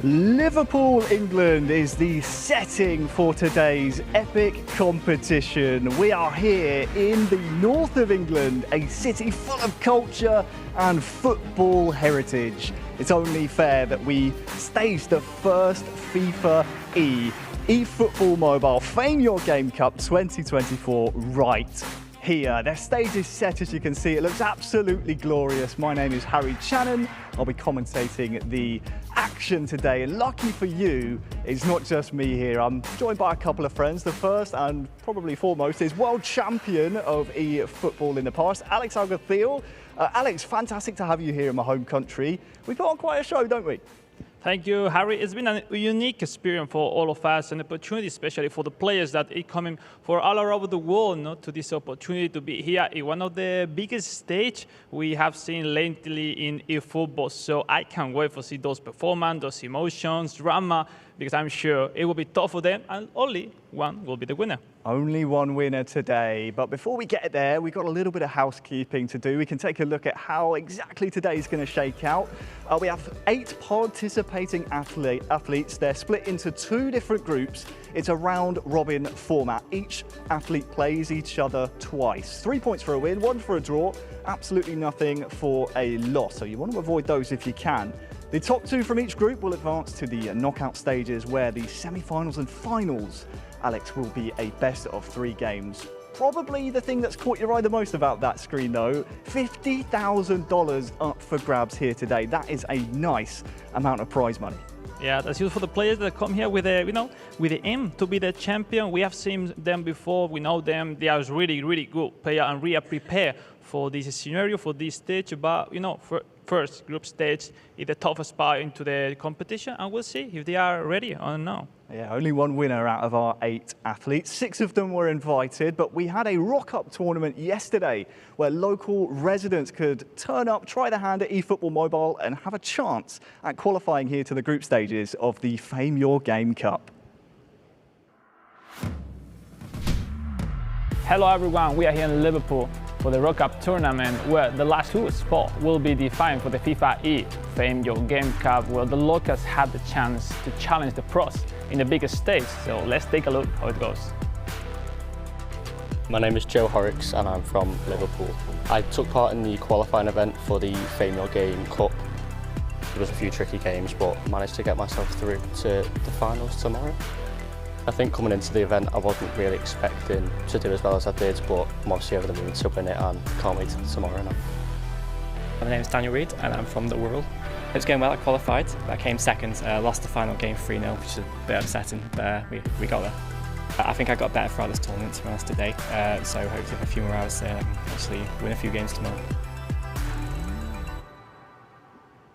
Liverpool, England is the setting for today's epic competition. We are here in the north of England, a city full of culture and football heritage. It's only fair that we stage the first FIFA eFootball Mobile Fame Your Game Cup 2024 right here. Their stage is set, as you can see. It looks absolutely glorious. My name is Harry Channon. I'll be commentating the action today, and lucky for you, it's not just me here. I'm joined by a couple of friends. The first and probably foremost is world champion of eFootball in the past, Alex Alguacil. Alex, fantastic to have you here in my home country. We put on quite a show, don't we? Thank you, Harry. It's been a unique experience for all of us, an opportunity especially for the players that are coming for all over the world, to this opportunity to be here in one of the biggest stage we have seen lately in eFootball. So I can't wait to see those performances, those emotions, drama, because I'm sure it will be tough for them, and only one will be the winner. Only one winner today. But before we get there, we've got a little bit of housekeeping to do. We can take a look at how exactly today is going to shake out. We have 8 participating athletes. They're split into 2 different groups. It's a round-robin format. Each athlete plays each other twice. 3 points for a win, 1 for a draw, absolutely nothing for a loss. So you want to avoid those if you can. The top 2 from each group will advance to the knockout stages, where the semi-finals and finals, Alex, will be a best of 3 games. Probably the thing that's caught your eye the most about that screen, though, $50,000 up for grabs here today. That is a nice amount of prize money. Yeah, that's useful for the players that come here with with the aim to be the champion. We have seen them before. We know them. They are really, really good players and really prepare for this scenario, for this stage. But for first group stage is the toughest part into the competition, and we'll see if they are ready or not. Yeah, only 1 winner out of our 8 athletes. 6 of them were invited, but we had a rock-up tournament yesterday where local residents could turn up, try their hand at eFootball Mobile, and have a chance at qualifying here to the group stages of the Fame Your Game Cup. Hello everyone, we are here in Liverpool. for the World Cup tournament, where the last two spot will be defined for the FIFAe Your Game Cup, where the locals had the chance to challenge the pros in the biggest stage. So let's take a look how it goes. My name is Joe Horrocks and I'm from Liverpool. I took part in the qualifying event for the FIFAe Your Game Cup. There was a few tricky games, but managed to get myself through to the finals tomorrow. I think coming into the event I wasn't really expecting to do as well as I did, but I'm obviously over the moon to win it and can't wait till tomorrow now. My name is Daniel Reid and I'm from the World. It was going well, I qualified, but I came second, lost the final game 3-0, which is a bit upsetting, but we got there. I think I got better throughout this tournament to be honest today, so hopefully in a few more hours I can actually win a few games tomorrow.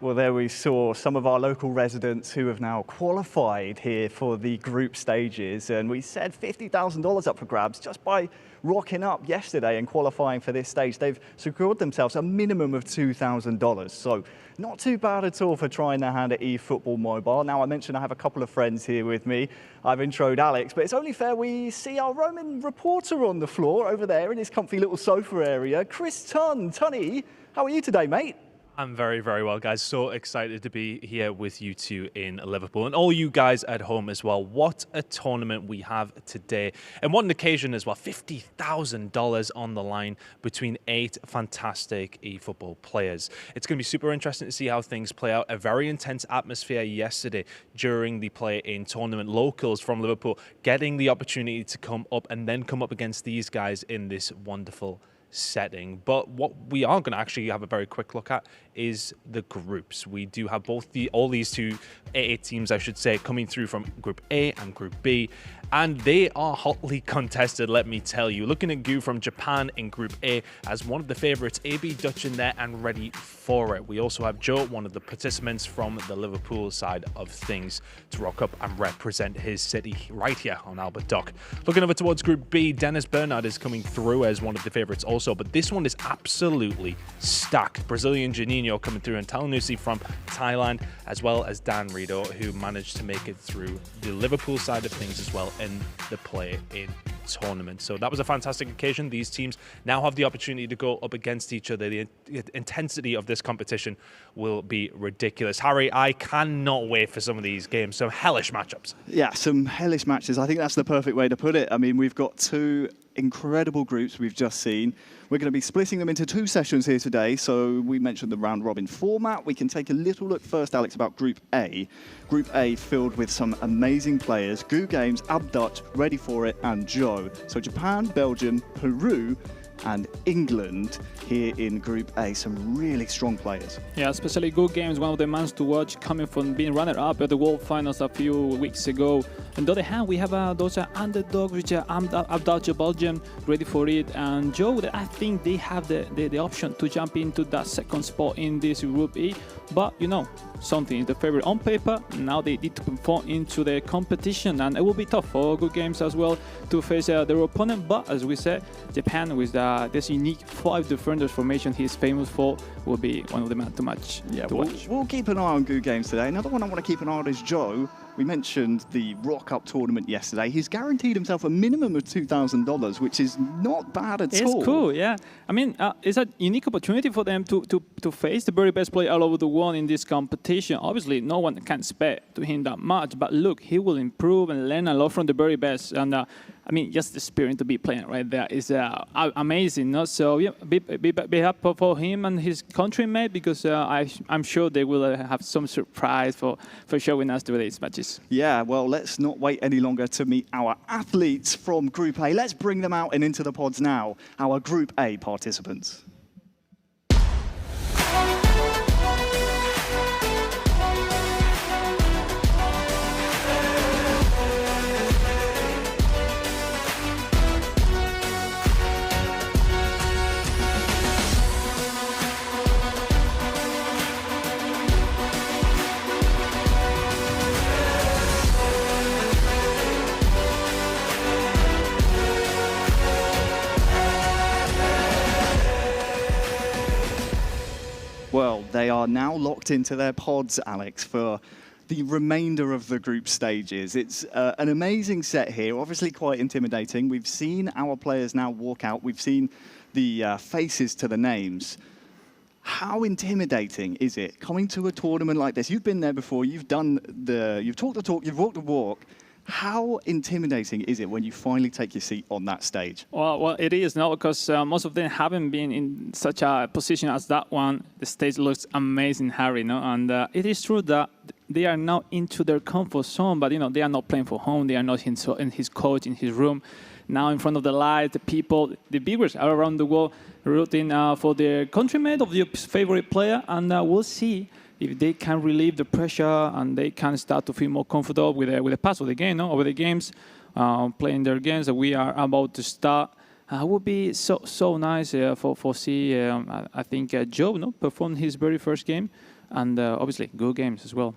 Well, there we saw some of our local residents who have now qualified here for the group stages. And we said $50,000 up for grabs just by rocking up yesterday and qualifying for this stage. They've secured themselves a minimum of $2,000. So not too bad at all for trying their hand at eFootball Mobile. Now, I mentioned I have a couple of friends here with me. I've introed Alex, but it's only fair we see our Roman reporter on the floor over there in his comfy little sofa area. Chris Tunny, how are you today, mate? I'm very, very well, guys. So excited to be here with you two in Liverpool and all you guys at home as well. What a tournament we have today. And what an occasion as well. $50,000 on the line between 8 fantastic eFootball players. It's going to be super interesting to see how things play out. A very intense atmosphere yesterday during the play-in tournament. Locals from Liverpool getting the opportunity to come up and then come up against these guys in this wonderful setting. But what we are going to actually have a very quick look at is the groups. We do have all these two AA teams, I should say, coming through from Group A and Group B, and they are hotly contested, let me tell you. Looking at Gu from Japan in Group A as one of the favourites, AB Dutch in there and ready for it. We also have Joe, one of the participants from the Liverpool side of things, to rock up and represent his city right here on Albert Dock. Looking over towards Group B, Dennis Bernard is coming through as one of the favourites also, but this one is absolutely stacked. Brazilian Juninho coming through, and Talanusi from Thailand, as well as Dan Rido, who managed to make it through the Liverpool side of things as well in the play-in tournament. So that was a fantastic occasion. These teams now have the opportunity to go up against each other. The intensity of this competition will be ridiculous. Harry, I cannot wait for some of these games. Some hellish matchups. Yeah, some hellish matches. I think that's the perfect way to put it. I mean, we've got two incredible groups we've just seen. We're going to be splitting them into 2 sessions here today. So we mentioned the round robin format. We can take a little look first, Alex, about Group A. Group A filled with some amazing players. Gu Games, Ab Dutch, Ready For It, and Joe. So Japan, Belgium, Peru, and England here in Group A. Some really strong players. Yeah, especially Gu Games, one of the mans to watch, coming from being runner-up at the World Finals a few weeks ago. On the other hand, we have those underdogs, which are Ab Dutch, Belgium, Ready For It, and Joe. I think they have the option to jump into that second spot in this Group E. But, you know, something is the favorite on paper. Now they need to perform into the competition, and it will be tough for Gu Games as well to face their opponent. But as we said, Japan with this unique 5 defenders formation he's famous for will be one of the men to match. Yeah, to watch. We'll keep an eye on Gu Games today. Another one I want to keep an eye on is Joe. We mentioned the Rock Up tournament yesterday. He's guaranteed himself a minimum of $2,000, which is not bad at all. It's cool, yeah. I mean, it's a unique opportunity for them to face the very best player all over the world in this competition. Obviously, no one can expect to him that much, but look, he will improve and learn a lot from the very best. And I mean, just the spirit to be playing right there is amazing. No? So yeah, be happy for him and his countrymen, because I'm sure they will have some surprise for showing us today's matches. Yeah, well, let's not wait any longer to meet our athletes from Group A. Let's bring them out and into the pods now, our Group A participants. Well, they are now locked into their pods, Alex, for the remainder of the group stages. It's an amazing set here, obviously quite intimidating. We've seen our players now walk out. We've seen the faces to the names. How intimidating is it coming to a tournament like this? You've been there before. You've talked the talk. You've walked the walk. How intimidating is it when you finally take your seat on that stage? Well, it is now because most of them haven't been in such a position as that one. The stage looks amazing, Harry, no? And it is true that they are now into their comfort zone, but they are not playing for home. They are not in his coach, in his room. Now in front of the light, the people, the viewers are around the world rooting for their countrymen of their favorite player, and we'll see if they can relieve the pressure and they can start to feel more comfortable with the pass of the game, over the games, playing their games that we are about to start. It would be so nice for see. I think Joe performed his very first game, and obviously good games as well.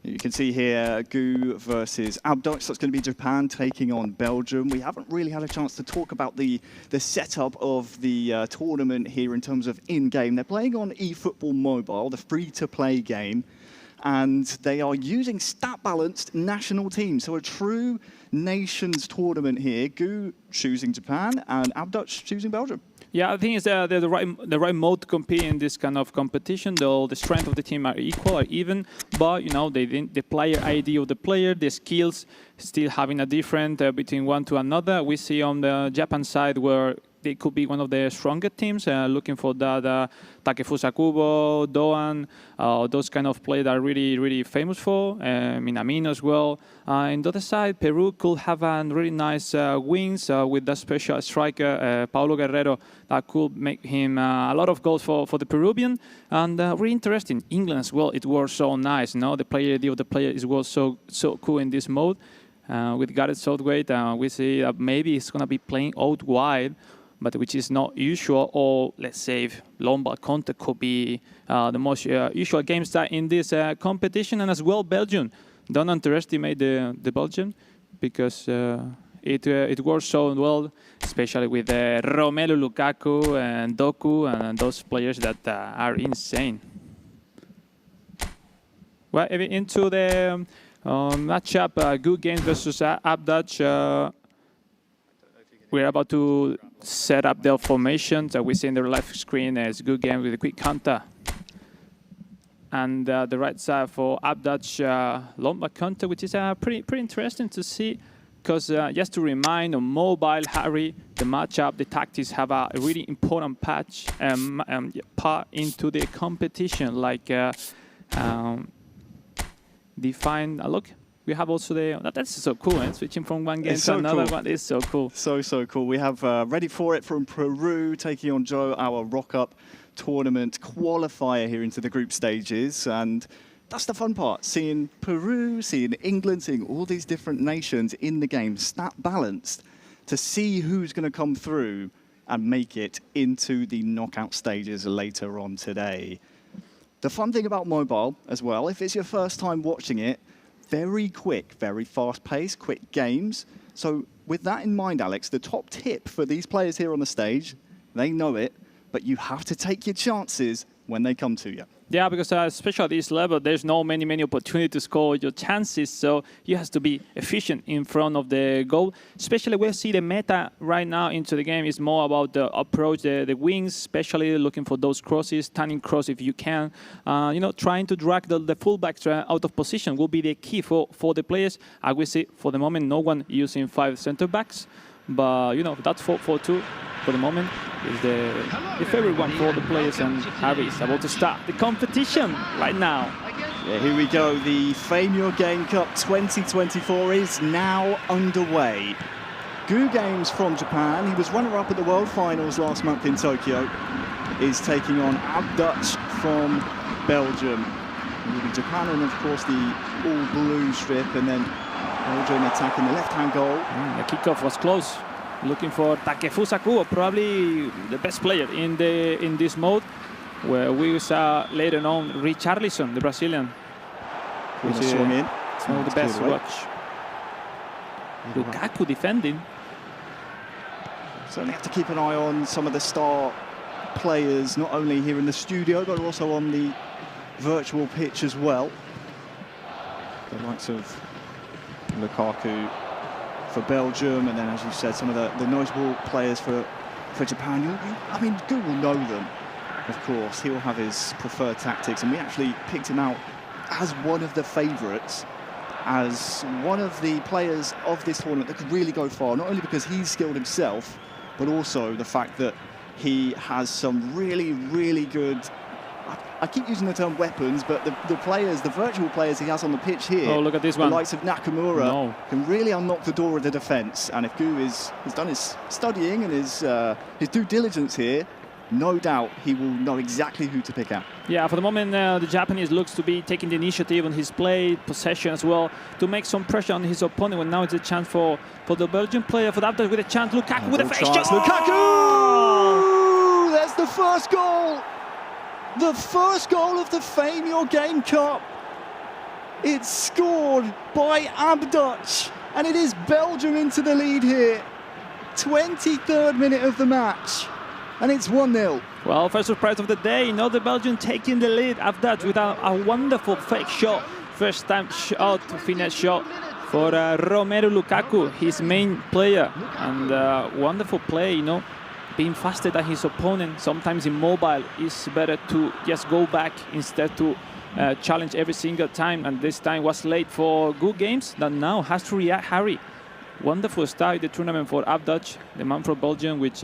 You can see here Gu versus Abduch. That's going to be Japan taking on Belgium. We haven't really had a chance to talk about the setup of the tournament here in terms of in-game. They're playing on eFootball Mobile, the free-to-play game, and they are using stat-balanced national teams. So a true nations tournament here. Gu choosing Japan and Abduch choosing Belgium. Yeah, I think it's the right mode to compete in this kind of competition. Though the strength of the team are equal, or even, but the player ID of the player, the skills still having a different between one to another. We see on the Japan side where they could be one of the stronger teams, looking for that Takefusa Kubo, Doan, those kind of players that are really, really famous for, Minamino as well. On the other side, Peru could have a really nice wings with that special striker, Paulo Guerrero, that could make him a lot of goals for the Peruvian. And really interesting, England as well, it was so nice. The player ID of the player was so cool in this mode. With Gareth Southgate, we see that maybe he's going to be playing out wide, but which is not usual, or let's say Lombard Conte could be the most usual game style in this competition. And as well, Belgium. Don't underestimate the Belgium, because it works so well, especially with Romelu Lukaku and Doku and those players that are insane. Well, into the matchup, good games versus Abduch. We're about to set up their formations that we see in the live screen as good game with a quick counter. And the right side for Abduch, Lombard counter, which is pretty interesting to see, because just to remind, on mobile, Harry, the matchup, the tactics have a really important part into the competition, like define a look. We have also that's so cool, eh? Switching from one game to another one is so cool. So cool. We have ready for it from Peru, taking on Joe, our rock-up tournament qualifier here into the group stages. And that's the fun part, seeing Peru, seeing England, seeing all these different nations in the game, stat balanced, to see who's going to come through and make it into the knockout stages later on today. The fun thing about mobile as well, if it's your first time watching it, very quick, very fast-paced, quick games. So with that in mind, Alex, the top tip for these players here on the stage, they know it, but you have to take your chances when they come to you. Yeah, because especially at this level, there's no many opportunities to score your chances, so you have to be efficient in front of the goal. Especially we see the meta right now into the game is more about the approach, the wings, especially looking for those crosses, turning cross if you can. Trying to drag the fullbacks out of position will be the key for the players. I will see for the moment no one using 5 center backs, but that's 4-4-2. For the moment, is the favorite one for the players, and Harry is about to start the competition right now. Yeah, here we go. The FIFAe Game Cup 2024 is now underway. Gu Games from Japan, he was runner-up at the World Finals last month in Tokyo, is taking on Abduch from Belgium. Japan and, of course, the all-blue strip, and then Belgium attacking the left-hand goal. The kickoff was close. Looking for Takefusa Kubo, probably the best player in this mode, where we saw later on Richarlison, the Brazilian, which is one of the best to watch. Lukaku defending. Certainly have to keep an eye on some of the star players, not only here in the studio, but also on the virtual pitch as well. The likes of Lukaku for Belgium, and then, as you said, some of the notable players for for Japan. I mean, Gu will know them, of course. He'll have his preferred tactics, and we actually picked him out as one of the favourites, as one of the players of this tournament that could really go far, not only because he's skilled himself, but also the fact that he has some really, really good, I keep using the term weapons, but the players, the virtual players he has on the pitch here, oh, look at this one. The likes of Nakamura can really unlock the door of the defence. And if Gu has done his studying and his due diligence here, no doubt he will know exactly who to pick out. Yeah, for the moment, the Japanese looks to be taking the initiative on his play, possession as well, to make some pressure on his opponent. When now it's a chance for the Belgian player, for that with a chance, Lukaku with a face shot. Lukaku! There's the first goal! The first goal of the FIFAe Game Cup. It's scored by Abduch, and it is Belgium into the lead here. 23rd minute of the match. And it's 1-0. Well, first surprise of the day, the Belgian taking the lead. Abduch with a wonderful fake shot. First time shot, finesse shot for Romelu Lukaku, his main player. And wonderful play, being faster than his opponent. Sometimes immobile is better to just go back instead to challenge every single time. And this time was late for good games that now has to react. Harry, wonderful start in the tournament for Abduch, the man from Belgium, which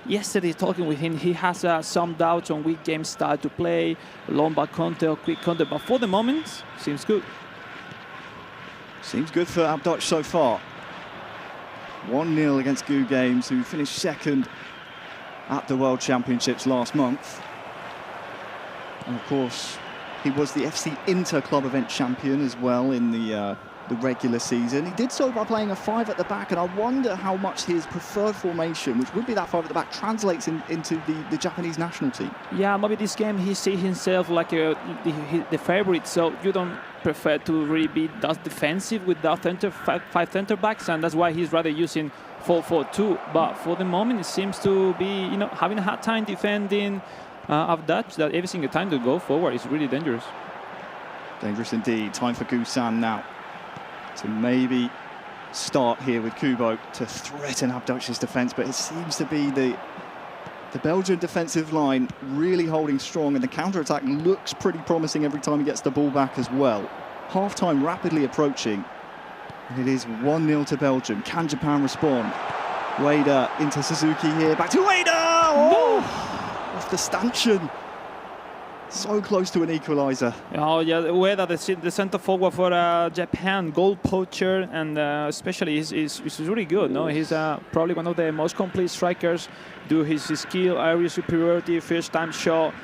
yesterday talking with him, he has some doubts on which game style to play, long ball counter or quick counter, but for the moment, seems good. Seems good for Abduch so far. 1-0 against Gu Games, who finished second at the World Championships last month. And of course, he was the FC Inter Club event champion as well in the regular season. He did so by playing a 5 at the back, and I wonder how much his preferred formation, which would be that 5 at the back, translates into the Japanese national team. Yeah, maybe this game he sees himself like the favorite, so you don't prefer to really be that defensive with that five center backs, and that's why he's rather using 4-4-2. But for the moment, it seems to be having a hard time defending Abduch, that every single time to go forward is really dangerous. Dangerous indeed. Time for Gusan now to maybe start here with Kubo to threaten Abduch's defence, but it seems to be the Belgian defensive line really holding strong, and the counter-attack looks pretty promising every time he gets the ball back as well. Half-time rapidly approaching, and it is 1-0 to Belgium. Can Japan respond? Ueda into Suzuki here, back to Ueda! Oh! Off the stanchion. So close to an equaliser. Oh yeah, Ueda, the centre forward for Japan, goal poacher, and especially is really good. No, he's probably one of the most complete strikers. Do his skill, area superiority, first time shot.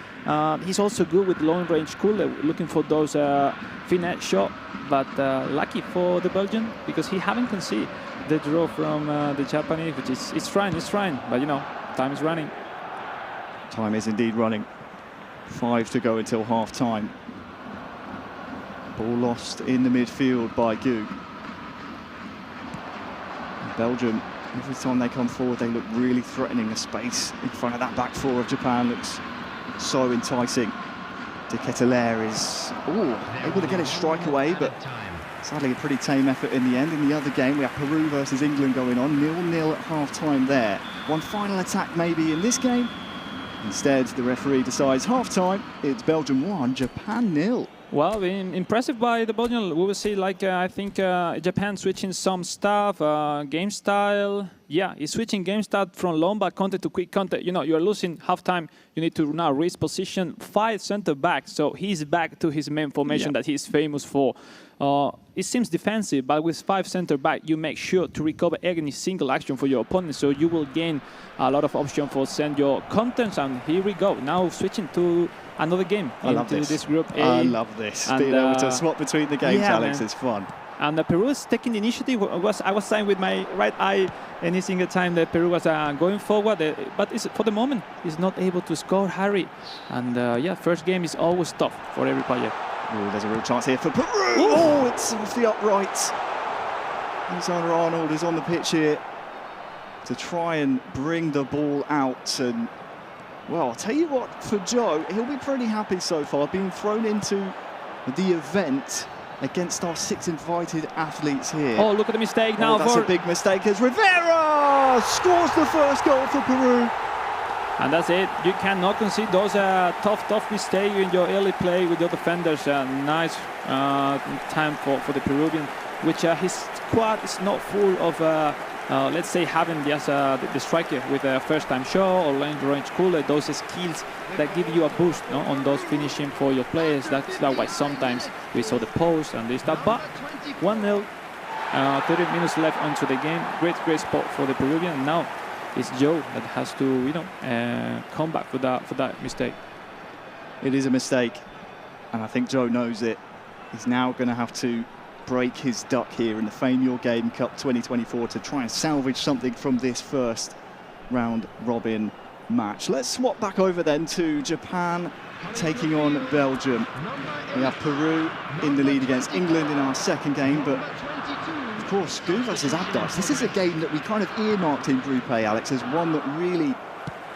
He's also good with long range cooler, looking for those finesse shot. But lucky for the Belgian, because he haven't conceded the draw from the Japanese, which is it's fine. But time is running. Time is indeed running. 5 to go until half-time. Ball lost in the midfield by Gu. Belgium, every time they come forward, they look really threatening. The space in front of that back four of Japan looks so enticing. De Ketelaere is able to get his strike away, but sadly a pretty tame effort in the end. In the other game, we have Peru versus England going on. 0-0 at half-time there. One final attack maybe in this game. Instead, the referee decides half-time. It's Belgium 1, Japan 0. Well, impressive by the Belgian. We will see, I think Japan switching some stuff, game style. Yeah, he's switching game style from long ball counter to quick counter. You're losing half-time. You need to now raise position. 5 center backs, so he's back to his main formation that he's famous for. It seems defensive, but with 5 center back, you make sure to recover any single action for your opponent, so you will gain a lot of options for send your contents. And here we go. Now switching to another game into this group A. I love this. Being able to swap between the games, Alex, is fun. And Peru is taking the initiative. I was saying with my right eye any single time that Peru was going forward, but for the moment, he's not able to score, Harry. And first game is always tough for every player. Oh, there's a real chance here for Peru. Oh, it's off the upright. Alexander-Arnold is on the pitch here to try and bring the ball out. And, well, I'll tell you what, for Joe, he'll be pretty happy so far, being thrown into the event against our 6 invited athletes here. Oh, look at the mistake now. That's a big mistake as Rivera scores the first goal for Peru. And that's it. You cannot concede those tough mistakes in your early play with your defenders. Nice time for the Peruvian, which his squad is not full of, let's say, having just the striker with a first-time shot or range cooler, those skills that give you a boost, no, on those finishing for your players. That's why sometimes we saw the post and this stuff. But 1-0, 30 minutes left onto the game. Great spot for the Peruvian. Now it's Joe that has to, come back for that mistake. It is a mistake, and I think Joe knows it. He's now going to have to break his duck here in the FIFAe Game Cup 2024 to try and salvage something from this first round robin match. Let's swap back over then to Japan taking on Belgium. We have Peru in the lead against England in our second game, but of course, Gu versus Abdas. This is a game that we kind of earmarked in Group A, Alex, as one that really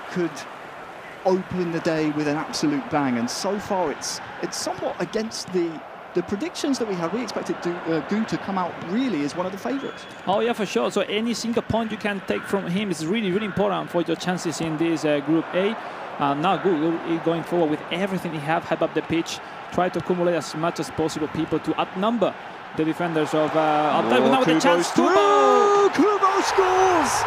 could open the day with an absolute bang. And so far, it's somewhat against the predictions that we had. We expected Gu to come out really as one of the favourites. Oh yeah, for sure. So any single point you can take from him is really important for your chances in this Group A. Now Gu is going forward with everything he have, hype up the pitch, try to accumulate as much as possible people to outnumber the defenders of now with the chance. Kubo scores!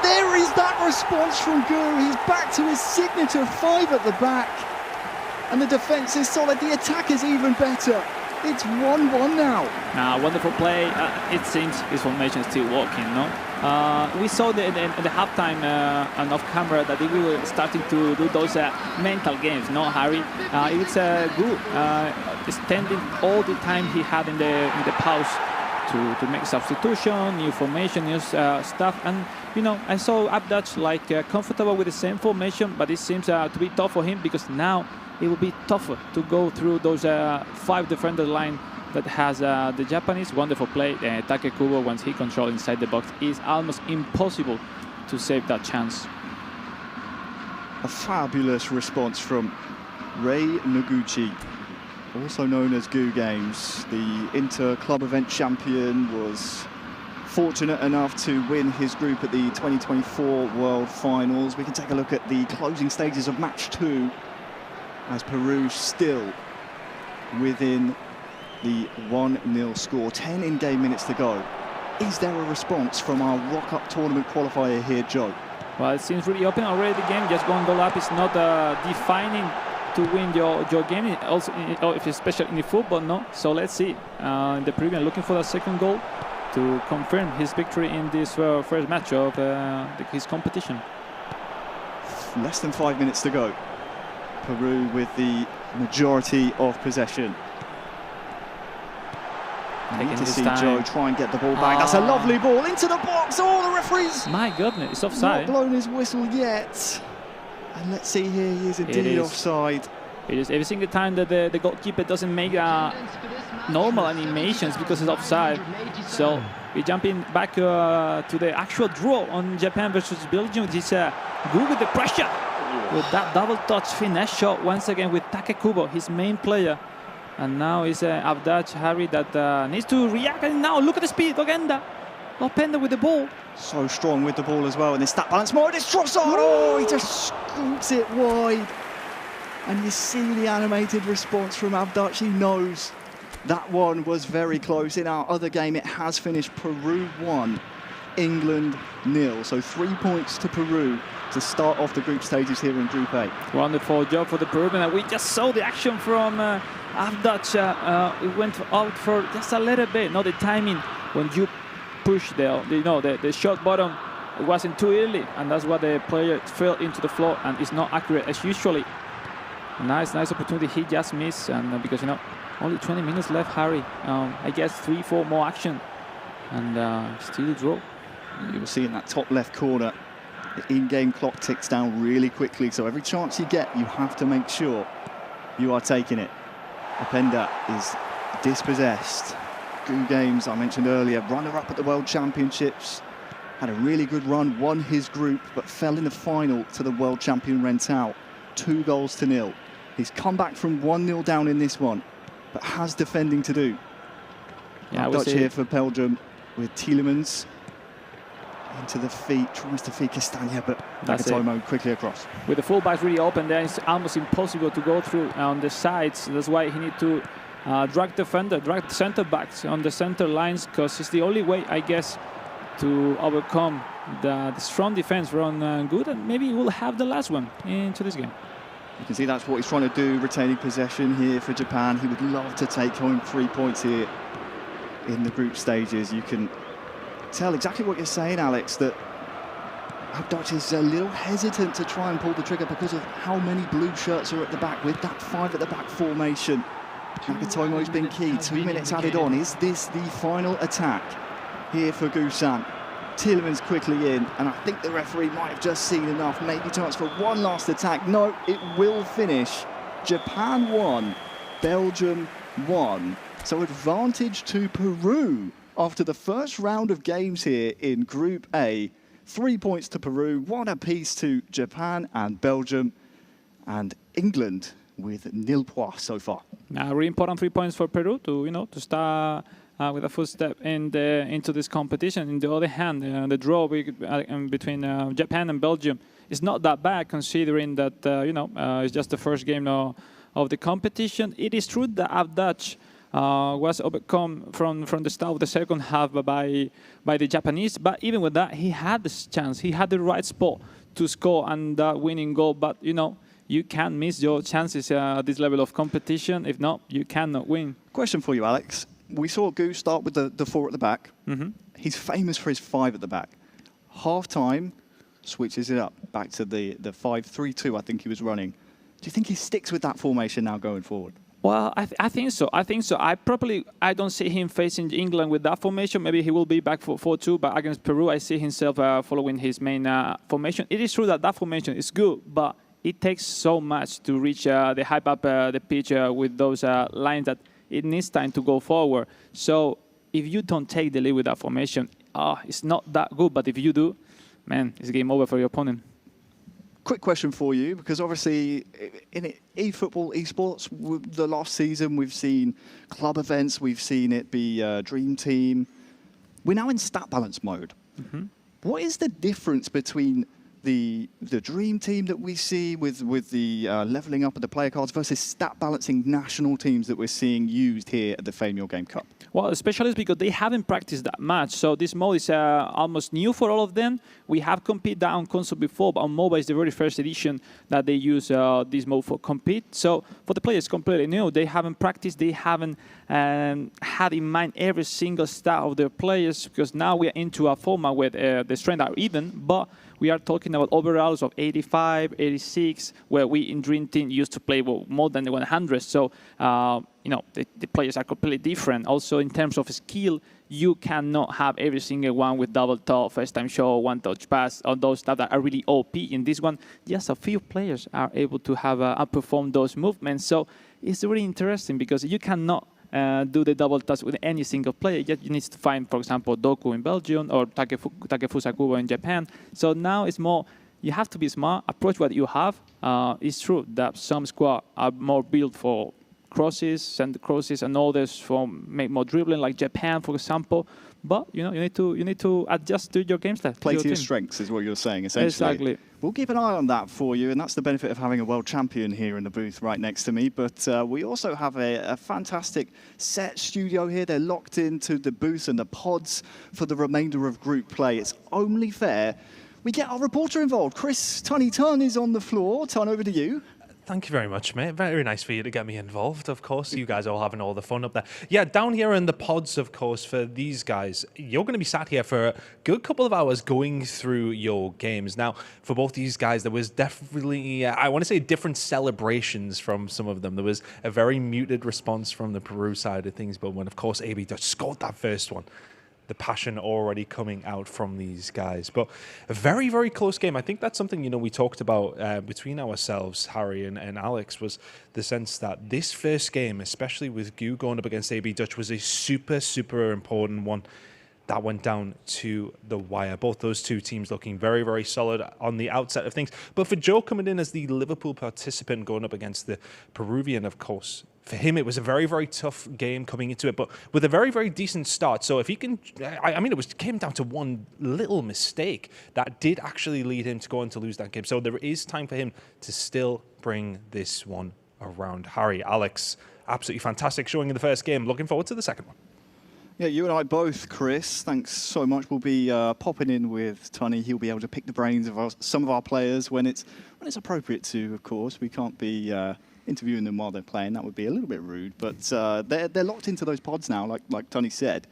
There is that response from Gu. He's back to his signature 5 at the back. And the defence is solid. The attack is even better. It's 1-1 now. Wonderful play. It seems his formation is still working, no? We saw in the halftime and off camera that they were starting to do those mental games, no, Harry? It's good. Extending all the time he had in the pause to make substitution, new formation, new stuff. And, I saw Abdas comfortable with the same formation, but it seems to be tough for him because now it will be tougher to go through those 5 defender line that has the Japanese. Wonderful play. Take Kubo, once he controls inside the box, is almost impossible to save that chance. A fabulous response from Rei Noguchi, also known as Gu Games. The inter-club event champion was fortunate enough to win his group at the 2024 World Finals. We can take a look at the closing stages of match 2. As Peru still within the 1-0 score. 10 in-game minutes to go. Is there a response from our Rock-Up tournament qualifier here, Joe? Well, it seems really open already. The game, just one goal up is not defining to win your game, also especially in the football, no? So let's see. The Peruvian looking for the second goal to confirm his victory in this first match of his competition. Less than 5 minutes to go. Peru with the majority of possession. I need to see Joe try and get the ball back. That's a lovely ball into the box. Oh, the referee's my goodness, it's offside. Not blown his whistle yet. And let's see here, he is indeed offside. It is every single time that the goalkeeper doesn't make normal animations because it's offside. So we're jumping back to the actual draw on Japan versus Belgium. This Gu with the pressure. With that double touch finesse shot once again with Take Kubo, his main player. And now it's Abdas, Harry, that needs to react. And now look at the speed, Ogenda. Openda with the ball. So strong with the ball as well. And this stat balance mode, it's Trossard. Oh, he just scoops it wide. And you see the animated response from Abdas. He knows that one was very close. In our other game, it has finished Peru 1, England 0. So 3 points to Peru to start off the group stages here in Group A. Wonderful job for the Peruvian. And we just saw the action from Abdas. It went out for just a little bit. Not the timing when you push the shot button. It wasn't too early, and that's why the player fell into the floor and is not accurate as usually. Nice opportunity he just missed, and because only 20 minutes left, Harry. I guess 3-4 more action, and still draw. You will see in that top left corner, the in-game clock ticks down really quickly. So every chance you get, you have to make sure you are taking it. Openda is dispossessed. Gu Games, I mentioned earlier, runner-up at the World Championships. Had a really good run, won his group, but fell in the final to the world champion Rental. 2-0. He's come back from 1-0 down in this one. but has defending to do. Yeah, I would Dutch say here for Belgium with Tielemans into the feet, tries to feed Castagna, but That's it. Nakatomo quickly across. with the fullbacks really open there, it's almost impossible to go through on the sides. That's why he need to drag the centre backs on the center lines, because it's the only way, I guess, to overcome the strong defense from Good, and maybe we'll have the last one into this game. You can see that's what he's trying to do, retaining possession here for Japan. He would love to take home 3 points here in the group stages. You can tell exactly what you're saying, Alex, that Dutch is a little hesitant to try and pull the trigger because of how many blue shirts are at the back with that 5 at the back formation. Nakatomo's been key. 2 minutes added on. Is this the final attack here for Gusan? Tielemans quickly in, and I think the referee might have just seen enough. Maybe chance for one last attack. No, it will finish. Japan 1, Belgium 1. So advantage to Peru after the first round of games here in Group A. 3 points to Peru, 1 apiece to Japan and Belgium, and England with nil points so far. Really important 3 points for Peru to start with a footstep into this competition. On the other hand, the draw between Japan and Belgium is not that bad, considering that it's just the first game of the competition. It is true that Dutch was overcome from the start of the second half by the Japanese, but even with that, he had this chance. He had the right spot to score and that winning goal. But you can't miss your chances at this level of competition. If not, you cannot win. Question for you, Alex. We saw Gu start with the 4 at the back. He's famous for his 5 at the back. Half-time, switches it up, back to the 5-3-2 I think he was running. Do you think he sticks with that formation now going forward? Well, I think so. I don't see him facing England with that formation. Maybe he will be back for 4-2, but against Peru, I see himself following his main formation. It is true that formation is good, but it takes so much to reach the hype up the pitch with those lines that it needs time to go forward. So if you don't take the lead with that formation, it's not that good. But if you do, man, it's game over for your opponent. Quick question for you, because obviously in eFootball, esports, the last season we've seen club events, we've seen it be Dream Team. We're now in stat balance mode. What is the difference between the Dream Team that we see with the leveling up of the player cards versus stat balancing national teams that we're seeing used here at the FIFAe Game Cup? Well, especially because they haven't practiced that much. So this mode is almost new for all of them. We have competed that on console before, but on mobile is the very first edition that they use this mode for compete. So for the players, completely new. They haven't practiced. They haven't had in mind every single stat of their players, because now we are into a format where the strengths are even, but we are talking about overalls of 85, 86, where we in Dream Team used to play more than 100. So, the players are completely different. Also, in terms of skill, you cannot have every single one with double top, first time shot, one touch pass, or those stuff that are really OP. In this one, just a few players are able to have outperform those movements. So it's really interesting because you cannot do the double touch with any single player. Yet you need to find, for example, Doku in Belgium or Takefusa Kubo in Japan. So now it's more, you have to be smart, approach what you have. It's true that some squads are more built for crosses, send crosses, and others for make more dribbling, like Japan, for example. But you need to adjust to your game style. Play to your strengths is what you're saying, essentially. Exactly. We'll keep an eye on that for you, and that's the benefit of having a world champion here in the booth right next to me. But we also have a fantastic set studio here. They're locked into the booth and the pods for the remainder of group play. It's only fair we get our reporter involved. Chris Tunny is on the floor. Turn over to you. Thank you very much, mate. Very nice for you to get me involved, of course. You guys are all having all the fun up there. Yeah, down here in the pods, of course, for these guys, you're going to be sat here for a good couple of hours going through your games. Now, for both these guys, there was definitely, I want to say, different celebrations from some of them. There was a very muted response from the Peru side of things, but when, of course, AB Dutch scored that first one, the passion already coming out from these guys. But a very, very close game. I think that's something, we talked about between ourselves, Harry and Alex, was the sense that this first game, especially with Gu going up against AB Dutch, was a super, super important one that went down to the wire. Both those two teams looking very, very solid on the outset of things. But for Joe coming in as the Liverpool participant going up against the Peruvian, of course, for him, it was a very, very tough game coming into it, but with a very, very decent start. So if he can, I mean, came down to one little mistake that did actually lead him to go on to lose that game. So there is time for him to still bring this one around. Harry, Alex, absolutely fantastic showing in the first game. Looking forward to the second one. Yeah, you and I both, Chris. Thanks so much. We'll be popping in with Tony. He'll be able to pick the brains of some of our players when it's appropriate to, of course. We can't be interviewing them while they're playing. That would be a little bit rude. But they're locked into those pods now, like Tony said.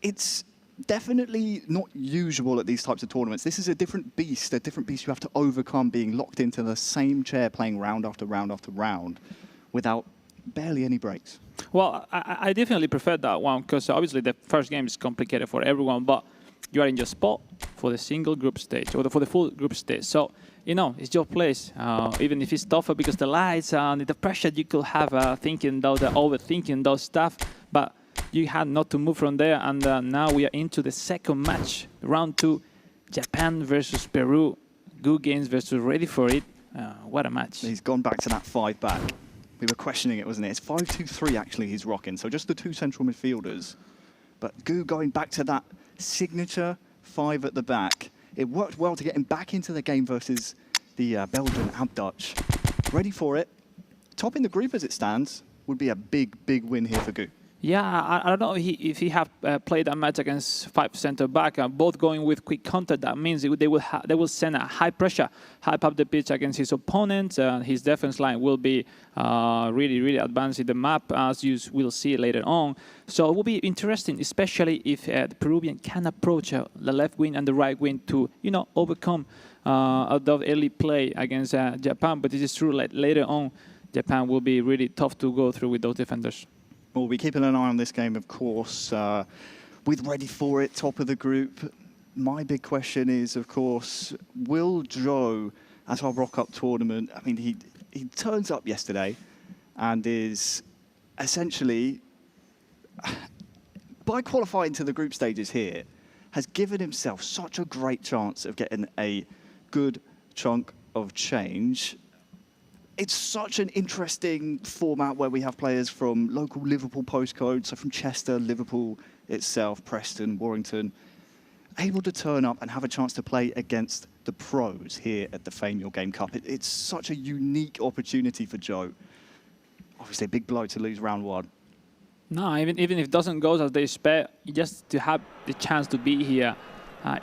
It's definitely not usual at these types of tournaments. This is a different beast you have to overcome, being locked into the same chair, playing round after round after round without barely any breaks. Well, I definitely prefer that one because obviously the first game is complicated for everyone, but you are in your spot for the single group stage or for the full group stage. So, you know, it's your place, even if it's tougher because the lights and the pressure you could have overthinking those stuff, but you had not to move from there. And now we are into the second match, round 2, Japan versus Peru. Good games versus ready for it. What a match. He's gone back to that 5-back. We were questioning it, wasn't it? It's 5-2-3 actually he's rocking, so just the 2 central midfielders. But Gu going back to that signature 5 at the back. It worked well to get him back into the game versus the Belgian Dutch. Ready for it. Top in the group as it stands would be a big, big win here for Gu. Yeah, I don't know if he have played a match against 5 center back, both going with quick counter. That means they will send a high pressure, hype up the pitch against his opponent. His defense line will be really, really advanced in the map, as you will see later on. So it will be interesting, especially if the Peruvian can approach the left wing and the right wing to, you know, overcome the early play against Japan. But it is true, like later on, Japan will be really tough to go through with those defenders. We'll be keeping an eye on this game, of course, with ready for it, top of the group. My big question is, of course, will Joe, at our Rock-Up tournament, I mean, he turns up yesterday and is essentially, by qualifying to the group stages here, has given himself such a great chance of getting a good chunk of change. It's such an interesting format where we have players from local Liverpool postcodes, so from Chester, Liverpool itself, Preston, Warrington, able to turn up and have a chance to play against the pros here at the FIFAe Game Cup. It's such a unique opportunity for Joe. Obviously, a big blow to lose round 1. No, even if it doesn't go as they expect, just to have the chance to be here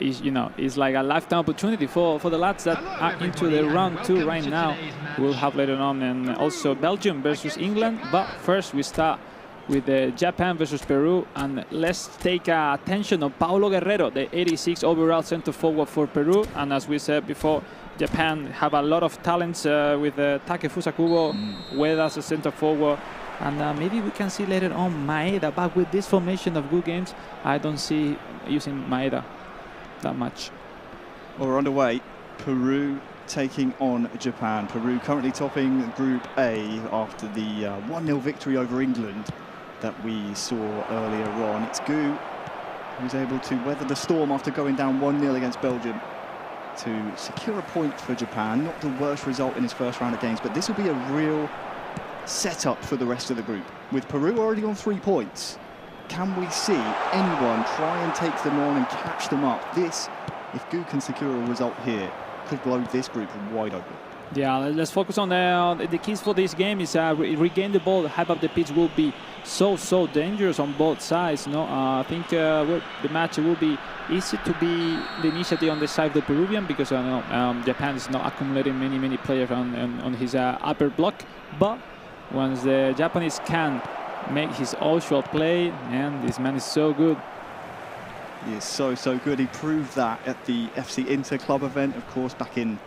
is like a lifetime opportunity for the lads that are into the round 2 right now. We'll have later on, and also Belgium versus England. But first we start with Japan versus Peru, and let's take attention of Paulo Guerrero, the 86 overall center forward for Peru. And as we said before, Japan have a lot of talents with Takefusa Kubo, Ueda as a center forward. And maybe we can see later on Maeda, but with this formation of good games, I don't see using Maeda that much. Well, we're underway. Peru taking on Japan. Peru currently topping Group A after the 1-0 victory over England that we saw earlier on. It's Gu who's able to weather the storm after going down 1-0 against Belgium to secure a point for Japan. Not the worst result in his first round of games, but this will be a real setup for the rest of the group. With Peru already on 3 points, can we see anyone try and take them on and catch them up? This, if Gu can secure a result here, could blow this group wide open. Yeah, let's focus on the keys for this game is regain the ball, hype up the pitch will be so dangerous on both sides. No, I think the match will be easy to be the initiative on the side of the Peruvian because I know Japan is not accumulating many players on his upper block, but once the Japanese can make his usual play, and this man is so good. He is so good. He proved that at the FC Inter Club event, of course, back in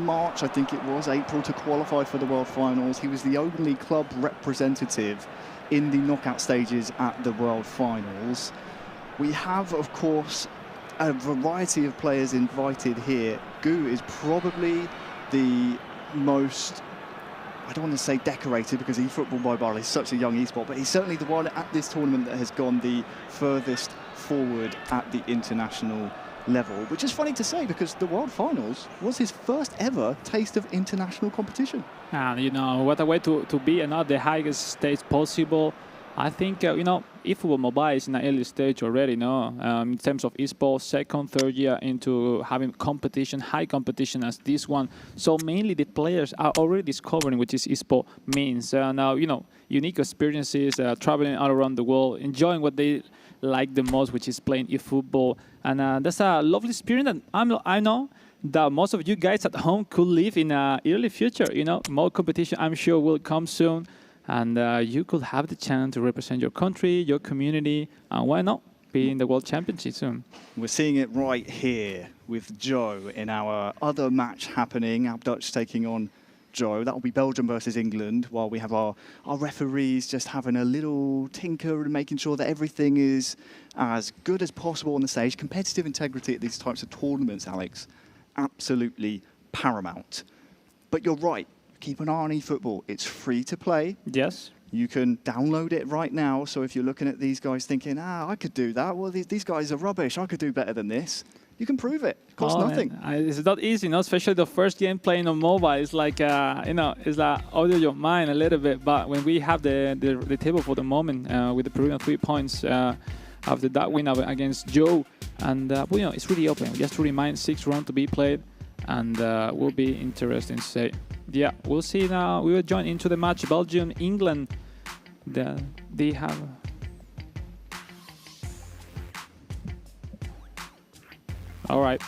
March, I think it was, April, to qualify for the World Finals. He was the only club representative in the knockout stages at the World Finals. We have, of course, a variety of players invited here. Gu is probably the most, I don't want to say decorated because eFootball Mobile is such a young esport, but he's certainly the one at this tournament that has gone the furthest forward at the international level, which is funny to say because the World Finals was his first ever taste of international competition. And you know, what a way to be at the highest stage possible. I think, you know, eFootball Mobile is in an early stage already, no? In terms of esports, second, third year into having competition, high competition as this one. So mainly the players are already discovering what is esport means. Now, you know, unique experiences, traveling all around the world, enjoying what they like the most, which is playing eFootball. And that's a lovely experience that I know that most of you guys at home could live in a early future. You know, more competition, I'm sure, will come soon. And you could have the chance to represent your country, your community, and why not be in the World Championship soon? We're seeing it right here with Joe in our other match happening. Abdutch taking on Joe. That will be Belgium versus England, while we have our referees just having a little tinker and making sure that everything is as good as possible on the stage. Competitive integrity at these types of tournaments, Alex, absolutely paramount. But you're right. Keep an eye on eFootball. It's free to play. Yes. You can download it right now. So if you're looking at these guys thinking, I could do that. Well, these guys are rubbish. I could do better than this. You can prove it. It costs nothing. It's not easy, you know, especially the first game playing on mobile. It's like, you know, it's like audio your mind a little bit. But when we have the table for the moment with the Peruvian 3 points after that win against Joe, and well, you know, it's really open. Just to remind, 6 rounds to be played, and will be interesting to say. Yeah, we'll see now. We will join into the match. Belgium, England. They have. All right.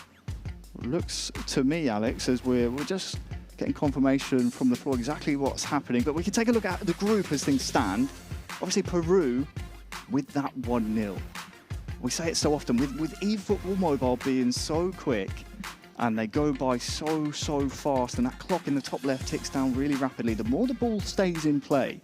Looks to me, Alex, as we're just getting confirmation from the floor exactly what's happening. But we can take a look at the group as things stand. Obviously, Peru with that 1-0. We say it so often with eFootball Mobile being so quick. And they go by so fast, and that clock in the top left ticks down really rapidly. The more the ball stays in play,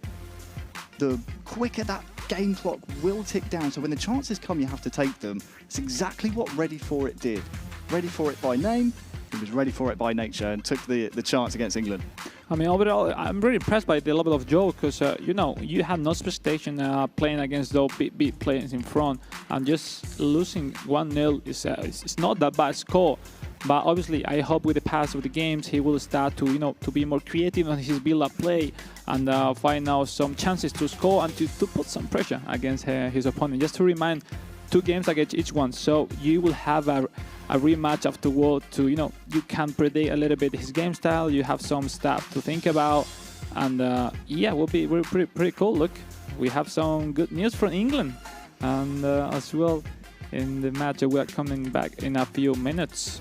the quicker that game clock will tick down. So when the chances come, you have to take them. It's exactly what Ready For It did. Ready For It by name, he was ready for it by nature and took the chance against England. I mean, overall, I'm really impressed by the level of Joe because, you know, you have no expectation playing against those big players in front, and just losing 1-0 is not that bad score. But obviously, I hope with the pass of the games, he will start to, you know, to be more creative on his build-up play and find out some chances to score and to put some pressure against his opponent. Just to remind, 2 games against each one, so you will have a rematch afterward to, you know, you can predict a little bit his game style. You have some stuff to think about, and yeah, will be pretty cool. Look, we have some good news from England, and as well in the match that we are coming back in a few minutes.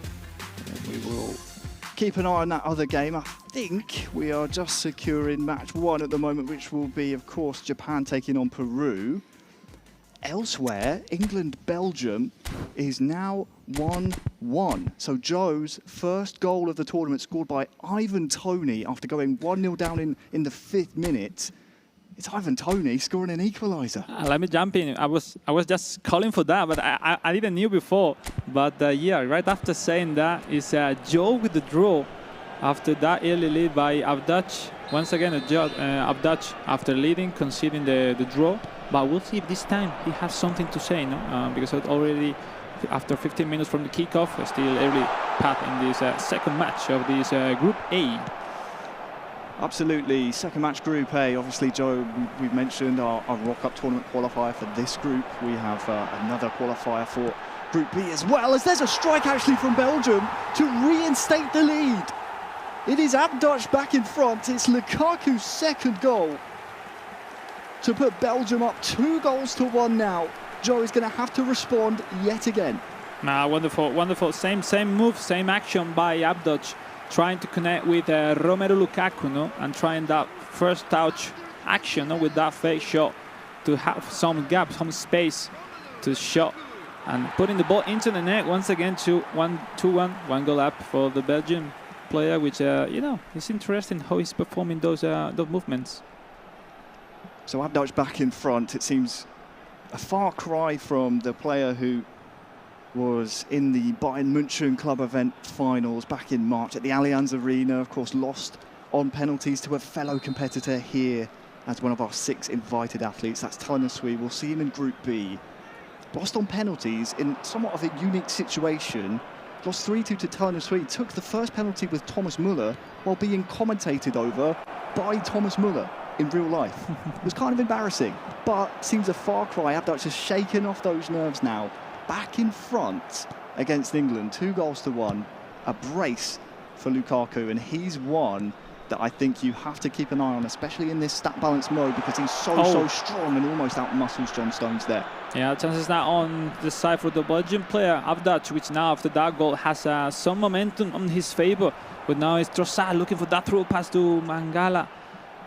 We will keep an eye on that other game. I think we are just securing match 1 at the moment, which will be, of course, Japan taking on Peru. Elsewhere, England-Belgium is now 1-1. So Joe's first goal of the tournament scored by Ivan Toney after going 1-0 down in the 5th minute. It's Ivan Toney scoring an equaliser. Let me jump in. I was just calling for that, but I didn't knew before. But yeah, right after saying that is Joe with the draw after that early lead by Abdutch. Once again, Abdutch after leading, conceding the draw. But we'll see if this time he has something to say, no? Because already after 15 minutes from the kickoff, still early path in this second match of this Group A. Absolutely. Second match, Group A. Obviously, Joe, we've mentioned our Rock Up tournament qualifier for this group. We have another qualifier for Group B as well, as there's a strike actually from Belgium to reinstate the lead. It is Abdutch back in front. It's Lukaku's second goal to put Belgium up 2-1 now. Joe is going to have to respond yet again. Wonderful, wonderful. Same move, same action by Abdutch, trying to connect with Romelu Lukaku, no? And trying that first touch action, no? With that fake shot to have some gap, some space to shot, and putting the ball into the net once again. 2-1, 1 goal up for the Belgian player, which you know, it's interesting how he's performing those movements. So Abdutch back in front. It seems a far cry from the player who was in the Bayern München club event finals back in March at the Allianz Arena. Of course, lost on penalties to a fellow competitor here as one of our 6 invited athletes. That's telling us we will see him in Group B lost on penalties in somewhat of a unique situation. Lost 3-2 to Turner Swede. Took the first penalty with Thomas Müller while being commentated over by Thomas Müller in real life. It was kind of embarrassing, but seems a far cry. Abduch has shaken off those nerves now. Back in front against England, 2-1. A brace for Lukaku, and he's one that I think you have to keep an eye on, especially in this stat balance mode, because he's so strong and almost out-muscles John Stones there. Yeah, chances now on the side for the Belgian player, Abduch, which now after that goal has some momentum on his favour. But now it's Trossard looking for that through pass to Mangala.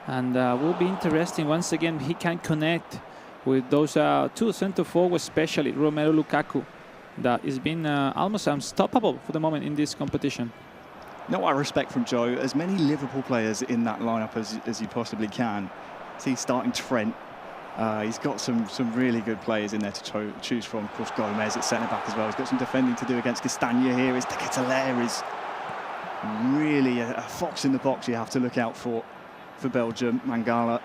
And will be interesting once again he can connect with those two centre forwards, especially Romelu Lukaku, that has been almost unstoppable for the moment in this competition. No, I respect from Joe. As many Liverpool players in that lineup as you possibly can. See, starting Trent. He's got some really good players in there to choose from. Of course, Gomez at centre-back as well. He's got some defending to do against Castagna here. De Ketelaere is really a fox in the box you have to look out for Belgium. Mangala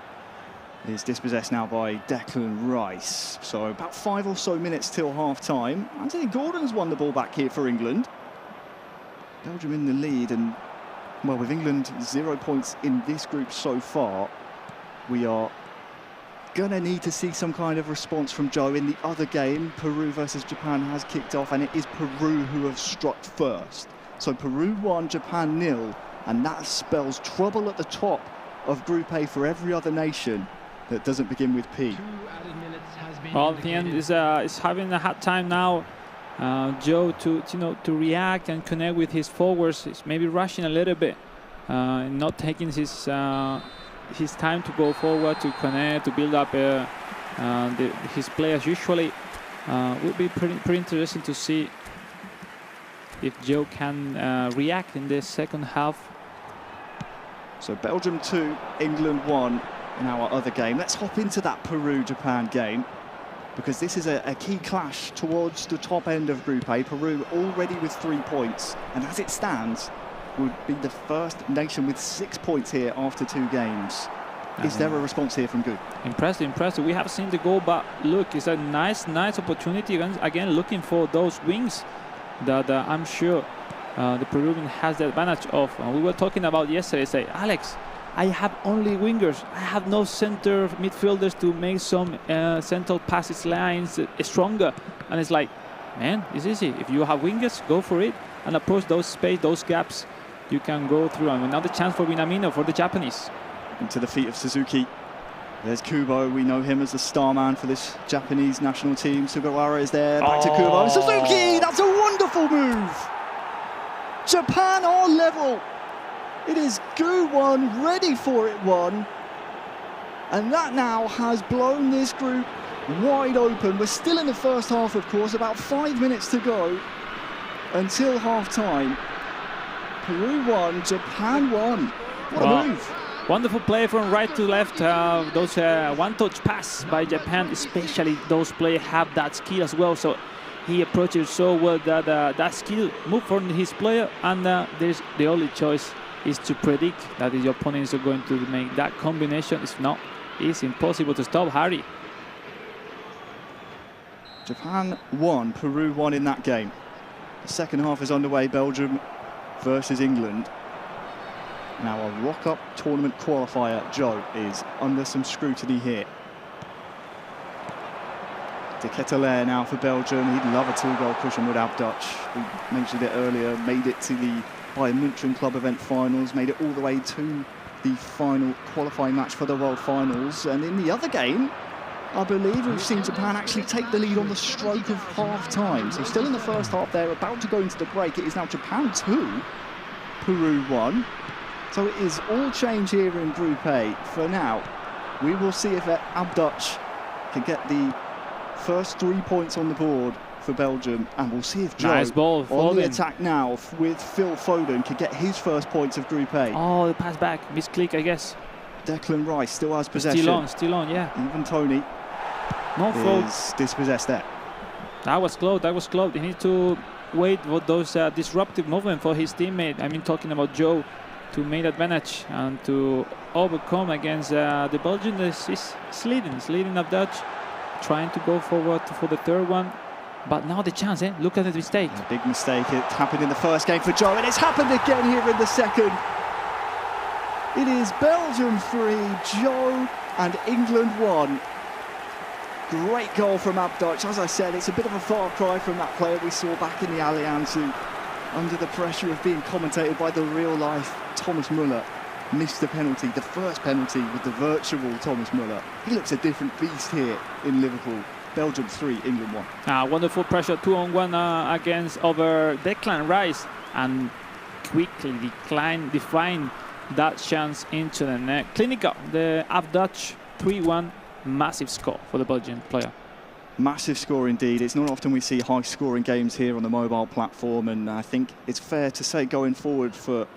is dispossessed now by Declan Rice. So about 5 or so minutes till half-time. Anthony Gordon's won the ball back here for England. Belgium in the lead, and well, with England 0 points in this group so far, we are gonna need to see some kind of response from Joe. In the other game, Peru versus Japan has kicked off, and it is Peru who have struck first. So Peru 1, Japan 0, and that spells trouble at the top of Group A for every other nation that doesn't begin with P. Well, the end is having a hard time now. Joe to react and connect with his forwards. He's maybe rushing a little bit, and not taking his time to go forward, to connect, to build up his players. Usually, would be pretty interesting to see if Joe can react in this second half. So Belgium 2, England 1 in our other game. Let's hop into that Peru-Japan game, because this is a key clash towards the top end of Group A. Peru already with 3 points, and as it stands, would be the first nation with 6 points here after 2 games. Is there a response here from Good? Impressive. We have seen the goal, but look, it's a nice opportunity again, looking for those wings that I'm sure the Peruvian has the advantage of. We were talking about yesterday, say, Alex, I have only wingers. I have no center midfielders to make some central passes lines stronger. And it's like, man, it's easy. If you have wingers, go for it and approach those space, those gaps you can go through. And another chance for Minamino, for the Japanese. Into the feet of Suzuki. There's Kubo. We know him as the star man for this Japanese national team. Sugawara is there. Back to Kubo. Suzuki! That's a wonderful move! Japan are level. It is Gu 1, ready for it 1. And that now has blown this group wide open. We're still in the first half, of course, about 5 minutes to go until half-time. Peru 1, Japan 1. What a move. Wonderful play from right to left. Those one-touch pass by Japan, especially those players have that skill as well. So he approaches so well that that skill move from his player, and there's the only choice is to predict that your opponents are going to make that combination. If not, it's impossible to stop Harry. Japan 1, Peru 1 in that game. The second half is underway, Belgium versus England. Now a rock-up tournament qualifier, Joe, is under some scrutiny here. De Ketelaere now for Belgium. He'd love a 2-goal cushion with Abduch. We mentioned it earlier, made it to the Bayern München Club event finals, made it all the way to the final qualifying match for the World Finals. And in the other game, I believe we've seen Japan actually take the lead on the stroke of half-time. So still in the first half there, about to go into the break. It is now Japan 2, Peru 1. So it is all change here in Group A. For now, we will see if Abduch can get the first 3 points on the board for Belgium, and we'll see if Joe, nice ball, on the attack now with Phil Foden, can get his first points of Group A. Oh, the pass back, misclick, I guess. Declan Rice still has possession. Still on, yeah. Even Tony is dispossessed there. That was close. He needs to wait for those disruptive movement for his teammate. I mean, talking about Joe, to make advantage and to overcome against the Belgian. Is leading Abduch. trying to go forward for the third one. But now the chance, eh? Look at the mistake. A big mistake. It happened in the first game for Joe, and it's happened again here in the second. It is Belgium 3, Joe, and England 1. Great goal from Abduch. As I said, it's a bit of a far cry from that player we saw back in the Allianz, who, under the pressure of being commentated by the real-life Thomas Muller, missed the penalty, the first penalty with the virtual Thomas Muller. He looks a different beast here in Liverpool. Belgium 3, England 1. Wonderful pressure, 2-on-1 against over Declan Rice, and quickly define that chance into the net. Clinical, the Abduch 3-1, massive score for the Belgian player. Massive score indeed. It's not often we see high-scoring games here on the mobile platform, and I think it's fair to say going forward for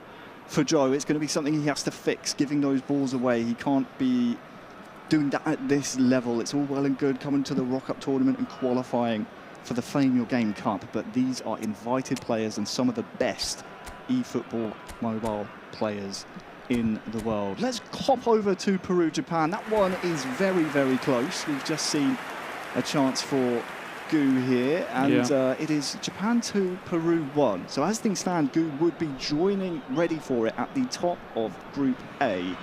Joe, it's going to be something he has to fix, giving those balls away. He can't be doing that at this level. It's all well and good coming to the Rock-Up tournament and qualifying for the FIFAe Game Cup, but these are invited players and some of the best eFootball mobile players in the world. Let's hop over to Peru, Japan. That one is very, very close. We've just seen a chance for Gu here, and it is Japan 2, Peru 1. So as things stand, Gu would be joining, ready for it, at the top of Group A.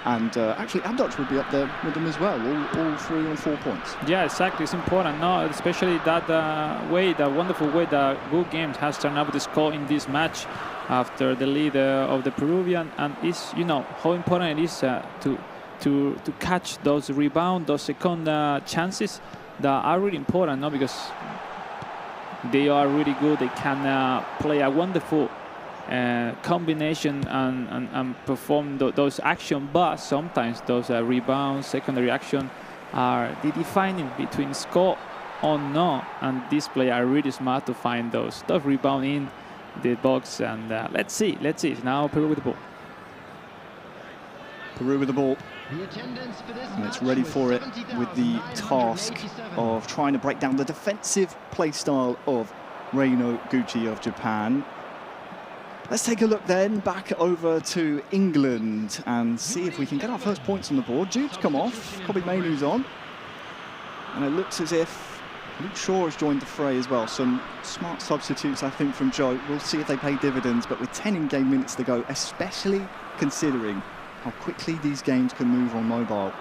And actually, Abduch will be up there with them as well, all 3 on 4 points. Yeah, exactly. It's important, no? Especially that that wonderful way that Gu Games has turned up the score in this match after the lead of the Peruvian, and it's, you know, how important it is to catch those rebound, those second chances that are really important, no? Because they are really good. They can play a wonderful combination and perform those action, but sometimes those rebounds, secondary action, are the defining between score or not, and these players are really smart to find those tough rebound in the box. And let's see now Peru with the ball. Peru with the ball, and it's ready for it with the task of trying to break down the defensive play style of Reino Gucci of Japan. Let's take a look then back over to England and see if we can get our first points on the board. Jude's come off, Kobe Mainoo's on, and it looks as if Luke Shaw has joined the fray as well. Some smart substitutes, I think, from Joe. We'll see if they pay dividends, but with 10 in-game minutes to go, especially considering how quickly these games can move on mobile,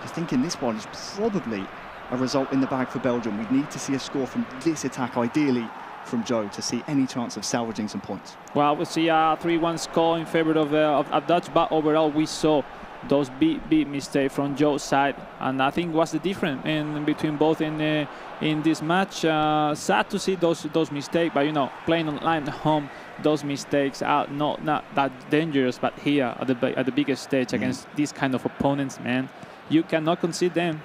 I think in this one is probably a result in the bag for Belgium. We need to see a score from this attack, ideally from Joe, to see any chance of salvaging some points. Well, we see a 3-1 score in favor of Abduch, but overall we saw those big mistakes from Joe's side, and I think what's the difference in between both in this match. Sad to see those mistakes, but you know, playing online at home, those mistakes are not that dangerous. But here at the biggest stage against these kind of opponents, man, you cannot concede them.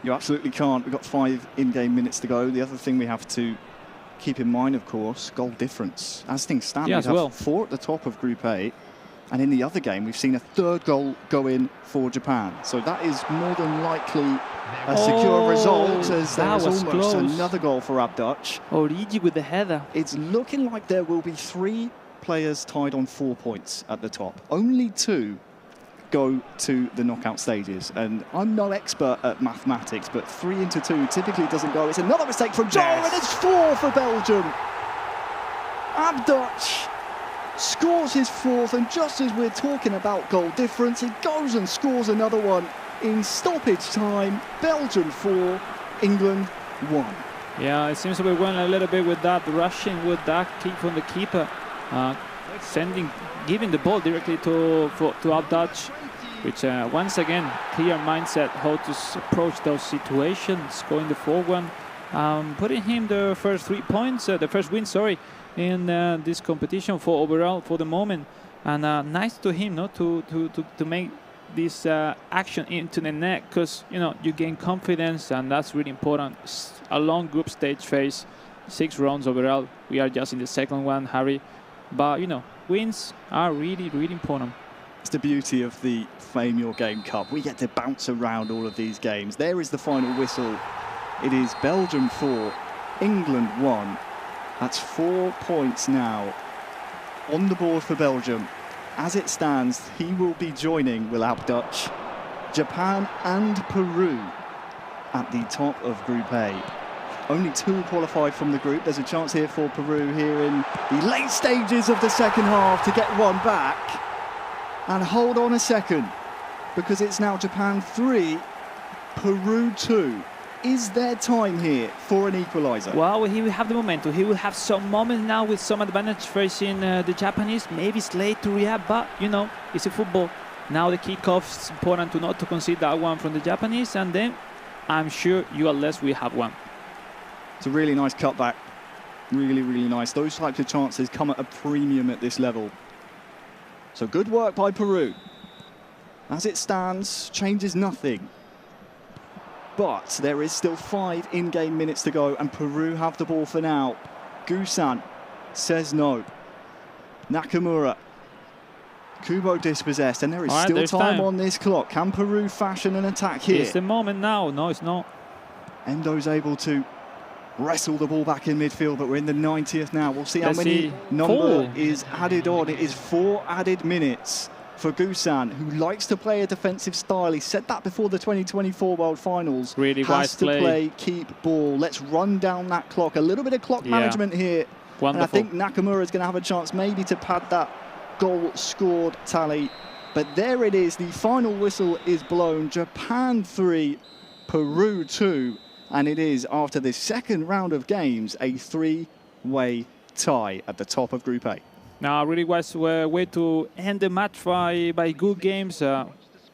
You absolutely can't. We've got 5 in-game minutes to go. The other thing we have to keep in mind, of course, goal difference. As things stand, we have 4 at the top of Group A, and in the other game, we've seen a 3rd goal go in for Japan. So that is more than likely a secure result, as there was almost close. Another goal for Abduch. Origi with the header. It's looking like there will be 3 players tied on 4 points at the top. Only 2 go to the knockout stages, and I'm no expert at mathematics, but 3 into 2 typically doesn't go. It's another mistake from Joe, and it's 4 for Belgium. Abduch scores his 4th, and just as we're talking about goal difference, he goes and scores another one in stoppage time. Belgium 4, England 1. Yeah, it seems we went a little bit with that, rushing with that kick from the keeper, giving the ball directly to Abduch, which once again, clear mindset how to approach those situations, scoring the 4-1, putting him the first 3 points, the first win, in this competition for overall for the moment. And nice to him, no, to make this action into the net, because you know you gain confidence, and that's really important. A long group stage phase, 6 rounds overall. We are just in the 2nd one, Harry, but you know, wins are really important. It's the beauty of the FIFAe Game Cup. We get to bounce around all of these games. There is the final whistle. It is Belgium 4, England 1. That's 4 points now on the board for Belgium. As it stands, he will be joining Will Abduch, Japan and Peru at the top of Group A. Only 2 qualified from the group. There's a chance here for Peru here in the late stages of the second half to get one back. And hold on a second, because it's now Japan 3, Peru 2. Is there time here for an equaliser? Well, he will have the momentum. He will have some moments now with some advantage facing the Japanese. Maybe it's late to react, but, you know, it's a football. Now the kickoff is important to not to concede that one from the Japanese, and then I'm sure ULS will have one. It's a really nice cutback. Really, really nice. Those types of chances come at a premium at this level. So good work by Peru. As it stands, changes nothing. But there is still 5 in-game minutes to go, and Peru have the ball for now. Gusan says no. Nakamura. Kubo dispossessed, and there is still time on this clock. Can Peru fashion an attack here? It's the moment now. No, it's not. Endo's able to wrestle the ball back in midfield, but we're in the 90th now. We'll see how many number is added on. It is 4 added minutes for Gusan, who likes to play a defensive style. He said that before the 2024 World Finals. Really has to play keep ball. Let's run down that clock. A little bit of clock management here. Wonderful. And I think Nakamura is going to have a chance maybe to pad that goal scored tally. But there it is. The final whistle is blown. Japan 3, Peru 2. And it is, after this second round of games, a 3-way tie at the top of Group A. Now, really was a way to end the match by good games.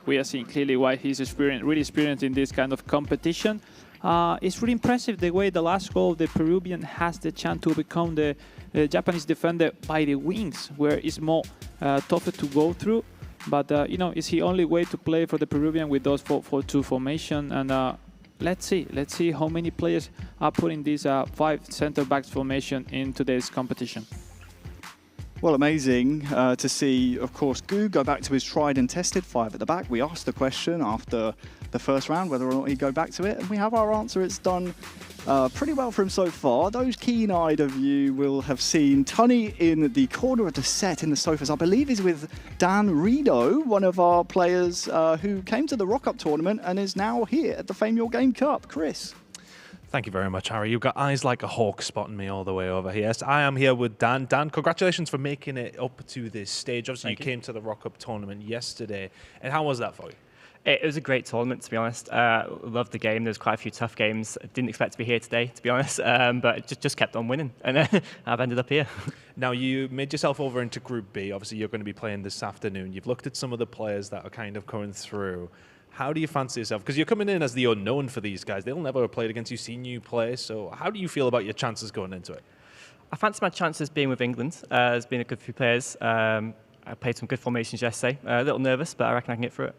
We are seeing clearly why he's really experienced in this kind of competition. It's really impressive the way the last goal, the Peruvian has the chance to become the Japanese defender by the wings, where it's more tougher to go through. But, you know, it's the only way to play for the Peruvian with those 4-4-2 formation. And let's see how many players are putting this 5 center-backs formation in today's competition. Well, amazing to see, of course, Gu go back to his tried and tested 5 at the back. We asked the question after the first round whether or not he'd go back to it, and we have our answer. It's done pretty well for him so far. Those keen-eyed of you will have seen Tunny in the corner of the set in the sofas. I believe he's with Dan Rido, one of our players who came to the Rock-Up tournament and is now here at the Fame Your Game Cup. Chris. Thank you very much, Harry. You've got eyes like a hawk spotting me all the way over here. Yes, I am here with Dan. Dan, congratulations for making it up to this stage. Obviously, you came to the Rock-Up tournament yesterday. And how was that for you? It was a great tournament, to be honest. Loved the game. There's quite a few tough games. I didn't expect to be here today, to be honest, but just kept on winning, and I've ended up here. Now, you made yourself over into Group B. Obviously, you're going to be playing this afternoon. You've looked at some of the players that are kind of coming through. How do you fancy yourself? Because you're coming in as the unknown for these guys. They'll never have played against you, seen you play. So how do you feel about your chances going into it? I fancy my chances being with England. There's been a good few players. I played some good formations yesterday. A little nervous, but I reckon I can get through it.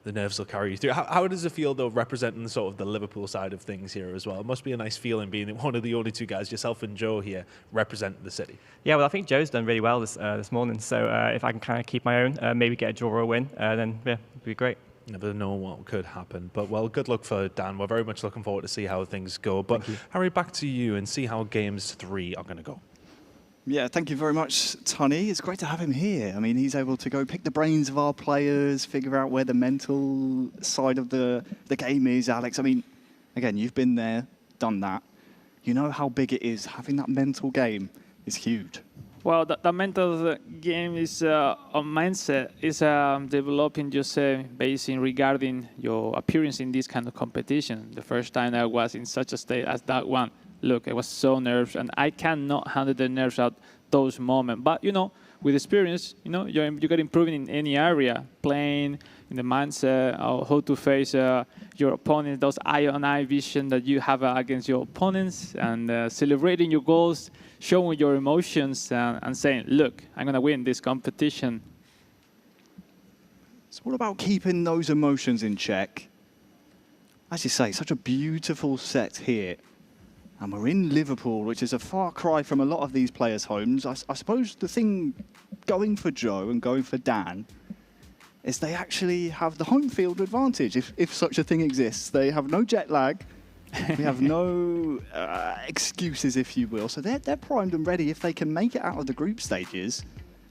The nerves will carry you through. How does it feel, though, representing sort of the Liverpool side of things here as well? It must be a nice feeling being one of the only 2 guys, yourself and Joe here, representing the city. Yeah, well, I think Joe's done really well this morning. So if I can kind of keep my own, maybe get a draw or a win, then yeah, it'd be great. Never know what could happen. But, well, good luck for Dan. We're very much looking forward to see how things go. But, Harry, back to you and see how games 3 are going to go. Yeah, thank you very much, Tunny. It's great to have him here. I mean, he's able to go pick the brains of our players, figure out where the mental side of the game is, Alex. I mean, again, you've been there, done that. You know how big it is. Having that mental game is huge. Well, the mental game is a mindset is developing just based in regarding your appearance in this kind of competition. The first time I was in such a state as that one, look, I was so nervous, and I cannot handle the nerves at those moments. But, you know, with experience, you know, you get improving in any area, playing, in the mindset, or how to face your opponents, those eye-on-eye vision that you have against your opponents, and celebrating your goals, showing your emotions, and saying, look, I'm going to win this competition. It's all about keeping those emotions in check. As you say, such a beautiful set here. And we're in Liverpool, which is a far cry from a lot of these players' homes. I suppose the thing going for Joe and going for Dan is they actually have the home field advantage, if such a thing exists. They have no jet lag. We have no excuses, if you will. So they're primed and ready if they can make it out of the group stages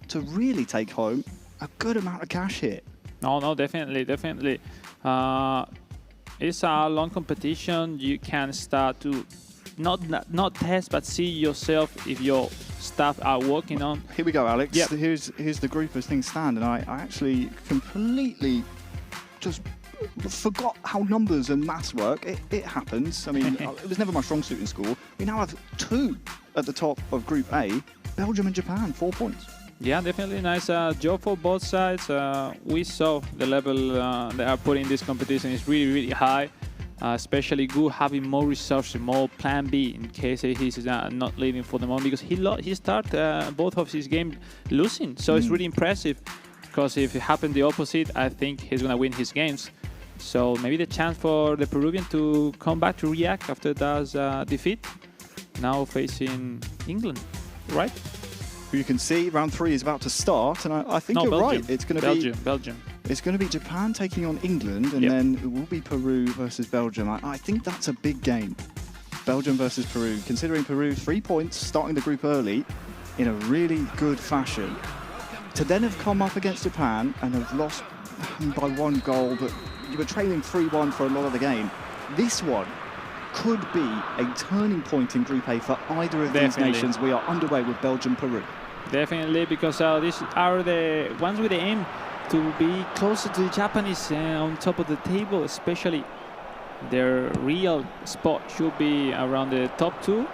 to really take home a good amount of cash here. No, definitely. It's a long competition. You can start to not test, but see yourself if your staff are working on. Here we go, Alex. Yep. Here's the group as things stand, and I actually completely just forgot how numbers and maths work. It happens. I mean, it was never my strong suit in school. We now have 2 at the top of Group A, Belgium and Japan, 4 points. Yeah, definitely nice job for both sides. We saw the level they are putting this competition is really, really high. Especially good having more resources, more plan B in case he's not leading for the moment, because he started both of his games losing. So it's really impressive, because if it happened the opposite, I think he's going to win his games. So maybe the chance for the Peruvian to come back to react after that defeat. Now facing England, right? You can see round 3 is about to start, and I think you're Belgium. right. It's going to be Belgium. It's going to be Japan taking on England, and then it will be Peru versus Belgium. I think that's a big game. Belgium versus Peru. Considering Peru 3 points, starting the group early in a really good fashion. To then have come up against Japan and have lost by 1 goal, but you were trailing 3-1 for a lot of the game. This one could be a turning point in Group A for either of these nations. We are underway with Belgium-Peru. Definitely, because these are the ones with the aim to be closer to the Japanese on top of the table, especially their real spot should be around the top 2.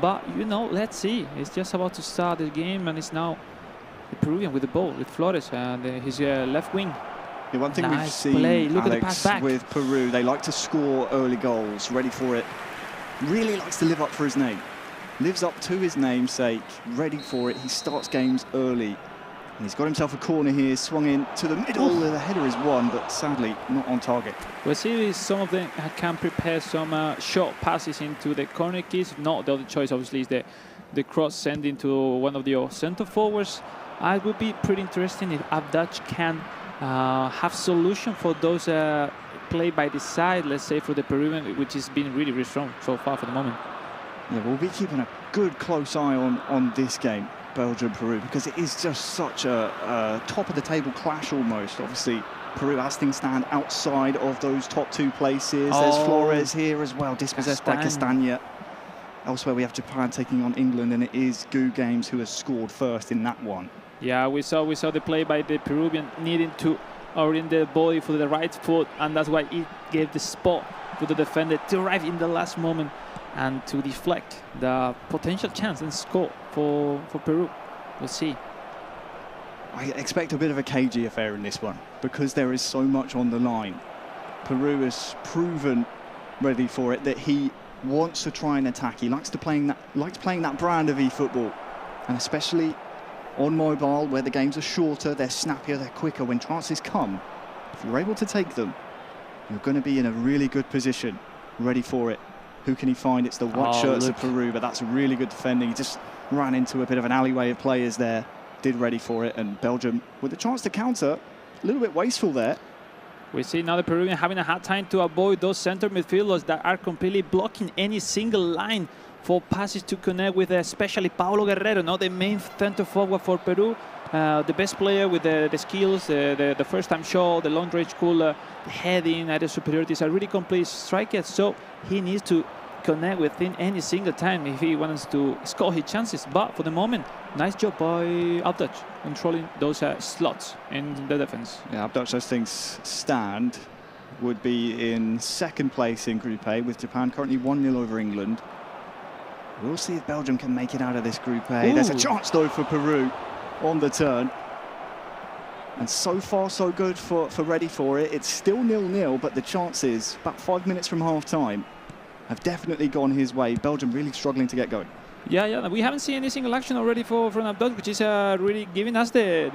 But, you know, let's see. It's just about to start the game, and it's now the Peruvian with the ball, with Flores, and his left wing. Yeah, one thing Nice we've seen, play. Look at the Alex, pass back. with Peru, they like to score early goals, ready for it. Really likes to live up for his name. Lives up to his namesake, ready for it. He starts games early. And he's got himself a corner here, swung in to the middle. The header is won, but sadly not on target. We'll see if some of them can prepare some short passes into the corner kicks. If not, the other choice obviously is the cross sending to one of your center forwards. It would be pretty interesting if Abdach can have solution for those play by the side, let's say for the Peruvian, which has been really, really strong so far for the moment. Yeah, we'll be keeping a good close eye on this game, Belgium-Peru, because it is just such a top-of-the-table clash almost. Obviously, Peru, as things stand, outside of those top 2 places. There's Flores here as well, dispossessed by Castagna. Elsewhere, we have Japan taking on England, and it is Gu Games who has scored first in that one. Yeah, we saw the play by the Peruvian needing to orient the body for the right foot, and that's why it gave the spot for the defender to arrive in the last moment and to deflect the potential chance and score for Peru. We'll see. I expect a bit of a cagey affair in this one because there is so much on the line. Peru has proven ready for it that he wants to try and attack. He likes playing that brand of eFootball, and especially on mobile where the games are shorter, they're snappier, they're quicker. When chances come, if you're able to take them, you're going to be in a really good position, ready for it. Who can he find? It's the white shirts of Peru, but that's really good defending. He just ran into a bit of an alleyway of players there, did ready for it, and Belgium with a chance to counter, a little bit wasteful there. We see now the Peruvian having a hard time to avoid those center midfielders that are completely blocking any single line for passes to connect with, especially Paulo Guerrero, not the main center forward for Peru. The best player with the skills, the first-time shot, the long-range cooler, the heading, aerial superiorities, are really complete strikers. So he needs to connect within any single time if he wants to score his chances. But for the moment, nice job by Abdach controlling those slots in the defense. Yeah, Abdach, as things stand, would be in second place in Group A with Japan currently 1-0 over England. We'll see if Belgium can make it out of this Group A. There's a chance, though, for Peru on the turn. And so far, so good for ready for it. It's still 0-0, but the chances, about 5 minutes from half-time, have definitely gone his way. Belgium really struggling to get going. Yeah, we haven't seen any single action already from Abdach, which is really giving us the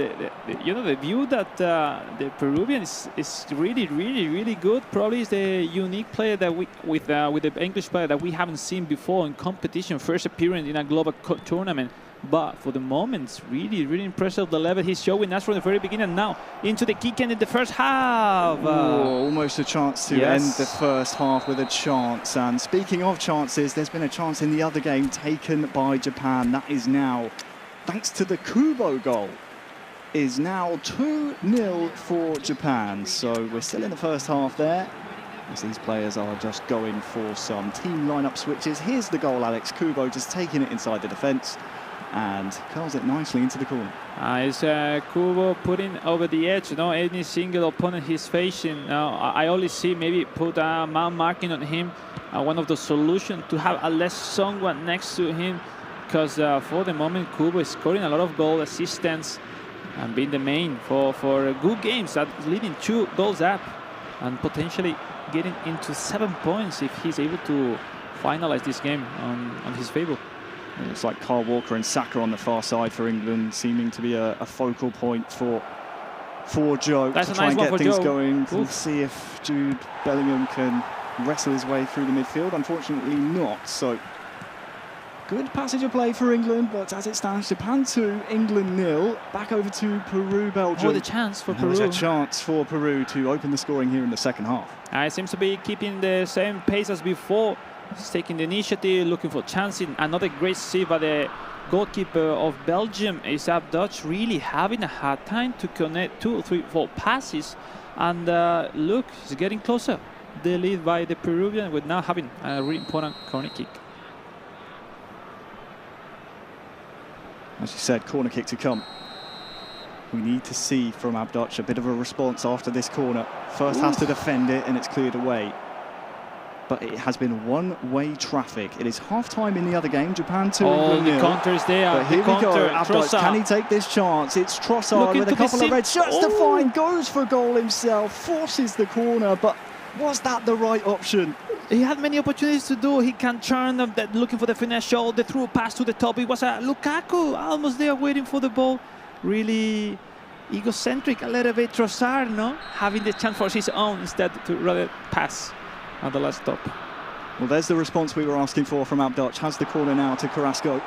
view that the Peruvian is really good. Probably is the unique player that with the English player that we haven't seen before in competition, first appearance in a global tournament. But for the moment, it's really impressive the level he's showing us from the very beginning. Now into the kick in the first half. Almost a chance to end the first half with a chance. And speaking of chances, there's been a chance in the other game taken by Japan. That is now, thanks to the Kubo goal, is now 2-0 for Japan. So we're still in the first half there. as these players are just going for some team lineup switches. Here's the goal, Alex. Kubo just taking it inside the defence and curls it nicely into the corner. It's Kubo putting over the edge, any single opponent he's facing. Now, I only see maybe put a man marking on him, one of the solutions to have at least someone next to him, because for the moment Kubo is scoring a lot of goal assistance and being the main for good games, that is leading 2 goals up and potentially getting into 7 points if he's able to finalize this game on his favour. It looks like Kyle Walker and Saka on the far side for England, seeming to be a focal point for Joe. That's to a try nice and one get for things Joe. going. Oof. We'll see if Jude Bellingham can wrestle his way through the midfield. Unfortunately not. So good passage of play for England, but as it stands, Japan 2, England 0. Back over to Peru, Belgium. Oh, the chance for There was Peru. a chance for Peru to open the scoring here in the second half. It seems to be keeping the same pace as before. He's taking the initiative, looking for chances. Another great save by the goalkeeper of Belgium. Isaac Dutch really having a hard time to connect 2, 3, 4 passes. And look, he's getting closer. The lead by the Peruvian with now having a really important corner kick. As you said, corner kick to come. We need to see from Abduch a bit of a response after this corner. First has to defend it and it's cleared away. But it has been one-way traffic. It is half-time in the other game. Japan 2, England 0. The counter's there. But here we go. Abduch, Trossard. can he take this chance? It's Trossard with a couple of red shirts to find. Goes for goal himself. Forces the corner. But was that the right option? He had many opportunities to do. He can turn them, looking for the finesse shot, the through pass to the top. It was a Lukaku almost there waiting for the ball. Really egocentric a little bit. Trossard, having the chance for his own instead to rather pass at the last stop. Well, there's the response we were asking for from Abduch. Has the corner now to Carrasco.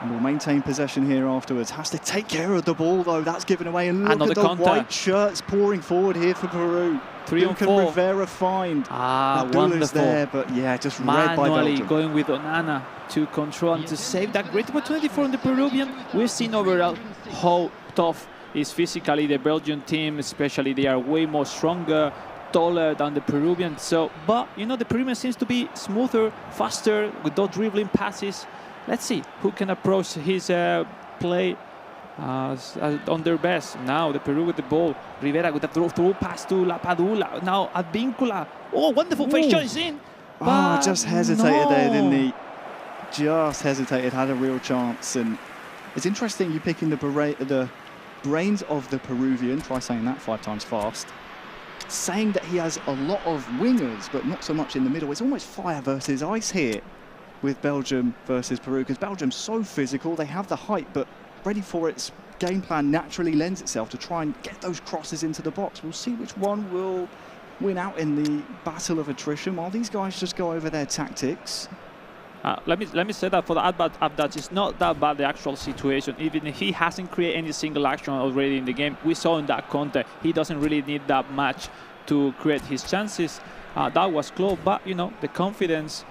And will maintain possession here afterwards. Has to take care of the ball, though. That's given away. And look Another at the counter. white shirts pouring forward here for Peru. 3 Who on can 4. Rivera find? Wonderful. Abdullah's there, but yeah, just read by Manually Belgium. going with Onana to control and to save that great opportunity for the Peruvian. We've seen overall how tough is physically the Belgian team, especially they are way more stronger, taller than the Peruvian. So, but the Peruvian seems to be smoother, faster with those dribbling passes. Let's see who can approach his play on their best. Now the Peru with the ball. Rivera with a through pass to La Padula. Now Advíncula. Oh, wonderful face shot is in. Just hesitated there, didn't he? Just hesitated, had a real chance. And it's interesting you picking the brains of the Peruvian, try saying that 5 times fast, saying that he has a lot of wingers, but not so much in the middle. It's almost fire versus ice here with Belgium versus Peru, because Belgium's so physical, they have the height, but ready for its game plan naturally lends itself to try and get those crosses into the box. We'll see which one will win out in the battle of attrition, while these guys just go over their tactics. Let me say that for the Abduch, it's not that bad, the actual situation. Even if he hasn't created any single action already in the game, we saw in that context, he doesn't really need that much to create his chances. That was close, but the confidence,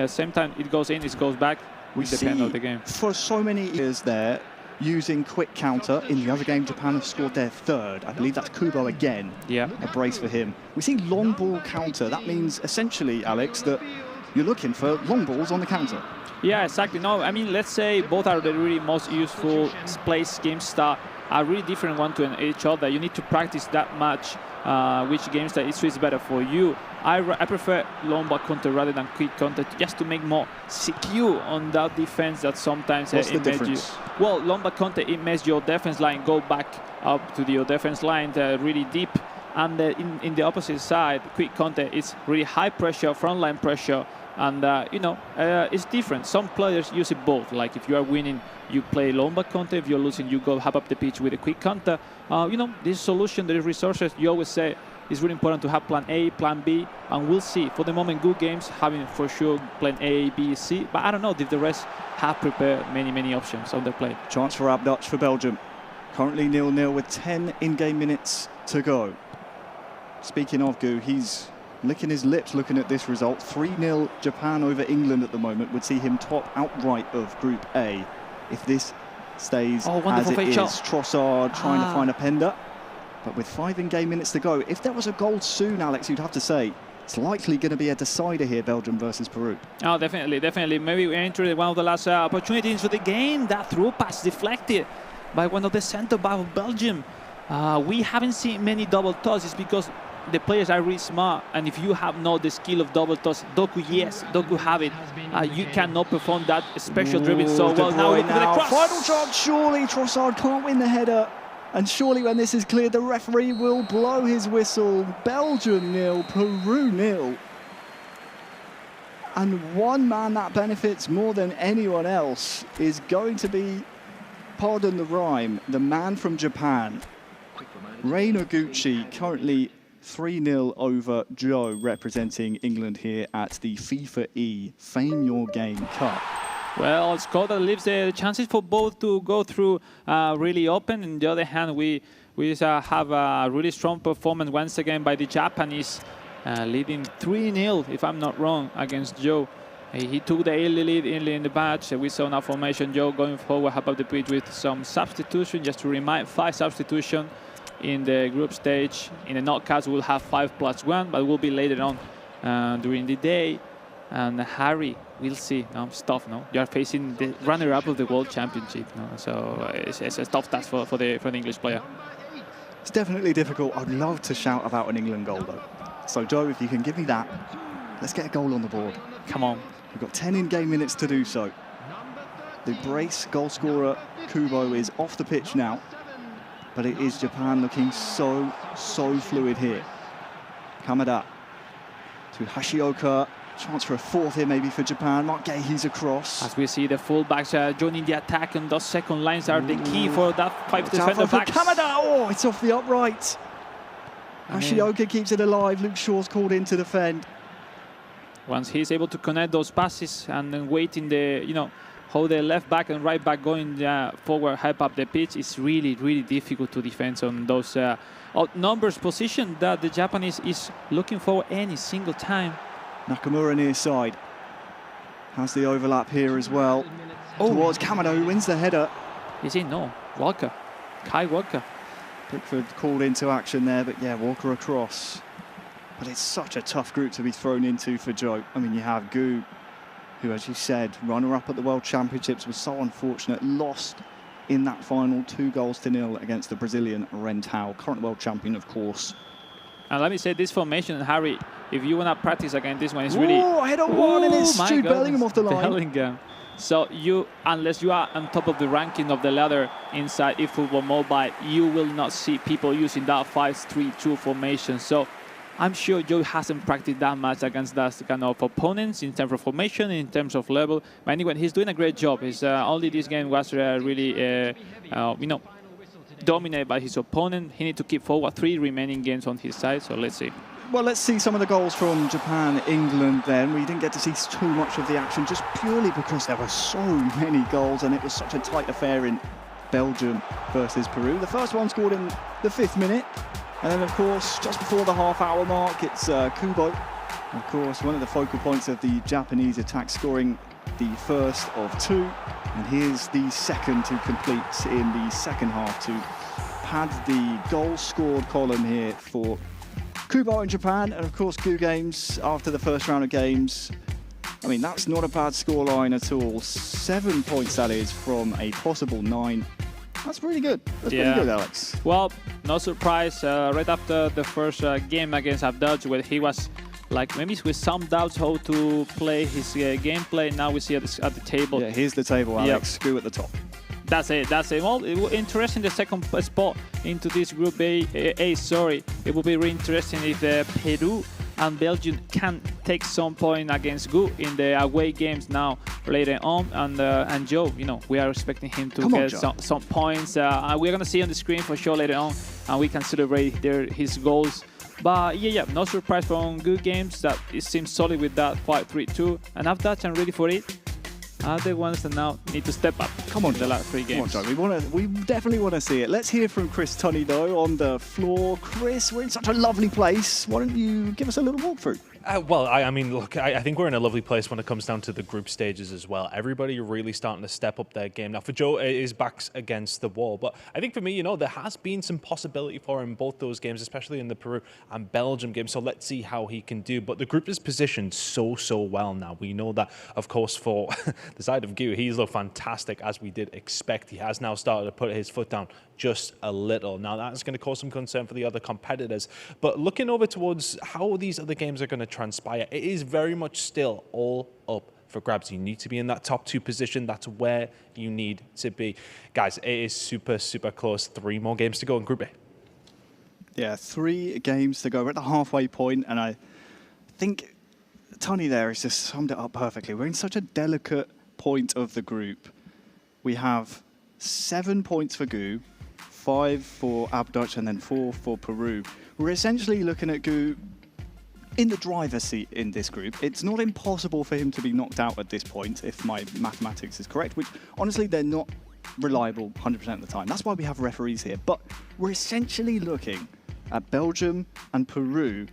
same time it goes in, it goes back. We depend see on the game. For so many years there, using quick counter. In the other game, Japan have scored their 3rd. I believe that's Kubo again. Yeah. A brace for him. We see long ball counter. That means essentially, Alex, that you're looking for long balls on the counter. Yeah, exactly. No, I mean, let's say both are the really most useful place game style, are really different one to each other. You need to practice that much which game style is better for you. I prefer long ball counter rather than quick counter, just to make more secure on that defense that sometimes What's the difference? Well, long ball counter, it makes your defense line go back up to your defense line really deep. And in the opposite side, quick counter is really high pressure, front line pressure. And, it's different. Some players use it both. Like if you are winning, you play long ball counter. If you're losing, you go half up the pitch with a quick counter. This solution, there is resources. You always say it's really important to have plan A, plan B, and we'll see. For the moment, good games, having for sure plan A, B, C. But I don't know if the rest have prepared many options on their play. Chance for Abduch for Belgium. Currently 0-0 with 10 in-game minutes to go. Speaking of Gu, he's licking his lips looking at this result. 3-0 Japan over England at the moment would see him top outright of Group A. If this stays as it is. shot. Trossard trying to find a Pender. But with 5 in-game minutes to go, if there was a goal soon, Alex, you'd have to say it's likely going to be a decider here, Belgium versus Peru. Oh, definitely, definitely. Maybe we entered one of the last opportunities into the game. That through pass deflected by one of the centre-back of Belgium. We haven't seen many double tosses because the players are really smart, and if you have not the skill of double toss, Doku, yes, Doku have it. You cannot perform that special dribbling so well. Now look at the cross. Final chance, surely Trossard can't win the header. And surely when this is cleared, the referee will blow his whistle. Belgium 0, Peru 0. And one man that benefits more than anyone else is going to be, pardon the rhyme, the man from Japan. Rei Noguchi, currently 3-0 over Joe, representing England here at the FIFAe Fame Your Game Cup. Well, a score that leaves the chances for both to go through really open. On the other hand, we have a really strong performance once again by the Japanese, leading 3-0, if I'm not wrong, against Joe. He took the early lead in the match. We saw now formation Joe going forward, half of the pitch with some substitution. Just to remind, 5 substitution in the group stage. In the knockouts, we'll have 5+1, but we'll be later on during the day. And Harry, we'll see. Stuff. You are facing the runner-up of the World Championship. So it's a tough task for the English player. It's definitely difficult. I'd love to shout about an England goal, though. So, Joe, if you can give me that, let's get a goal on the board. Come on. We've got 10 in-game minutes to do so. The brace goal scorer, Kubo, is off the pitch now. But it is Japan looking so fluid here. Kamada to Hashioka. Chance for a 4th here maybe for Japan. Mark Gahey's across. As we see the fullbacks joining the attack, and those second lines are the key for that 5 defender backs. Kamada! Oh, it's off the upright. Hashioka keeps it alive. Luke Shaw's called in to defend. Once he's able to connect those passes and then wait in the, hold the left back and right back going forward, help up the pitch, it's really, really difficult to defend on those numbers position that the Japanese is looking for any single time. Nakamura near side. Has the overlap here as well. Towards Kamada, who wins the header. Is he? No. Walker. Kai Walker. Pickford called into action there, but yeah, Walker across. But it's such a tough group to be thrown into for Joe. I mean, you have Gu, who, as you said, runner-up at the World Championships, was so unfortunate, lost in that final 2-0 against the Brazilian Rentao, current world champion, of course. And let me say, this formation, Harry, if you want to practice again, this one is really... Oh, I hit a 1 and it's Jude Bellingham off the line. Bellingham. So unless you are on top of the ranking of the ladder inside eFootball Mobile, you will not see people using that 5-3-2 formation. So I'm sure Joe hasn't practiced that much against that kind of opponents in terms of formation, in terms of level. But anyway, he's doing a great job. His only this game was really, dominated by his opponent. He needs to keep forward 3 remaining games on his side. So let's see. Well, let's see some of the goals from Japan, England then. We didn't get to see too much of the action just purely because there were so many goals and it was such a tight affair in Belgium versus Peru. The first one scored in the 5th minute. And then, of course, just before the half-hour mark, it's Kubo. Of course, one of the focal points of the Japanese attack, scoring the first of 2. And here's the second to complete in the second half to pad the goals scored column here for Kubo in Japan. And, of course, Gu Games after the first round of games. I mean, that's not a bad scoreline at all. 7 points, that is, from a possible 9. That's pretty good. That's pretty good, Alex. Well, no surprise. Right after the first game against Abdaj, where he was like maybe with some doubts how to play his gameplay. Now we see at the table. Yeah, here's the table, Alex. Screw at the top. That's it. That's it. Well, it will interesting the second spot into this Group A. Sorry, it will be really interesting if Peru and Belgium can take some point against Gu in the away games now later on. And Joe, we are expecting him to get some points. We're gonna see on the screen for sure later on, and we can celebrate his goals. But yeah, no surprise from Gu Games that it seems solid with that 5-3-2. And after that, I'm ready for it. Are the ones that now need to step up. Come on, the last 3 games. Come on, Joe. We definitely want to see it. Let's hear from Chris Tunney, though, on the floor. Chris, we're in such a lovely place. Why don't you give us a little walkthrough? Well, I mean, look, I think we're in a lovely place when it comes down to the group stages as well. Everybody really starting to step up their game. Now, for Joe, his back's against the wall. But I think for me, there has been some possibility for him in both those games, especially in the Peru and Belgium game. So let's see how he can do. But the group is positioned so well now. We know that, of course, for the side of Gu, he's looked fantastic, as we did expect. He has now started to put his foot down just a little. Now, that's going to cause some concern for the other competitors. But looking over towards how these other games are going to transpire, it is very much still all up for grabs. You need to be in that top 2 position. That's where you need to be. Guys, it is super close. 3 more games to go in Group A. Yeah, 3 games to go. We're at the halfway point, and I think Tony there has just summed it up perfectly. We're in such a delicate point of the group. We have 7 points for Gu, 5 for Abduch, and then 4 for Peru. We're essentially looking at Gu in the driver's seat in this group. It's not impossible for him to be knocked out at this point, if my mathematics is correct, which honestly they're not reliable 100% of the time. That's why we have referees here. But we're essentially looking at Belgium and Peru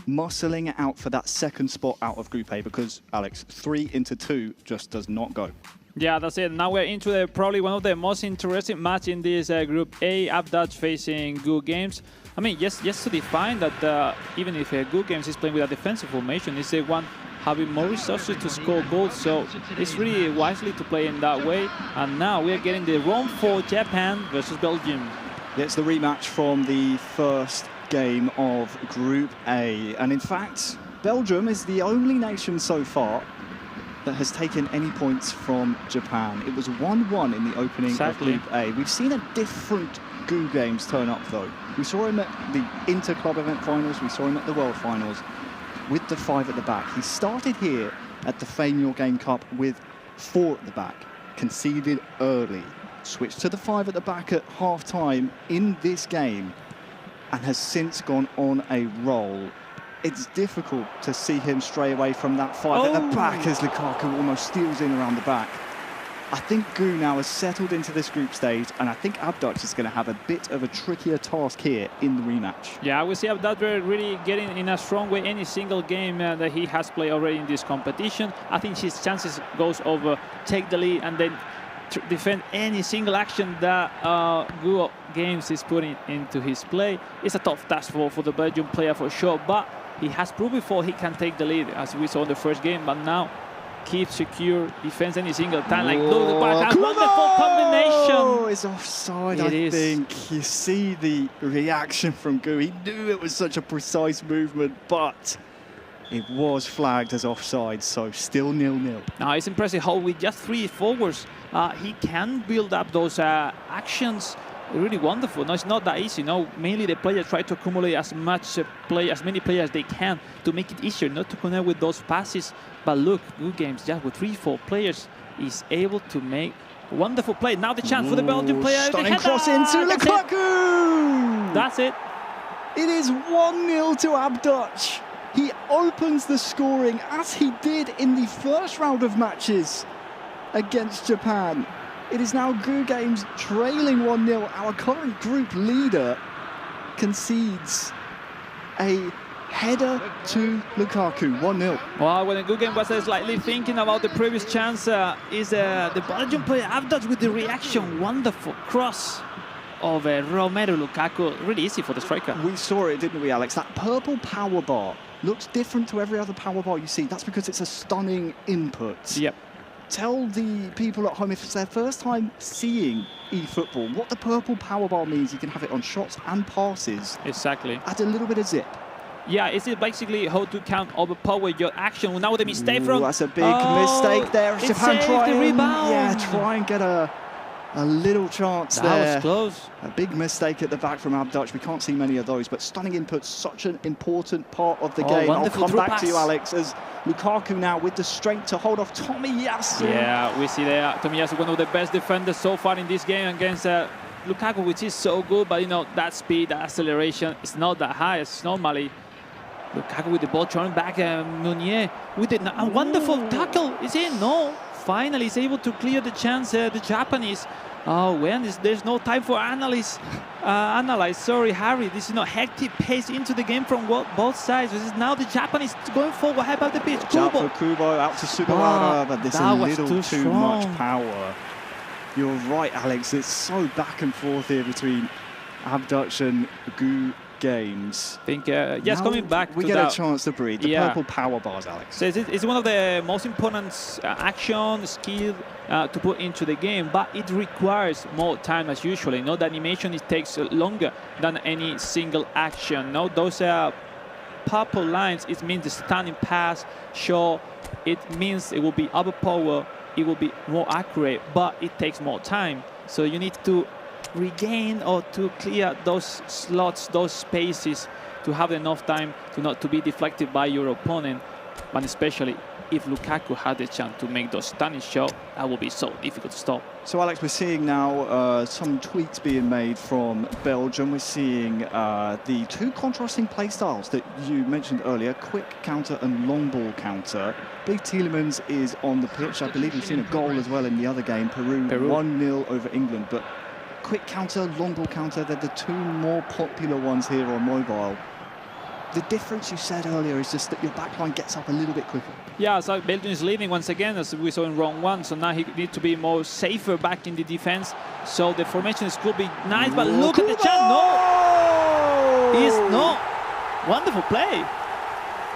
muscling it out for that second spot out of Group A, because, Alex, 3 into 2 just does not go. Yeah, that's it. Now we're into probably one of the most interesting match in this Group A, Abduch facing Gu Games. I mean, just to define that even if Gu Games is playing with a defensive formation, it's the one having more resources to score goals, so it's really wisely to play in that way. And now we're getting the run for Japan versus Belgium. It's the rematch from the first game of Group A. And in fact, Belgium is the only nation so far that has taken any points from Japan. It was 1-1 in the opening of Group A. We've seen a different Gu Games turn up, though. We saw him at the Inter-Club event finals. We saw him at the World finals with the 5 at the back. He started here at the FIFAe Game Cup with 4 at the back, conceded early, switched to the 5 at the back at half-time in this game, and has since gone on a roll. It's difficult to see him stray away from that 5 at the back as Lukaku almost steals in around the back. I think Gu now has settled into this group stage, and I think Abduch is going to have a bit of a trickier task here in the rematch. Yeah, we see Abduch really getting in a strong way any single game that he has played already in this competition. I think his chances goes over take the lead and then defend any single action that Gu Games is putting into his play. It's a tough task for the Belgian player for sure, but he has proved before he can take the lead, as we saw in the first game, but now keep secure, defense any single time. Like, look, the back, wonderful combination. Oh, it's offside, I think. You see the reaction from Gu. He knew it was such a precise movement, but it was flagged as offside, so still 0-0. Now, it's impressive how with just 3 forwards, he can build up those actions. Really wonderful. No, it's not that easy. No, mainly the players try to accumulate as many players as they can to make it easier, not to connect with those passes. But look, Gu Games just with 3-4 players is able to make a wonderful play. Now the chance for the Belgian player. Stunning cross into Lukaku. That's it. It is 1-0 to Abduch. He opens the scoring as he did in the first round of matches against Japan. It is now Gu Games trailing 1-0. Our current group leader concedes a header to Lukaku, 1-0. Well, when the Gu Games was slightly thinking about the previous chance, is the Belgian player Abduch with the reaction. Wonderful cross of Romero Lukaku. Really easy for the striker. We saw it, didn't we, Alex? That purple power bar looks different to every other power bar you see. That's because it's a stunning input. Yep. Tell the people at home, if it's their first time seeing eFootball, what the purple power bar means. You can have it on shots and passes. Exactly. Add a little bit of zip. Yeah, it's basically how to count overpower your action. Now the mistake from... That's a big mistake there. Japan trying the rebound. Yeah, try and get a little chance there. That was close. A big mistake at the back from Abduch. We can't see many of those, but stunning input, such an important part of the game. I'll come back to you, Alex, as Lukaku now with the strength to hold off Tomiyasu. Yeah, we see there Tomiyasu, one of the best defenders so far in this game against Lukaku, which is so good, but you know, that speed, that acceleration, it's not that high as normally. Lukaku with the ball, turning back, Meunier with a wonderful tackle. Is it? No. finally is able to clear the chance. The Japanese. Oh, there's no time for analyze. Sorry, Harry. This is not hectic pace into the game from both sides. This is now the Japanese going forward. How about the pitch? Out for Kubo, out to Sugawara, but there's a little too much power. You're right, Alex. It's so back and forth here between Abduch and Gu Games. I think, yes, coming back we to get that, a chance to breathe. The purple power bars, Alex. So it's one of the most important action, skill to put into the game, but it requires more time as usually. The animation, it takes longer than any single action. Those purple lines, it means the standing pass, sure, it means it will be overpower, it will be more accurate, but it takes more time. So you need to regain or to clear those slots, those spaces, to have enough time to not to be deflected by your opponent. But especially if Lukaku had the chance to make those stunning shots, that will be so difficult to stop. So, Alex, we're seeing now some tweaks being made from Belgium. We're seeing the two contrasting play styles that you mentioned earlier, quick counter and long ball counter. Big Tielemans is on the pitch. I believe we've seen a goal as well in the other game, Peru. 1-0 over England. But quick counter, long ball counter, they're the two more popular ones here on mobile. The difference you said earlier is just that your backline gets up a little bit quicker. Yeah, so Belgium is leading once again, as we saw in round one. So now he needs to be more safer back in the defense. So the formation could be nice, but look at the chance. No, it's not. Wonderful play.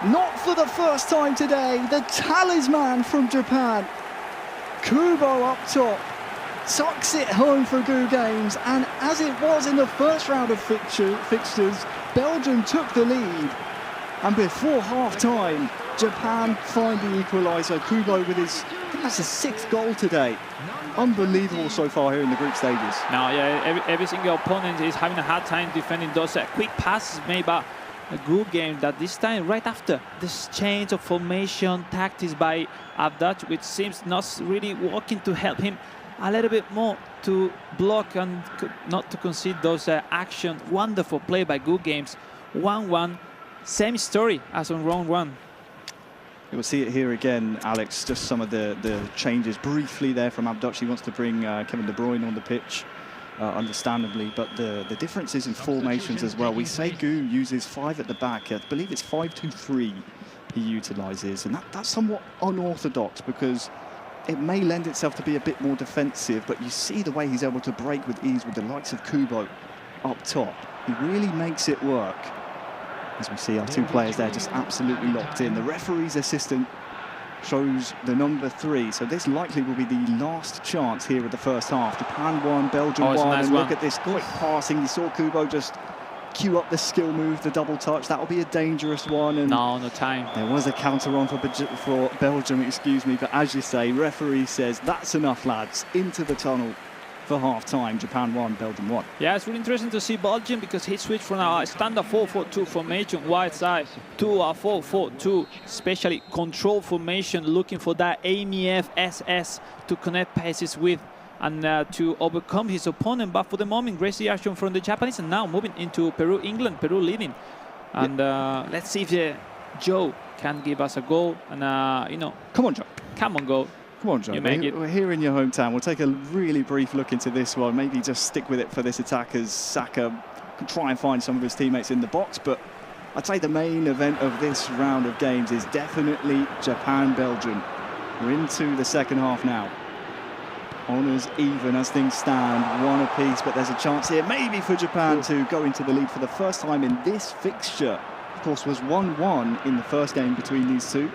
Not for the first time today. The talisman from Japan, Kubo up top, tucks it home for Gu Games, and as it was in the first round of fixtures, Belgium took the lead, and before half-time, Japan find the equaliser. Kubo with his, I think that's his 6th goal today. Unbelievable so far here in the group stages. Now, yeah, every single opponent is having a hard time defending those quick passes made by a good game. That this time, right after this change of formation tactics by Abduch, which seems not really working to help him a little bit more to block and not to concede those action. Wonderful play by Gu Games. 1-1, same story as on round one. You'll see it here again, Alex, just some of the changes briefly there from Abduch. He wants to bring Kevin De Bruyne on the pitch, understandably, but the differences in formations as well. We say Gu uses 5 at the back. I believe it's 5-2-3 he utilises, and that's somewhat unorthodox because it may lend itself to be a bit more defensive, but you see the way he's able to break with ease with the likes of Kubo up top. He really makes it work. As we see our two players there just absolutely locked in. The referee's assistant shows the number 3, so this likely will be the last chance here of the first half. Japan 1, Belgium 1, nice and one. look at this quick passing. You saw Kubo just cue up the skill move, the double touch. That will be a dangerous one. And no time. there was a counter on for Belgium, excuse me, but as you say, referee says that's enough, lads. Into the tunnel for half-time. Japan 1, Belgium 1. Yeah, it's really interesting to see Belgium because he switched from a standard 4-4-2 formation, wide side, to a 4-4-2, especially control formation, looking for that AMF SS to connect passes with and to overcome his opponent. But for the moment, great reaction from the Japanese, and now moving into Peru, England, Peru leading. And let's see if Joe can give us a goal. And, Come on, Joe. Come on, go. Come on, Joe. We're here in your hometown. We'll take a really brief look into this one. Maybe just stick with it for this attack as Saka can try and find some of his teammates in the box. But I'd say the main event of this round of games is definitely Japan-Belgium. We're into the second half now. Honours even as things stand, 1 apiece, but there's a chance here maybe for Japan to go into the lead for the first time in this fixture. Of course, was 1-1 in the first game between these two.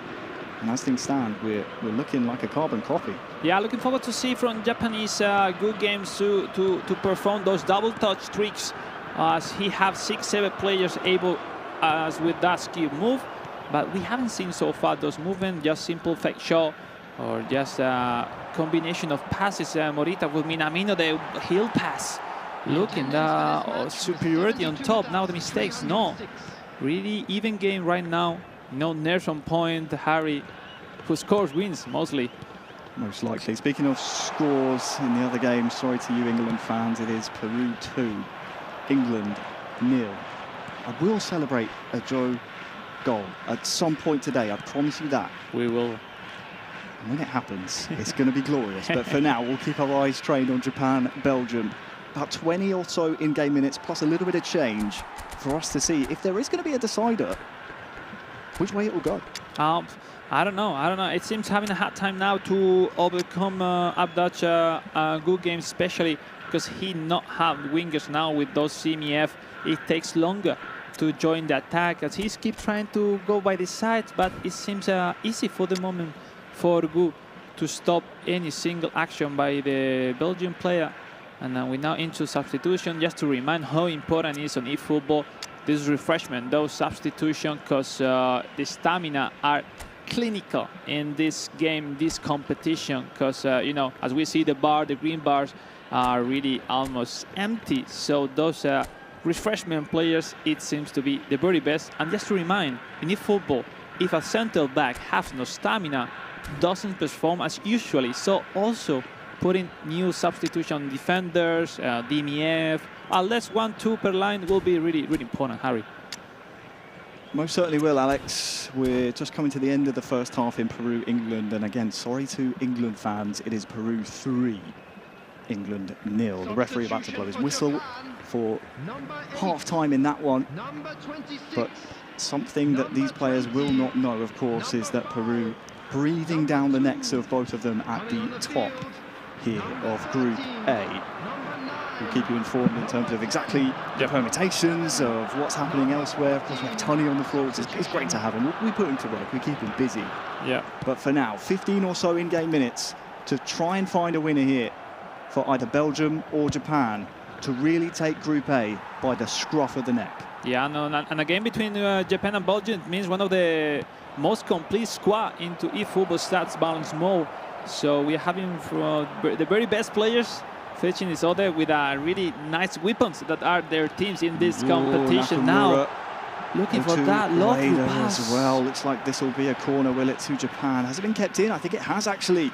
And as things stand, we're looking like a carbon copy. Yeah, looking forward to see from Japanese Good Games to perform those double touch tricks, as he have 6-7 players able as with that skill move. But we haven't seen so far those movements, just simple fake shot or just a combination of passes. Morita with Minamino, the heel pass. Looking the superiority on top. Now the mistakes, no. Really even game right now. No nerves on point. Harry, who scores, wins mostly. Most likely. Speaking of scores in the other game, sorry to you England fans, it is Peru 2, England 0. I will celebrate a Joe goal at some point today, I promise you that. We will. And when it happens, it's going to be glorious. But for now, we'll keep our eyes trained on Japan, Belgium. About 20 or so in-game minutes, plus a little bit of change for us to see if there is going to be a decider, which way it will go. I don't know. It seems having a hard time now to overcome Abdac. Good game, especially because he not have wingers now with those CMF. It takes longer to join the attack as he keeps trying to go by the sides, but it seems easy for the moment for Gu to stop any single action by the Belgian player. And we're now into substitution, just to remind how important it is on eFootball this refreshment, those substitutions, because the stamina are clinical in this game, this competition, because you know, as we see the green bars are really almost empty. So those refreshment players, it seems to be the very best. And just to remind, in eFootball, if a center back has no stamina, doesn't perform as usually. So also putting new substitution defenders, DMF, less 1-2 per line will be really, really important, Harry. Most certainly will, Alex. We're just coming to the end of the first half in Peru, England. And again, sorry to England fans, it is Peru 3, England 0. The referee about to blow his whistle for half-time in that one. But something that these players will not know, of course, is that Peru breathing down the necks of both of them at the top here of Group A. We'll keep you informed in terms of exactly the permutations of what's happening elsewhere. Of course, we have Tony on the floor. It's great to have him. We put him to work. We keep him busy. Yeah. But for now, 15 or so in-game minutes to try and find a winner here for either Belgium or Japan to really take Group A by the scruff of the neck. Yeah, and a game between Japan and Belgium means one of the most complete squad into eFootball stats balance mode. So we're having the very best players fetching each other with really nice weapons that are their teams in this competition. Now, looking for that lovely pass as well. Looks like this will be a corner, will it, to Japan? Has it been kept in? I think it has, actually.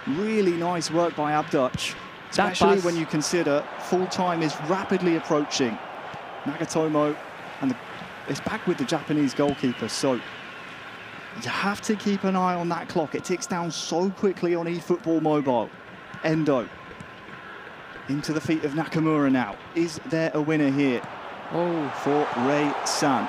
Really nice work by Abdac, especially when you consider full time is rapidly approaching. Nagatomo, and it's back with the Japanese goalkeeper, so you have to keep an eye on that clock. It ticks down so quickly on eFootball Mobile. Endo into the feet of Nakamura now. Is there a winner here? Oh, for Rei-san,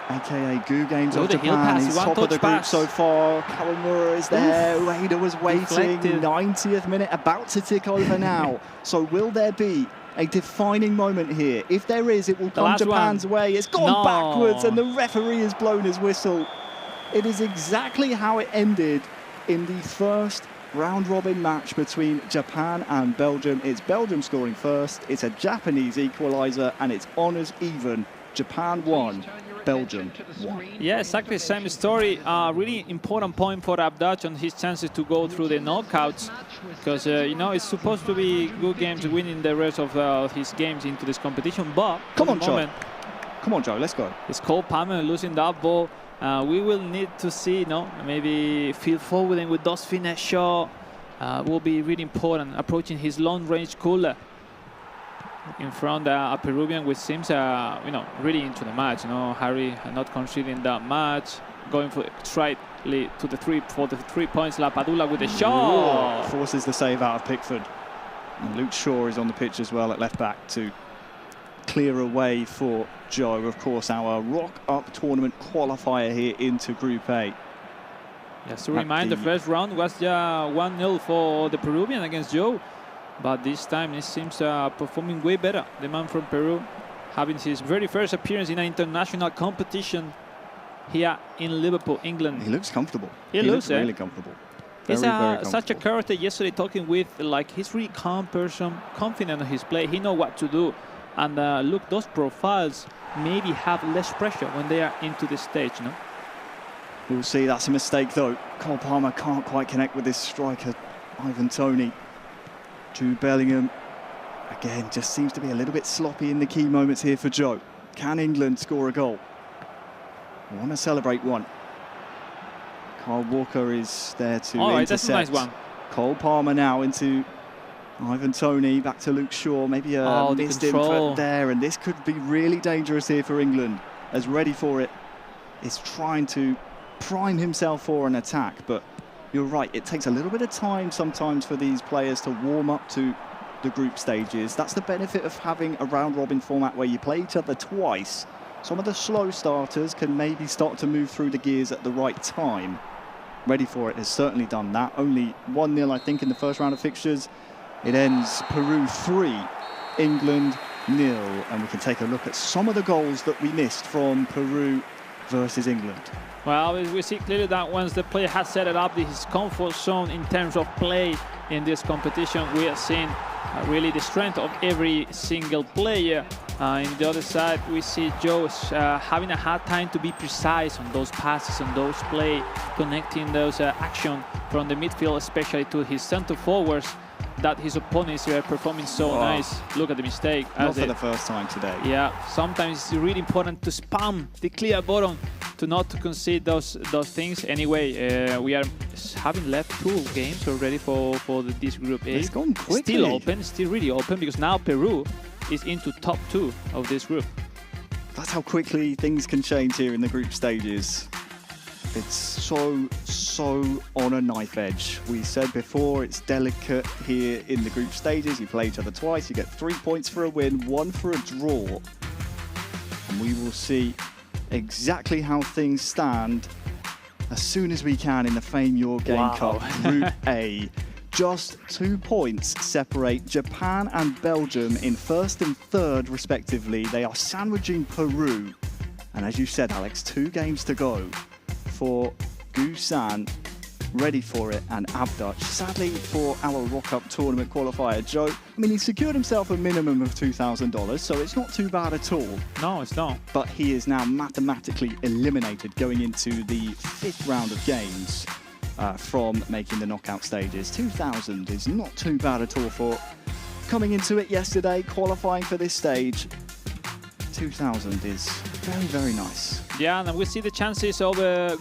aka Gu Games of Japan. He's top of the group so far. Kawamura is there. Ueda was waiting. 90th minute, about to tick over now. So will there be a defining moment here? If there is, it will come Japan's way. It's gone backwards and the referee has blown his whistle. It is exactly how it ended in the first round-robin match between Japan and Belgium. It's Belgium scoring first, it's a Japanese equaliser, and it's honours even. Japan 1, Belgium 1. Yeah, exactly the same story. Really important point for Abdac on his chances to go through the knockouts, because you know, it's supposed to be good games winning the rest of his games into this competition. But come on, Joe. Come on, Joe. Let's go. It's Cole Palmer losing that ball. We will need to see, you know, maybe Phil Foden with those finish shot will be really important. Approaching his long-range cooler in front of a Peruvian, which seems, you know, really into the match. You know, Harry not conceding that match, going for straightly to the for the 3 points. Lapadula with the shot. Forces the save out of Pickford. And Luke Shaw is on the pitch as well at left back to clear away for Joe. Of course, our Rock Up tournament qualifier here into Group A. Just to remind, the first round was 1-0 for the Peruvian against Joe. But this time it seems performing way better. The man from Peru having his very first appearance in an international competition here in Liverpool, England. He looks comfortable. He looks really comfortable. He's very comfortable. Such a character. Yesterday talking with, like, he's really calm person, confident in his play. He knows what to do. And look, those profiles maybe have less pressure when they are into this stage, no? We'll see. That's a mistake, though. Cole Palmer can't quite connect with this striker, Ivan Toney. Jude Bellingham, again, just seems to be a little bit sloppy in the key moments here for Joe. Can England score a goal? We want to celebrate one. Kyle Walker is there to intercept. That's a nice one. Cole Palmer now into Ivan Toney, back to Luke Shaw. Maybe a missed input there, and this could be really dangerous here for England, as ready for it is trying to prime himself for an attack, but you're right. It takes a little bit of time sometimes for these players to warm up to the group stages. That's the benefit of having a round-robin format where you play each other twice. Some of the slow starters can maybe start to move through the gears at the right time. Ready for It has certainly done that. Only 1-0, I think, in the first round of fixtures. It ends Peru 3, England 0. And we can take a look at some of the goals that we missed from Peru versus England. Well, we see clearly that once the player has set it up his comfort zone in terms of play in this competition, we are seeing really the strength of every single player. On the other side, we see Joe having a hard time to be precise on those passes, on those play, connecting those action from the midfield, especially to his center forwards, that his opponents are performing so nice. Look at the mistake. Not for the first time today. Yeah, sometimes it's really important to spam the clear button to not to concede those things. Anyway, we are having left 2 games already for this group A. It's gone quickly. Still open, still really open, because now Peru is into top 2 of this group. That's how quickly things can change here in the group stages. It's so on a knife edge. We said before, it's delicate here in the group stages. You play each other twice, you get 3 points for a win, 1 for a draw. And we will see exactly how things stand as soon as we can in the FIFAe Game Cup Group A. Just 2 points separate Japan and Belgium in first and third, respectively. They are sandwiching Peru. And as you said, Alex, 2 games to go for Gusan, Ready For It, and Abduch. Sadly for our Rock Up tournament qualifier, Joe, I mean, he secured himself a minimum of $2,000, so it's not too bad at all. No, it's not. But he is now mathematically eliminated going into the 5th round of games from making the knockout stages. 2,000 is not too bad at all for coming into it yesterday, qualifying for this stage. 2,000 is very, very nice. Yeah, and we see the chances of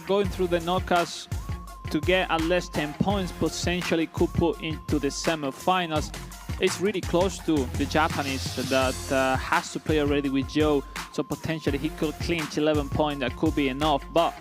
going through the knockouts to get at least 10 points, potentially could put into the semi-finals. It's really close to the Japanese that has to play already with Joe, so potentially he could clinch 11 points. That could be enough, but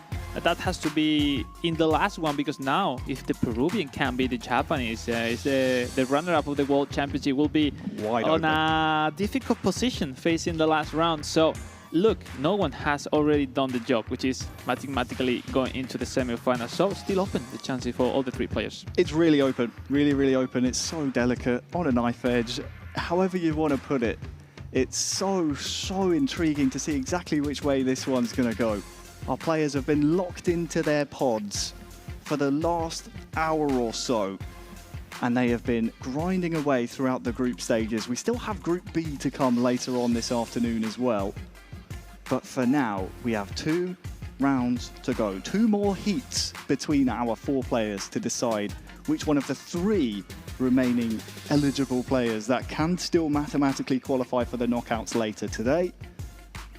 that has to be in the last one, because now if the Peruvian can beat the Japanese, the runner-up of the World Championship will be wide on open. A difficult position facing the last round. So look, no one has already done the job, which is mathematically going into the semi-finals. So still open the chances for all the 3 players. It's really open, really, really open. It's so delicate, on a knife edge. However you want to put it, it's so intriguing to see exactly which way this one's going to go. Our players have been locked into their pods for the last hour or so, and they have been grinding away throughout the group stages. We still have Group B to come later on this afternoon as well. But for now, we have 2 rounds to go. 2 more heats between our 4 players to decide which one of the 3 remaining eligible players that can still mathematically qualify for the knockouts later today,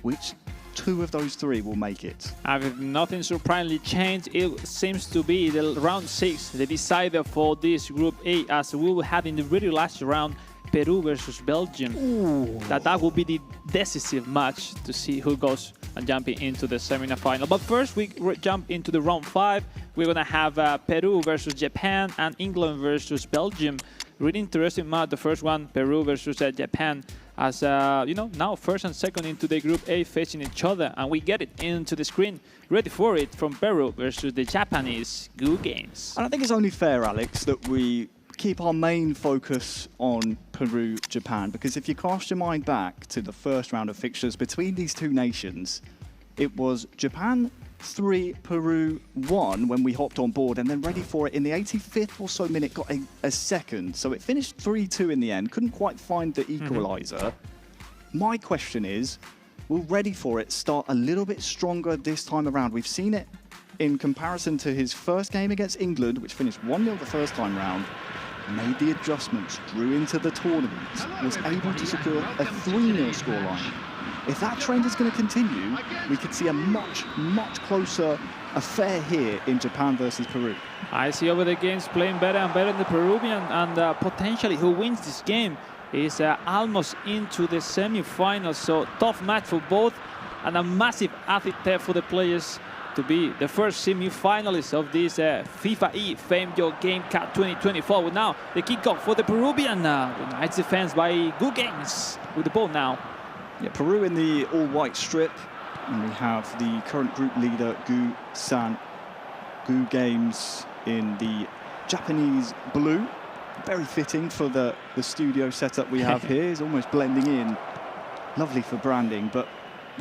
which 2 of those 3 will make it. And if nothing surprisingly changed, it seems to be the round 6, the decider for this Group A, as we will have in the very last round Peru versus Belgium. Ooh. That will be the decisive match to see who goes and jumping into the semi-final. But first, we jump into the round 5. We're gonna have Peru versus Japan and England versus Belgium. Really interesting match. The first one, Peru versus Japan, as you know, now first and second into the Group A facing each other, and we get it into the screen. Ready for it from Peru versus the Japanese. Good games. And I think it's only fair, Alex, that we keep our main focus on Peru-Japan, because if you cast your mind back to the first round of fixtures between these 2 nations, it was Japan 3, Peru 1 when we hopped on board, and then Ready For It in the 85th or so minute got a second. So it finished 3-2 in the end, couldn't quite find the equaliser. My question is, will Ready For It start a little bit stronger this time around? We've seen it in comparison to his first game against England, which finished 1-0 the first time round, made the adjustments, drew into the tournament, was able to secure a 3-0 scoreline. If that trend is going to continue, we could see a much, much closer affair here in Japan versus Peru. I see over the games playing better and better the Peruvian, and potentially who wins this game is almost into the semi-finals. So tough match for both, and a massive athlete test for the players to be the first semi-finalist of this FIFAe Game Cup 2024. Well, now the kickoff for the Peruvian. Nice defense by Good Games with the ball now. Yeah, Peru in the all-white strip. And we have the current group leader, Gu San. Gu Games in the Japanese blue. Very fitting for the studio setup we have here. It's almost blending in. Lovely for branding. But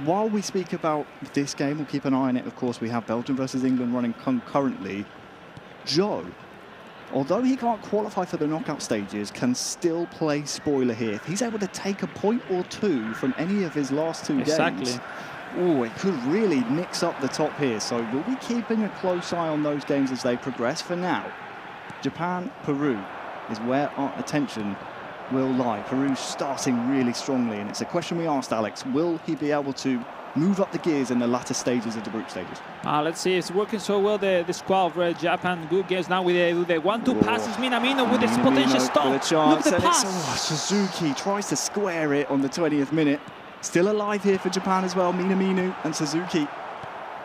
while we speak about this game, we'll keep an eye on it. Of course, we have Belgium versus England running concurrently. Joe, although he can't qualify for the knockout stages, can still play spoiler here. If he's able to take a point or two from any of his last two games, oh, it could really mix up the top here. So we'll be keeping a close eye on those games as they progress. For now, Japan, Peru is where our attention will lie. Peru's starting really strongly, and it's a question we asked Alex. Will he be able to move up the gears in the latter stages of the group stages? Let's see, it's working so well, the squad of Japan. Good games now with the 1-2 passes. Minamino with this potential stop. With a chance, look at the pass. Suzuki tries to square it on the 20th minute. Still alive here for Japan as well. Minamino and Suzuki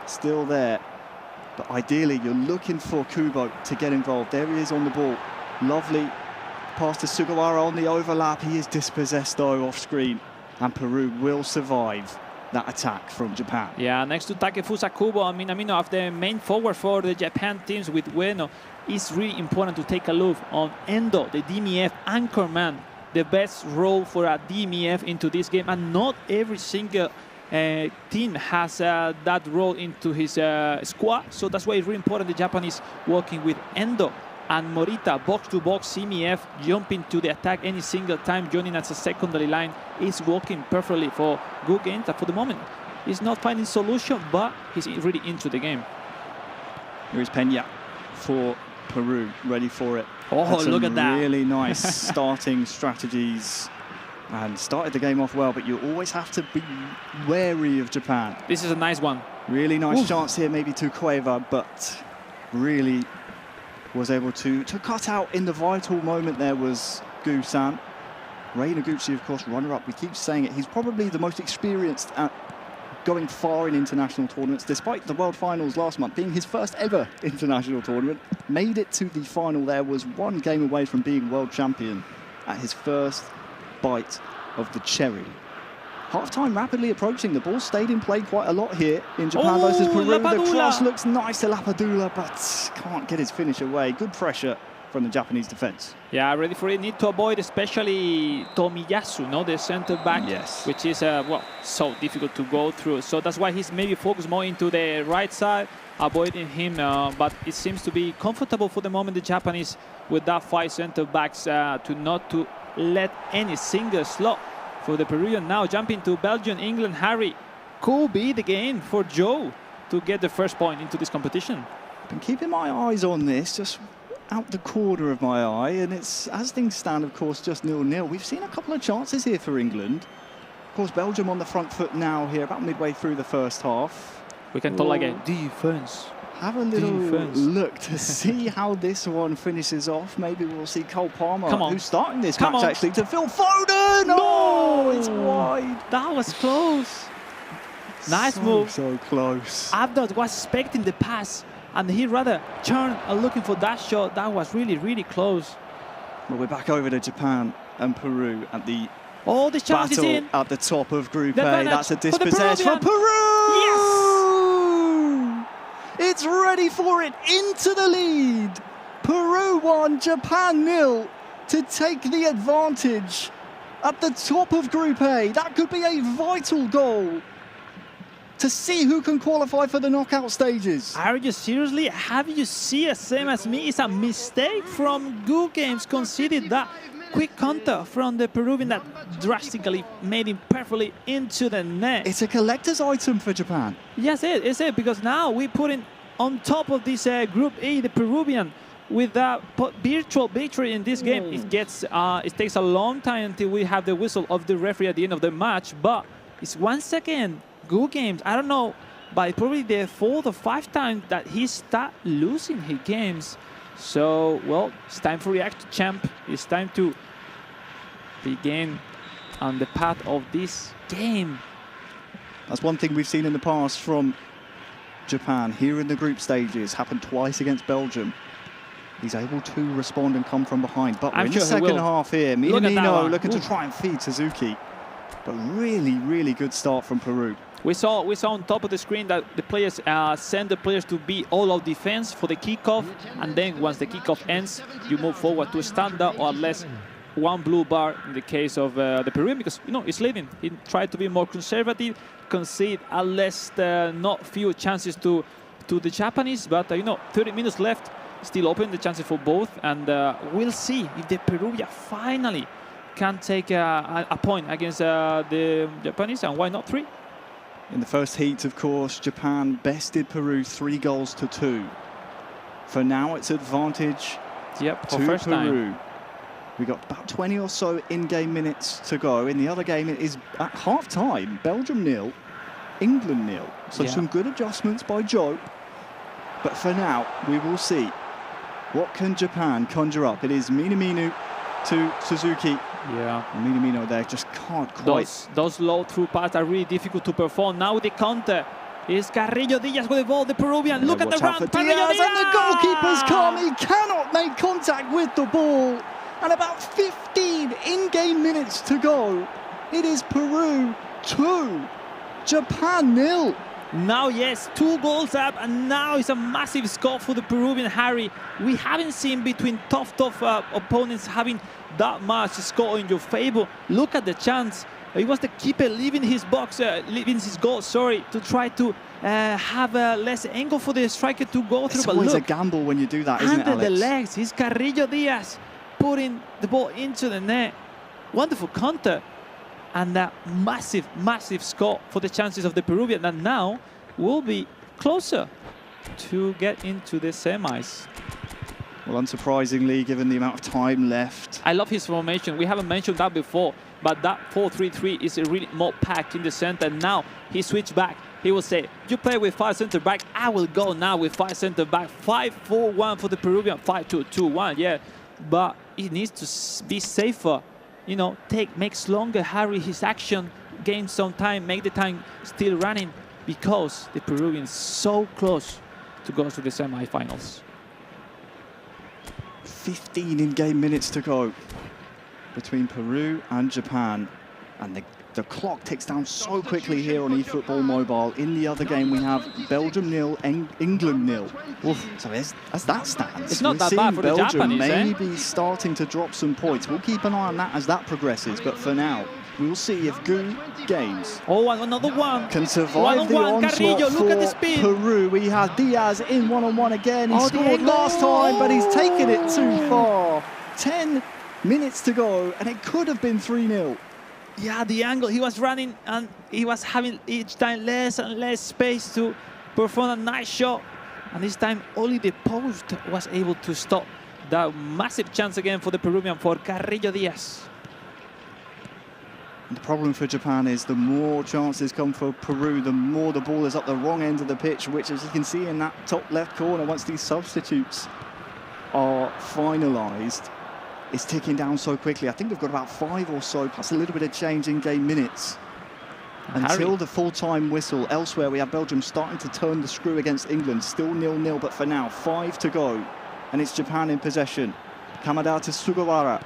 still there. But ideally, you're looking for Kubo to get involved. There he is on the ball. Lovely pass to Sugawara on the overlap. He is dispossessed though off screen, and Peru will survive that attack from Japan. Yeah, next to Takefusa, Kubo and Minamino of the main forward for the Japan teams with Ueno. It's really important to take a look on Endo, the DMF anchorman. The best role for a DMF into this game, and not every single team has that role into his squad. So that's why it's really important the Japanese working with Endo and Morita, box-to-box CMF, jumping to the attack any single time, joining as a secondary line, is working perfectly for Good Games. For the moment, he's not finding solution, but he's really into the game. Here is Peña for Peru, ready for it. Oh, look at that. Really nice starting strategies, and started the game off well, but you always have to be wary of Japan. This is a nice one. Really nice chance here, maybe to Cueva, but really was able to cut out in the vital moment. There was Gu-san. Rei Noguchi, of course, runner-up. We keep saying it. He's probably the most experienced at going far in international tournaments, despite the World Finals last month being his first ever international tournament. Made it to the final there, was one game away from being world champion at his first bite of the cherry. Half-time rapidly approaching. The ball stayed in play quite a lot here in Japan versus Peru. Lapadula. The cross looks nice to Lapadula, but can't get his finish away. Good pressure from the Japanese defense. Yeah, ready for it. Need to avoid especially Tomiyasu, no, the center back, yes, which is well, so difficult to go through. So that's why he's maybe focused more into the right side, avoiding him. But it seems to be comfortable for the moment, the Japanese, with that 5 center backs to not to let any single slot for the Peruvian. Now jumping to Belgium, England. Harry, could be the game for Joe to get the first point into this competition. I've been keeping my eyes on this, just out the corner of my eye, and it's, as things stand, of course, just 0-0. We've seen a couple of chances here for England. Of course, Belgium on the front foot now here, about midway through the first half. We can call like a defense. Have a little look to see how this one finishes off. Maybe we'll see Cole Palmer, who's starting this match actually, to Phil Foden. No, it's wide. That was close. Nice move. So close. Abdul was expecting the pass, and he rather turned looking for that shot. That was really, really close. Well, we're back over to Japan and Peru at the the chance is in. At the top of Group The A. advantage That's a dispossess for for Peru! Yes! It's ready for it, into the lead. Peru 1, Japan 0 to take the advantage at the top of Group A. That could be a vital goal to see who can qualify for the knockout stages. Are you seriously? Have you seen the same as me? It's a mistake from Good Games, conceded that quick counter from the Peruvian that drastically made him perfectly into the net. It's a collector's item for Japan. Yes, it's it, because now we put in on top of this Group A, the Peruvian, with that virtual victory in this game. It takes a long time until we have the whistle of the referee at the end of the match, but it's once again Good Games. I don't know, but probably the 4th or 5th time that he start losing his games. So, well, it's time for React Champ. It's time to begin on the path of this game. That's one thing we've seen in the past from Japan here in the group stages. Happened twice against Belgium. He's able to respond and come from behind. But we're in the second half here. Minamino looking to try and feed Suzuki. But really, really good start from Peru. We saw on top of the screen that the players send the players to be all out defense for the kickoff, and then once the kickoff ends, you move forward to a standard or less one blue bar in the case of the Peruvian, because it's leading. He tried to be more conservative, concede at least not few chances to the Japanese, but 30 minutes left, still open the chances for both, and we'll see if the Peruvian finally can take a point against the Japanese, and why not 3? In the first heat, of course, Japan bested Peru 3-2. For now, it's advantage to first Peru. time. We got about 20 or so in-game minutes to go. In the other game, it is at half-time. Belgium 0, England 0. So some good adjustments by Joe. But for now, we will see. What can Japan conjure up? It is Minamino to Suzuki. Yeah. Minamino there just can't quite. Those low through passes are really difficult to perform. Now with the counter is Carrillo Diaz with the ball, the Peruvian. Look at the run, Carrillo Diaz! And the goalkeeper's come. He cannot make contact with the ball. And about 15 in-game minutes to go. It is Peru 2, Japan 0. Now, yes, 2 goals up, and now it's a massive score for the Peruvian, Harry. We haven't seen between tough opponents having that much score in your favor. Look at the chance. It was the keeper leaving his box, leaving his goal, to try to have less angle for the striker to go through. It's but always look, a gamble when you do that, isn't it, Alex? Under the legs, it's Carrillo Diaz putting the ball into the net. Wonderful counter. And a massive, massive score for the chances of the Peruvian that now will be closer to get into the semis. Well, unsurprisingly, given the amount of time left. I love his formation. We haven't mentioned that before, but that 4-3-3 is really more packed in the center. Now he switched back. He will say, you play with 5 center back. I will go now with 5 center back. 5-4-1 for the Peruvian. 5-2-2-1, yeah. But he needs to be safer. Makes longer, Harry, his action, gain some time, make the time still running, because the Peruvians so close to go to the semi-finals. 15 in-game minutes to go between Peru and Japan. And the clock ticks down so quickly here on eFootball Mobile. In the other game, we have Belgium 0, England 0. So as that stands, it's not that bad for the Belgium Japanese, maybe starting to drop some points. We'll keep an eye on that as that progresses. But for now, we'll see if Gu Games another one can survive the onslaught Carrillo, for look at the speed. Peru. We had Diaz in one-on-one again. He scored last time, but he's taken it too far. 10 minutes to go, and it could have been 3-0. Yeah, the angle, he was running and he was having each time less and less space to perform a nice shot. And this time only the post was able to stop that massive chance again for the Peruvian, for Carrillo Diaz. The problem for Japan is the more chances come for Peru, the more the ball is up the wrong end of the pitch, which, as you can see in that top left corner, once these substitutes are finalised, it's ticking down so quickly. I think they've got about 5 or so, plus a little bit of change in game minutes until the full-time whistle. Elsewhere, we have Belgium starting to turn the screw against England. Still 0-0, but for now, 5 to go. And it's Japan in possession. Kamada to Sugawara.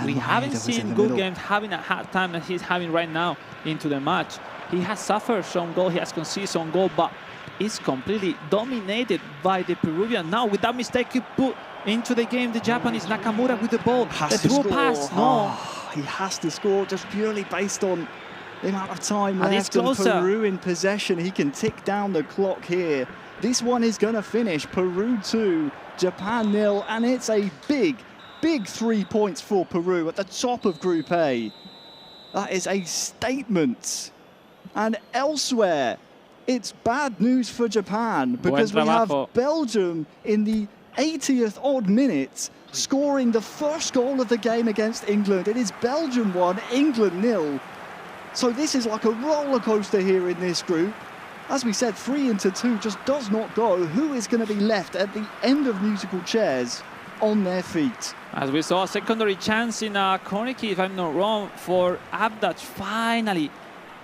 We haven't seen good games having a hard time that he's having right now into the match. He has suffered some goal, he has conceded some goal, but is completely dominated by the Peruvian. Now, with that mistake, he put into the game the Japanese. Nakamura with the ball. The through pass. No. He has to score just purely based on the amount of time and left. And Peru in possession. He can tick down the clock here. This one is going to finish. Peru 2, Japan 0. And it's a big 3 points for Peru at the top of Group A. That is a statement. And elsewhere, it's bad news for Japan, because we have Belgium in the 80th odd minute scoring the first goal of the game against England. It is Belgium 1, England 0. So this is like a roller coaster here in this group. As we said, 3 into 2 just does not go. Who is going to be left at the end of musical chairs on their feet? As we saw, a secondary chance in a corner kick, if I'm not wrong, for Abdach. Finally,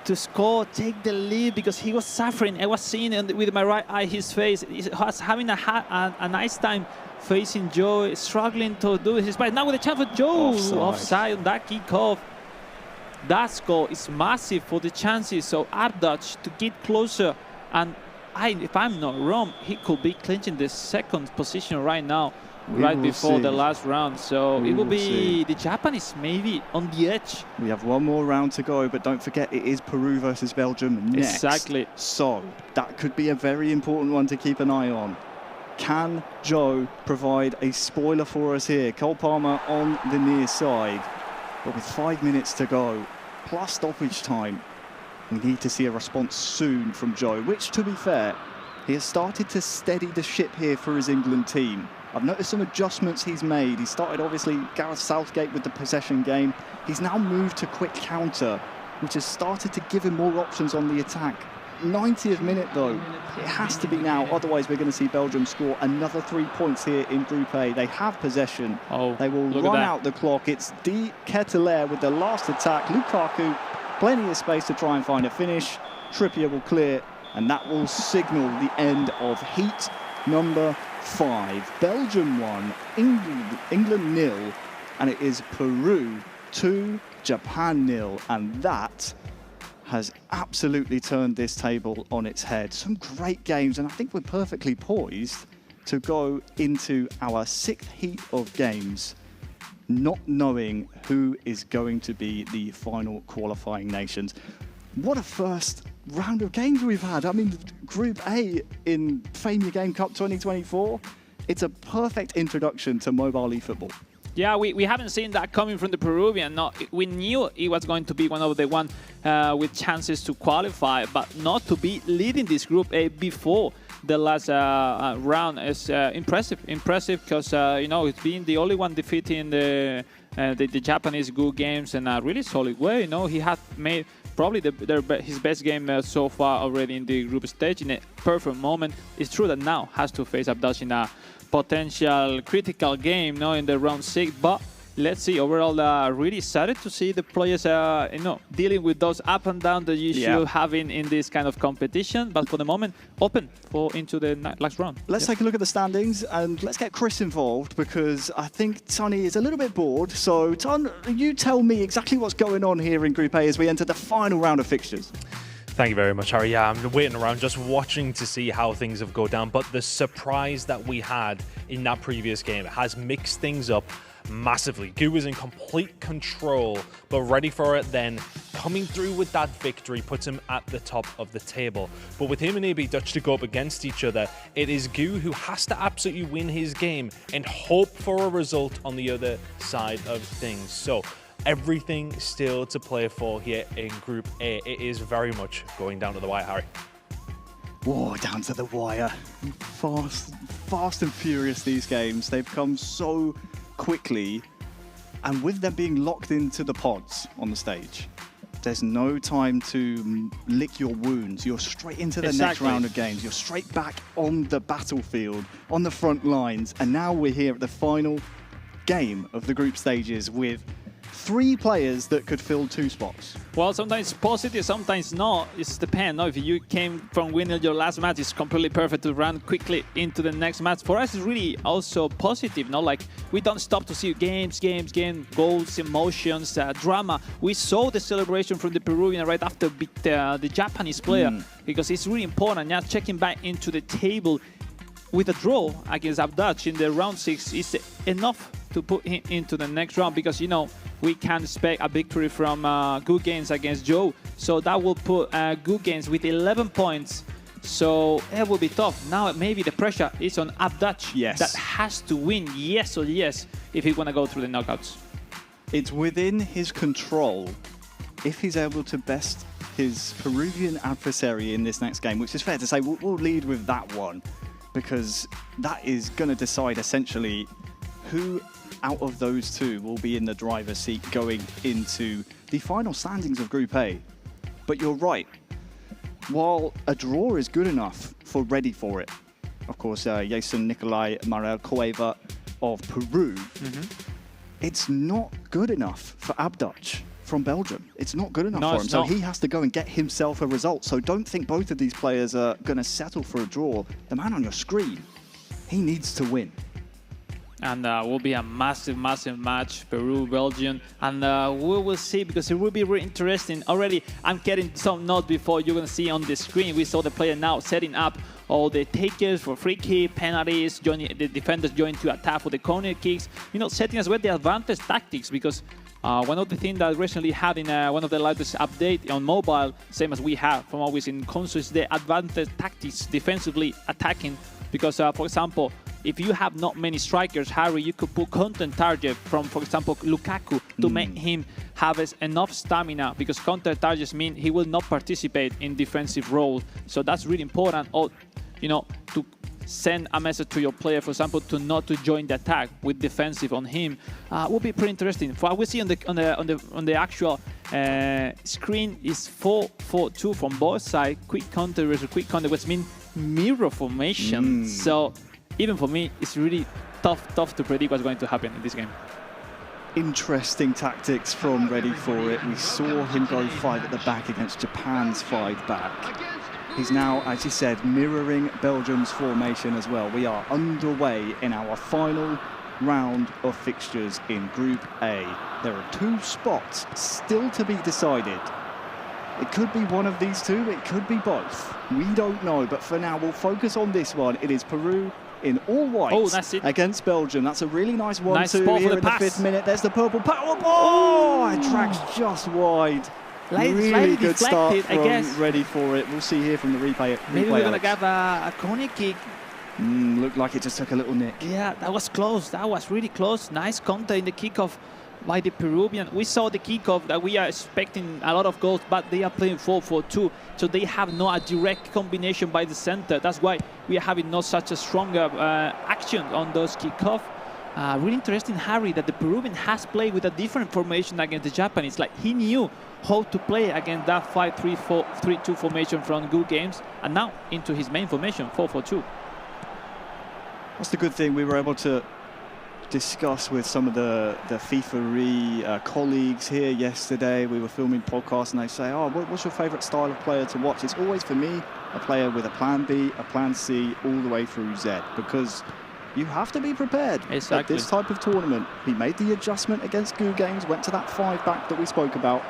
to score, take the lead, because he was suffering. I was seeing with my right eye his face. He was having a nice time facing Joe, struggling to do his best. Now with a chance for Joe, offside on that kickoff. That goal is massive for the chances. So Abdac to get closer, and if I'm not wrong, he could be clinching the second position right now, right before the last round. So it will be the Japanese maybe on the edge. We have one more round to go, but don't forget it is Peru versus Belgium next. Exactly. So that could be a very important one to keep an eye on. Can Joe provide a spoiler for us here? Cole Palmer on the near side, but with 5 minutes to go, plus stoppage time, we need to see a response soon from Joe, which, to be fair, he has started to steady the ship here for his England team. I've noticed some adjustments he's made. He started, obviously, Gareth Southgate with the possession game. He's now moved to quick counter, which has started to give him more options on the attack. 90th minute, though, it has to be now. Otherwise, we're going to see Belgium score another 3 points here in Group A. They have possession. They will run out the clock. It's De Ketelaere with the last attack. Lukaku, plenty of space to try and find a finish. Trippier will clear, and that will signal the end of heat number 5. Belgium 1, England 0, and it is Peru 2, Japan 0, and that has absolutely turned this table on its head. Some great games, and I think we're perfectly poised to go into our 6th heat of games, not knowing who is going to be the final qualifying nations. What a first round of games we've had. I mean, Group A in FIFAe Game Cup 2024, it's a perfect introduction to mobile eFootball. Yeah, we haven't seen that coming from the Peruvian. No, we knew it was going to be one of the one with chances to qualify, but not to be leading this Group A before the last round is impressive. Impressive because you know, it's been the only one defeating the Japanese good games in a really solid way. You know, he had made probably his best game so far already in the group stage in a perfect moment. It's true that now has to face Abdac in a potential critical game, no, in the round 6, but let's see. Overall, really excited to see the players, you know, dealing with those up and down that you should have in this kind of competition. But for the moment, open for into the last round. Let's take a look at the standings and let's get Chris involved, because I think Tony is a little bit bored. So, Ton, you tell me exactly what's going on here in Group A as we enter the final round of fixtures. Thank you very much, Harry. Yeah, I'm waiting around just watching to see how things have gone down. But the surprise that we had in that previous game has mixed things up massively. Gu was in complete control, but ready for it then. Coming through with that victory puts him at the top of the table. But with him and AB Dutch to go up against each other, it is Gu who has to absolutely win his game and hope for a result on the other side of things. So everything still to play for here in Group A. It is very much going down to the wire, Harry. Whoa, down to the wire. Fast and furious, these games. They've come so quickly, and with them being locked into the pods on the stage, there's no time to lick your wounds. You're straight into the next round of games. You're straight back on the battlefield, on the front lines, and now we're here at the final game of the group stages with 3 players that could fill 2 spots. Well, sometimes positive, sometimes not. It depends. No, if you came from winning your last match, it's completely perfect to run quickly into the next match. For us, it's really also positive. No, like we don't stop to see games, goals, emotions, drama. We saw the celebration from the Peruvian right after the Japanese player, because it's really important. Now checking back into the table with a draw against Abdac in the round 6 is enough to put him into the next round, because you know we can expect a victory from Good Games against Joe, so that will put Good Games with 11 points. So it will be tough. Now maybe the pressure is on Abdac. Yes, that has to win yes or yes if he want to go through the knockouts. It's within his control if he's able to best his Peruvian adversary in this next game, which is fair to say. We'll lead with that one, because that is going to decide essentially who out of those 2 will be in the driver's seat going into the final standings of Group A. But you're right. While a draw is good enough for ready for it, of course, Jason Nicolai Marel Cueva of Peru, it's not good enough for Abdac from Belgium. It's not good enough No, for him. it's So not. he has to go and get himself a result. So don't think both of these players are going to settle for a draw. The man on your screen, he needs to win. And will be a massive, massive match, Peru, Belgium. And we will see, because it will be really interesting. Already, I'm getting some notes before you're going to see on the screen. We saw the player now setting up all the takers for free kick, penalties, joining, the defenders join to attack for the corner kicks. You know, setting as well the advanced tactics, because one of the things that recently had in one of the latest update on mobile, same as we have from always in console, is the advanced tactics defensively attacking. Because, for example, if you have not many strikers, Harry, you could put content target from, for example, Lukaku to make him have enough stamina, because counter targets mean he will not participate in defensive roles. So that's really important. Or, you know, to send a message to your player, for example, to not to join the attack with defensive on him, will be pretty interesting. For what we see on the actual screen is 4-4-2 from both sides. Quick counter versus quick counter, which means mirror formation. So even for me, it's really tough to predict what's going to happen in this game. Interesting tactics from Ready For It. We saw him go 5 at the back against Japan's 5 back. He's now, as you said, mirroring Belgium's formation as well. We are underway in our final round of fixtures in Group A. There are 2 spots still to be decided. It could be one of these 2, it could be both. We don't know, but for now we'll focus on this one. It is Peru in all white against Belgium. That's a really nice 1-2 here in the 5th minute. There's the purple power ball. It tracks just wide. Really good start from Ready For It. We'll see here from the replay. Maybe we're going to have a corner kick. Looked like it just took a little nick. Yeah, that was close. That was really close. Nice counter in the kickoff by the Peruvian. We saw the kickoff that we are expecting a lot of goals, but they are playing 4-4-2, so they have no a direct combination by the center. That's why we are having not such a stronger action on those kickoff. Really interesting, Harry, that the Peruvian has played with a different formation against the Japanese. Like, he knew how to play against that 5-3-2 formation from good games, and now into his main formation, 4-4-2. That's the good thing. We were able to discuss with some of the FIFAe colleagues here yesterday. We were filming podcasts and they say, oh, what's your favourite style of player to watch? It's always, for me, a player with a plan B, a plan C, all the way through Z, because you have to be prepared at this type of tournament. He made the adjustment against Goo Games, went to that 5 back that we spoke about,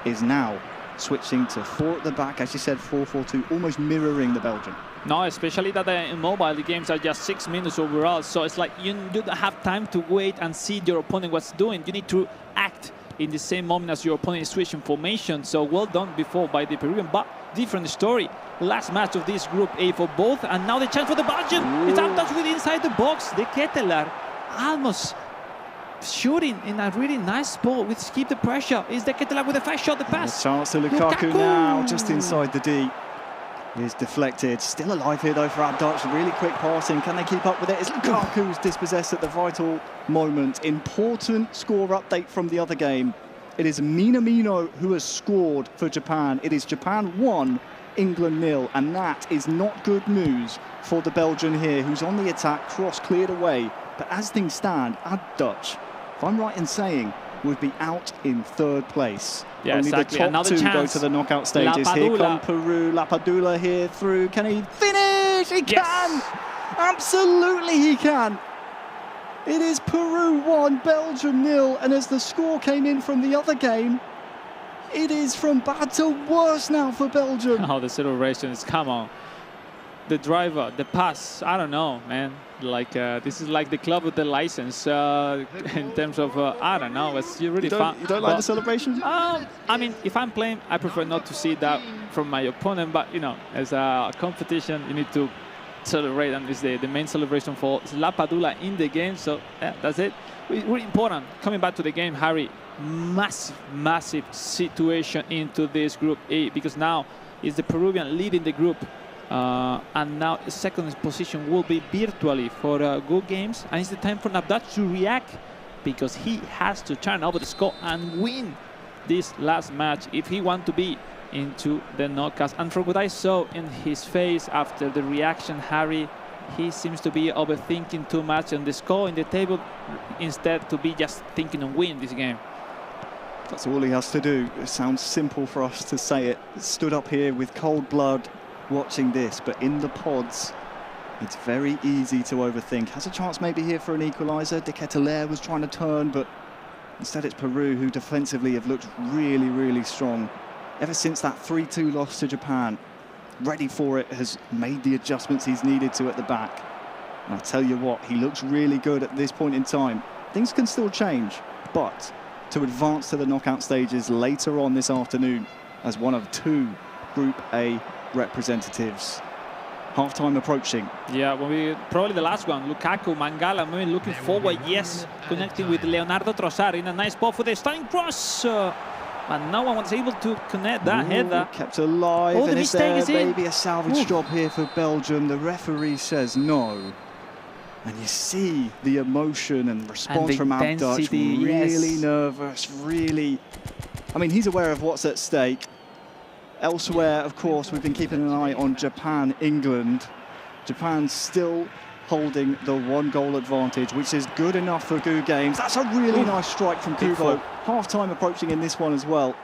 is now switching to 4 at the back, as you said, 4-4-2, almost mirroring the Belgian. No, especially that in mobile, the games are just 6 minutes overall. So it's like you don't have time to wait and see your opponent what's doing. You need to act in the same moment as your opponent is switching formation. So well done before by the Peruvian, but different story. Last match of this Group A for both, and now the chance for the Belgian. It's up touch with inside the box. The Ketelaar almost shooting in a really nice spot with keep the pressure. Is the Ketelaar with a fast shot, the pass. Chance to Lukaku now, just inside the D. Is deflected. Still alive here though for Abdach. Really quick passing. Can they keep up with it? It's Lukaku who's dispossessed at the vital moment. Important score update from the other game. It is Minamino who has scored for Japan. It is Japan 1, England 0, and that is not good news for the Belgian here, who's on the attack, cross cleared away. But as things stand, Abdach, if I'm right in saying, would be out in 3rd place. Yeah, only exactly. the top Another 2 chance. go to the knockout stages. Here come Peru. Lapadula here through. Can he finish? He can! Absolutely he can! It is Peru 1, Belgium 0, and as the score came in from the other game, it is from bad to worse now for Belgium. Oh, the celebrations, come on. The driver, the pass, I don't know, man. Like, this is like the club with the license in terms of, I don't know, it's really fun. You don't like the celebrations? I mean, if I'm playing, I prefer not to see that from my opponent, but, you know, as a competition, you need to celebrate, and it's the main celebration for Lapadula in the game, so yeah, that's it. Really important. Coming back to the game, Harry, massive situation into this Group A, because now is the Peruvian leading the group. And now the 2nd position will be virtually for Go Games, and it's the time for Abdach to react, because he has to turn over the score and win this last match if he wants to be into the knockouts. And from what I saw in his face after the reaction, Harry, he seems to be overthinking too much on the score in the table instead to be just thinking on win this game. That's all he has to do. It sounds simple for us to say it. Stood up here with cold blood watching this, but in the pods, it's very easy to overthink. Has a chance maybe here for an equaliser. De Ketelaere was trying to turn, but instead it's Peru who defensively have looked really, really strong. Ever since that 3-2 loss to Japan, ready for it, has made the adjustments he's needed to at the back. And I tell you what, he looks really good at this point in time. Things can still change, but to advance to the knockout stages later on this afternoon as one of 2 Group A representatives. Half-time approaching. Yeah, probably the last one. Lukaku, Mangala, maybe looking forward, yes, connecting with Leonardo Trossard in a nice spot for the stunning cross. But no one was able to connect that header. Kept alive, Oh, the and is mistake there is in. maybe a salvage job here for Belgium? The referee says no. And you see the emotion and response the from Abduch, intensity, really yes. nervous, really... I mean, he's aware of what's at stake. Elsewhere, of course, we've been keeping an eye on Japan, England. Japan's still holding the 1-goal advantage, which is good enough for Gu Games. That's a really nice strike from Kubo. Half-time approaching in this one as well,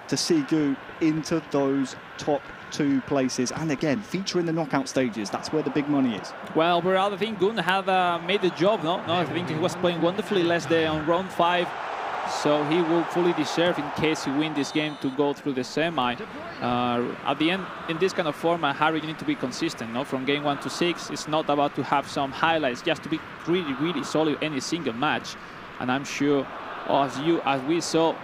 to see Gu into those top 2 places. And again, feature in the knockout stages. That's where the big money is. Well, I think Gun had made the job, no? I think he was playing wonderfully last day on round 5. So he will fully deserve, in case he wins this game, to go through the semi. At the end, in this kind of format, Harry, you need to be consistent, no? From game 1 to 6, it's not about to have some highlights, just to be really, really solid any single match. And I'm sure, as we saw,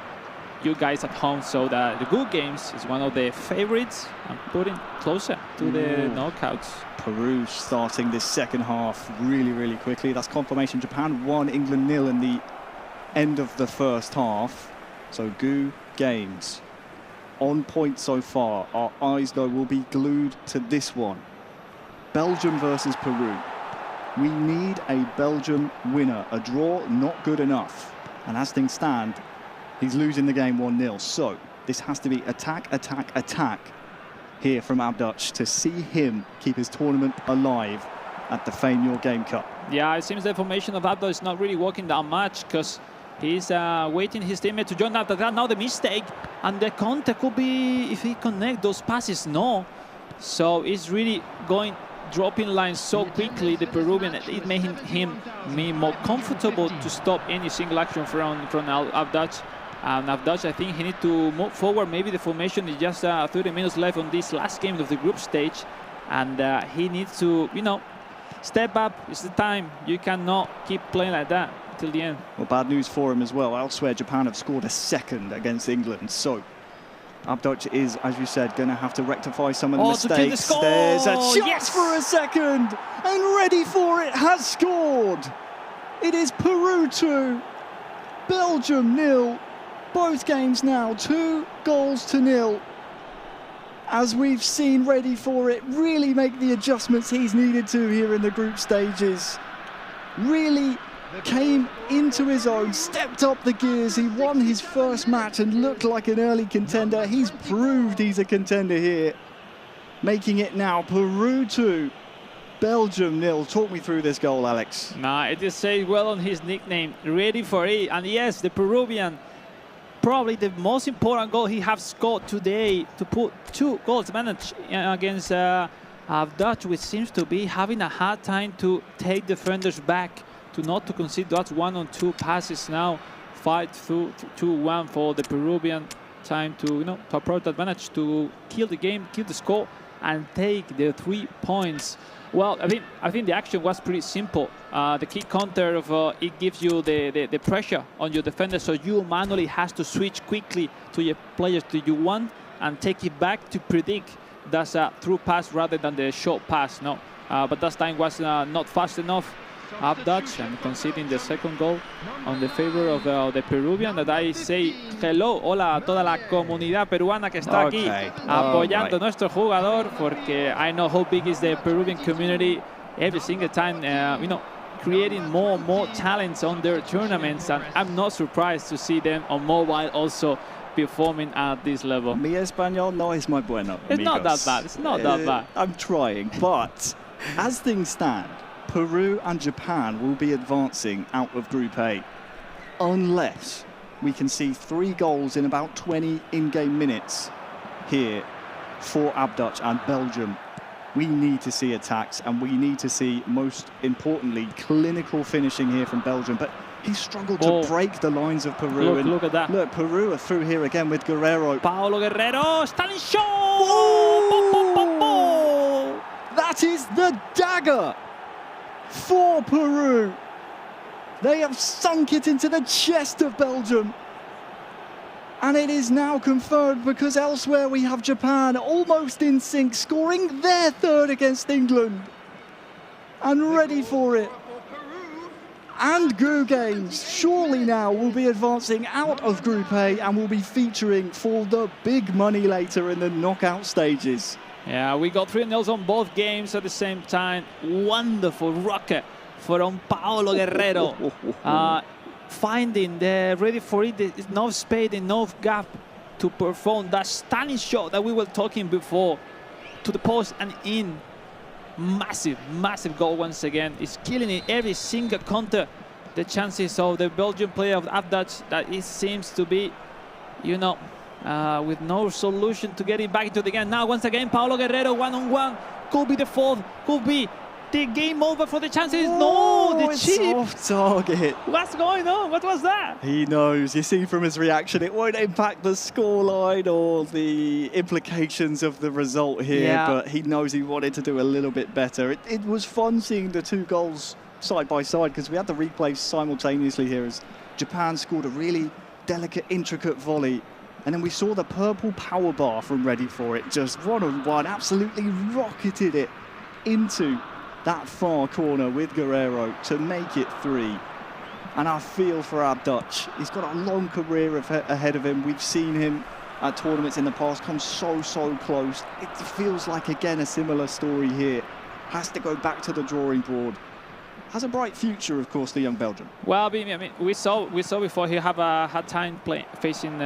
you guys at home saw that the Good Games is one of the favorites and putting closer to the knockouts. Peru starting this second half really, really quickly. That's confirmation. Japan 1, England 0 in the end of the first half. So Gu Games on point so far. Our eyes, though, will be glued to this one. Belgium versus Peru. We need a Belgium winner. A draw, not good enough. And as things stand, he's losing the game 1-0. So this has to be attack, attack, attack here from Abduch to see him keep his tournament alive at the FIFAe Game Cup. Yeah, it seems the formation of Abduch is not really working that much, because he's waiting his teammate to join after that. Now the mistake, and the counter could be if he connect those passes. No, so it's really dropping lines so quickly, the Peruvian. It made him more comfortable to stop any single action from Abduch. And Abduch, I think he needs to move forward. Maybe the formation is just 30 minutes left on this last game of the group stage, and he needs to, step up. It's the time. You cannot keep playing like that till the end. Well, bad news for him as well. Elsewhere, Japan have scored a second against England. So Abduch is, as you said, going to have to rectify some of the mistakes. There's a chance for a second, and ready for it, has scored. It is Peru 2, Belgium 0. Both games now 2-0. As we've seen, ready for it, really make the adjustments he's needed to here in the group stages. Really came into his own, stepped up the gears. He won his first match and looked like an early contender. He's proved he's a contender here, making it now Peru 2, Belgium 0. Talk me through this goal, Alex. It is said well on his nickname, ready for it. And yes, the Peruvian, probably the most important goal he has scored today, to put 2 goals managed against Abduch, which seems to be having a hard time to take defenders back, not to concede that 1-on-2 passes now. 5-2-1 for the Peruvian. Time to approach that advantage, to kill the game, kill the score, and take the 3 points. Well, I think the action was pretty simple. The key counter of it gives you the pressure on your defender, so you manually has to switch quickly to your players that you want and take it back to predict. That's a through pass rather than the short pass. No, but that time was not fast enough. Abduch, and conceding the second goal on the favor of the Peruvian. That I say hello, hola a toda la comunidad peruana que está aquí apoyando a nuestro jugador, porque I know how big is the Peruvian community every single time, creating more talents on their tournaments, and I'm not surprised to see them on mobile also performing at this level. Mi español no es muy bueno, It's amigos. not that bad. It's not that bad. I'm trying, but as things stand, Peru and Japan will be advancing out of Group A unless we can see 3 goals in about 20 in-game minutes here for Abduch and Belgium. We need to see attacks, and we need to see, most importantly, clinical finishing here from Belgium. But he struggled to break the lines of Peru. Look at that. Look, Peru are through here again with Guerrero. Paolo Guerrero, stunning shot! That is the dagger for Peru. They have sunk it into the chest of Belgium. And it is now confirmed, because elsewhere we have Japan almost in sync, scoring their 3rd against England. And ready for it. And Goo Games surely now will be advancing out of Group A and will be featuring for the big money later in the knockout stages. Yeah, we got 3-0 on both games at the same time. Wonderful rocket from Paolo Guerrero. Finding the ready for it, enough space, enough gap to perform that stunning shot that we were talking before, to the post and in. Massive, massive goal once again. It's killing it every single counter. The chances of the Belgian player of Abduch, that it seems to be, you know, with no solution to get it back into the game. Now once again, Paolo Guerrero one-on-one. Could be the 4th, could be the game over for the chances. No, the chip. It's off target. What's going on? What was that? He knows. You see from his reaction, it won't impact the scoreline or the implications of the result here, but he knows he wanted to do a little bit better. It was fun seeing the 2 goals side by side, because we had the replays simultaneously here as Japan scored a really delicate, intricate volley. And then we saw the purple power bar from Ready For It, just one-on-one, absolutely rocketed it into that far corner with Guerrero to make it 3. And I feel for Abduch. He's got a long career ahead of him. We've seen him at tournaments in the past come so close. It feels like, again, a similar story here. Has to go back to the drawing board. Has a bright future, of course, the young Belgian. Well, I mean, we saw before he had time facing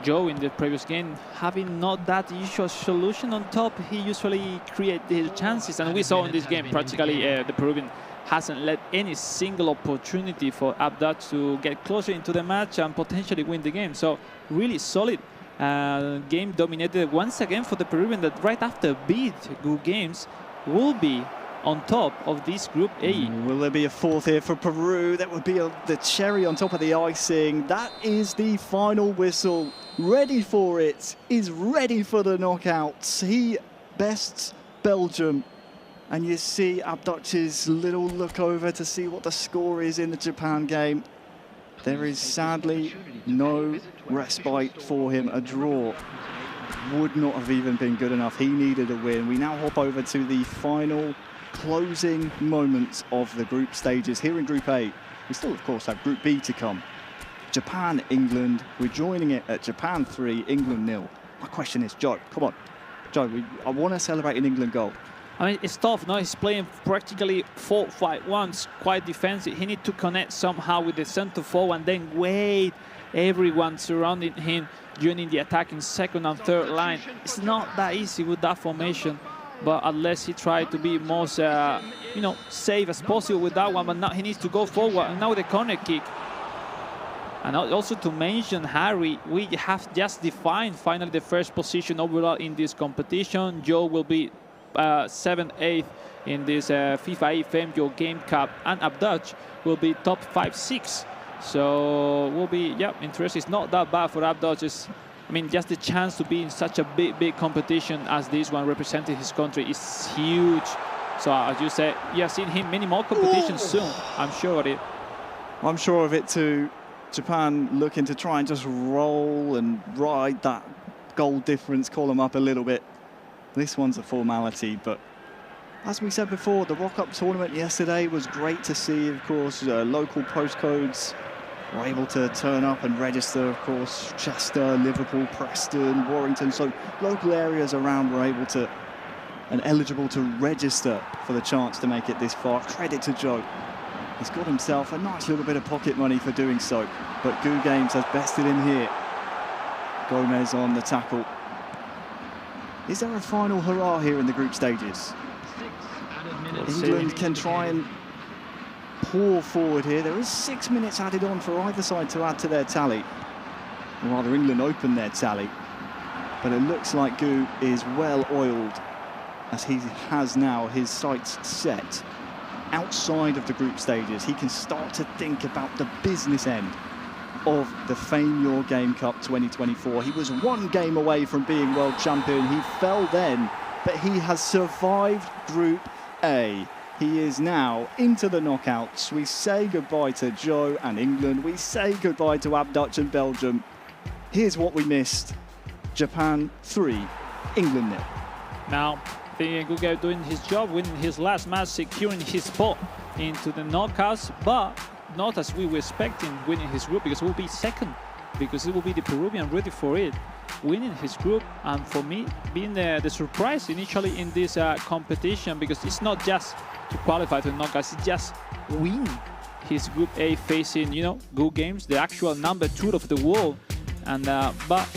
Joe in the previous game, having not that usual solution on top. He usually creates the chances, and we saw in this game practically the Peruvian hasn't let any single opportunity for Abduch to get closer into the match and potentially win the game. So really solid game, dominated once again for the Peruvian, that right after beat Goo Games will be on top of this Group A. Will there be a 4th here for Peru? That would be the cherry on top of the icing. That is the final whistle. Ready For It is ready for the knockouts. He bests Belgium. And you see Abduch's little look over to see what the score is in the Japan game. There is sadly no respite for him. A draw would not have even been good enough. He needed a win. We now hop over to the final closing moments of the group stages here in Group A. We still, of course, have Group B to come. Japan, England. We're joining it at Japan 3, England 0. My question is, Joe, come on. Joe, I want to celebrate an England goal. I mean, it's tough, no? He's playing practically 4-5-1, quite defensive. He needs to connect somehow with the center forward and then wait everyone surrounding him joining the attacking 2nd and 3rd line. It's not that easy with that formation. But unless he tried to be most, you know, safe as possible with that one, but now he needs to go forward. And now the corner kick. And also to mention, Harry, we have just defined finally the 1st position overall in this competition. Joe will be 7th, 8th in this FIFAe FEMJO Game Cup, and Abduch will be top 5, 6. So will be, interesting. It's not that bad for Abduch. I mean, just the chance to be in such a big competition as this one, representing his country, is huge. So, as you said, you have seen him many more competitions soon. I'm sure of it. I'm sure of it too. Japan looking to try and just roll and ride that goal difference, call them up a little bit. This one's a formality, but as we said before, the Rock-Up tournament yesterday was great to see. Of course, local postcodes were able to turn up and register, of course, Chester, Liverpool, Preston, Warrington. So local areas around were able to and eligible to register for the chance to make it this far. Credit to Joe. He's got himself a nice little bit of pocket money for doing so. But Goo Games has bested him here. Gomez on the tackle. Is there a final hurrah here in the group stages? England can try and pour forward here. There is 6 minutes added on for either side to add to their tally. Or rather, England open their tally. But it looks like Gu is well oiled as he has now his sights set outside of the group stages. He can start to think about the business end of the FIFAe Game Cup 2024. He was one game away from being world champion. He fell then, but he has survived Group A. He is now into the knockouts. We say goodbye to Joe and England. We say goodbye to Abduch and Belgium. Here's what we missed. Japan 3, England 0. Now, the Guga doing his job, winning his last match, securing his spot into the knockouts, but not as we were expecting, winning his group, because it will be second, because it will be the Peruvian ready for it, winning his group, and for me, being the surprise initially in this competition, because it's not just to qualify to the knockouts, it's just win his Group A facing, Go Games, the actual number 2 of the world. And but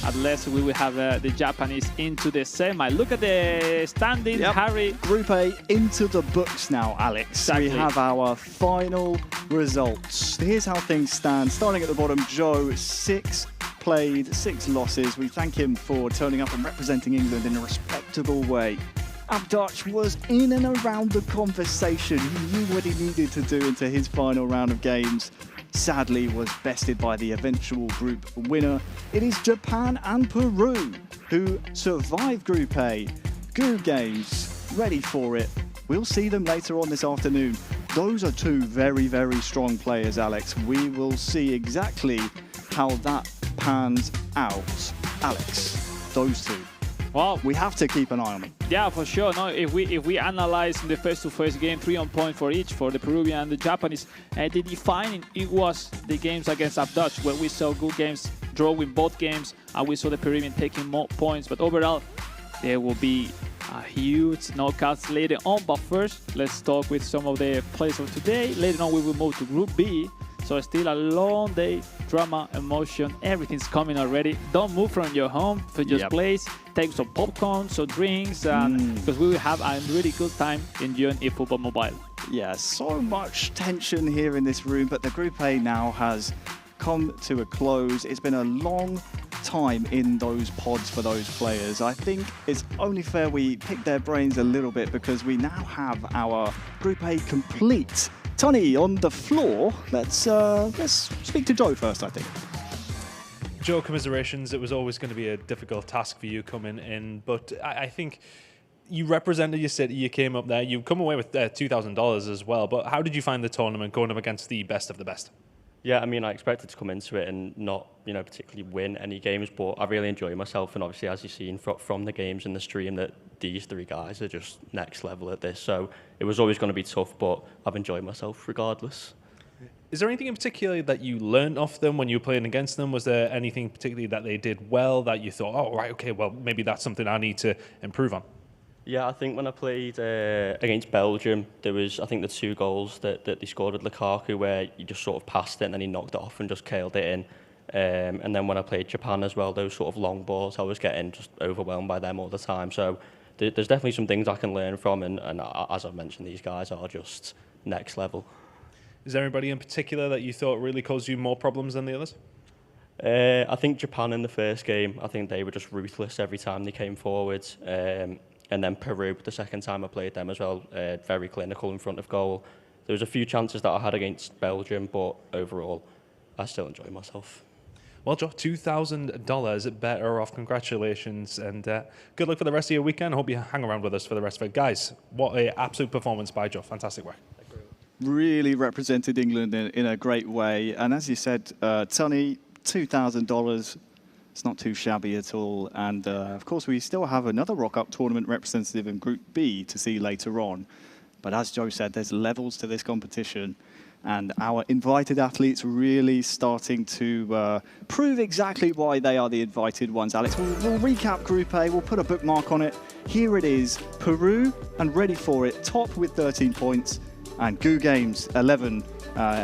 at least we will have the Japanese into the semi. Look at the standings, Harry. Group A into the books now, Alex. Exactly. We have our final results. Here's how things stand. Starting at the bottom, Joe, 6 played, 6 losses. We thank him for turning up and representing England in a respectable way. Abduch was in and around the conversation. He knew what he needed to do into his final round of games. Sadly was bested by the eventual group winner. It is Japan and Peru who survived Group A. Go Games, ready for it. We'll see them later on this afternoon. Those are 2 very, very strong players, Alex. We will see exactly how that pans out. Alex, those 2. Well, we have to keep an eye on them. Yeah, for sure. No, if we analyze the first game, 3 on point for each, for the Peruvian and the Japanese, the defining it was the games against Abduch, where we saw Good Games drawing both games, and we saw the Peruvian taking more points. But overall, there will be a huge knockouts later on. But first, let's talk with some of the players of today. Later on, we will move to Group B. So it's still a long day, drama, emotion, everything's coming already. Don't move from your home, from your place. Take some popcorn, some drinks, because we will have a really good time enjoying eFootball Mobile. Yeah, so much tension here in this room, but the Group A now has come to a close. It's been a long time in those pods for those players. I think it's only fair we pick their brains a little bit, because we now have our Group A complete. Tony on the floor. Let's speak to Joe first, I think. Joe, commiserations. It was always going to be a difficult task for you coming in, but I think you represented your city. You came up there. You come away with $2,000 as well. But how did you find the tournament going up against the best of the best? Yeah, I mean, I expected to come into it and not, particularly win any games, but I really enjoy myself. And obviously, as you've seen from the games in the stream, that these 3 guys are just next level at this. So it was always going to be tough, but I've enjoyed myself regardless. Is there anything in particular that you learned off them when you were playing against them? Was there anything particularly that they did well that you thought, oh, right, okay, well, maybe that's something I need to improve on? Yeah, I think when I played against Belgium, there was, I think, the 2 goals that they scored with Lukaku, where you just sort of passed it and then he knocked it off and just curled it in. And then when I played Japan as well, those sort of long balls, I was getting just overwhelmed by them all the time. So there's definitely some things I can learn from, and as I've mentioned, these guys are just next level. Is there anybody in particular that you thought really caused you more problems than the others? I think Japan in the first game, I think they were just ruthless every time they came forward. And then Peru, the second time I played them as well, very clinical in front of goal. There was a few chances that I had against Belgium, but overall, I still enjoy myself. Well, Joe, $2,000, better off. Congratulations, and good luck for the rest of your weekend. I hope you hang around with us for the rest of it. Guys, what an absolute performance by Joe. Fantastic work. Really represented England in a great way. And as you said, Tony, $2,000. It's not too shabby at all. And of course, we still have another Rock-Up tournament representative in Group B to see later on. But as Joe said, there's levels to this competition. And our invited athletes really starting to prove exactly why they are the invited ones. Alex, we'll recap Group A. We'll put a bookmark on it. Here it is. Peru, and ready for it. Top with 13 points. And Go Games, 11.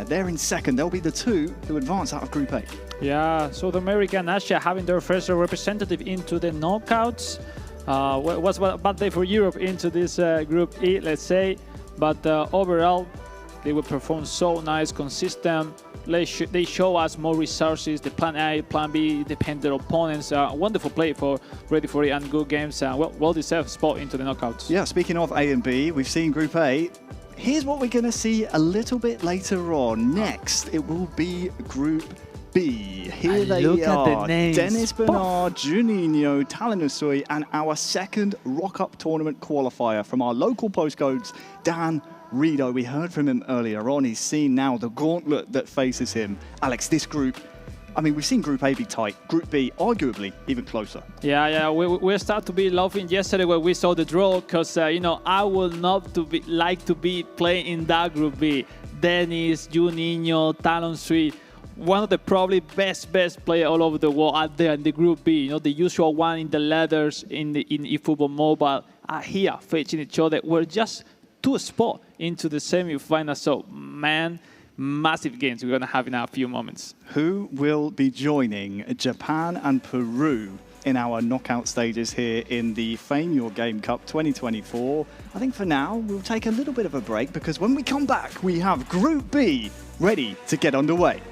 They're in second. They'll be the 2 who advance out of Group A. Yeah, South America and Asia having their first representative into the knockouts. Was a bad day for Europe into this Group E, let's say. But overall, They will perform so nice, consistent. They show us more resources, the plan A, plan B, depend their opponents. Wonderful play ready for it and good games. Well-deserved spot into the knockouts. Yeah, speaking of A and B, we've seen Group A. Here's what we're going to see a little bit later on. Next, it will be Group B. Here they look are. at the names. Dennis Bernard, Juninho, Talanusui, and our second Rock Up Tournament qualifier from our local postcodes, Dan Rido. We heard from him earlier on. He's seen now the gauntlet that faces him. Alex, this group, I mean, we've seen Group A be tight. Group B, arguably, even closer. Yeah. We start to be laughing yesterday when we saw the draw because, I would not like to be playing in that Group B. Dennis, Juninho, Talanusui, one of the probably best player all over the world out there in the Group B. The usual one in the letters in eFootball Mobile are here facing each other. We're just 2 spots into the semi-final. So, man, massive games we're going to have in a few moments. Who will be joining Japan and Peru in our knockout stages here in the FIFAe Game Cup 2024? I think for now, we'll take a little bit of a break because when we come back, we have Group B ready to get underway.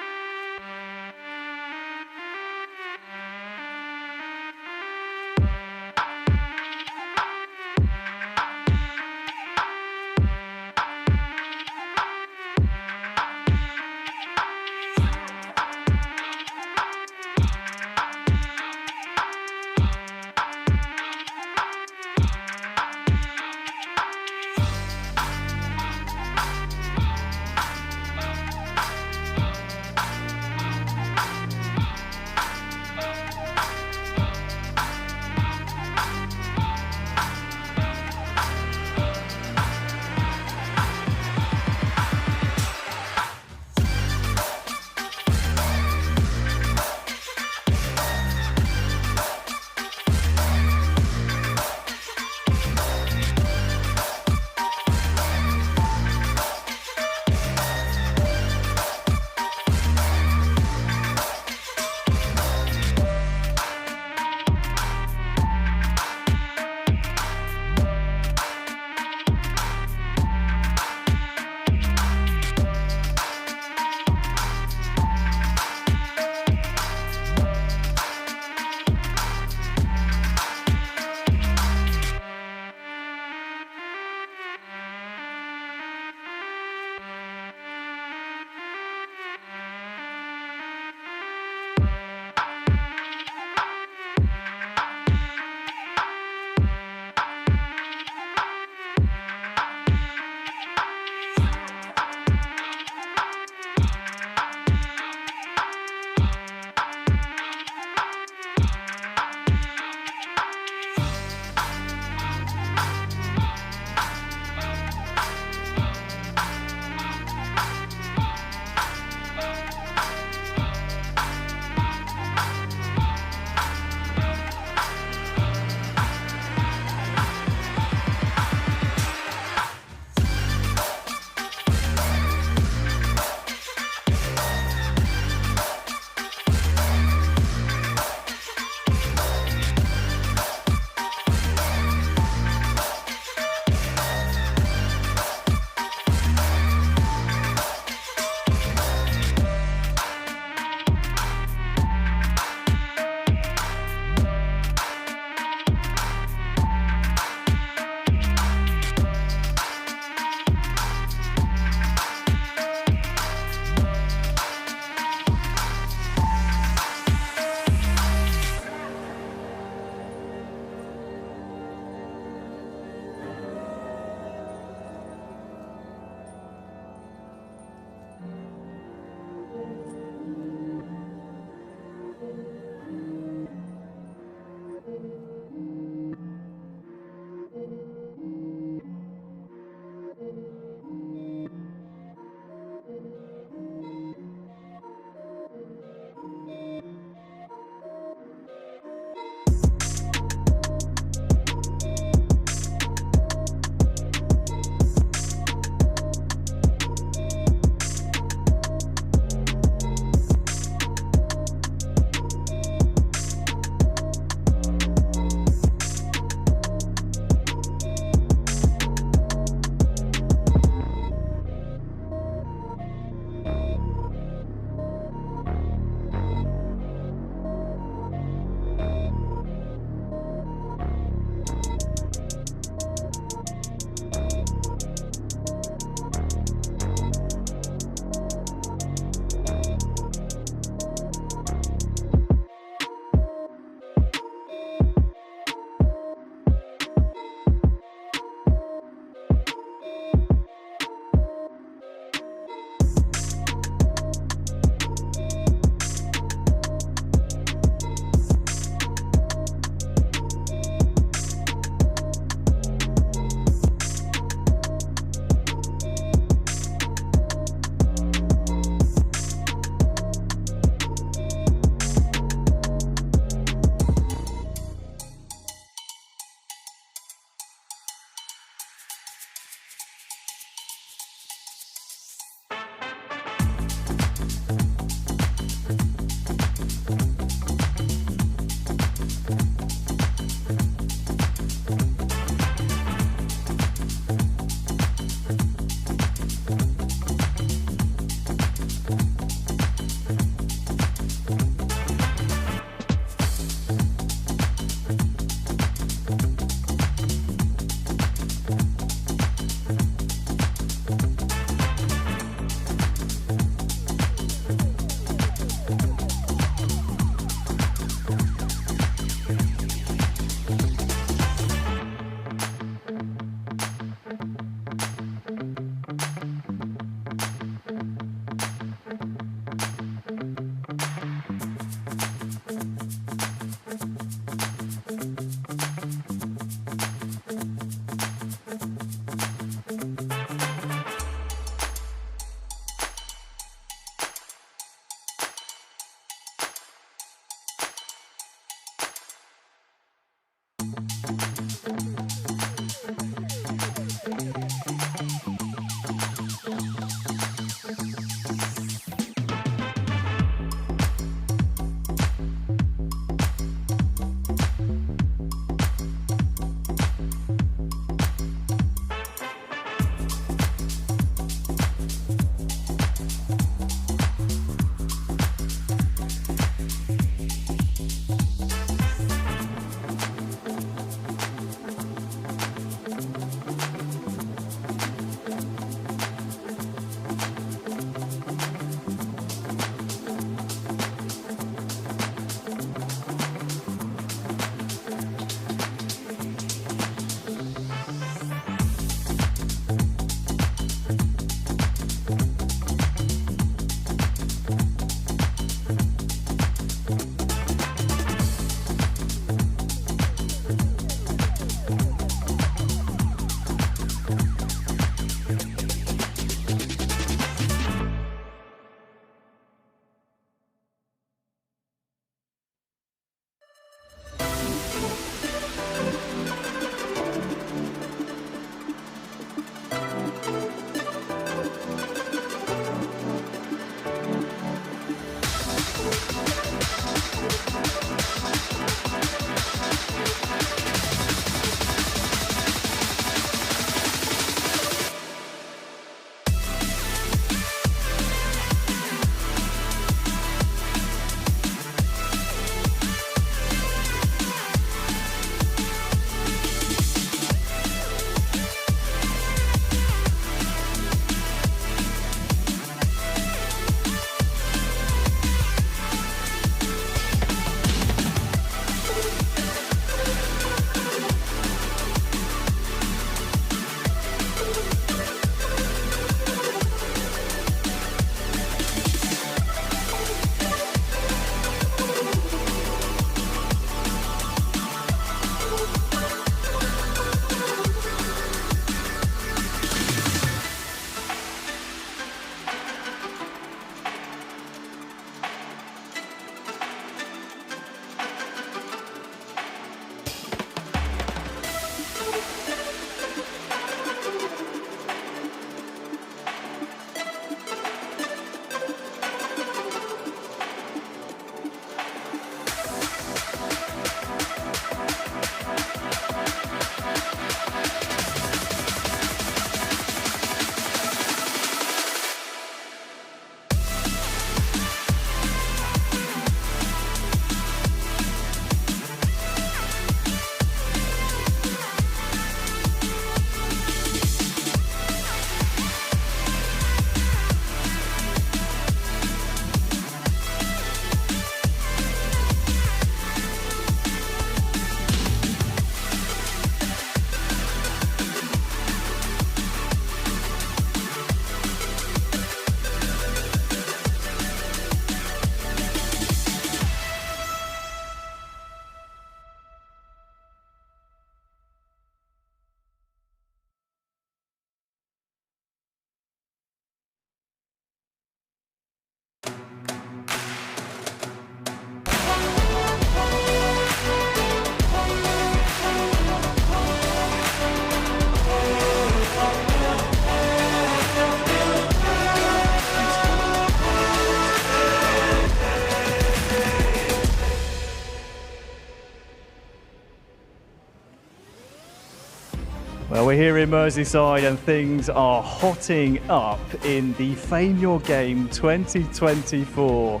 Well, we're here in Merseyside and things are hotting up in the FIFAe Game 2024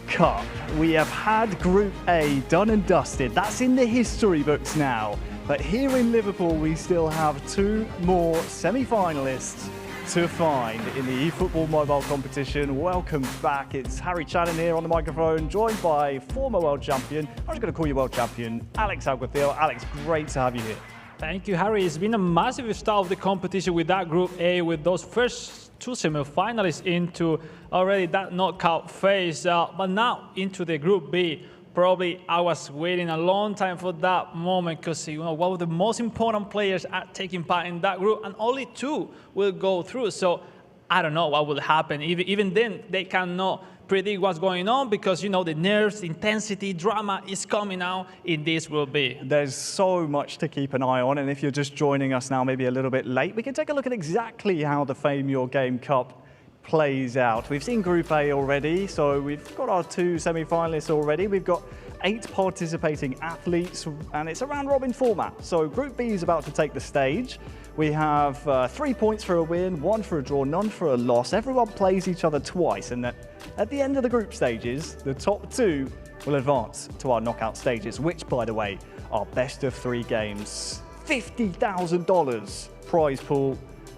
Cup. We have had Group A done and dusted. That's in the history books now. But here in Liverpool, we still have two more semi-finalists to find in the eFootball mobile competition. Welcome back. It's Harry Channon here on the microphone, joined by former world champion, I'm just going to call you world champion, Alex Alguacil. Alex, great to have you here. Thank you, Harry. It's been a massive start of the competition with that Group A, with those first two semi-finalists into already that knockout phase. But now into the Group B. Probably I was waiting a long time for that moment because one of the most important players are taking part in that group, and only two will go through. So I don't know what will happen. Even then, they cannot predict what's going on because, you know, the nerves, intensity, drama is coming out in this Group B. There's so much to keep an eye on, and if you're just joining us now, maybe a little bit late, we can take a look at exactly how the FIFAe Your Game Cup plays out. We've seen Group A already, so we've got our 2 semi-finalists already. We've got 8 participating athletes, and it's a round-robin format. So Group B is about to take the stage. We have 3 points for a win, 1 for a draw, none for a loss. Everyone plays each other twice, and at the end of the group stages, the top 2 will advance to our knockout stages, which, by the way, are best of 3 games. $50,000 prize pool.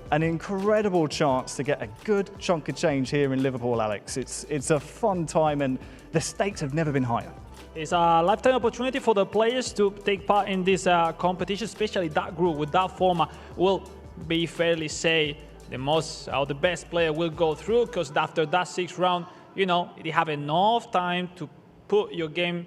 An incredible chance to get a good chunk of change here in Liverpool, Alex. It's a fun time, and the stakes have never been higher. It's a lifetime opportunity for the players to take part in this competition, especially that group with that format will be fairly say the best player will go through, because after that 6th round, you know, they have enough time to put your game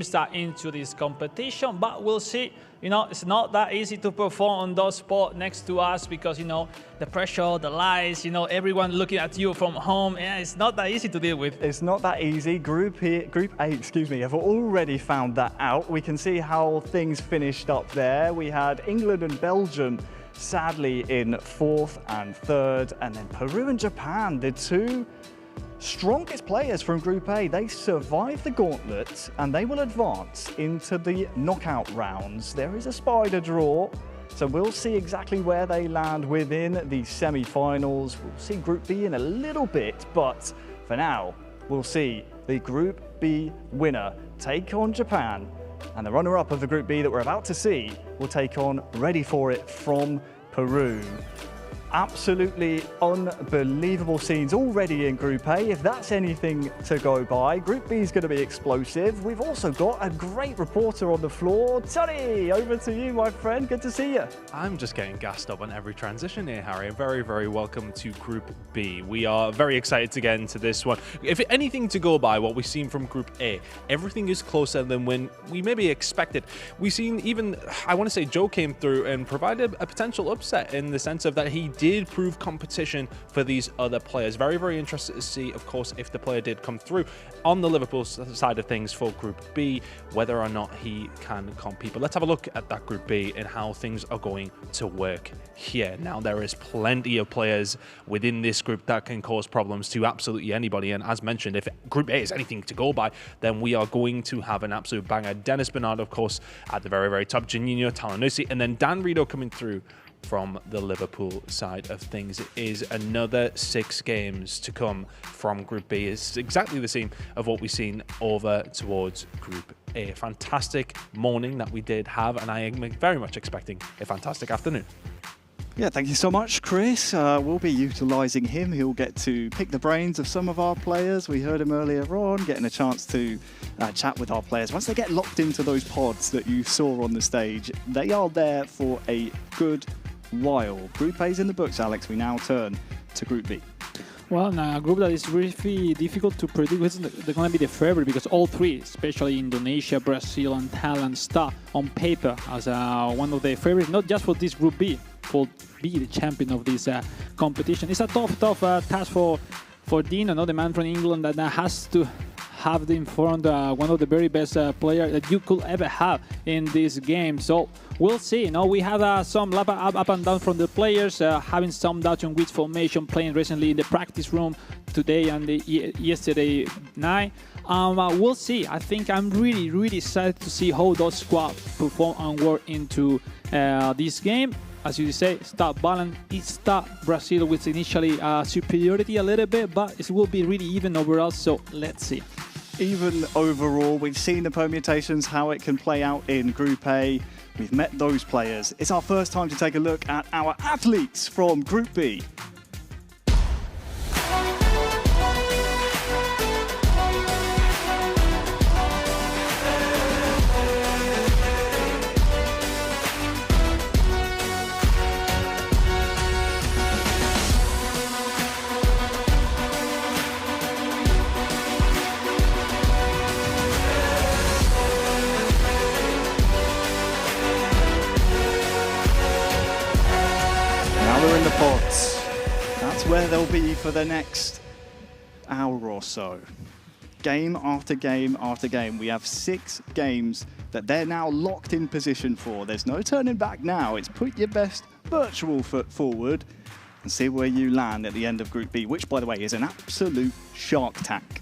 start into this competition. But we'll see. You know, it's not that easy to perform on those spots next to us because, you know, the pressure, the lights, you know, everyone looking at you from home. Yeah, it's not that easy to deal with. It's not that easy. Group A, have already found that out. We can see how things finished up there. We had England and Belgium sadly in 4th and 3rd, and then Peru and Japan, the 2 strongest players from Group A. They survived the gauntlet and they will advance into the knockout rounds. There is a spider draw, so we'll see exactly where they land within the semi-finals. We'll see Group B in a little bit, but for now, we'll see the Group B winner take on Japan, and the runner-up of the Group B that we're about to see will take on Ready For It from Peru. Absolutely unbelievable scenes already in Group A. If that's anything to go by, Group B is going to be explosive. We've also got a great reporter on the floor. Tony, over to you, my friend. Good to see you. I'm just getting gassed up on every transition here, Harry. Very, very welcome to Group B. We are very excited to get into this one. If anything to go by what we've seen from Group A, everything is closer than when we maybe expected. We've seen even, I want to say, Joe came through and provided a potential upset in the sense of that he did prove competition for these other players. Very, very interested to see, of course, if the player did come through on the Liverpool side of things for Group B, whether or not he can compete. But let's have a look at that Group B and how things are going to work here. Now, there is plenty of players within this group that can cause problems to absolutely anybody. And as mentioned, if Group A is anything to go by, then we are going to have an absolute banger. Dennis Bernard, of course, at the very, very top. Janino Talanusi, and then Dan Rito coming through from the Liverpool side of things. It is another 6 games to come from Group B. It's exactly the same of what we've seen over towards Group A. Fantastic morning that we did have, and I am very much expecting a fantastic afternoon. Yeah, thank you so much, Chris. We'll be utilising him. He'll get to pick the brains of some of our players. We heard him earlier on, getting a chance to chat with our players. Once they get locked into those pods that you saw on the stage, they are there for a good while. Group A's in the books, Alex. We now turn to Group B. Well, a group that is really difficult to predict. They're going to be the favorite because all 3, especially Indonesia, Brazil, and Thailand, start on paper as one of the favorites, not just for this Group B, for be the champion of this competition. It's a tough task for Dino, the man from England that has to have in front one of the very best players that you could ever have in this game. So we'll see. We have some up and down from the players, having some doubts on which formation, playing recently in the practice room today and yesterday night. We'll see. I think I'm really excited to see how those squads perform and work into this game. As you say, start balance. It start Brazil with initially superiority a little bit, but it will be really even overall. So let's see. Even overall, we've seen the permutations, how it can play out in Group A. We've met those players. It's our first time to take a look at our athletes from Group B. That's where they'll be for the next hour or so, game after game after game, we have 6 games that they're now locked in position for. There's no turning back now. It's put your best virtual foot forward and see where you land at the end of Group B, which, by the way, is an absolute shark tank.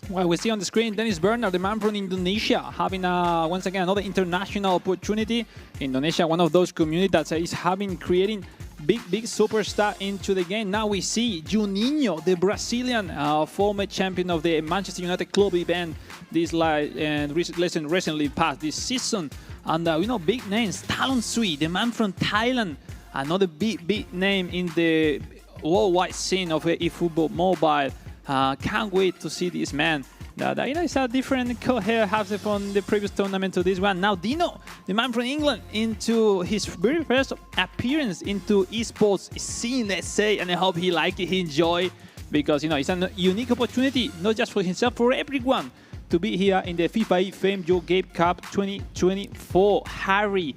Well, we see on the screen Dennis Bernard, the man from Indonesia, having once again another international opportunity. Indonesia, one of those communities that is creating big superstar into the game. Now we see Juninho, the Brazilian former champion of the Manchester United club event recently passed this season. And big names, Talon Sui, the man from Thailand, another big name in the worldwide scene of eFootball mobile. Can't wait to see this man. It's a different cohort has from the previous tournament to this one. Now Dino, the man from England, into his very first appearance into esports scene, let's say, and I hope he liked it, he enjoyed, because it's a unique opportunity, not just for himself, for everyone, to be here in the FIFAe Fame Your Game Cup 2024. Harry,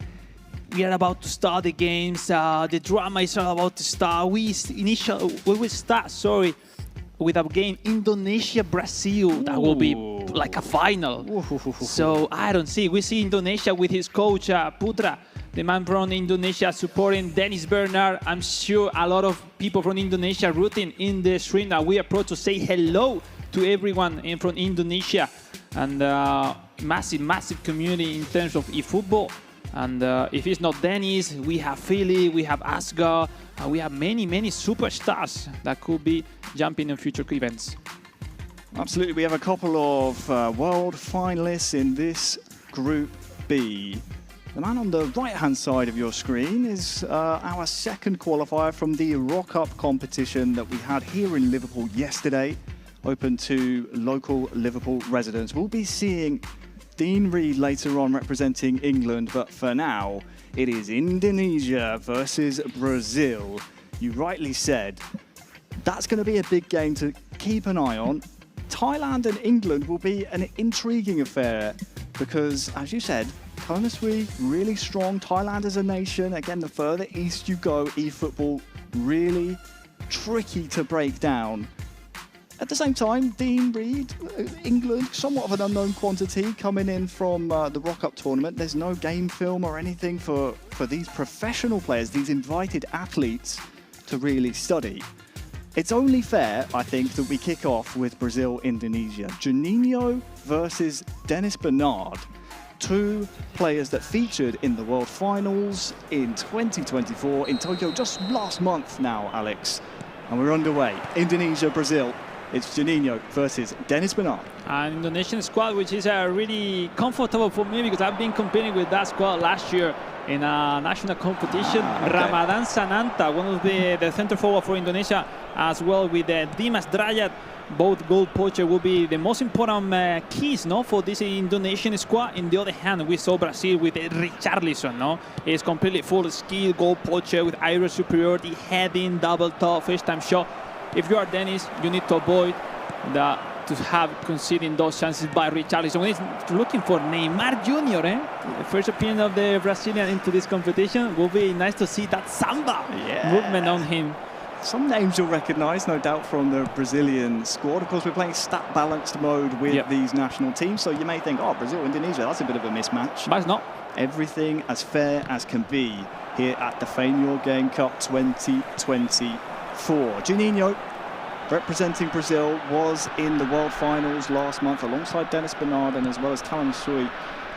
we are about to start the games. The drama is all about to start. We will start with a game Indonesia-Brazil. That will be like a final. So I don't see. We see Indonesia with his coach Putra, the man from Indonesia, supporting Dennis Bernard. I'm sure a lot of people from Indonesia rooting in the stream that we approach to say hello to everyone from Indonesia. And massive community in terms of eFootball. And if it's not Dennis, we have Philly, we have Asgar, we have many superstars that could be jumping in future events. Absolutely, we have a couple of world finalists in this Group B. The man on the right-hand side of your screen is our second qualifier from the Rock Up competition that we had here in Liverpool yesterday, open to local Liverpool residents. We'll be seeing Dean Reed later on representing England, but for now, it is Indonesia versus Brazil. You rightly said, that's going to be a big game to keep an eye on. Thailand and England will be an intriguing affair because, as you said, Konasui really strong. Thailand as a nation, again, the further east you go, eFootball really tricky to break down. At the same time, Dean Reed, England, somewhat of an unknown quantity coming in from the Rock Up tournament. There's no game film or anything for these professional players, these invited athletes to really study. It's only fair, I think, that we kick off with Brazil-Indonesia. Juninho versus Dennis Bernard, 2 players that featured in the World Finals in 2024 in Tokyo just last month now, Alex. And we're underway. Indonesia, Brazil. It's Juninho versus Dennis Bernard. An Indonesian squad which is really comfortable for me because I've been competing with that squad last year in a national competition. Okay. Ramadan Sananta, one of the center forward for Indonesia, as well with Dimas Drajat. Both goal poacher will be the most important keys, for this Indonesian squad. In the other hand, we saw Brazil with Richarlison, He's completely full skill, goal poacher with aerial superiority, heading, double top, first time shot. If you are Dennis, you need to avoid to have conceding those chances by Richarlison. When he's looking for Neymar Jr., The first appearance of the Brazilian into this competition, will be nice to see that samba movement on him. Some names you'll recognise, no doubt, from the Brazilian squad. Of course, we're playing stat-balanced mode with these national teams, so you may think, Brazil, Indonesia, that's a bit of a mismatch. But it's not. Everything as fair as can be here at the FIFAe Your Game Cup 2024. Juninho, representing Brazil, was in the World Finals last month alongside Dennis Bernard and as well as Talon Sui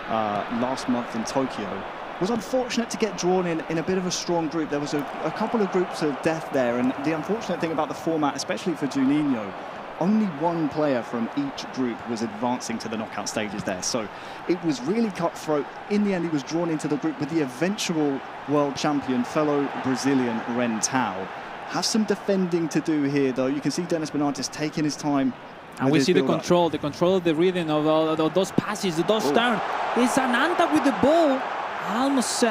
last month in Tokyo. Was unfortunate to get drawn in a bit of a strong group. There was a couple of groups of death there, and the unfortunate thing about the format, especially for Juninho, only one player from each group was advancing to the knockout stages there. So it was really cutthroat. In the end, he was drawn into the group with the eventual world champion, fellow Brazilian Ren Tao. Has some defending to do here, though. You can see Dennis Bernard just taking his time. And we see the control of the rhythm of those passes, those turns. It's Ananta with the ball. Almost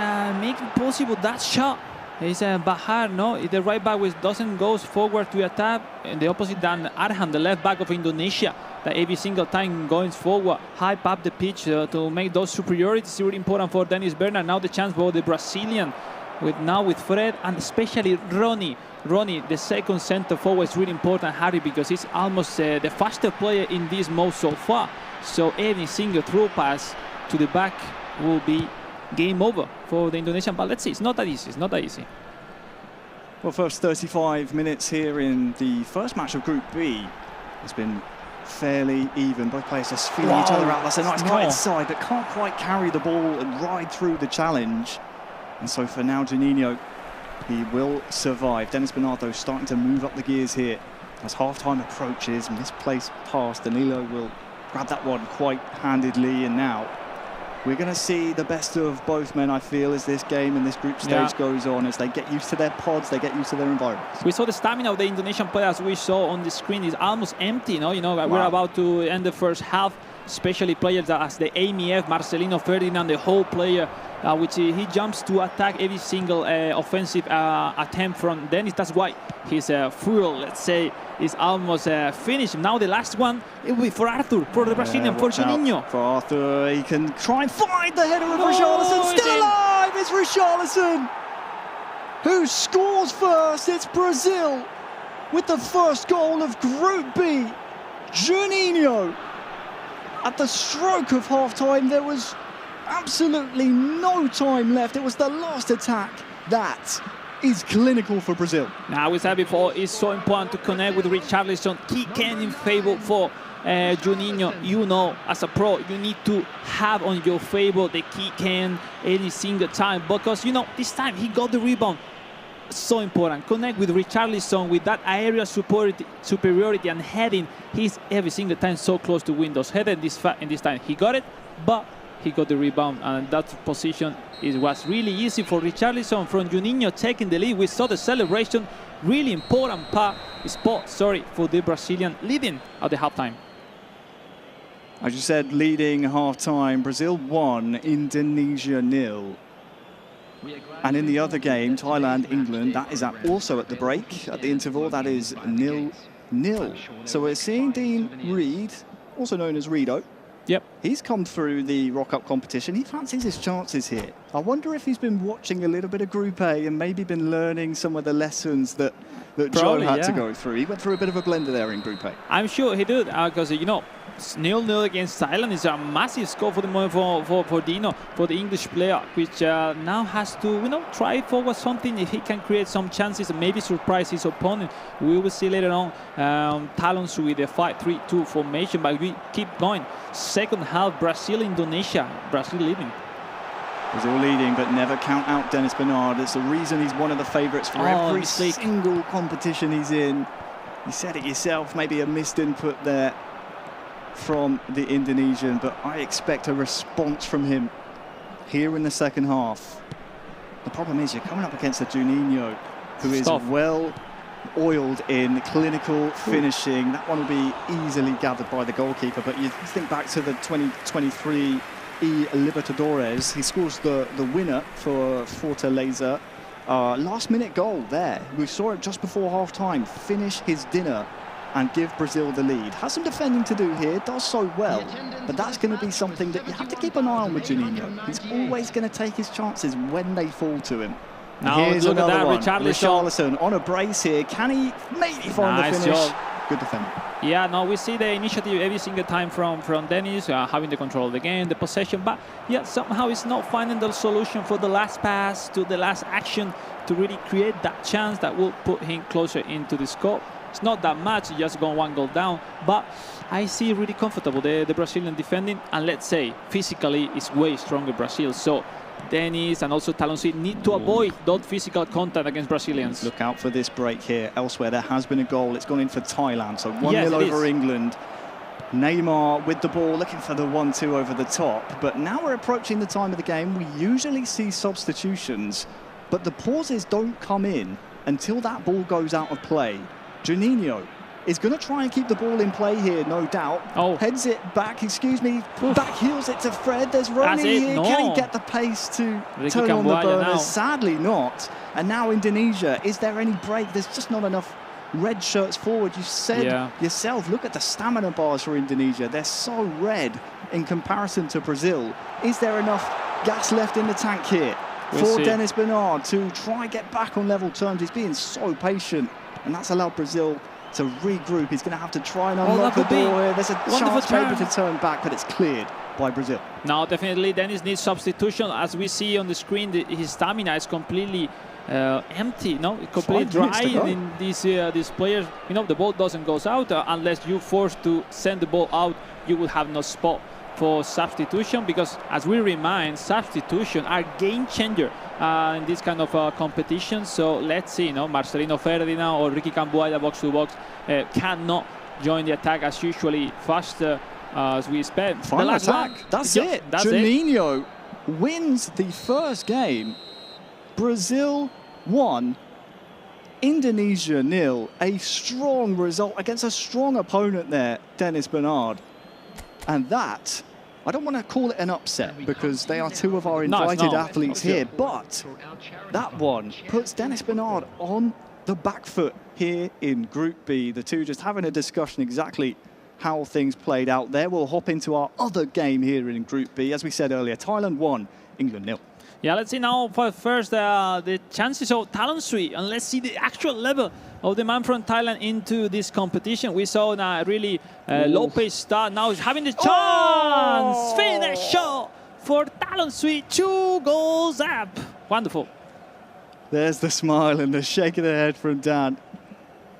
make it possible that shot. It's Bahar, the right back which doesn't go forward to attack. And the opposite than Arham, the left back of Indonesia, that every single time going forward, hype up the pitch to make those superiorities really important for Dennis Bernard. Now the chance for the Brazilian with Fred and especially Ronnie. Ronnie, the second center forward, is really important, Harry, because he's almost the fastest player in this mode so far. So any single through pass to the back will be game over for the Indonesian. But let's see, it's not that easy. It's not that easy. Well, first 35 minutes here in the first match of Group B has been fairly even. Both players just feeling each other out. That's a nice cut inside, but can't quite carry the ball and ride through the challenge. And so for now, Juninho, he will survive. Dennis Bernardo starting to move up the gears here as half-time approaches. Misplaced pass. Danilo will grab that one quite handedly. And now we're going to see the best of both men, I feel, as this game and this group stage goes on, as they get used to their pods, they get used to their environments. We saw the stamina of the Indonesian players we saw on the screen is almost empty. We're about to end the first half, especially players as the AMF, Marcelino Ferdinand, the whole player, which he jumps to attack every single offensive attempt from Dennis. That's why his fuel, let's say, is almost finished. Now the last one, it will be for Arthur, for the Brazilian, for Juninho. For Arthur, he can try and find the header of Richarlison. Still alive, it's Richarlison who scores first. It's Brazil with the first goal of Group B. Juninho, at the stroke of half-time, there was absolutely no time left. It was the last attack. That is clinical for Brazil. Now, we said before, it's so important to connect with Richarlison. Kick in favor for Juninho. As a pro, you need to have on your favor the kick in any single time, because this time he got the rebound. So important. Connect with Richarlison with that aerial superiority and heading. He's every single time so close to win those headers. In this time he got it, but he got the rebound, and that position was really easy for Richarlison. From Juninho taking the lead, we saw the celebration. Really important spot for the Brazilian leading at the halftime. As you said, leading half-time, Brazil 1, Indonesia 0. And in the other game, Thailand, England, that is also at the break, at the interval, that is 0-0. So we're seeing Dean Reed, also known as Reedo. Yep. He's come through the Rock Up competition. He fancies his chances here. I wonder if he's been watching a little bit of Group A and maybe been learning some of the lessons that Joe had to go through. He went through a bit of a blender there in Group A. I'm sure he did, because 0-0 against Thailand is a massive score for the moment for Dino, for the English player, which now has to try forward something. If he can create some chances and maybe surprise his opponent, we will see later on Talons with the 5-3-2 formation. But we keep going. Second half, Brazil-Indonesia. Brazil leading. Brazil leading, but never count out Dennis Bernard. It's the reason he's one of the favourites for every single competition he's in. You said it yourself, maybe a missed input there from the Indonesian, but I expect a response from him here in the second half. The problem is you're coming up against a Juninho who is well oiled in clinical finishing. That one will be easily gathered by the goalkeeper, but you think back to the 2023 Libertadores, he scores the winner for Fortaleza. Last minute goal there. We saw it just before half-time, finish his dinner and give Brazil the lead. Has some defending to do here, does so well, but that's going to be something that you have to keep an eye on with Juninho. He's always going to take his chances when they fall to him. Now here's look another at that, one. Richarlison on a brace here. Can he maybe find the finish? Job. Good defending. Yeah, no, we see the initiative every single time from Dennis, having the control of the game, the possession, but yeah, somehow he's not finding the solution for the last pass, to the last action, to really create that chance that will put him closer into the score. It's not that much, just gone one goal down, but I see really comfortable the Brazilian defending, and let's say physically it's way stronger Brazil. So Dennis and also Talonsi need to avoid that physical contact against Brazilians. Look out for this break here. Elsewhere, there has been a goal. It's gone in for Thailand, so 1-0 over England. Neymar with the ball, looking for the 1-2 over the top. But now we're approaching the time of the game. We usually see substitutions, but the pauses don't come in until that ball goes out of play. Juninho is going to try and keep the ball in play here, no doubt. Heads it back, back heels it to Fred. There's Ronnie here. Can he get the pace to turn on the burners? Sadly not. And now Indonesia, is there any break? There's just not enough red shirts forward. You said yourself, look at the stamina bars for Indonesia. They're so red in comparison to Brazil. Is there enough gas left in the tank here? for Dennis Bernard to try and get back on level terms. He's being so patient, and that's allowed Brazil to regroup. He's going to have to try and unlock the door here. There's a chance maybe to turn back, but it's cleared by Brazil. Now, definitely, Dennis needs substitution. As we see on the screen, his stamina is completely empty, completely dry in these players. The ball doesn't go out unless you're forced to send the ball out. You will have no spot for substitution, because as we remind, substitution are game changer in this kind of competition. So let's see, Marcelino Ferdinand or Ricky Cambuaya box to box cannot join the attack as usually faster as we expect. Final attack. That's it. Juninho wins the first game. Brazil 1, Indonesia 0. A strong result against a strong opponent there, Dennis Bernard. And that, I don't want to call it an upset because they are two of our invited athletes here, but that one puts Dennis Bernard on the back foot here in Group B. The two just having a discussion exactly how things played out there. We'll hop into our other game here in Group B. As we said earlier, Thailand 1, England 0. Yeah, let's see now for first the chances of talent suite, and let's see the actual level of the man from Thailand into this competition. We saw a really low-pace start. Now he's having the chance. Finish shot for talent suite. 2 goals up. Wonderful. There's the smile and the shake of the head from Dan.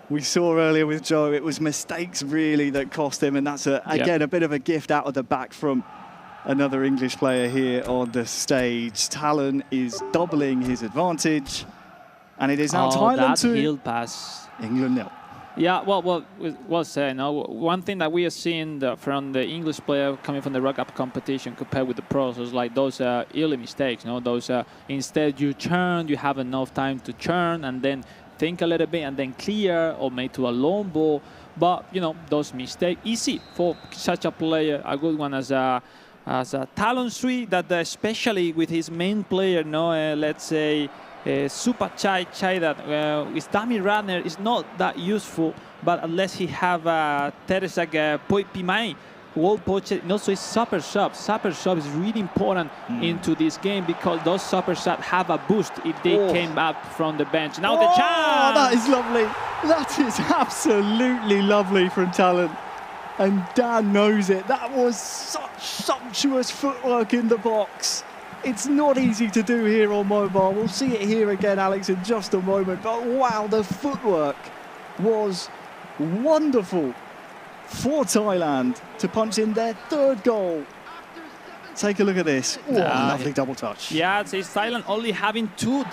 We saw earlier with Joe, it was mistakes really that cost him, and that's again a bit of a gift out of the back from another English player here on the stage. Talon is doubling his advantage, and it is now Thailand 2, heel pass. England 0. Yeah, well said. One thing that we are seeing from the English player coming from the World Cup competition compared with the pros is like those early mistakes. Those instead you turn, you have enough time to turn and then think a little bit and then clear or make to a long ball. But those mistakes easy for such a player. A good one as a talent suite that especially with his main player, let's say Super Chai that with dummy runner is not that useful, but unless he have Teresak Poi Pimai wall poach, and also his super sub. Super sub is really important into this game because those super sub have a boost if they came up from the bench. Now the chance! That is lovely. That is absolutely lovely from Talon. And Dan knows it. That was such sumptuous footwork in the box. It's not easy to do here on mobile. We'll see it here again, Alex, in just a moment. But wow, the footwork was wonderful for Thailand to punch in their 3rd goal. Take a look at this. Lovely double touch. Yeah, it's Thailand only having two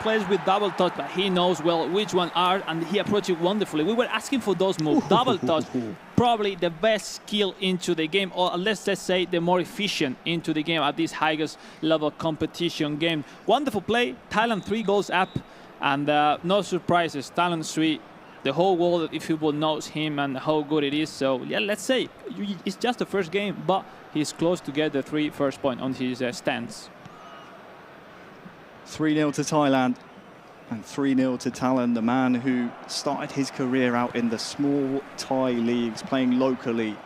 players with double touch, but he knows well which one are, and he approached it wonderfully. We were asking for those moves. Double touch, probably the best skill into the game, or let's say the more efficient into the game at this highest level competition game. Wonderful play. Thailand 3 goals up, and no surprises. Thailand 3. The whole world of eFootball knows him and how good it is. So yeah, let's say it's just the first game, but he's close to get the 3 first point on his stance. 3-0 to Thailand and 3-0 to Talon, the man who started his career out in the small Thai leagues, playing locally,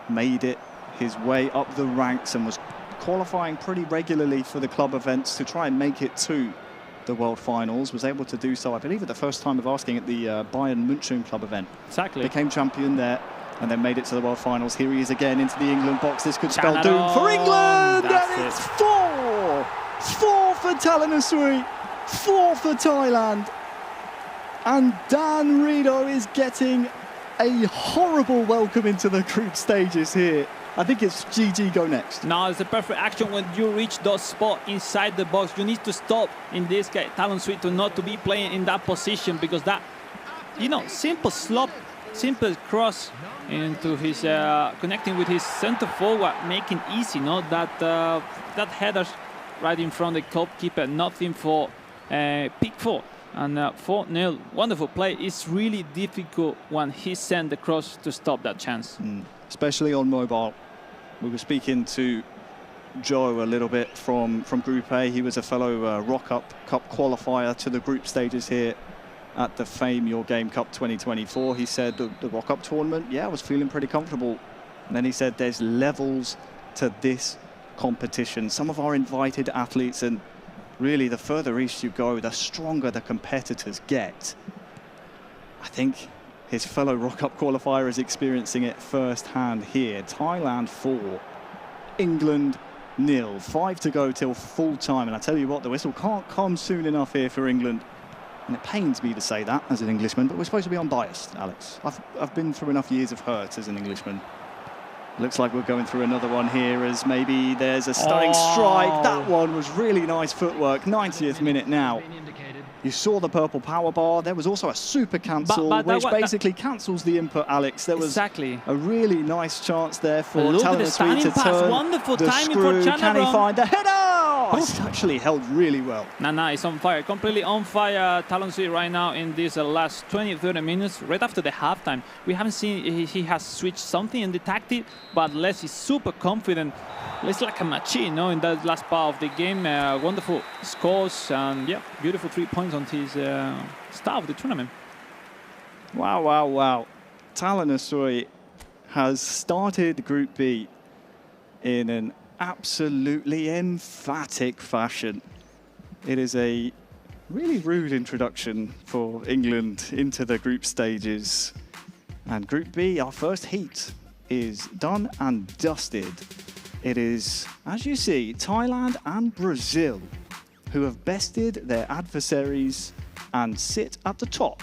made it his way up the ranks and was qualifying pretty regularly for the club events to try and make it to the World Finals. Was able to do so, I believe, at the first time of asking at the Bayern München club event. Exactly. Became champion there and then made it to the World Finals. Here he is again into the England box. This could spell doom for England. And it's 4 for Talon Asui, 4 for Thailand. And Dan Rido is getting a horrible welcome into the group stages here. I think it's GG, go next. Now it's a perfect action when you reach that spot inside the box. You need to stop in this case, Talon Suite, to not to be playing in that position, because that, simple slop, simple cross into his connecting with his center forward, making easy, that headers right in front of the goalkeeper, nothing for Pickford. And 4-0, wonderful play. It's really difficult when he sent the cross to stop that chance. Especially on mobile. We were speaking to Joe a little bit from Group A. He was a fellow Rock Up Cup qualifier to the group stages here at the FIFAe Your Game Cup 2024. He said the Rock Up tournament, I was feeling pretty comfortable. And then he said there's levels to this competition. Some of our invited athletes, and really, the further east you go, the stronger the competitors get. I think his fellow Rock Cup qualifier is experiencing it firsthand here. Thailand 4, England 0. 5 to go till full time. And I tell you what, the whistle can't come soon enough here for England. And it pains me to say that as an Englishman, but we're supposed to be unbiased, Alex. I've been through enough years of hurt as an Englishman. Looks like we're going through another one here as maybe there's a stunning strike. That one was really nice footwork. 90th minute now. You saw the purple power bar. There was also a super cancel, which basically cancels the input, Alex. There was a really nice chance there for Talon to turn wonderful the timing screw. for Can he find the header? It's actually held really well. Nah, it's on fire, completely on fire. Talon Sui right now in these last 20-30 minutes, right after the halftime. We haven't seen he has switched something in the tactic, but Les is super confident. It's like a machine, no, in that last part of the game. Wonderful scores and yeah, beautiful 3 points on his start of the tournament. Wow. Talon Asui has started Group B in an absolutely emphatic fashion. It is a really rude introduction for England into the group stages. And Group B, our first heat, is done and dusted. It is, as you see, Thailand and Brazil who have bested their adversaries and sit at the top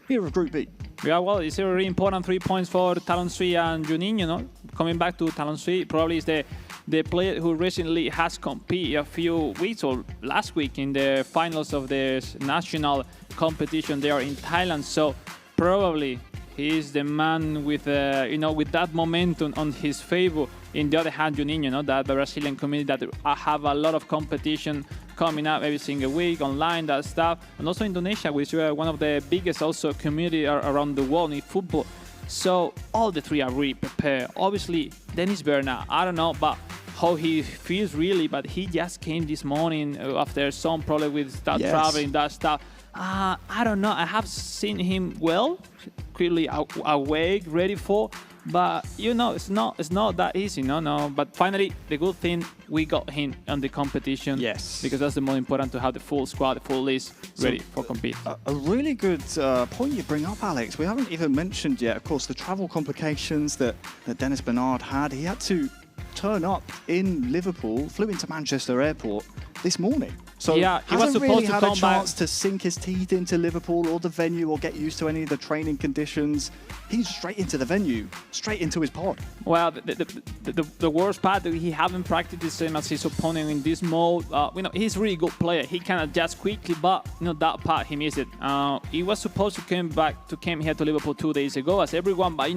here of Group B. Yeah, well, it's a really important 3 points for Talon Sui and Juninho, you know. Coming back to Talon Sui, probably is the player who recently has competed a few weeks or last week in the finals of the national competition there in Thailand. So probably he is the man with, with that momentum on his favor. In the other hand, Juninho, you know, that the Brazilian community that have a lot of competition coming up every single week, online, that stuff. And also Indonesia, which is one of the biggest also community around the world in football. So all the three are really prepared. Obviously, Dennis Bernard, I don't know about how he feels really, but he just came this morning after some problem with traveling, that stuff. I don't know. I have seen him well, clearly awake, ready for. But you know, it's not that easy, no. But finally, the good thing, we got him on the competition. Yes. Because that's the most important, to have the full squad, the full list ready for compete. A really good point you bring up, Alex. We haven't even mentioned yet, of course, the travel complications that Dennis Bernard had. He had to turn up in Liverpool, flew into Manchester Airport this morning. So yeah, he was supposed to had come a chance to sink his teeth into Liverpool or the venue or get used to any of the training conditions. He's straight into the venue, straight into his pod. Well, the worst part, that he haven't practiced the same as his opponent in this mode. He's a really good player. He can adjust quickly, but that part he missed it. He was supposed to come here to Liverpool 2 days ago, as everyone, but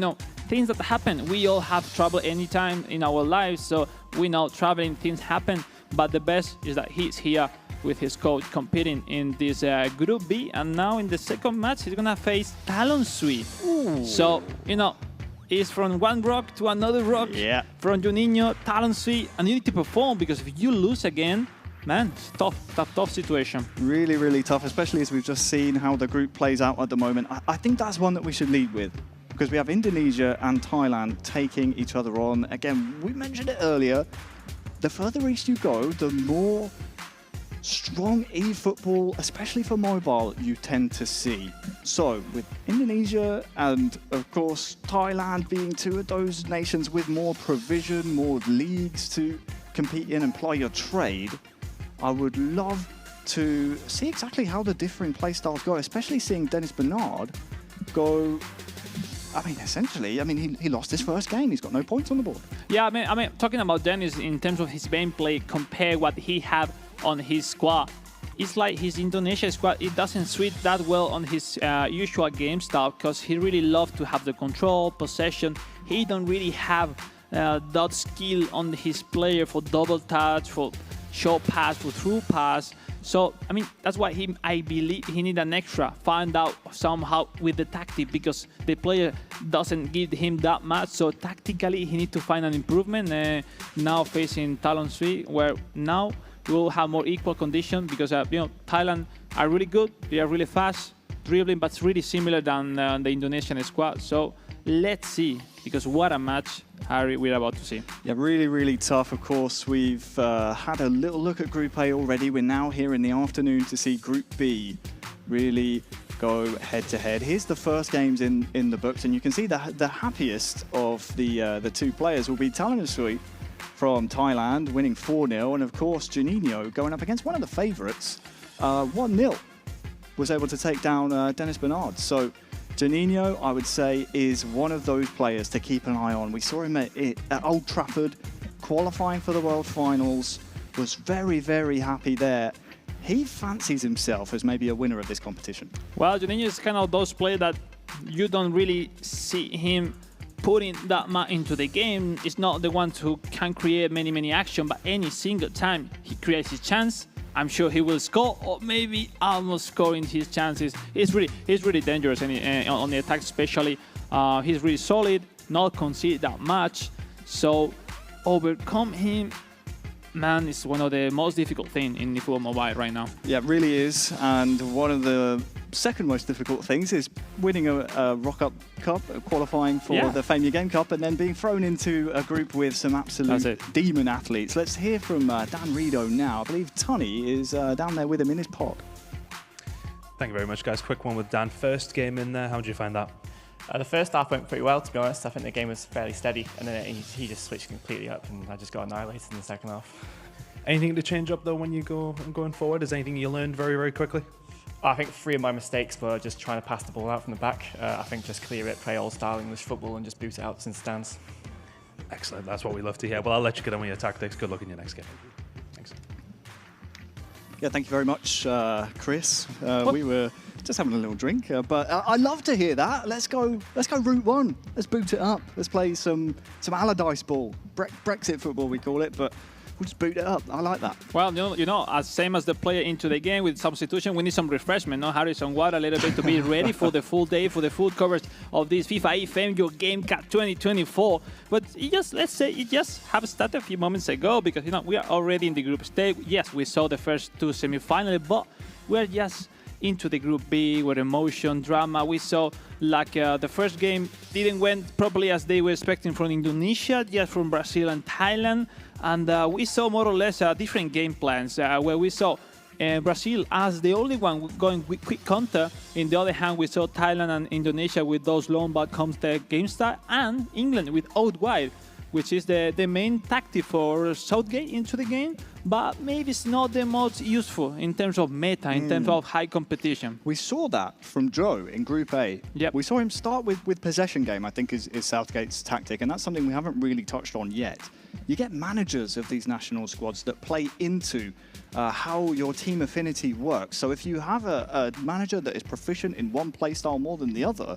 things that happen. We all have trouble anytime in our lives, so we know traveling things happen. But the best is that he's here with his coach competing in this Group B, and now in the second match he's gonna face Talon Sui. So it's from one rock to another rock. Yeah. From Juninho, Talon Sui, and you need to perform, because if you lose again, man, it's tough situation. Really, really tough, especially as we've just seen how the group plays out at the moment. I think that's one that we should lead with, because we have Indonesia and Thailand taking each other on. Again, we mentioned it earlier, the further east you go, the more strong eFootball, especially for mobile, you tend to see. So with Indonesia and of course Thailand being two of those nations with more provision, more leagues to compete in and ply your trade, I would love to see exactly how the differing play styles go, especially seeing Dennis Bernard go. Essentially, he lost his first game. He's got no points on the board. Yeah, I mean, talking about Dennis in terms of his gameplay, compare what he had on his squad. It's like his Indonesia squad, it doesn't suit that well on his usual game style, because he really loves to have the control, possession. He don't really have that skill on his player for double touch, for short pass, for through pass. So, that's why I believe he need an extra, find out somehow with the tactic, because the player doesn't give him that much. So tactically, he need to find an improvement. Now facing Talon Sui, where now we'll have more equal condition, because Thailand are really good, they are really fast, dribbling, but it's really similar than the Indonesian squad. So Let's see, because what a match, Harry, we're about to see. Yeah, really, really tough. Of course, we've had a little look at Group A already. We're now here in the afternoon to see Group B really go head-to-head. Here's the first games in the books, and you can see the happiest of the two players will be Talanasui from Thailand, winning 4-0, and of course, Juninho going up against one of the favourites, 1-0, was able to take down Dennis Bernard. So Juninho, I would say, is one of those players to keep an eye on. We saw him at Old Trafford, qualifying for the World Finals, was very, very happy there. He fancies himself as maybe a winner of this competition. Well, Juninho is kind of those players that you don't really see him putting that much into the game. It's not the one who can create many action, but any single time he creates his chance, I'm sure he will score, or maybe almost scoring his chances. He's really dangerous on the attack, especially. He's really solid, not concede that much. So overcome him, man, is one of the most difficult things in eFootball Mobile right now. Yeah, it really is. And one of the second most difficult things is winning a Rock-Up Cup, qualifying for the FIFAe Game Cup, and then being thrown into a group with some absolute demon athletes. Let's hear from Dan Rido now. I believe Tunny is down there with him in his pod. Thank you very much, guys. Quick one with Dan. First game in there, how did you find that? The first half went pretty well, to be honest. I think the game was fairly steady, and then he just switched completely up, and I just got annihilated in the second half. Anything to change up, though, when you going forward? Is anything you learned very, very quickly? I think 3 of my mistakes were just trying to pass the ball out from the back. I think just clear it, play old-style English football, and just boot it out since stands. Excellent. That's what we love to hear. Well, I'll let you get on with your tactics. Good luck in your next game. Thanks. Yeah, thank you very much, Chris. We were just having a little drink, but I love to hear that. Let's go route one. Let's boot it up. Let's play some Allardyce ball, Brexit football we call it, but we'll just boot it up. I like that. Well, you know, as same as the player into the game with substitution, we need some refreshment, no? Harry, some water a little bit to be ready for the full day, for the full coverage of this FIFAe FIFAe Game Cup 2024. But let's say it just have started a few moments ago, because, you know, we are already in the group stage. Yes, we saw the first 2 semi-finals, but we're just into the Group B with emotion, drama. We saw like the first game didn't went properly as they were expecting from Indonesia, just from Brazil and Thailand. And we saw more or less different game plans where we saw Brazil as the only one going with quick counter. In the other hand, we saw Thailand and Indonesia with those long ball counter game style, and England with out wide, which is the main tactic for Southgate into the game, but maybe it's not the most useful in terms of meta, in terms of high competition. We saw that from Joe in Group A. Yep. We saw him start with possession game, I think is Southgate's tactic, and that's something we haven't really touched on yet. You get managers of these national squads that play into how your team affinity works. So if you have a manager that is proficient in one play style more than the other,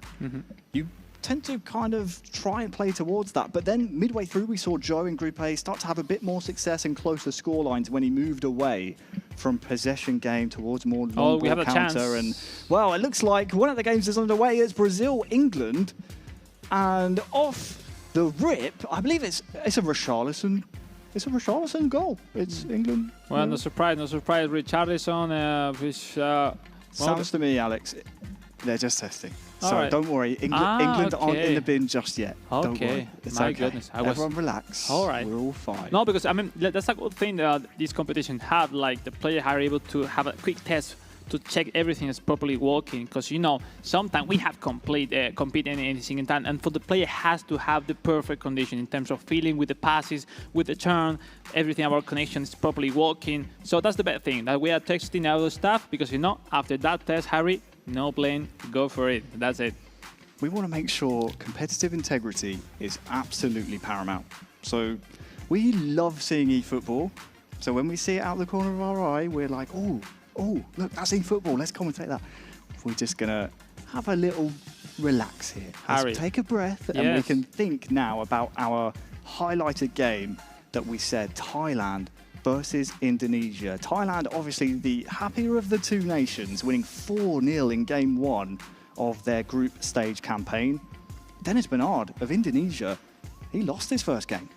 you tend to kind of try and play towards that. But then midway through, we saw Joe in Group A start to have a bit more success and closer score lines when he moved away from possession game towards more long ball counter. And well, it looks like one of the games is underway. It's Brazil-England, and off the rip, I believe it's a Richarlison. It's a Richarlison goal. It's England. Well, no surprise. Richarlison, which sounds to me, Alex, they're just testing. So right. Don't worry, England aren't in the bin just yet. Don't worry. It's My okay. goodness. Everyone relax. All right. We're all fine. No, because I mean that's a good thing that this competition have. Like the players are able to have a quick test to check everything is properly working. Because you know sometimes we have compete any single time, and for the player has to have the perfect condition in terms of feeling with the passes, with the turn, everything about connection is properly working. So that's the best thing that we are testing out the stuff, because you know after that test, Harry, no blame, go for it. That's it. We want to make sure competitive integrity is absolutely paramount. So we love seeing eFootball. So when we see it out the corner of our eye, we're like, oh, look, that's eFootball. Let's commentate that. We're just going to have a little relax here. Harry. Let's take a breath, and we can think now about our highlighted game that we said, Thailand versus Indonesia. Thailand, obviously the happier of the two nations, winning 4-0 in game 1 of their group stage campaign. Dennis Bernard of Indonesia, he lost his first game.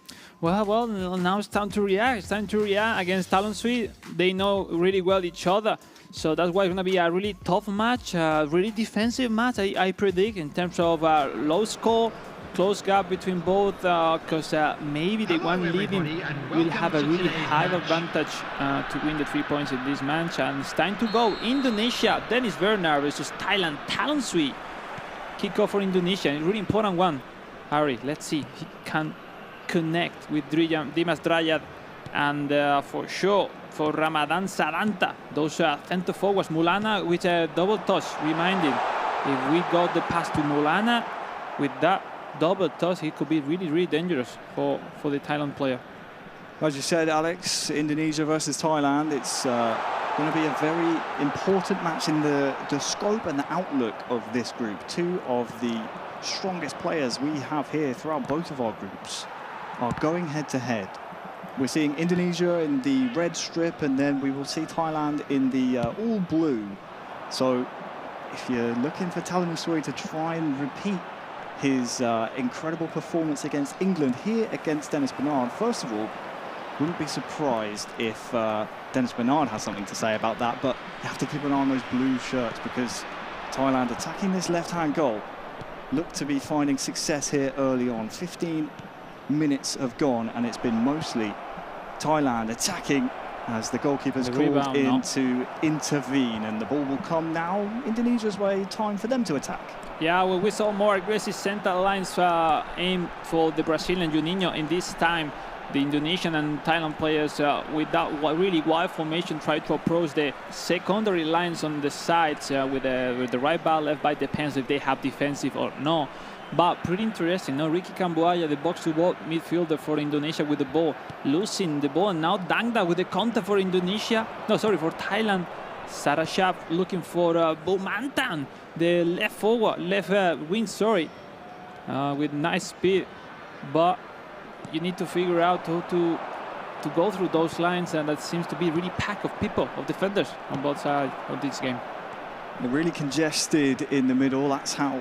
Well, now it's time to react. It's time to react against Talon Sweet. They know really well each other. So that's why it's going to be a really tough match, a really defensive match, I predict, in terms of low score, close gap between both, because maybe the one leading will have a really high advantage to win the 3 points in this match. And it's time to go. Indonesia, Dennis Bernard versus Thailand, Talon Sweet. Kickoff for Indonesia, a really important one. Harry, let's see if he can connect with Dimas Drayat, and for sure for Ramadan Saranta, those center forwards. Mulana with a double touch, reminding, if we got the pass to Mulana with that double touch, he could be really dangerous for the Thailand player. As you said, Alex, Indonesia versus Thailand, it's going to be a very important match in the scope and the outlook of this group. Two of the strongest players we have here throughout both of our groups are going head-to-head. We're seeing Indonesia in the red strip, and then we will see Thailand in the all blue. So if you're looking for Talon Sweet to try and repeat his incredible performance against England here against Dennis Bernard, first of all, wouldn't be surprised if Dennis Bernard has something to say about that, but you have to keep an eye on those blue shirts, because Thailand attacking this left-hand goal look to be finding success here early on. 15 minutes have gone, and it's been mostly Thailand attacking as the goalkeeper's called in to intervene, and the ball will come now Indonesia's way. Time for them to attack. Yeah, well, we saw more aggressive center lines aimed for the Brazilian Juninho. In this time, the Indonesian and Thailand players with that really wide formation try to approach the secondary lines on the sides with the right back, left back, depends if they have defensive or no. But pretty interesting, no? Ricky Kambuaya, the box-to-box midfielder for Indonesia with the ball, losing the ball, and now Dangda with the counter for Indonesia. No, sorry, for Thailand. Sarashap looking for Bomantan, the left wing, with nice speed. But you need to figure out how to go through those lines, and that seems to be really packed of people, of defenders on both sides of this game. They're really congested in the middle. That's how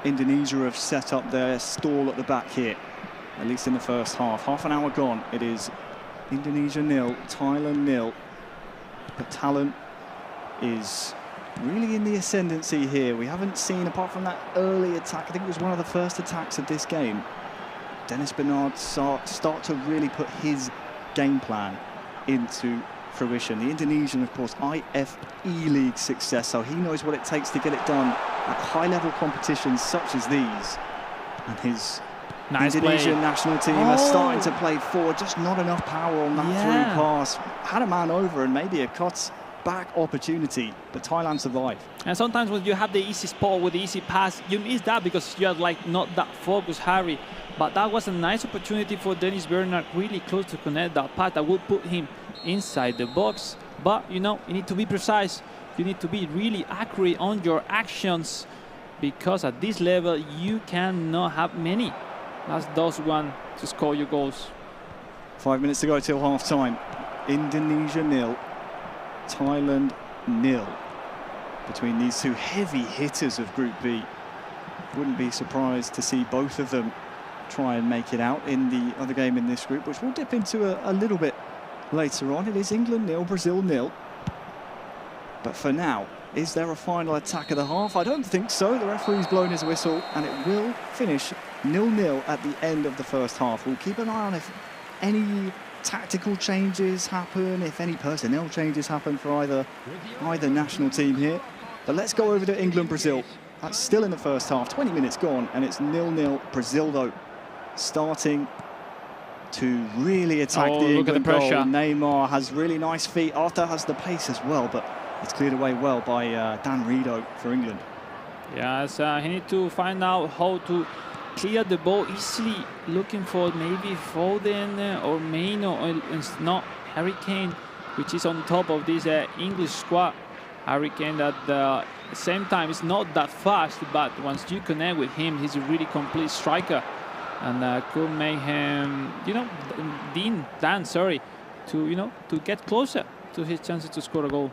Indonesia have set up their stall at the back here, at least in the first half. Half an hour gone. It is Indonesia 0, Thailand 0. But Talon is really in the ascendancy here. We haven't seen, apart from that early attack, I think it was one of the first attacks of this game, Dennis Bernard start to really put his game plan into fruition. The Indonesian, of course, IFE League success, so he knows what it takes to get it done at high-level competitions such as these. And his Indonesian national team are starting to play forward, just not enough power on that through pass. Had a man over and maybe a cut-back opportunity, but Thailand survived. And sometimes when you have the easy spot with the easy pass, you miss that because you're like not that focused, Harry. But that was a nice opportunity for Dennis Bernard, really close to connect that pass that would put him inside the box. But you know, you need to be precise. You need to be really accurate on your actions, because at this level you cannot have many. That's those one to score your goals. 5 minutes to go till half time. Indonesia 0, Thailand 0. Between these two heavy hitters of Group B, wouldn't be surprised to see both of them try and make it out in the other game in this group, which we'll dip into a little bit later on. It is England 0, Brazil 0. But for now, is there a final attack of the half? I don't think so. The referee's blown his whistle, and it will finish 0-0 at the end of the first half. We'll keep an eye on if any tactical changes happen, if any personnel changes happen for either national team here. But let's go over to England-Brazil. That's still in the first half. 20 minutes gone, and it's 0-0. Brazil, though, starting to really attack the England goal. Neymar has really nice feet. Arthur has the pace as well, but it's cleared away well by Dan Rido for England. Yes, he needs to find out how to clear the ball easily, looking for maybe Foden or Maino, or it's not Harry Kane, which is on top of this English squad. Harry Kane at the same time is not that fast, but once you connect with him, he's a really complete striker, and could make him, to get closer to his chances to score a goal.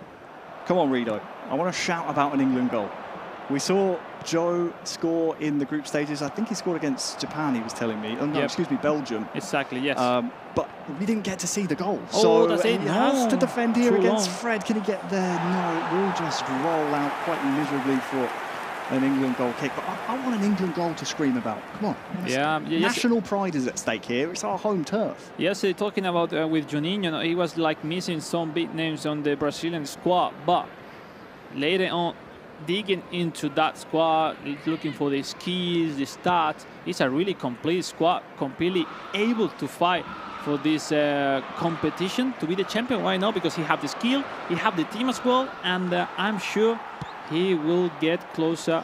Come on, Rido. I want to shout about an England goal. We saw Joe score in the group stages? I think he scored against Japan, he was telling me. Oh, no, Yep. excuse me, Belgium. Exactly, yes. But we didn't get to see the goal. Oh, So that's it. he has to No. defend here Too against long. Fred. Can he get there? No, it will just roll out quite miserably for an England goal kick. But I want an England goal to scream about. Come on. Yes. National pride is at stake here. It's our home turf. Yes, talking about with Juninho, he was like missing some big names on the Brazilian squad, but later on, digging into that squad, looking for the skills, the stats, it's a really complete squad, completely able to fight for this competition to be the champion. Why not? Because he have the skill, he have the team as well, and I'm sure he will get closer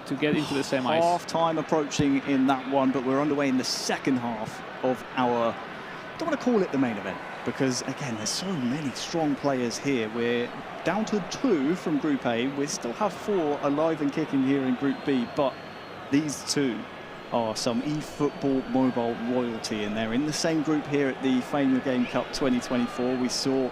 to get into the semis. Half time approaching in that one, but we're underway in the second half of our, I don't want to call it the main event, because again, there's so many strong players here. We're down to 2 from Group A. We still have 4 alive and kicking here in Group B, but these 2 are some eFootball mobile royalty, and they're in the same group here at the FIFAe Game Cup 2024. We saw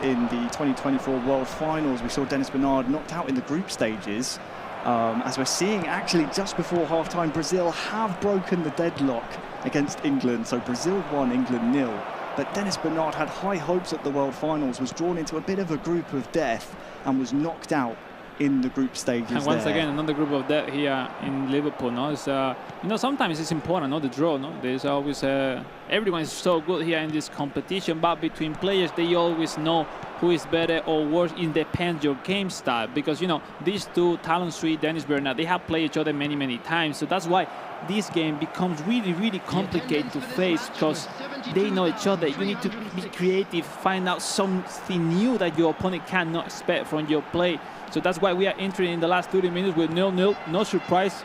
in the 2024 World Finals, we saw Dennis Bernard knocked out in the group stages. As we're seeing, actually, just before half-time, Brazil have broken the deadlock against England. So Brazil 1, England 0. But Dennis Bernard had high hopes at the World Finals, was drawn into a bit of a group of death and was knocked out in the group stages. And once again, another group of death here in Liverpool. No, it's, you know, sometimes it's important, not the draw. No, there's always everyone is so good here in this competition, but between players, they always know who is better or worse. It depends your game style, because you know these two, Talon Sweet, Dennis Bernard, they have played each other many times. So that's why this game becomes really complicated to face, because they know each other. You need to be creative, find out something new that your opponent cannot expect from your play. So that's why we are entering in the last 30 minutes with 0-0. No surprise,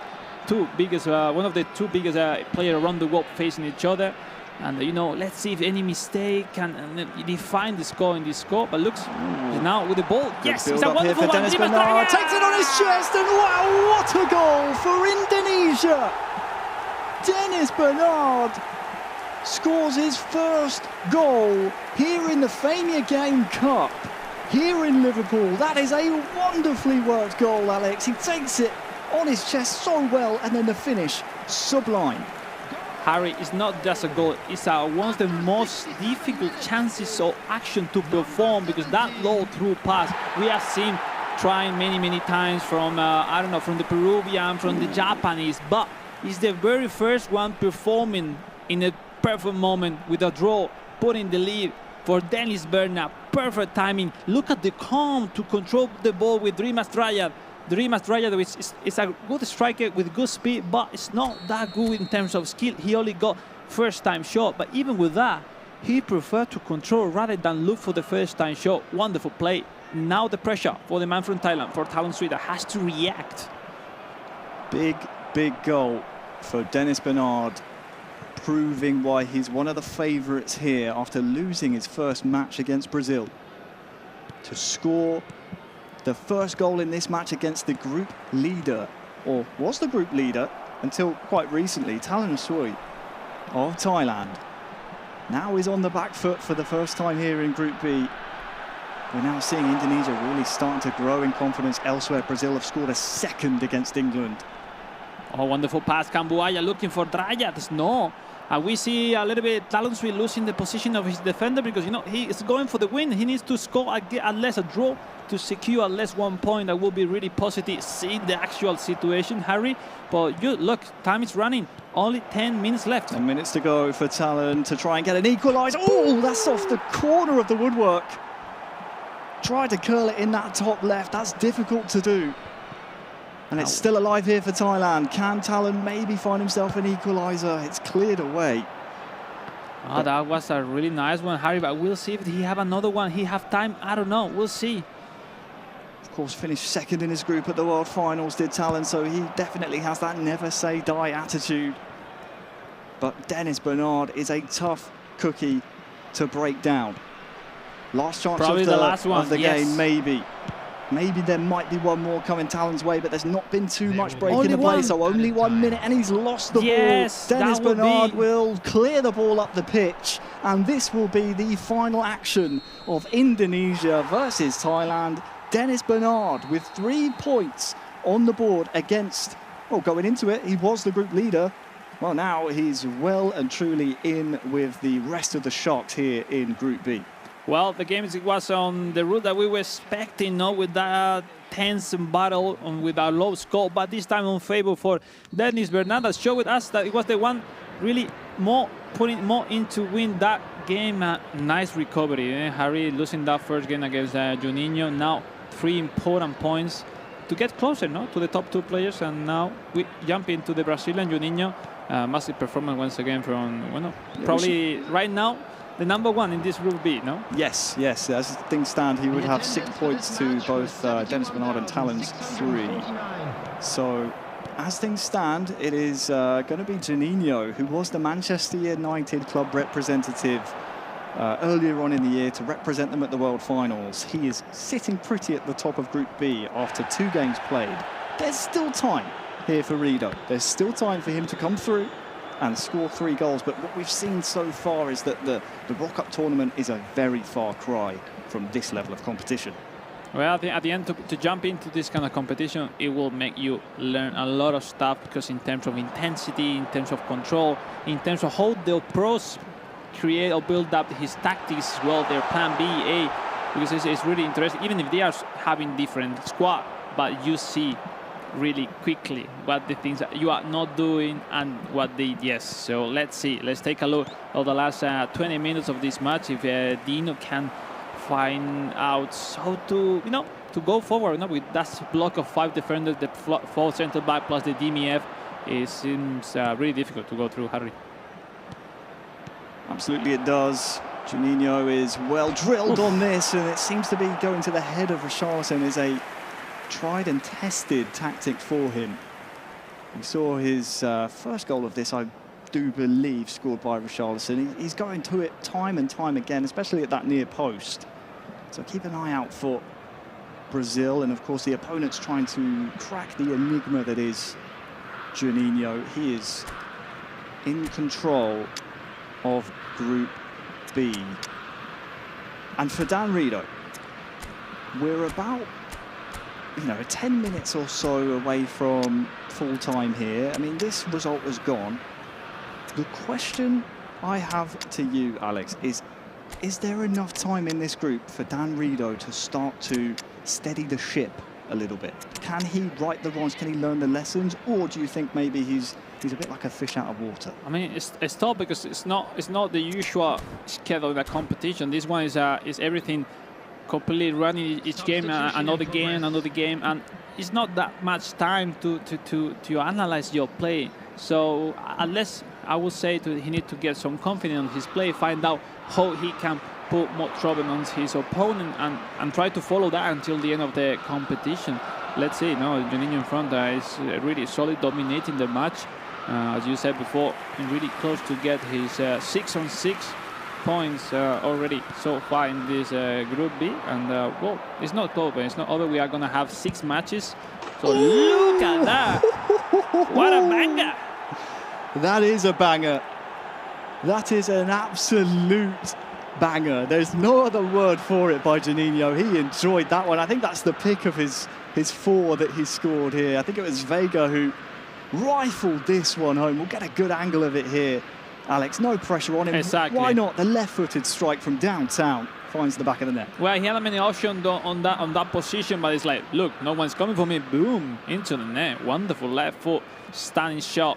one of the 2 biggest players around the world facing each other. And you know, let's see if any mistake can define the score in this score. But looks now with the ball. Yes, it's a wonderful one. Dennis Bernard takes it on his chest, and wow, what a goal for Indonesia! Dennis Bernard scores his first goal here in the FIFAe Game Cup here in Liverpool. That is a wonderfully worked goal, Alex. He takes it on his chest so well, and then the finish, sublime. Harry, it's not just a goal, it's one of the most difficult chances of action to perform, because that low through pass we have seen trying many times from I don't know, from the Peruvian, from the Japanese, but it's the very first one performing in a perfect moment with a draw, putting the lead for Dennis Bernard. Perfect timing. Look at the calm to control the ball with Dri Mastraya. Dri Mastraya is a good striker with good speed, but it's not that good in terms of skill. He only got first time shot, but even with that, he preferred to control rather than look for the first time shot. Wonderful play. Now the pressure for the man from Thailand, for Talon Sweet, that has to react. Big goal for Dennis Bernard, proving why he's one of the favourites here after losing his first match against Brazil. To score the first goal in this match against the group leader, or was the group leader until quite recently, Talon Sweet of Thailand. Now is on the back foot for the first time here in Group B. We're now seeing Indonesia really starting to grow in confidence elsewhere. Brazil have scored a second against England. Oh, wonderful pass. Cambuaya looking for Drayat. No. We see a little bit Talon Sweet losing the position of his defender, because, you know, he is going for the win. He needs to score at least a draw to secure at least 1 point. That will be really positive, seeing the actual situation, Harry. But you look, time is running. Only 10 minutes left. 10 minutes to go for Talon to try and get an equaliser. Oh, that's off the corner of the woodwork. Tried to curl it in that top left. That's difficult to do. And it's still alive here for Thailand. Can Talon maybe find himself an equaliser? It's cleared away. Oh, that was a really nice one, Harry, but we'll see if he have another one. He have time, I don't know, we'll see. Of course, finished second in his group at the World Finals, did Talon, so he definitely has that never say die attitude. But Dennis Bernard is a tough cookie to break down. Last chance Probably of the last one, of the yes. game, maybe. Maybe there might be one more coming Talon's way, but there's not been too much breaking Only the play, one. so only 1 minute, and he's lost the Yes, ball. Dennis that would Bernard be- will clear the ball up the pitch, and this will be the final action of Indonesia versus Thailand. Dennis Bernard with 3 points on the board against, well, going into it, he was the group leader. Well, now he's well and truly in with the rest of the Sharks here in Group B. Well, the game was on the route that we were expecting, not with that tense battle with our low score, but this time on favor for Dennis Bernardas, showed us that it was the one really putting more into win that game. Nice recovery, Harry, losing that first game against Juninho. Now 3 important points to get closer, to the top 2 players, and now we jump into the Brazilian Juninho. Massive performance once again from, probably right now the number 1 in this Group B, no? Yes. As things stand, he would have 6 points to both Dennis Bernard and Talon's 3. So, as things stand, it is going to be Juninho, who was the Manchester United club representative earlier on in the year to represent them at the World Finals. He is sitting pretty at the top of Group B after 2 games played. There's still time here for Rido. There's still time for him to come through and score 3 goals. But what we've seen so far is that the Rock Up tournament is a very far cry from this level of competition. Well, at the end, to jump into this kind of competition, it will make you learn a lot of stuff, because in terms of intensity, in terms of control, in terms of how the pros create or build up his tactics as well, their plan B, A, because it's really interesting, even if they are having different squad, but you see really quickly what the things that you are not doing and what they, yes. So let's see, let's take a look at the last 20 minutes of this match, if Dino can find out how to, to go forward, with that block of 5 defenders, the 4 centre back plus the DMF, it seems really difficult to go through, Harry. Absolutely it does. Juninho is well drilled on this, and it seems to be going to the head of Richarlison is a tried and tested tactic for him. We saw his first goal of this, I do believe, scored by Richarlison. He's going to it time and time again, especially at that near post. So keep an eye out for Brazil, and of course the opponent's trying to crack the enigma that is Juninho. He is in control of Group B. And for Dan Rido, we're about 10 minutes or so away from full time here. I mean, this result has gone. The question I have to you, Alex, is there enough time in this group for Dan Rido to start to steady the ship a little bit? Can he right the wrongs? Can he learn the lessons? Or do you think maybe he's a bit like a fish out of water? I mean, it's tough because it's not the usual schedule of the competition. This one is everything completely running each game, another game, and it's not that much time to analyze your play. So unless I would say he needs to get some confidence in his play, find out how he can put more trouble on his opponent, and try to follow that until the end of the competition. Let's see. Juninho in front is really solid, dominating the match. As you said before, really close to get his 6-on-6 points already so far in this Group B, and well, it's not over. It's not over. We are going to have 6 matches. So look at that! What a banger! That is a banger. That is an absolute banger. There's no other word for it by Juninho. He enjoyed that one. I think that's the pick of his 4 that he scored here. I think it was Vega who rifled this one home. We'll get a good angle of it here. Alex, no pressure on him. Exactly. Why not? The left-footed strike from downtown finds the back of the net. Well, he had many options on that position, but it's like, look, no one's coming for me. Boom, into the net. Wonderful left foot, stunning shot.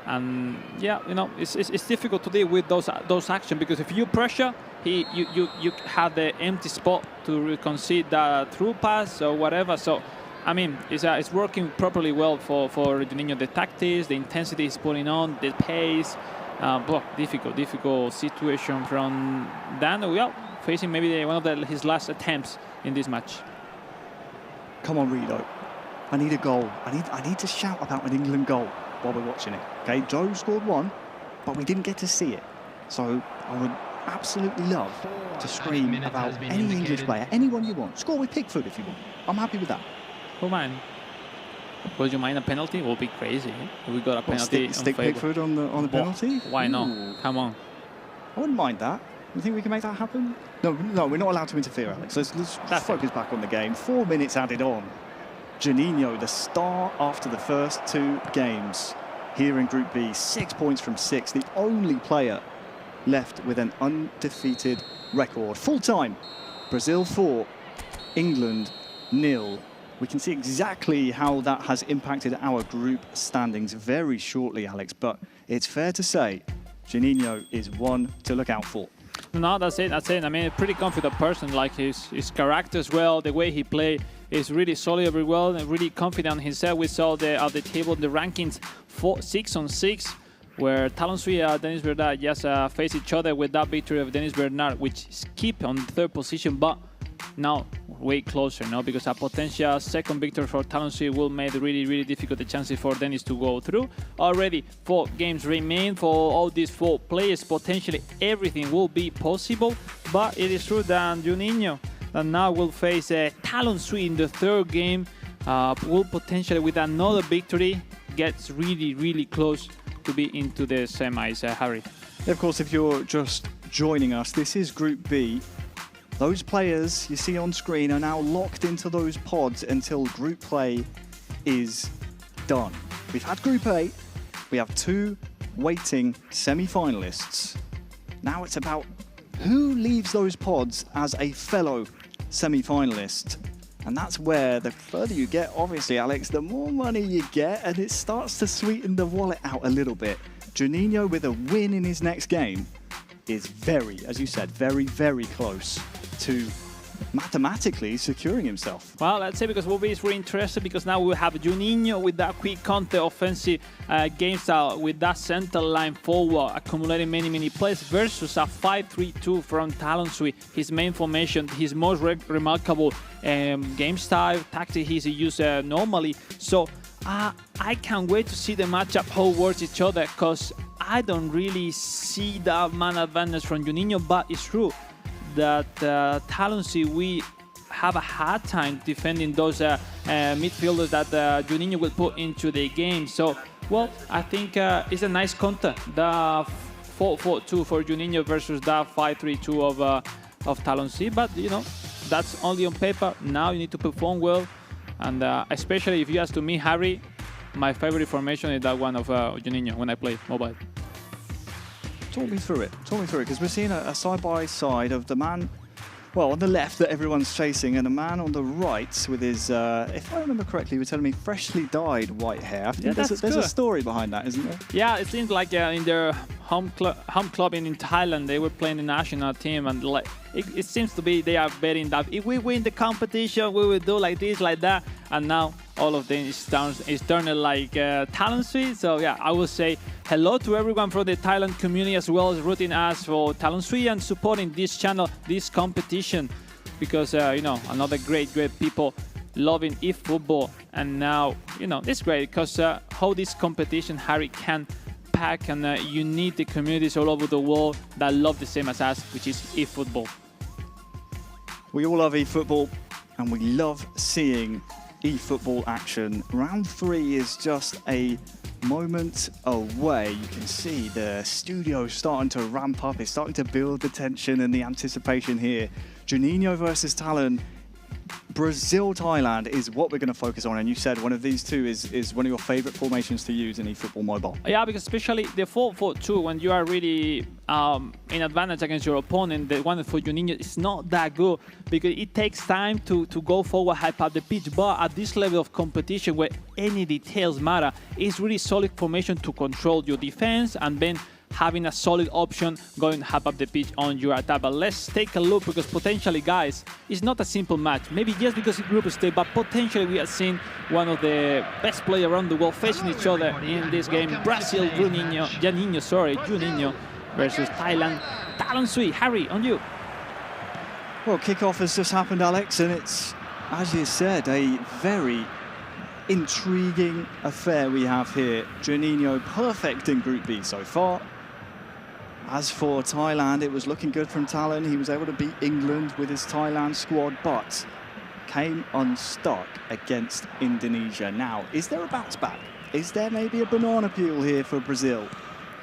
And yeah, it's difficult to deal with those actions, because if you pressure, you have the empty spot to concede that through pass or whatever. So, I mean, it's working properly well for Juninho. The tactics, the intensity he's putting on, the pace. Difficult situation from Dan. We are facing maybe one of his last attempts in this match. Come on, Rido. I need a goal. I need to shout about an England goal while we're watching it. Okay, Joe scored 1, but we didn't get to see it. So I would absolutely love to scream about any English player, anyone you want. Score with Pickford if you want. I'm happy with that. Who mind? Would you mind a penalty? It would be crazy. We got a penalty. Stick Pickford on the penalty? Why not? Come on. I wouldn't mind that. You think we can make that happen? No, we're not allowed to interfere, Alex. Let's focus back on the game. 4 minutes added on. Juninho, the star after the first 2 games here in Group B. 6 points from 6, the only player left with an undefeated record. Full-time, Brazil 4, England 0. We can see exactly how that has impacted our group standings very shortly, Alex, but it's fair to say Juninho is one to look out for. No, that's it. I mean, a pretty confident person, like his character as well, the way he plays is really solid very well and really confident in himself. We saw at the table the rankings 6-on-6, where Talon Sui and Dennis Bernard just face each other with that victory of Dennis Bernard, which keep on 3rd position, but now way closer, no? Because a potential second victory for Talon Sui will make it really, really difficult the chances for Dennis to go through. Already 4 games remain for all these 4 players. Potentially everything will be possible, but it is true that Juninho that now will face Talon Sui in the 3rd game will potentially, with another victory, gets really, really close to be into the semis, Harry. Of course, if you're just joining us, this is Group B. Those players you see on screen are now locked into those pods until group play is done. We've had Group A, we have 2 waiting semi-finalists. Now it's about who leaves those pods as a fellow semi-finalist. And that's where the further you get, obviously, Alex, the more money you get, and it starts to sweeten the wallet out a little bit. Juninho, with a win in his next game, is very, as you said, very, very close to mathematically securing himself. Well, let's say, because we'll be really interested, because now we have Juninho with that quick counter offensive game style, with that center line forward, accumulating many plays, versus a 5-3-2 from Talon Sui. His main formation, his most remarkable game style, tactic he's used normally. So I can't wait to see the matchup, how works each other, because I don't really see that man advantage from Juninho, but it's true that Talon Sui, we have a hard time defending those midfielders that Juninho will put into the game. So, well, I think it's a nice counter, the 4-4-2 for Juninho versus the 5-3-2 of Talon Sui. But, you know, that's only on paper. Now you need to perform well. And especially if you ask to me, Harry, my favorite formation is that one of Juninho when I play mobile. Talk me through it, because we're seeing a side-by-side of the man, well, on the left that everyone's chasing, and a man on the right with his, if I remember correctly, you were telling me freshly dyed white hair. I think there's a story behind that, isn't there? Yeah, it seems like in their home club in Thailand, they were playing the national team, and like it seems to be they are betting that if we win the competition, we will do like this, like that, and now all of them is turning like Talon Sui. So yeah, I will say hello to everyone from the Thailand community, as well as rooting us for Talon Sui and supporting this channel, this competition, because you know, another great people loving eFootball. And now, you know, it's great because how this competition, Harry, can pack and unite the communities all over the world that love the same as us, which is eFootball. We all love eFootball, and we love seeing eFootball action. Round 3 is just a moment away. You can see the studio starting to ramp up. It's starting to build the tension and the anticipation here. Juninho versus Talon. Brazil, Thailand is what we're going to focus on. And you said one of these two is one of your favorite formations to use in eFootball Mobile. Yeah, because especially the 4-4-2, when you are really in advantage against your opponent, the one for Juninho is not that good, because it takes time to go forward, hype up the pitch. But at this level of competition, where any details matter, it's really solid formation to control your defense, and then having a solid option going half up the pitch on your attack. But let's take a look, because potentially, guys, it's not a simple match. Maybe just because it's group stage, but potentially we are seeing one of the best players around the world facing each other in this game. Brazil, Juninho versus Thailand, Talon Sui. Harry, on you. Well, kickoff has just happened, Alex, and it's, as you said, a very intriguing affair we have here. Juninho perfect in Group B so far. As for Thailand, it was looking good from Talon. He was able to beat England with his Thailand squad, but came unstuck against Indonesia. Now, is there a bounce back? Is there maybe a banana peel here for Brazil?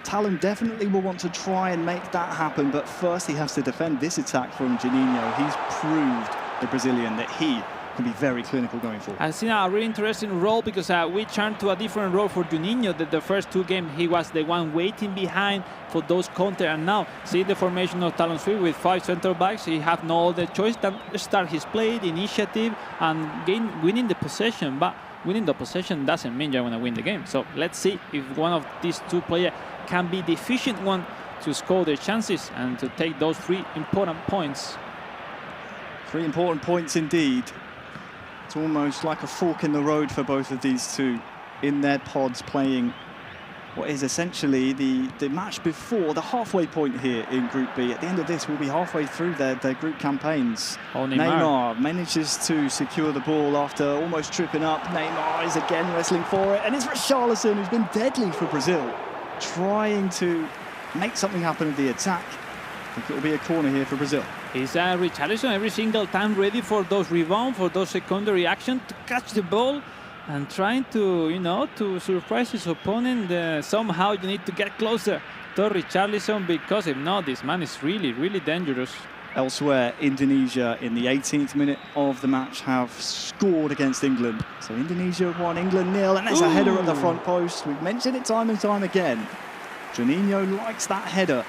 Talon definitely will want to try and make that happen, but first he has to defend this attack from Juninho. He's proved, the Brazilian, that he can be very clinical going forward. I've seen a really interesting role because we turned to a different role for Juninho. The first two games, he was the one waiting behind for those counter, and now see the formation of Talon Swift with 5 center backs. He have no other choice than start his play, the initiative, and winning the possession. But winning the possession doesn't mean you're going to win the game. So let's see if one of these two players can be the efficient one to score their chances and to take those 3 important points. 3 important points indeed. It's almost like a fork in the road for both of these two in their pods, playing what is essentially the match before the halfway point here in Group B. At the end of this, we'll be halfway through their group campaigns. Oh, Neymar manages to secure the ball after almost tripping up. Neymar is again wrestling for it, and it's Richarlison, who's been deadly for Brazil, trying to make something happen with the attack. I think it'll be a corner here for Brazil. Is Richarlison every single time ready for those rebounds, for those secondary action, to catch the ball and trying to, to surprise his opponent. Somehow you need to get closer to Richarlison, because if not, this man is really, really dangerous. Elsewhere, Indonesia in the 18th minute of the match have scored against England. So Indonesia 1, England 0, and there's a header at the front post. We've mentioned it time and time again. Juninho likes that header.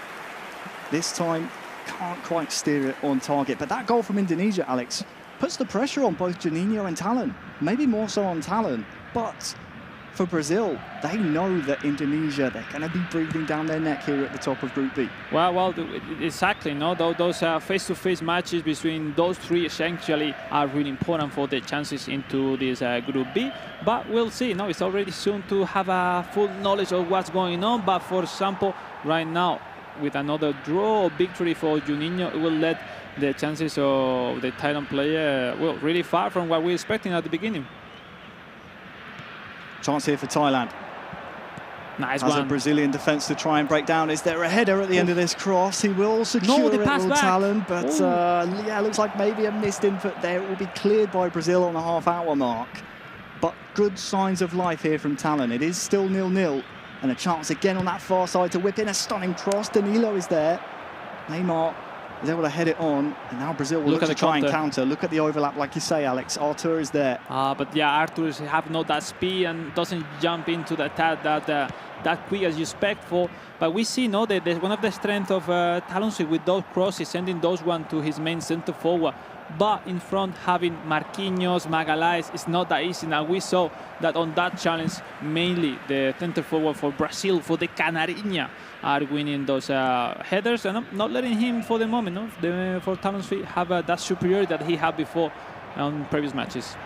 This time, can't quite steer it on target. But that goal from Indonesia, Alex, puts the pressure on both Juninho and Talon. Maybe more so on Talon. But for Brazil, they know that Indonesia, they're going to be breathing down their neck here at the top of Group B. Well, exactly. No, those face-to-face matches between those 3 essentially are really important for the chances into this Group B. But we'll see. No, it's already soon to have a full knowledge of what's going on. But for example, right now, with another draw or victory for Juninho, it will let the chances of the Thailand player, well, really far from what we were expecting at the beginning. Chance here for Thailand. Nice As one. a Brazilian defence to try and break down. Is there a header at the end of this cross? He will secure the it, pass will back. Talon, but yeah, looks like maybe a missed input there. It will be cleared by Brazil on the half-hour mark. But good signs of life here from Talon. It is still 0-0. And a chance again on that far side to whip in a stunning cross. Danilo is there. Neymar is able to head it on. And now Brazil will look to try and counter. Look at the overlap, like you say, Alex. Artur is there. But yeah, Artur have not that speed and doesn't jump into the attack that quick as you expect for. But we see, that one of the strengths of Talon Swift with those crosses, sending those one to his main center forward. But in front, having Marquinhos, Magalhães, it's not that easy. Now we saw that on that challenge, mainly the center forward for Brazil, for the Canarinha, are winning those headers and not letting him for the moment, for Talon Swift, have that superiority that he had before on previous matches.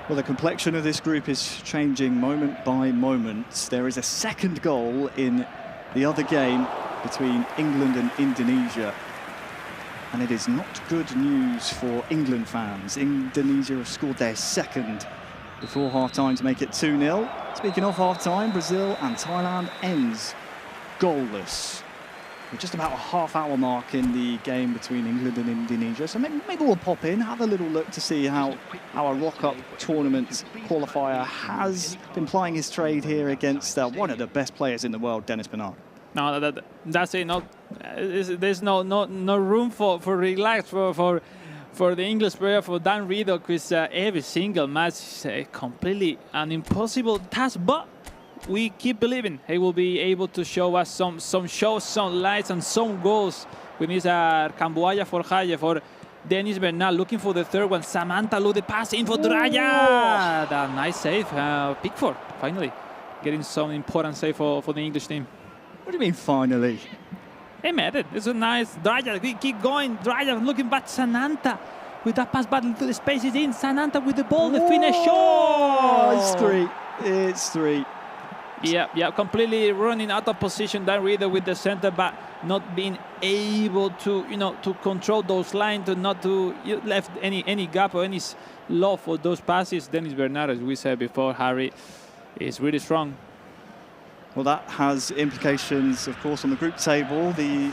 Well, the complexion of this group is changing moment by moment. There is a second goal in the other game between England and Indonesia. And it is not good news for England fans. Indonesia have scored their second before half-time to make it 2-0. Speaking of half-time, Brazil and Thailand ends goalless. We're just about a half-hour mark in the game between England and Indonesia. So maybe we'll pop in, have a little look to see how our Rock-Up tournament qualifier has been plying his trade here against one of the best players in the world, Dennis Bernard. No, that's it. There's no room for relax for the English player, for Dan Rido, because every single match is completely an impossible task. But we keep believing he will be able to show us some shows, some lights, and some goals. We need Camboya for Haye, for Dennis Bernard looking for the third one. Samantha Lu, the pass in for Draya. That nice save. Pickford finally getting some important save for the English team. What do you mean, finally? He made it. It's a nice Draya. We keep going. Draya looking back. Sananta with that pass back into the spaces in. Sananta with the ball. The finish. Oh, it's 3. It's 3. Yeah. Completely running out of position. Dan Reader with the center back, not being able to, to control those lines, not to left any gap or any low for those passes. Dennis Bernard, as we said before, Harry, is really strong. Well, that has implications, of course, on the group table. The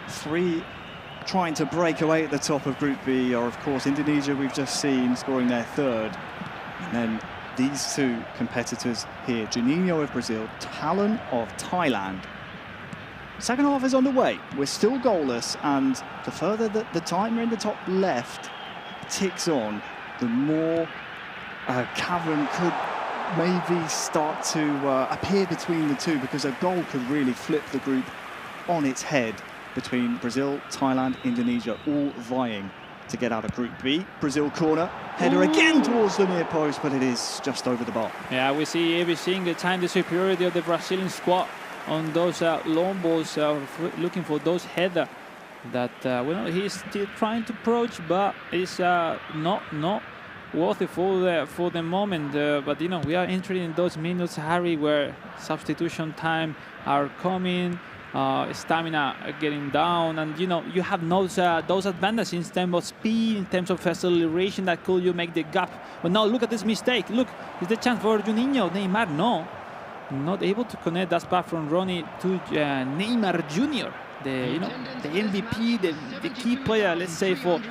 3 trying to break away at the top of Group B are, of course, Indonesia, we've just seen, scoring their third. And then these 2 competitors here, Juninho of Brazil, Talon of Thailand. Second half is underway. We're still goalless, and the further that the timer in the top left ticks on, the more cavern could maybe start to appear between the two, because a goal could really flip the group on its head between Brazil, Thailand, Indonesia, all vying to get out of Group B. Brazil corner, header again towards the near post, but it is just over the bar. Yeah, we see every single time the superiority of the Brazilian squad on those long balls, looking for those header that well, he's still trying to approach, but it's not worth it for the moment. But you know, we are entering in those minutes, Harry, where substitution time are coming. Stamina getting down, and you know, you have those advantages in terms of speed, in terms of acceleration that could you make the gap. But now look at this mistake. Look, it's the chance for Juninho. Neymar, no, not able to connect that pass from Ronnie to Neymar Jr. The MVP, the key player, let's say for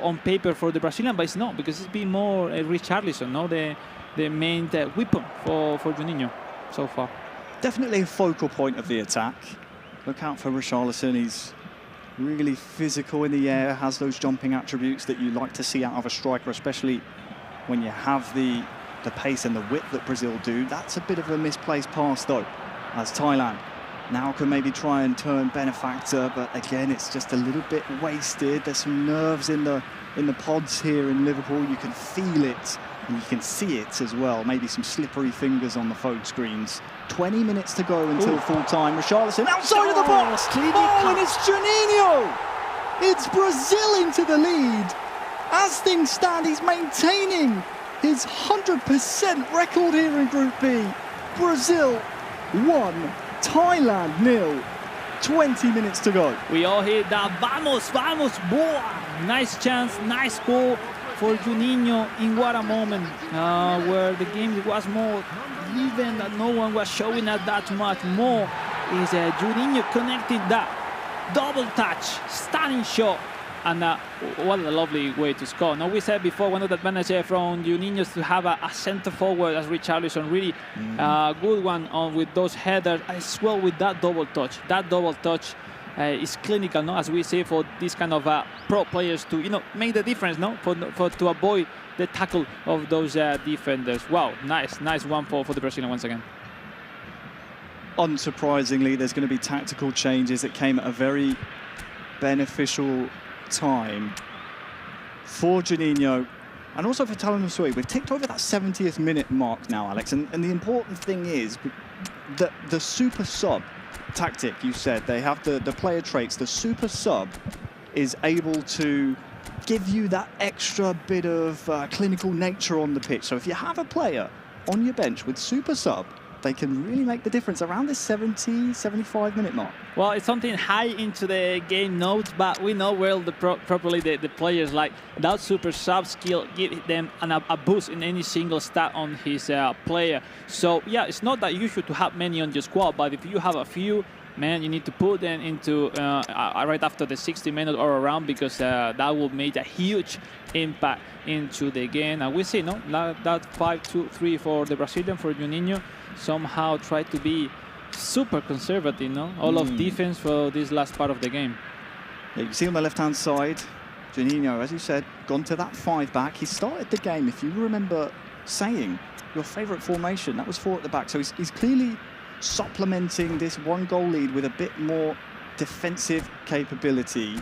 on paper for the Brazilian, but it's not, because it's been more Richarlison, no, the main weapon for Juninho so far. Definitely a focal point of the attack. Look out for Richarlison. He's really physical in the air, has those jumping attributes that you like to see out of a striker, especially when you have the pace and the width that Brazil do. That's a bit of a misplaced pass, though, as Thailand now can maybe try and turn benefactor, but again, it's just a little bit wasted. There's some nerves in the pods here in Liverpool. You can feel it, and you can see it as well. Maybe some slippery fingers on the phone screens. 20 minutes to go until full time. Richarlison outside of the box. And it's Juninho. It's Brazil into the lead. As things stand, he's maintaining his 100% record here in Group B. Brazil 1, Thailand 0. 20 minutes to go. We all hear that vamos, boa. Nice chance, nice goal for Juninho in what a moment where the game was more even, that no one was showing us that much more. Is Juninho connecting that double touch, stunning shot, and what a lovely way to score. Now, we said before, one of the advantages from Juninho is to have a center forward as Richarlison, really good one on with those headers as well with that double touch. That double touch is clinical, no? As we say, for this kind of pro players to, you know, make the difference, no? For to avoid the tackle of those defenders. Wow, nice one for the Brazilian once again. Unsurprisingly, there's going to be tactical changes that came at a very beneficial time for Juninho and also for Thailand and Sui. We've ticked over that 70th minute mark now, Alex, and the important thing is that the super sub tactic, you said, they have the player traits. The super sub is able to give you that extra bit of clinical nature on the pitch. So if you have a player on your bench with super sub, they can really make the difference around this 70, 75 minute mark. Well, it's something high into the game notes, but we know well properly the players, like that super sub skill give them a boost in any single stat on his player. So yeah, it's not that you should have many on your squad, but if you have a few, man, you need to put them into right after the 60 minutes or around, because that will make a huge impact into the game. And we see, no, that 5-2-3 for the Brazilian, for Juninho, somehow try to be super conservative, no? All of defense for this last part of the game. Yeah, you see on the left-hand side, Juninho, as you said, gone to that 5-back. He started the game, if you remember saying, your favourite formation, that was 4 at the back. So he's clearly supplementing this 1-goal lead with a bit more defensive capability.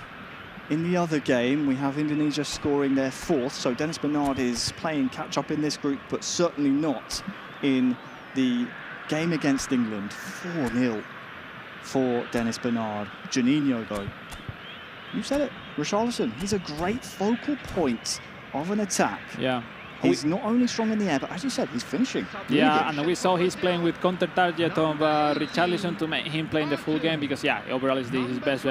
In the other game, we have Indonesia scoring their 4th. So Dennis Bernard is playing catch-up in this group, but certainly not in the game against England. 4-0 for Dennis Bernard. Juninho, though, you said it, Richarlison, he's a great focal point of an attack. Yeah. He's not only strong in the air, but as you said, he's finishing. Yeah, and we saw he's playing with counter-target of Richarlison to make him play in the full game, because, yeah, overall is his best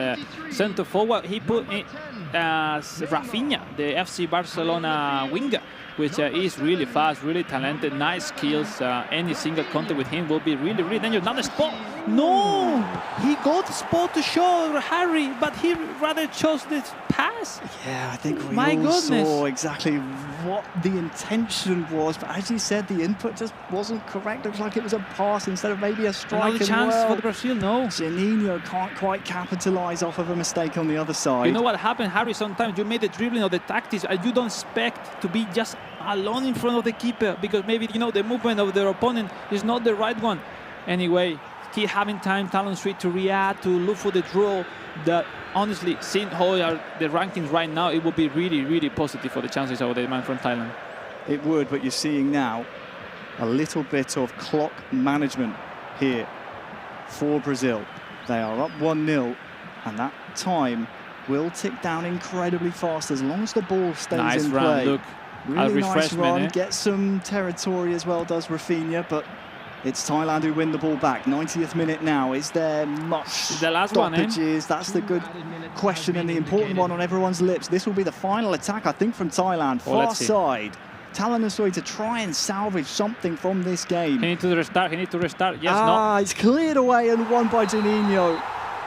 centre-forward. He put in Rafinha, the FC Barcelona winger, which is really fast, really talented, nice skills. Any single contact with him will be really, really dangerous. Now the spot. No! He got the spot to show Harry, but he rather chose this pass. Yeah, I think we My all goodness. saw exactly what the intention was, but as you said, the input just wasn't correct. Looks like it was a pass instead of maybe a strike. Another as chance well. for the Brazil, no. Juninho can't quite capitalise off of a mistake on the other side. You know what happened, Harry? Sometimes you made the dribbling or the tactics and you don't expect to be just alone in front of the keeper because maybe, you know, the movement of their opponent is not the right one. Anyway, keep having time, Talon Street, to react, to look for the draw. That honestly, seeing how are the rankings right now, it will be really, really positive for the chances of the man from Thailand. It would, but you're seeing now a little bit of clock management here for Brazil. They are up 1-0, and that time will tick down incredibly fast as long as the ball stays Nice in run, play. look. Really nice refreshment, run, eh? gets some territory as well, does Rafinha, but it's Thailand who win the ball back. 90th minute now. Is there much The last one, eh? stoppages? That's the good question and the important one on everyone's lips. This will be the final attack, I think, from Thailand. Well, Far let's see. side. Talon Asui to try and salvage something from this game. He needs to restart, Yes, no. It's cleared away and won by Juninho.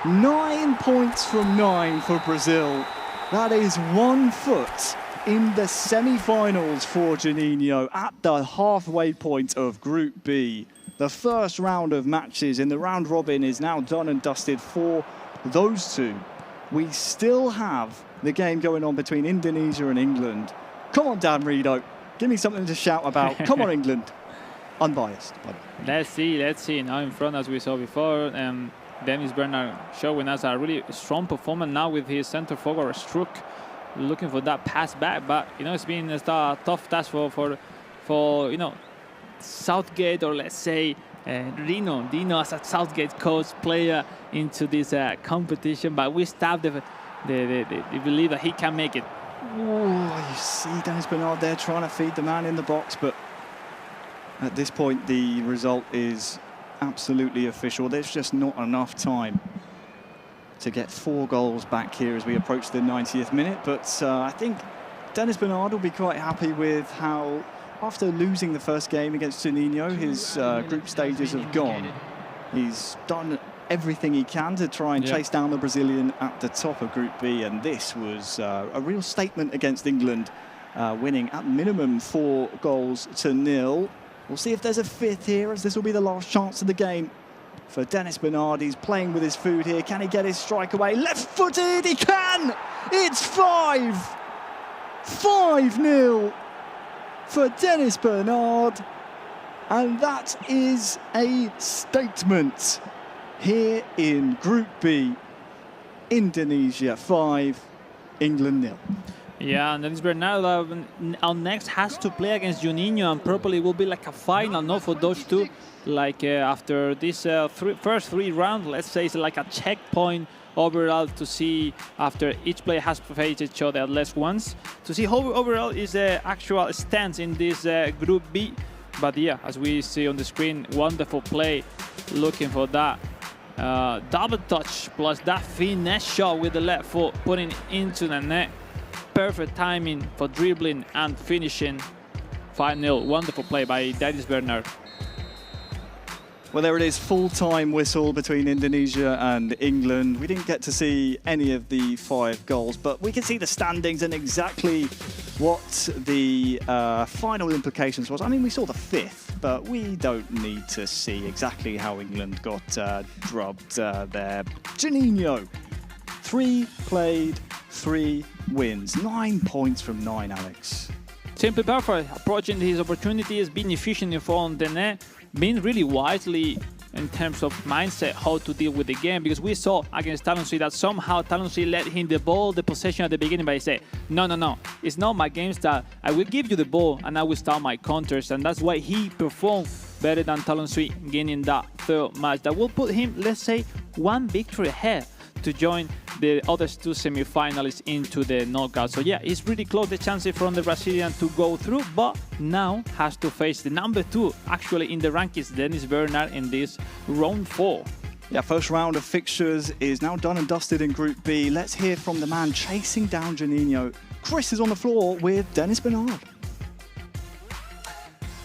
9 points from 9 for Brazil. That is 1 foot in the semi-finals for Juninho at the halfway point of Group B. The first round of matches in the round robin is now done and dusted for those two. We still have the game going on between Indonesia and England. Come on, Dan Rito. Give me something to shout about. Come on, England. Unbiased, by the way. Let's see. Now in front, as we saw before, Dennis Bernard showing us a really strong performance now with his center forward Struck, looking for that pass back. But you know, it's been a tough task for you know, Southgate, or let's say Dino as a Southgate coach player into this competition. But we still believe that he can make it. Oh, you see Dennis Bernard there trying to feed the man in the box, but at this point the result is absolutely official. There's just not enough time to get 4 goals back here as we approach the 90th minute, but I think Dennis Bernard will be quite happy with how, after losing the first game against Juninho, his group stages have gone. He's done everything he can to try and chase down the Brazilian at the top of Group B, and this was a real statement against England, winning at minimum 4 goals to 0. We'll see if there's a 5th here, as this will be the last chance of the game for Dennis Bernard. He's playing with his food here. Can he get his strike away? Left-footed, he can! It's 5-0 for Dennis Bernard, and that is a statement. Here in Group B, Indonesia 5, England 0. Yeah, and Dennis Bernard our next has to play against Juninho, and probably will be like a final, no, for those two. Like after this first 3 rounds, let's say it's like a checkpoint overall to see, after each player has faced each other at least once, to see how overall is the actual stance in this Group B. But yeah, as we see on the screen, wonderful play, looking for that double touch plus that finesse shot with the left foot, putting into the net. Perfect timing for dribbling and finishing. 5-0. Wonderful play by Dennis Bernard. Well, there it is, full-time whistle between Indonesia and England. We didn't get to see any of the 5 goals, but we can see the standings and exactly what the final implications was. I mean, we saw the 5th, but we don't need to see exactly how England got drubbed there. Juninho, 3 played, 3 wins. 9 points from 9, Alex. Simply perfect. Approaching his opportunities, being efficient in front of the net, being really wisely in terms of mindset, how to deal with the game, because we saw against Talon Street that somehow Talon Street let him the ball, the possession at the beginning, but he said, no, it's not my game style. I will give you the ball and I will start my counters, and that's why he performed better than Talon Street, gaining that 3rd match. That will put him, let's say, 1 victory ahead to join the other 2 semi-finalists into the knockout. So yeah, it's really close, the chances from the Brazilian to go through, but now has to face the number 2 actually in the rankings, Dennis Bernard, in this round 4. Yeah, first round of fixtures is now done and dusted in Group B. Let's hear from the man chasing down Juninho. Chris is on the floor with Dennis Bernard.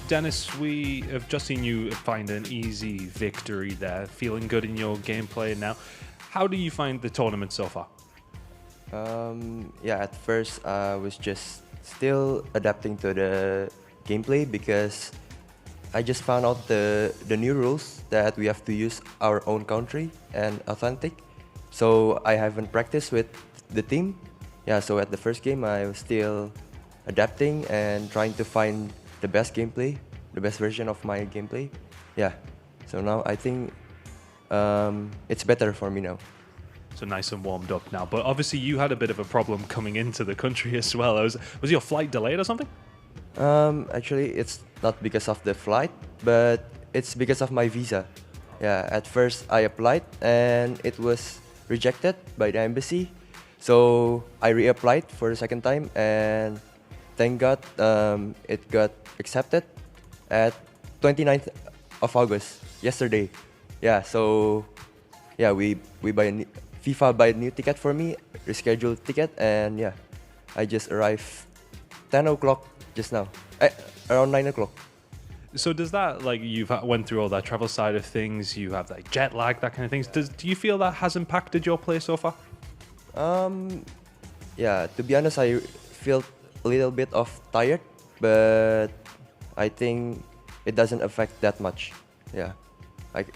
Dennis, we have just seen you find an easy victory there, feeling good in your gameplay now. How do you find the tournament so far? Yeah, at first I was just still adapting to the gameplay because I just found out the new rules that we have to use our own country and authentic. So I haven't practiced with the team. Yeah, so at the first game I was still adapting and trying to find the best gameplay, the best version of my gameplay. Yeah, so now I think it's better for me now. So nice and warmed up now. But obviously you had a bit of a problem coming into the country as well. Was your flight delayed or something? Actually, it's not because of the flight, but it's because of my visa. Yeah, at first I applied and it was rejected by the embassy. So I reapplied for the second time and thank God it got accepted at 29th of August, yesterday. Yeah, so yeah, we FIFA buy a new ticket for me, rescheduled ticket, and yeah, I just arrived 10 o'clock just now, around 9 o'clock. So does that, like, you've went through all that travel side of things, you have like jet lag, that kind of things. Do you feel that has impacted your play so far? Yeah, to be honest, I feel a little bit of tired, but I think it doesn't affect that much. Yeah, like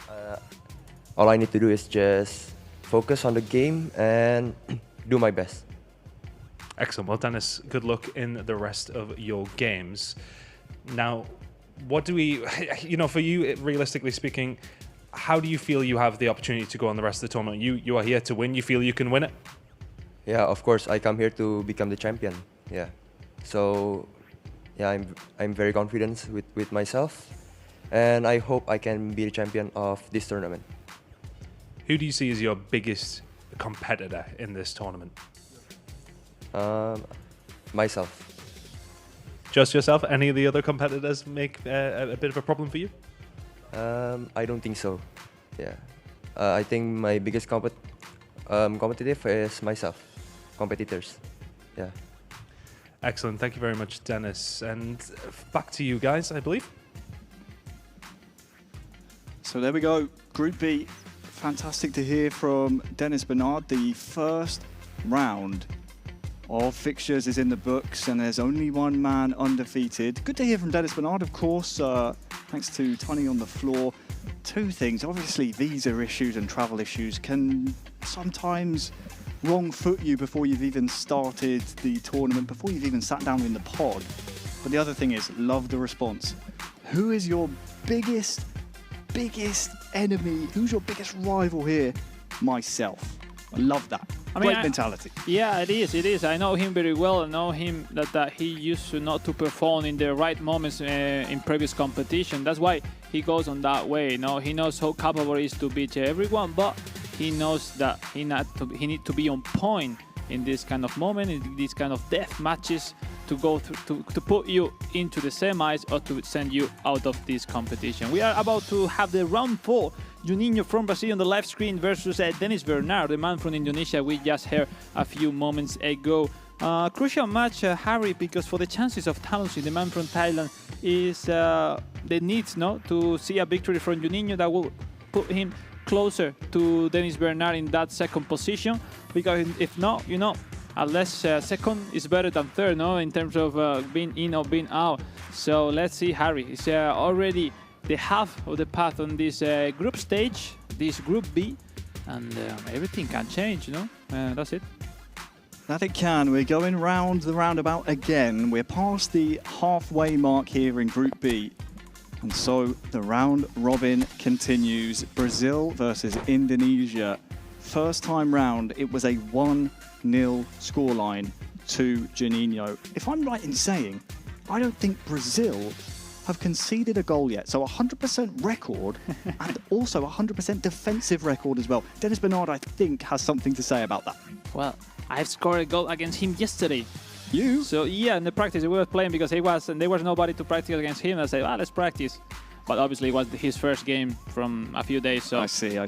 all I need to do is just focus on the game and do my best. Excellent. Well, Dennis, good luck in the rest of your games. Now, what do we, for you, realistically speaking, how do you feel you have the opportunity to go on the rest of the tournament? You are here to win. You feel you can win it? Yeah, of course. I come here to become the champion. Yeah. So, yeah, I'm very confident with myself, and I hope I can be the champion of this tournament. Who do you see as your biggest competitor in this tournament? Myself. Just yourself? Any of the other competitors make a bit of a problem for you? I don't think so. Yeah. I think my biggest competitive is myself. Competitors. Yeah. Excellent. Thank you very much, Dennis. And back to you guys, I believe. So there we go. Group B. Fantastic to hear from Dennis Bernard. The first round of fixtures is in the books and there's only one man undefeated. Good to hear from Dennis Bernard, of course. Thanks to Tony on the floor. Two things. Obviously, visa issues and travel issues can sometimes wrong foot you before you've even started the tournament, before you've even sat down in the pod. But the other thing is, love the response. Who is your biggest enemy? Who's your biggest rival here? Myself. I love that. Great mentality. Yeah, it is. I know him very well. I know him that he used to not to perform in the right moments in previous competition. That's why he goes on that way. He knows how capable he is to beat everyone, but he knows that he need to be on point in this kind of moment, in these kind of death matches, to go through, to put you into the semis or to send you out of this competition. We are about to have the round 4. Juninho from Brazil on the live screen versus Dennis Bernard, the man from Indonesia we just heard a few moments ago. Crucial match, Harry, because for the chances of Tanusi, the man from Thailand, is the needs to see a victory from Juninho that will put him closer to Dennis Bernard in that second position. Because if not, unless second is better than third, in terms of being in or being out. So let's see, Harry. It's already the half of the path on this group stage, this Group B, and everything can change, that's it. That it can. We're going round the roundabout again. We're past the halfway mark here in Group B. And so the round robin continues. Brazil versus Indonesia. First time round, it was a 1-0 scoreline to Juninho. If I'm right in saying, I don't think Brazil have conceded a goal yet. So 100% record and also 100% defensive record as well. Dennis Bernard, I think, has something to say about that. Well, I've scored a goal against him yesterday. You? So yeah, in the practice we were playing because there was nobody to practice against him. I said, let's practice. But obviously it was his first game from a few days. So I see.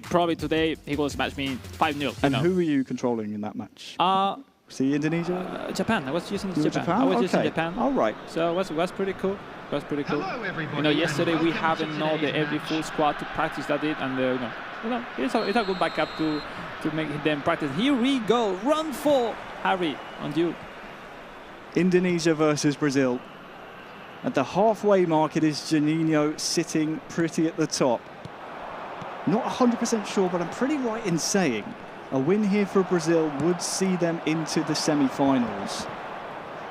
Probably today he will smash me 5-0. And who are you controlling in that match? See Indonesia? Japan. I was using You were Japan. I was using Okay. Japan. All right. So it was pretty cool. It was pretty cool. You know, yesterday we haven't know every full squad to practice that it, and it's a good backup to make them practice. Here we go. Run for Harry on you. Indonesia versus Brazil. At the halfway mark, it is Juninho sitting pretty at the top. Not 100% sure, but I'm pretty right in saying a win here for Brazil would see them into the semi-finals.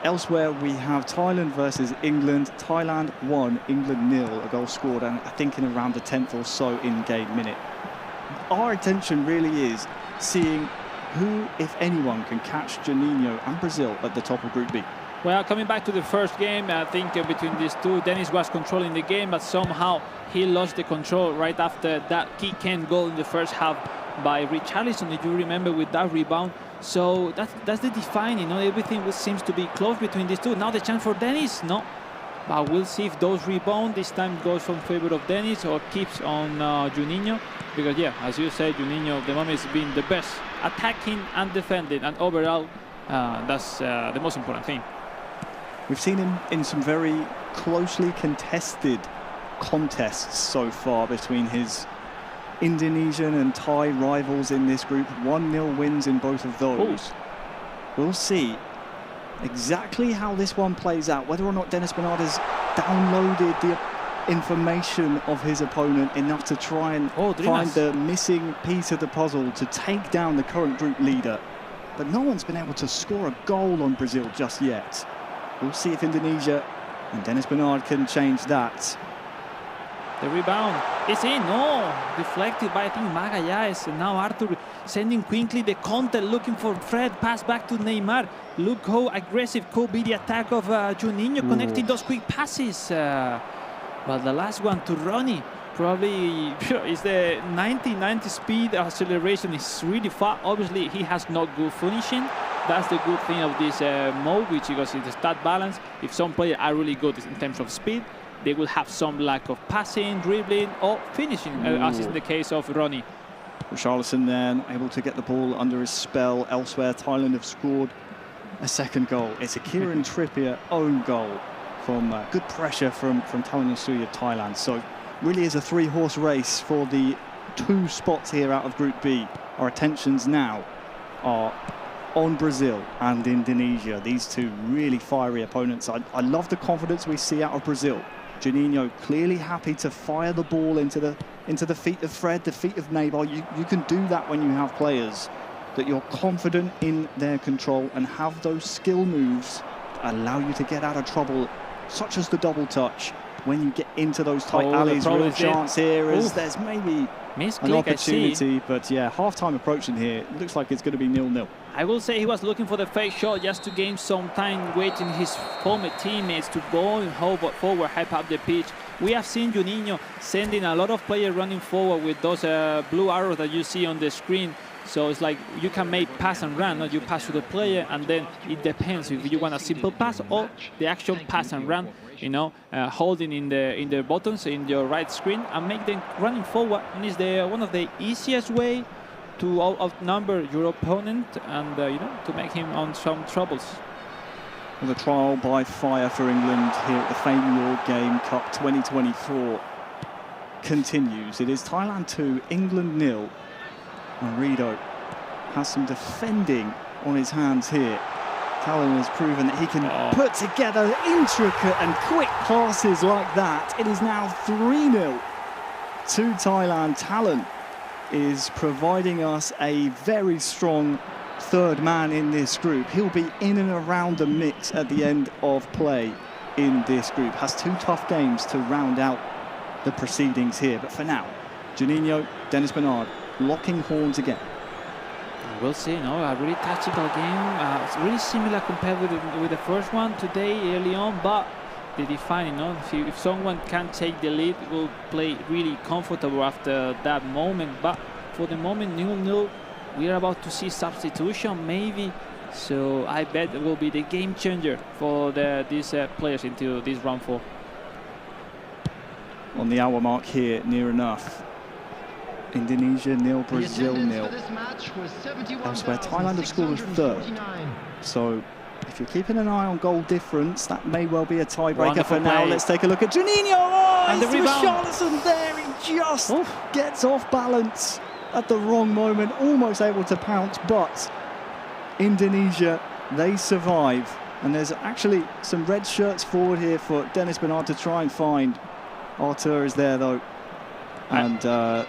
Elsewhere, we have Thailand versus England. Thailand 1, England 0, a goal scored, and I think in around the 10th or so in-game minute. Our attention really is seeing who, if anyone, can catch Juninho and Brazil at the top of Group B. Well, coming back to the first game, I think between these two, Dennis was controlling the game, but somehow he lost the control right after that kick-in goal in the first half by Richarlison, if you remember, with that rebound. So that's the defining, everything seems to be close between these two. Now the chance for Dennis, no. But we'll see if those rebound this time goes from favor of Dennis or keeps on Juninho. Because, yeah, as you said, Juninho at the moment has been the best attacking and defending. And overall, that's the most important thing. We've seen him in some very closely contested contests so far between his Indonesian and Thai rivals in this group. 1-0 wins in both of those. We'll see exactly how this one plays out, whether or not Dennis Bernard has downloaded the information of his opponent enough to try and find the missing piece of the puzzle to take down the current group leader. But no one's been able to score a goal on Brazil just yet. We'll see if Indonesia and Dennis Bernard can change that. The rebound is in. No, deflected by, I think, Magallanes. And now Arthur sending quickly the counter, looking for Fred. Pass back to Neymar. Look how aggressive could be the attack of Juninho, connecting those quick passes. But the last one to Ronnie, probably is the 90 speed acceleration is really fast. Obviously, he has not good finishing. That's the good thing of this mode, which because it's a stat balance. If some players are really good in terms of speed, they will have some lack of passing, dribbling, or finishing, as is in the case of Ronnie. Richarlison there, not able to get the ball under his spell. Elsewhere, Thailand have scored a second goal. It's a Kieran Trippier own goal from good pressure from Taman Suya, Thailand. So really is a three-horse race for the two spots here out of Group B. Our attentions now are on Brazil and Indonesia. These two really fiery opponents. I love the confidence we see out of Brazil. Juninho clearly happy to fire the ball into the feet of Fred, the feet of Neymar. You can do that when you have players that you're confident in their control and have those skill moves that allow you to get out of trouble, such as the double touch. When you get into those tight alleys, real chance here is there's maybe an opportunity, but yeah, half-time approaching here. It looks like it's going to be 0-0. I will say he was looking for the fake shot just to gain some time, waiting his former teammates to go forward, hype up the pitch. We have seen Juninho sending a lot of players running forward with those blue arrows that you see on the screen. So it's like you can make pass and run, you pass to the player, and then it depends if you want a simple pass or the actual pass and run, holding in the buttons in your right screen and make them running forward. And it's one of the easiest way to outnumber your opponent and to make him on some troubles. Well, the trial by fire for England here at the FIFAe Game Cup 2024 continues. It is Thailand 2, England 0. And Rido has some defending on his hands here. Talon has proven that he can put together intricate and quick passes like that. It is now 3-0 to Thailand. Talon is providing us a very strong third man in this group. He'll be in and around the mix at the end of play in this group. Has two tough games to round out the proceedings here. But for now, Juninho, Dennis Bernard, locking horns again. We'll see, a really tactical game. It's really similar compared with the first one today, early on, but the defining, if someone can take the lead, will play really comfortable after that moment. But for the moment, 0-0, we are about to see substitution, maybe. So I bet it will be the game changer for these players into this round 4. On the hour mark here, near enough. Indonesia 0, Brazil 0. Elsewhere, Thailand have scored a third. So if you're keeping an eye on goal difference, that may well be a tiebreaker for now. Let's take a look at Juninho. Oh, And the rebound. Richarlison there. He just gets off balance at the wrong moment, almost able to pounce, but Indonesia, they survive. And there's actually some red shirts forward here for Dennis Bernard to try and find. Arthur is there though. And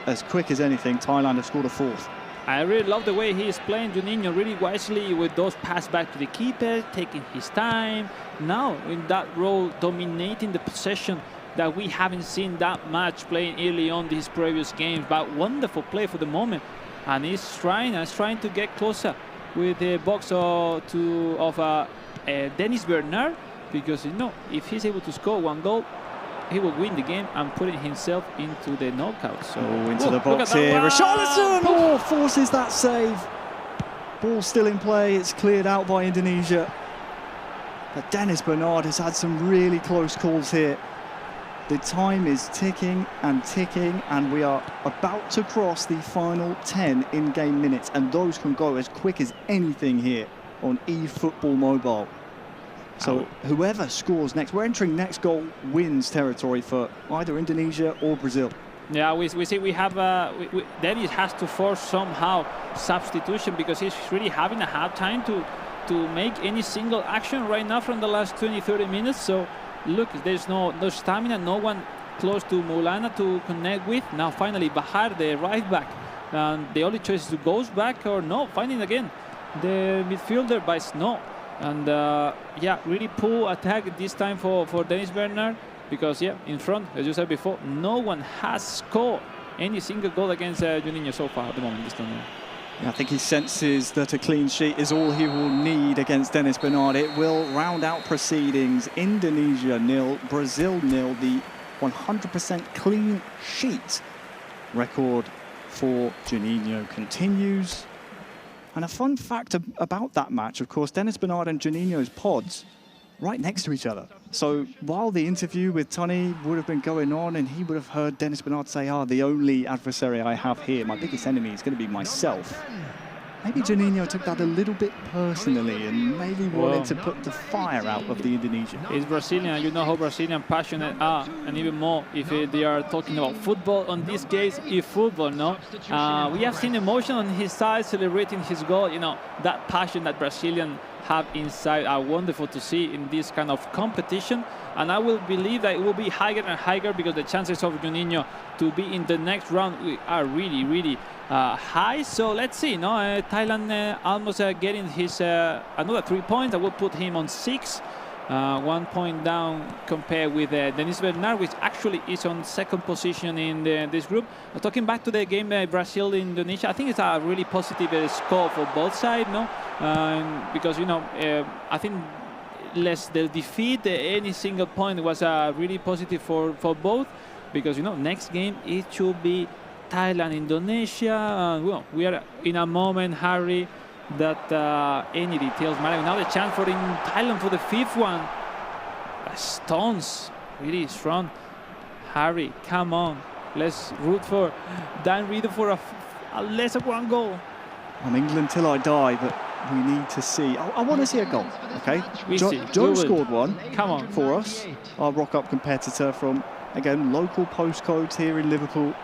as quick as anything, Thailand have scored a fourth. I really love the way he is playing Juninho really wisely with those pass back to the keeper, taking his time. Now in that role, dominating the possession that we haven't seen that much playing early on these previous games. But wonderful play for the moment. And he's trying to get closer with the box of Dennis Bernard, because if he's able to score one goal, he will win the game and putting himself into the knockout. So into the box here. Richarlison forces that save. Ball still in play. It's cleared out by Indonesia. But Dennis Bernard has had some really close calls here. The time is ticking, and we are about to cross the final 10 in-game minutes, and those can go as quick as anything here on eFootball Mobile. So whoever scores next, we're entering next goal wins territory for either Indonesia or Brazil. Yeah, we see we have Dennis has to force somehow substitution, because he's really having a hard time to make any single action right now from the last 20-30 minutes. So look, there's no stamina, no one close to Maulana to connect with. Now finally Bahar, the right back, and the only choice is to goes back or no, finding again the midfielder, but it's no. And yeah, really poor attack this time for Dennis Bernard, because yeah, in front, as you said before, no one has scored any single goal against Juninho so far at the moment this tournament. Yeah, I think he senses that a clean sheet is all he will need against Dennis Bernard. It will round out proceedings. Indonesia 0, Brazil 0. The 100% clean sheet record for Juninho continues. And a fun fact about that match, of course, Dennis Bernard and Juninho's pods right next to each other. So while the interview with Tony would have been going on, and he would have heard Dennis Bernard say, the only adversary I have here, my biggest enemy is going to be myself. Maybe Juninho took that a little bit personally and maybe wanted to put the fire out of the Indonesian. He's Brazilian, you know how Brazilian passionate are, and even more if they are talking about football. On this case, eFootball, no? We have seen emotion on his side celebrating his goal. That passion that Brazilian have inside are wonderful to see in this kind of competition. And I will believe that it will be higher and higher, because the chances of Juninho to be in the next round are really, really high. So let's see. Thailand almost getting his another 3 points. That will put him on 6. 1 point down compared with Dennis Bernard, which actually is on second position in this group. Talking back to the game Brazil-Indonesia, I think it's a really positive score for both sides, because I think less the defeat, any single point was really positive for both, because next game it should be Thailand-Indonesia. Well, we are in a moment, Harry, that any details matter. Now the chance for in Thailand for the 5th one. Stones really strong. Harry, come on, let's root for Dan Reader for a less of 1 goal. I'm England till I die, but we need to see. I want to see a goal, okay? Joe scored one. Come on. For us, our rock-up competitor from, again, local postcodes here in Liverpool.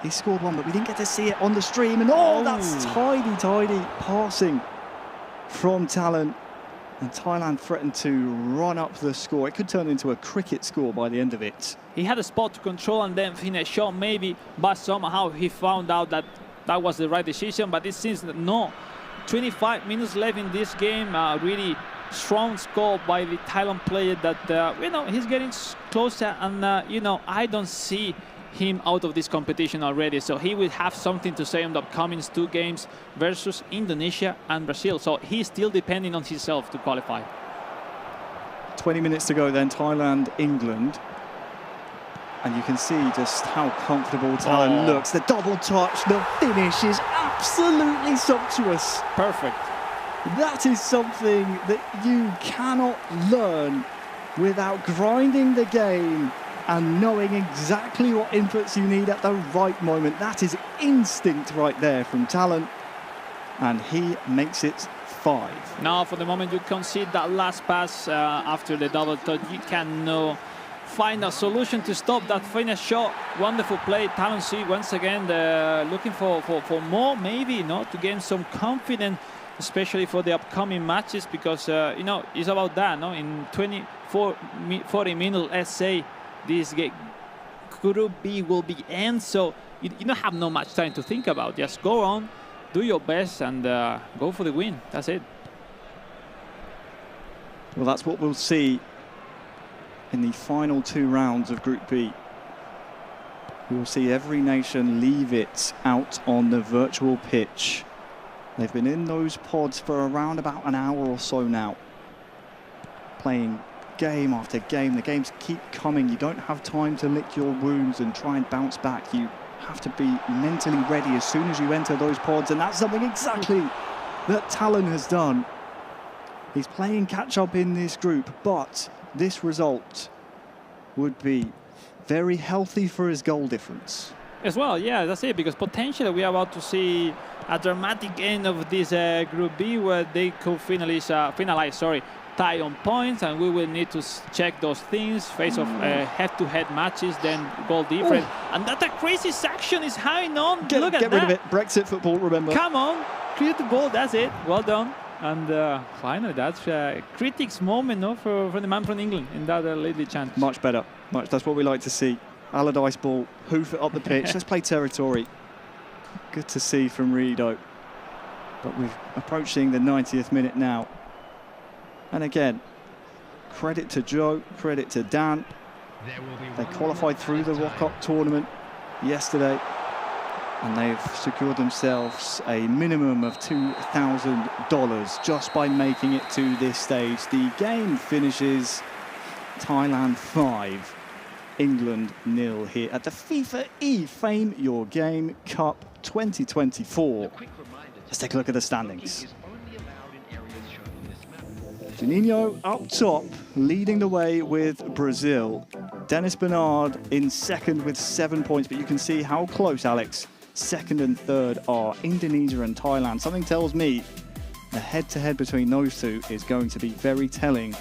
He scored one, but we didn't get to see it on the stream. And that's tidy passing from Talent. And Thailand threatened to run up the score. It could turn into a cricket score by the end of it. He had a spot to control and then finish a shot maybe, but somehow he found out that that was the right decision. But it seems that no. 25 minutes left in this game. Really strong score by the Thailand player that, he's getting closer. And, I don't see him out of this competition already, so he will have something to say on the upcoming 2 games versus Indonesia and Brazil. So he's still depending on himself to qualify. 20 minutes to go then, Thailand, England. And you can see just how comfortable Thailand looks. The double touch, the finish is absolutely sumptuous. Perfect. That is something that you cannot learn without grinding the game and knowing exactly what inputs you need at the right moment. That is instinct right there from Talon, and he makes it 5. Now, for the moment you concede that last pass after the double touch, you can find a solution to stop that finish shot. Wonderful play. Talon C once again looking for more, maybe, to gain some confidence, especially for the upcoming matches, because it's about that. In 40 minutes, let's say, this Group B will be end, so you don't have no much time to think about. Just go on, do your best, and go for the win. That's it. Well, that's what we'll see in the final 2 rounds of Group B. We will see every nation leave it out on the virtual pitch. They've been in those pods for around about an hour or so now, playing game after game. The games keep coming. You don't have time to lick your wounds and try and bounce back. You have to be mentally ready as soon as you enter those pods, and that's something exactly that Talon has done. He's playing catch-up in this group, but this result would be very healthy for his goal difference. As well, yeah, that's it, because potentially we are about to see a dramatic end of this Group B, where they could finalize tie on points, and we will need to check those things, face of head-to-head matches, then goal difference. And that a crazy section is hanging on. Look at that. Get rid of it. Brexit football, remember. Come on, clear the ball, that's it. Well done. And finally, that's a critics moment for the man from England in that lately chance. Much better. That's what we like to see. Allardyce ball, hoof it up the pitch. Let's play territory. Good to see from Rido. But we're approaching the 90th minute now. And again, credit to Joe, credit to Dan. They qualified through the Rock-Up tournament yesterday, and they've secured themselves a minimum of $2,000 just by making it to this stage. The game finishes Thailand 5, England 0 here at the FIFAe Fame Your Game Cup 2024. Let's take a look at the standings. Juninho up top, leading the way with Brazil. Dennis Bernard in second with 7 points, but you can see how close, Alex, second and third are Indonesia and Thailand. Something tells me the head-to-head between those two is going to be very telling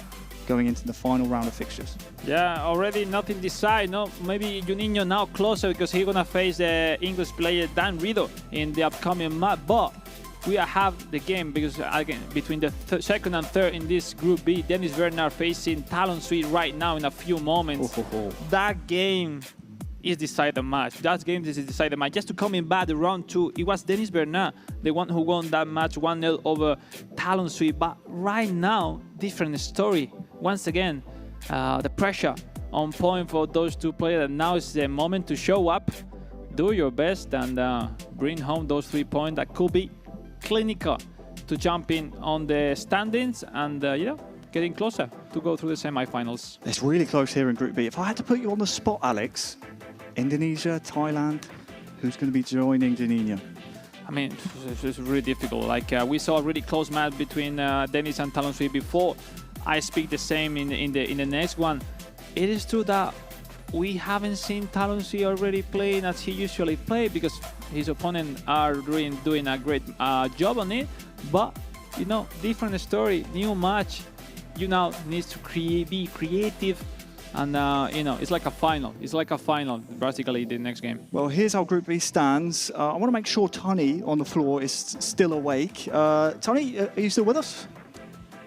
going into the final round of fixtures. Yeah, already nothing decided. No, maybe Juninho now closer because he's gonna face the English player Dan Rido in the upcoming match. But we have the game because again between the second and third in this Group B, Dennis Bernard facing Talon Sweet right now in a few moments. That game is decided match. That game is decided match. Just to come in back the round 2, it was Dennis Bernard, the one who won that match 1-0 over Talon Sweet. But right now, different story. Once again, the pressure on point for those two players. And now is the moment to show up, do your best, and bring home those 3 points that could be clinical to jump in on the standings and getting closer to go through the semi-finals. It's really close here in Group B. If I had to put you on the spot, Alex, Indonesia, Thailand, who's going to be joining Juninho? I mean, it's really difficult. Like we saw a really close match between Dennis and Talon Sweet before. I speak the same in the next one. It is true that we haven't seen Talon Sweet already playing as he usually plays because his opponents are doing a great job on it. But different story, new match. You now need to be creative, and it's like a final. It's like a final, basically, the next game. Well, here's how Group B stands. I want to make sure Tony on the floor is still awake. Tony, are you still with us?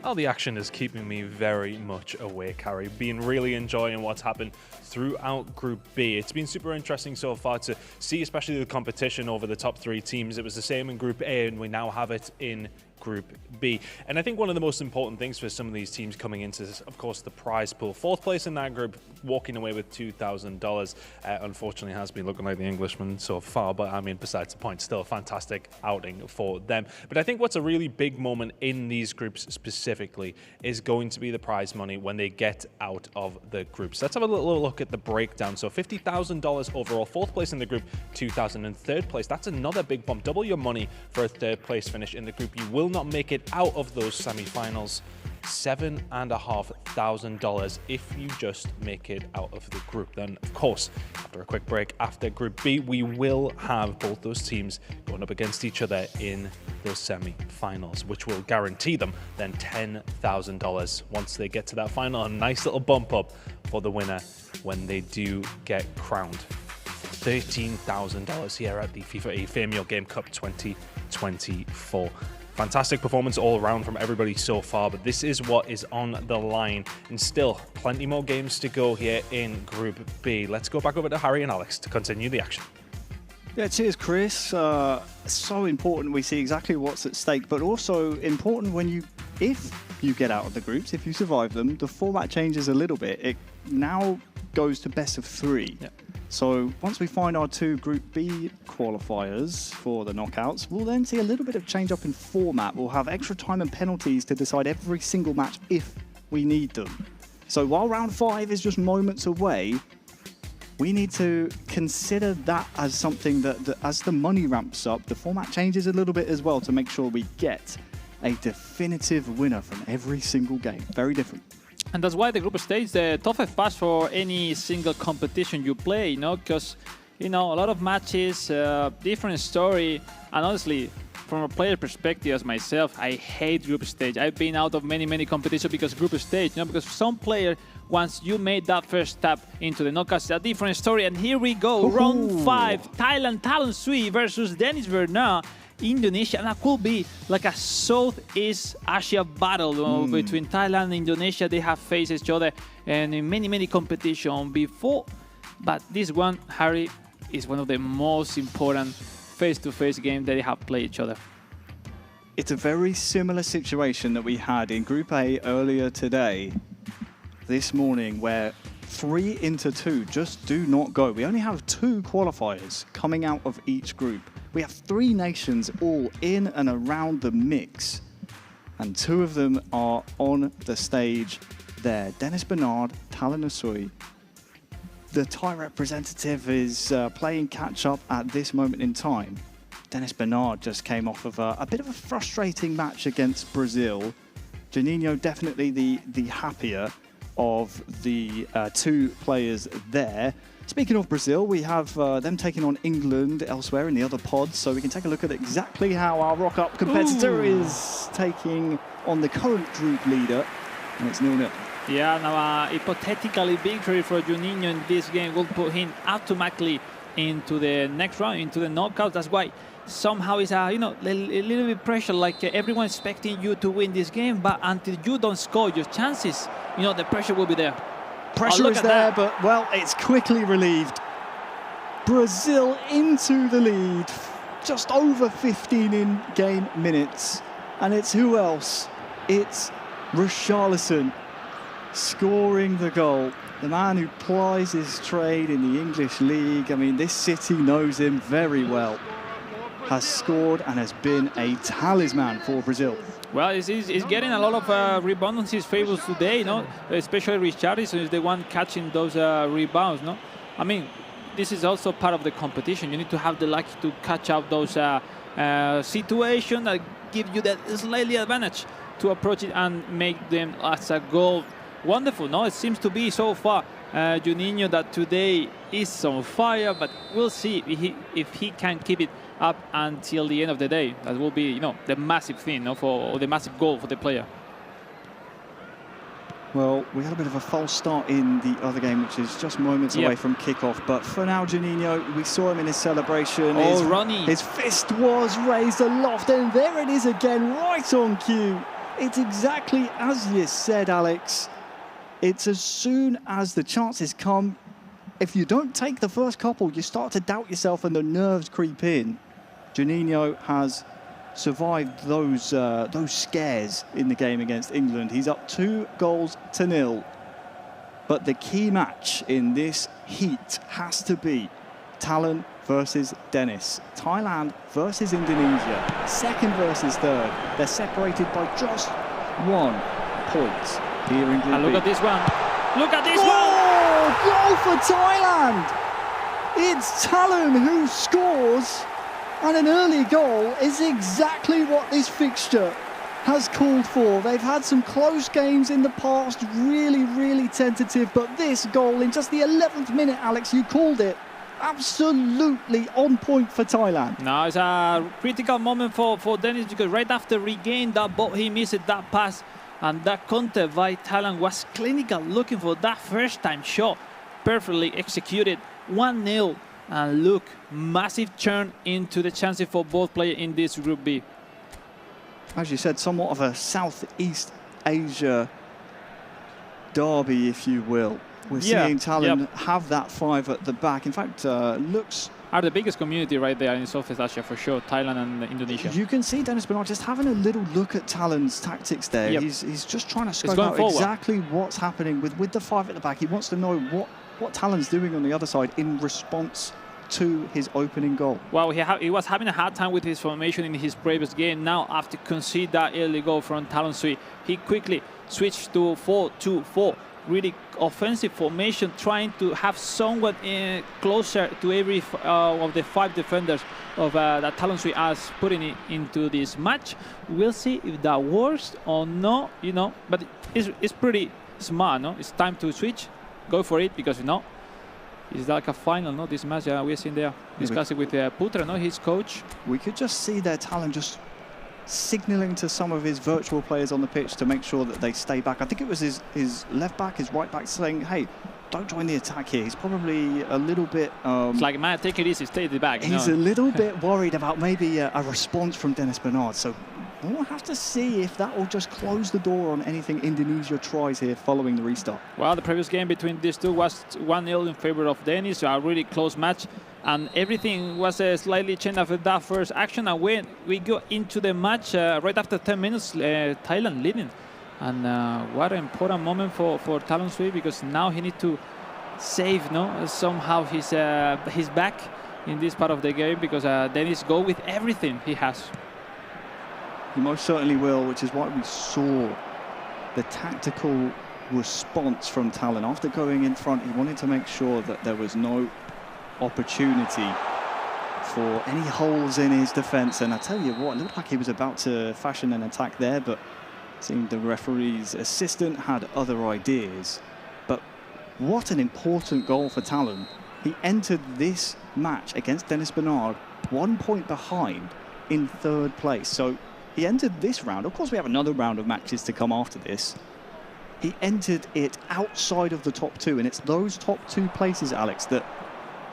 Oh, the action is keeping me very much awake, Harry. Been really enjoying what's happened throughout Group B. It's been super interesting so far to see, especially the competition over the top 3 teams. It was the same in Group A, and we now have it in Group B. And I think one of the most important things for some of these teams coming into this, of course, the prize pool. 4th place in that group, walking away with $2,000. Unfortunately, has been looking like the Englishman so far, but I mean, besides the point, still a fantastic outing for them. But I think what's a really big moment in these groups specifically is going to be the prize money when they get out of the groups. Let's have a little look at the breakdown. So $50,000 overall, 4th place in the group, $2,000, and 3rd place. That's another big bump. Double your money for a 3rd place finish in the group. You will not make it out of those semi-finals $7,500 if you just make it out of the group. Then, of course, after a quick break, after Group B, we will have both those teams going up against each other in those semi-finals, which will guarantee them then $10,000 once they get to that final. A nice little bump up for the winner when they do get crowned. $13,000 here at the FIFAe Next Gen Cup 2024. Fantastic performance all around from everybody so far, but this is what is on the line, and still plenty more games to go here in Group B. Let's go back over to Harry and Alex to continue the action. Yeah, cheers, Chris. So important we see exactly what's at stake, but also important if you get out of the groups, if you survive them, the format changes a little bit. It now goes to best of 3. Yeah. So once we find our 2 Group B qualifiers for the knockouts, we'll then see a little bit of change up in format. We'll have extra time and penalties to decide every single match if we need them. So while round 5 is just moments away, we need to consider that as something that as the money ramps up, the format changes a little bit as well to make sure we get a definitive winner from every single game. Very different. And that's why the group stage is the toughest pass for any single competition you play, you know, because, you know, a lot of matches, different story, and honestly, from a player perspective as myself, I hate group stage. I've been out of many competitions because group stage, you know, because some player, once you made that first step into the knockouts, it's a different story. And here we go, round 5, Thailand Talon Sui versus Dennis Bernard, Indonesia, and that could be like a Southeast Asia battle between Thailand and Indonesia. They have faced each other and in many competitions before, but this one, Harry, is one of the most important face-to-face games that they have played each other. It's a very similar situation that we had in Group A earlier today, this morning, where 3 into 2 just do not go. We only have 2 qualifiers coming out of each group. We have 3 nations all in and around the mix, and 2 of them are on the stage there. Dennis Bernard, Talon Sui. The Thai representative is playing catch-up at this moment in time. Dennis Bernard just came off of a bit of a frustrating match against Brazil. Juninho definitely the happier of the 2 players there. Speaking of Brazil, we have them taking on England elsewhere in the other pods, so we can take a look at exactly how our rock-up competitor is taking on the current group leader, and it's 0-0. Yeah, now hypothetically victory for Juninho in this game will put him automatically into the next round, into the knockouts. That's why somehow it's a little bit pressure, like everyone expecting you to win this game, but until you don't score your chances, the pressure will be there. Pressure is there, but, well, it's quickly relieved. Brazil into the lead, just over 15 in-game minutes. And it's who else? It's Richarlison scoring the goal. The man who plies his trade in the English league. I mean, this city knows him very well. Has scored and has been a talisman for Brazil. Well, he's getting a lot of rebounds on his favors today, especially Richarlison is the one catching those rebounds. I mean, this is also part of the competition. You need to have the luck to catch out those situations that give you that slightly advantage to approach it and make them as a goal. Wonderful, no? It seems to be so far Juninho that today is on fire, but we'll see if he can keep it up until the end of the day. That will be, the massive thing, or the massive goal for the player. Well, we had a bit of a false start in the other game, which is just moments away from kickoff. But for now, Juninho, we saw him in his celebration. Ronnie. His fist was raised aloft, and there it is again, right on cue. It's exactly as you said, Alex. It's as soon as the chances come. If you don't take the first couple, you start to doubt yourself and the nerves creep in. Juninho has survived those scares in the game against England. He's up 2-0. But the key match in this heat has to be Talon versus Dennis. Thailand versus Indonesia. Second versus third. They're separated by just 1 point here in Group B. And look at this one. Look at this one! Goal for Thailand! It's Talon who scores, and an early goal is exactly what this fixture has called for. They've had some close games in the past, really, really tentative, but this goal in just the 11th minute, Alex, you called it, absolutely on point for Thailand. No, it's a critical moment for Dennis, because right after regained that ball, he missed that pass, and that counter by Thailand was clinical, looking for that first-time shot, perfectly executed, 1-0, and look, massive turn into the chances for both players in this Group B. As you said, somewhat of a Southeast Asia derby, if you will. We're seeing Thailand have that 5 at the back. In fact, looks... Are the biggest community right there in Southeast Asia, for sure, Thailand and Indonesia. You can see Dennis Bernard just having a little look at Thailand's tactics there. Yep. He's just trying to scope out exactly what's happening with the 5 at the back. He wants to know what Thailand's doing on the other side in response to his opening goal. Well, he was having a hard time with his formation in his previous game. Now, after concede that early goal from Talon Sui, he quickly switched to 4-2-4. Really offensive formation, trying to have someone closer to every of the 5 defenders of that Talon Sui has putting it into this match. We'll see if that works or not, but it's pretty smart, no? It's time to switch, go for it, because it's like a final, no? This match we're seeing there, discussing with Putra, no? His coach. We could just see their talent just signalling to some of his virtual players on the pitch to make sure that they stay back. I think it was his left back, his right back saying, hey, don't join the attack here. He's probably a little bit... it's like, man, take it easy, stay at the back. He's a little bit worried about maybe a response from Dennis Bernard. So we'll have to see if that will just close the door on anything Indonesia tries here following the restart. Well, the previous game between these two was 1-0 in favor of Dennis, so a really close match. And everything was slightly changed after that first action. And when we go into the match, right after 10 minutes, Thailand leading. And what an important moment for Talon Sui, because now he needs to save somehow his back in this part of the game, because Dennis go with everything he has. He most certainly will, which is why we saw the tactical response from Talon. After going in front, he wanted to make sure that there was no opportunity for any holes in his defence. And I tell you what, it looked like he was about to fashion an attack there, but it seemed the referee's assistant had other ideas. But what an important goal for Talon. He entered this match against Dennis Bernard 1 point behind in 3rd place. So he entered this round. Of course, we have another round of matches to come after this. He entered it outside of the top 2, and it's those top 2 places, Alex, that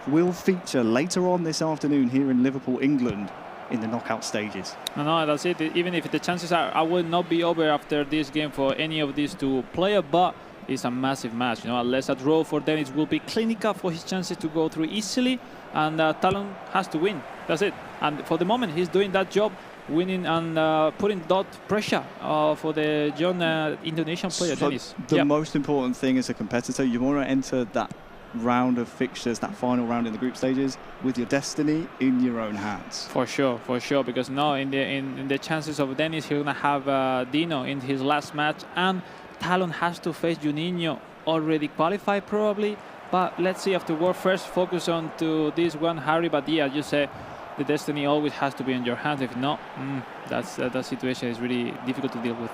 will feature later on this afternoon here in Liverpool, England, in the knockout stages. No, that's it. Even if the chances are, I will not be over after this game for any of these 2 players, but it's a massive match. Unless a draw for Dennis will be clinical for his chances to go through easily, and Talon has to win. That's it. And for the moment, he's doing that job, winning and putting that pressure for the young Indonesian player, Dennis. The most important thing as a competitor, you want to enter that round of fixtures, that final round in the group stages, with your destiny in your own hands. For sure, because now in the chances of Dennis, he's gonna have Dino in his last match, and Talon has to face Juninho, already qualified probably, but let's see afterward. First focus on to this one, Harry, but yeah, you say the destiny always has to be in your hands. If not, that situation is really difficult to deal with.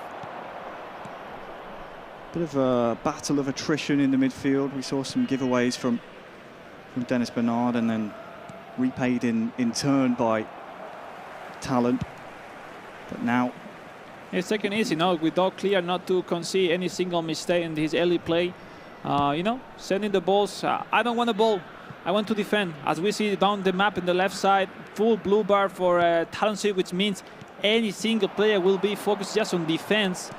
Bit of a battle of attrition in the midfield. We saw some giveaways from Dennis Bernard, and then repaid in turn by Talon. But now it's taken easy now, without clear, not to concede any single mistake in his early play. Sending the balls. I don't want the ball. I want to defend. As we see down the map in the left side, full blue bar for Talon Sui, which means any single player will be focused just on defense.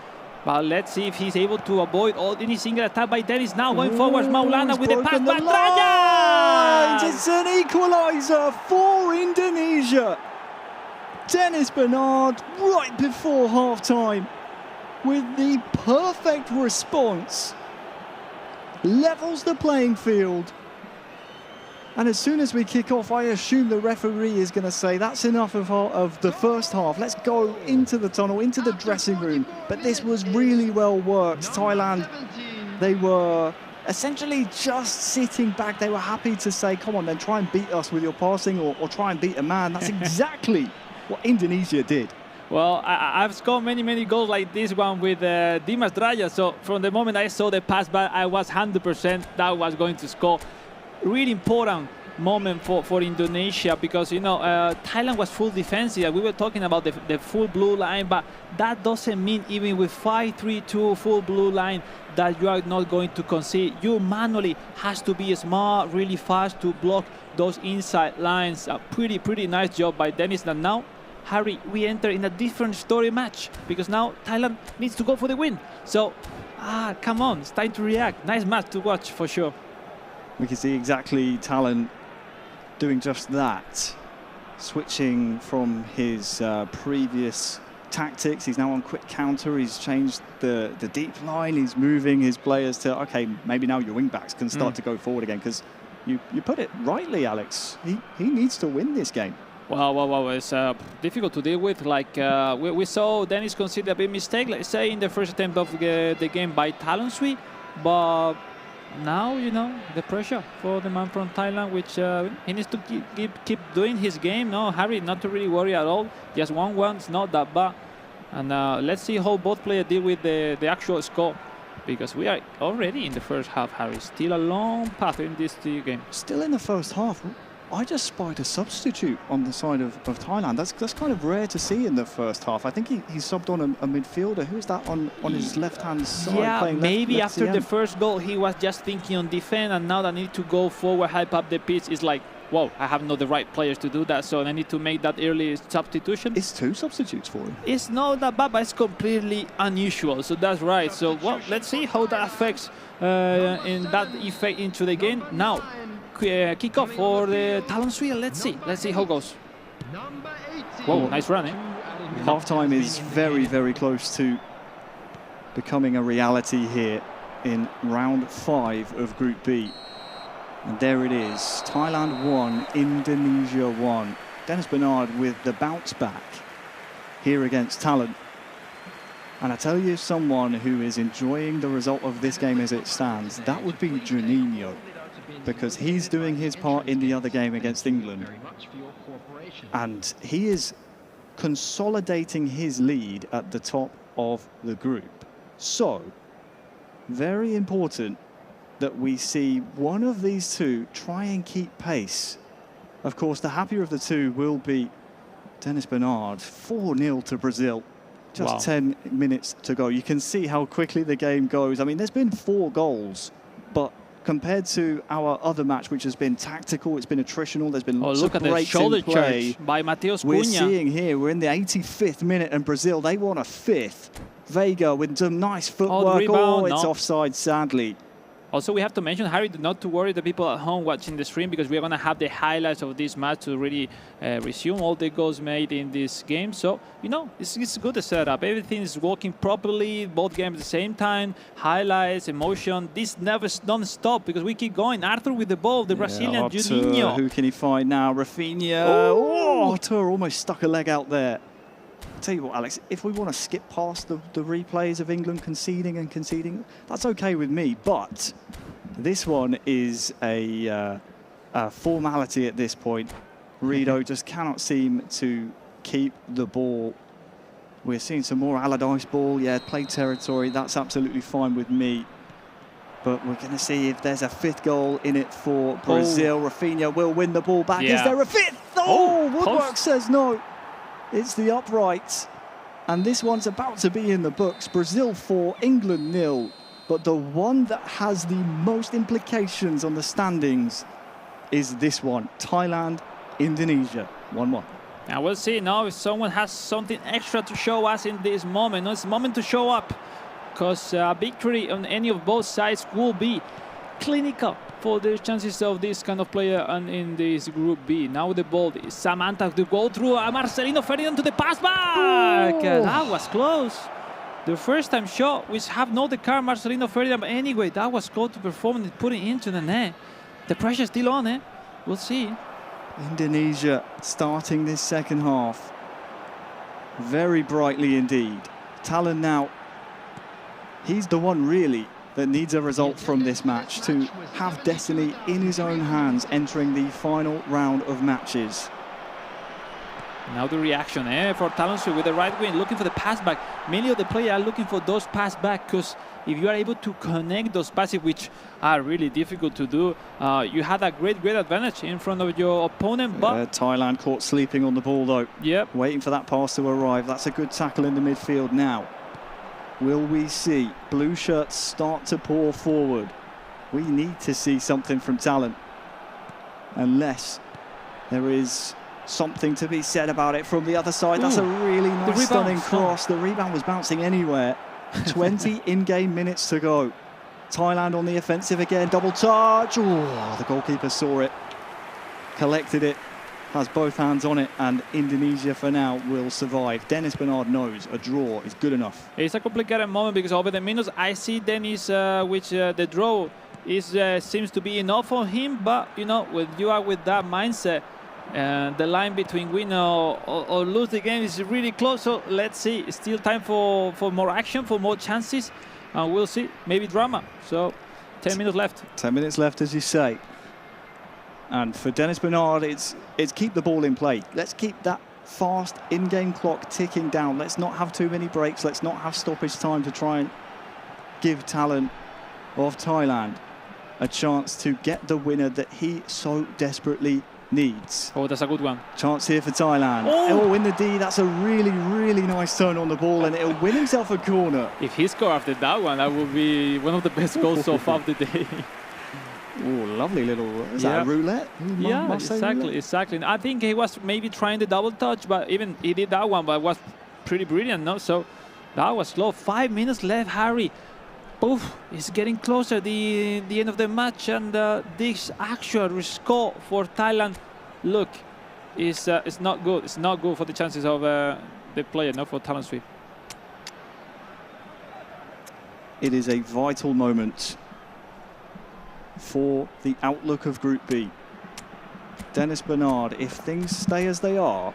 But let's see if he's able to avoid any single attack by Dennis. Now going forward, Maulana with the pass by Trajan! It's an equaliser for Indonesia. Dennis Bernard right before half-time with the perfect response. Levels the playing field. And as soon as we kick off, I assume the referee is going to say that's enough of the first half. Let's go into the tunnel, into the dressing room. But this was really well worked. Thailand, they were essentially just sitting back. They were happy to say, come on, then try and beat us with your passing, or try and beat a man. That's exactly what Indonesia did. Well, I've scored many goals like this one with Dimas Draya. So from the moment I saw the pass back, I was 100% that was going to score. Really important moment for Indonesia, because Thailand was full defensive. We were talking about the full blue line, but that doesn't mean even with 5-3-2 full blue line that you are not going to concede. You manually has to be smart, really fast to block those inside lines. A pretty nice job by Dennis. And now, Harry, we enter in a different story match, because now Thailand needs to go for the win. So, come on, it's time to react. Nice match to watch for sure. We can see exactly Thailand doing just that, switching from his previous tactics. He's now on quick counter. He's changed the deep line. He's moving his players to, okay, maybe now your wing backs can start to go forward again, because you put it rightly, Alex. He needs to win this game. Wow, it's difficult to deal with. Like we saw Dennis concede a big mistake, let's say, in the first attempt of the game by Talon Sui, but now, the pressure for the man from Thailand, which he needs to keep doing his game. No, Harry, not to really worry at all. Just 1-1, it's not that bad. And let's see how both players deal with the actual score, because we are already in the first half, Harry. Still a long path in this game. Still in the first half. I just spied a substitute on the side of Thailand. That's kind of rare to see in the first half. I think he subbed on a midfielder. Who's that on his left-hand side? Yeah, playing maybe left after CM? the first goal, he was just thinking on defense, and now that I need to go forward, hype up the pitch. It's like, whoa, I have not the right players to do that, so I need to make that early substitution. It's 2 substitutes for him. It's not that bad, but it's completely unusual, so that's right. So, well, let's see how that affects in that effect into the game. Now, kick off for the Talon Sui. Let's see how it goes. Whoa, nice run, eh? Half-time is very close to becoming a reality here in round 5 of Group B. And there it is, Thailand 1, Indonesia 1. Dennis Bernard with the bounce back here against Thailand. And I tell you, someone who is enjoying the result of this game as it stands, that would be Juninho, because he's doing his part in the other game against England. And he is consolidating his lead at the top of the group. So, very important that we see one of these two try and keep pace. Of course, the happier of the two will be Dennis Bernard. 4-0 to Brazil. Just 10 minutes to go. You can see how quickly the game goes. I mean, there's been 4 goals, but compared to our other match, which has been tactical, it's been attritional, there's been lots of breaks in play. Look at the shoulder charge by Mateus Cunha. We're seeing here, we're in the 85th minute, and Brazil, they want a 5th. Vega with some nice footwork. It's offside, sadly. Also, we have to mention, Harry, not to worry the people at home watching the stream, because we're going to have the highlights of this match to really resume all the goals made in this game. So, it's good to set up. Everything is working properly, both games at the same time, highlights, emotion. This never non-stop, because we keep going. Arthur with the ball, the Brazilian Juninho. Who can he find now? Rafinha. Oh, Arthur almost stuck a leg out there. I'll tell you what, Alex, if we want to skip past the replays of England conceding, that's okay with me. But this one is a formality at this point. Rido just cannot seem to keep the ball. We're seeing some more Allardyce ball. Yeah, play territory. That's absolutely fine with me. But we're going to see if there's a 5th goal in it for Brazil. Rafinha will win the ball back. Is there a 5th? Woodwork says no. It's the upright, and this one's about to be in the books. Brazil 4, England 0. But the one that has the most implications on the standings is this one. Thailand, Indonesia, 1-1. Now we'll see now if someone has something extra to show us in this moment. It's a moment to show up, because a victory on any of both sides will be clinical for the chances of this kind of player in this Group B. Now the ball is Samantha to go through Marcelino Ferdinand to the pass back. That was close. The first time shot, which have not the car Marcelino Ferdinand, but anyway, that was close to perform and put it into the net. The pressure is still on, eh? We'll see. Indonesia starting this second half very brightly indeed. Talon now, he's the one really that needs a result from this match to have destiny in his own hands entering the final round of matches. Now the reaction for Talon Sui with the right wing, looking for the pass back. Many of the players are looking for those pass back because if you are able to connect those passes, which are really difficult to do, you had a great advantage in front of your opponent. But Thailand caught sleeping on the ball though. Yep. Waiting for that pass to arrive. That's a good tackle in the midfield now. Will we see blue shirts start to pour forward? We need to see something from Talon. Unless there is something to be said about it from the other side. That's a really nice stunning cross. The rebound was bouncing anywhere. 20 in-game minutes to go. Thailand on the offensive again, double touch. Oh, the goalkeeper saw it, collected it, has both hands on it, and Indonesia for now will survive. Dennis Bernard knows a draw is good enough. It's a complicated moment because over the minutes I see Dennis, the draw is seems to be enough for him, but you know, when you are with that mindset, the line between win or lose the game is really close. So let's see. It's still time for more action, for more chances, and we'll see. Maybe drama. So 10 minutes left. 10 minutes left, as you say. And for Dennis Bernard, it's keep the ball in play. Let's keep that fast in-game clock ticking down. Let's not have too many breaks. Let's not have stoppage time to try and give Talon of Thailand a chance to get the winner that he so desperately needs. Oh, that's a good one. Chance here for Thailand. Oh, in the D, that's a really, really nice turn on the ball, and it'll win himself a corner. If he scored after that one, that would be one of the best goals so far of the day. Oh, lovely little, is that a roulette? Yeah, exactly. I think he was maybe trying the double touch, but even he did that one, but it was pretty brilliant, no? So that was slow. 5 minutes left, Harry. Oof, it's getting closer, the end of the match, and this actual score for Thailand, look, it's not good. It's not good for the chances of the player, not for Talon Sui. It is a vital moment for the outlook of Group B. Dennis Bernard, if things stay as they are,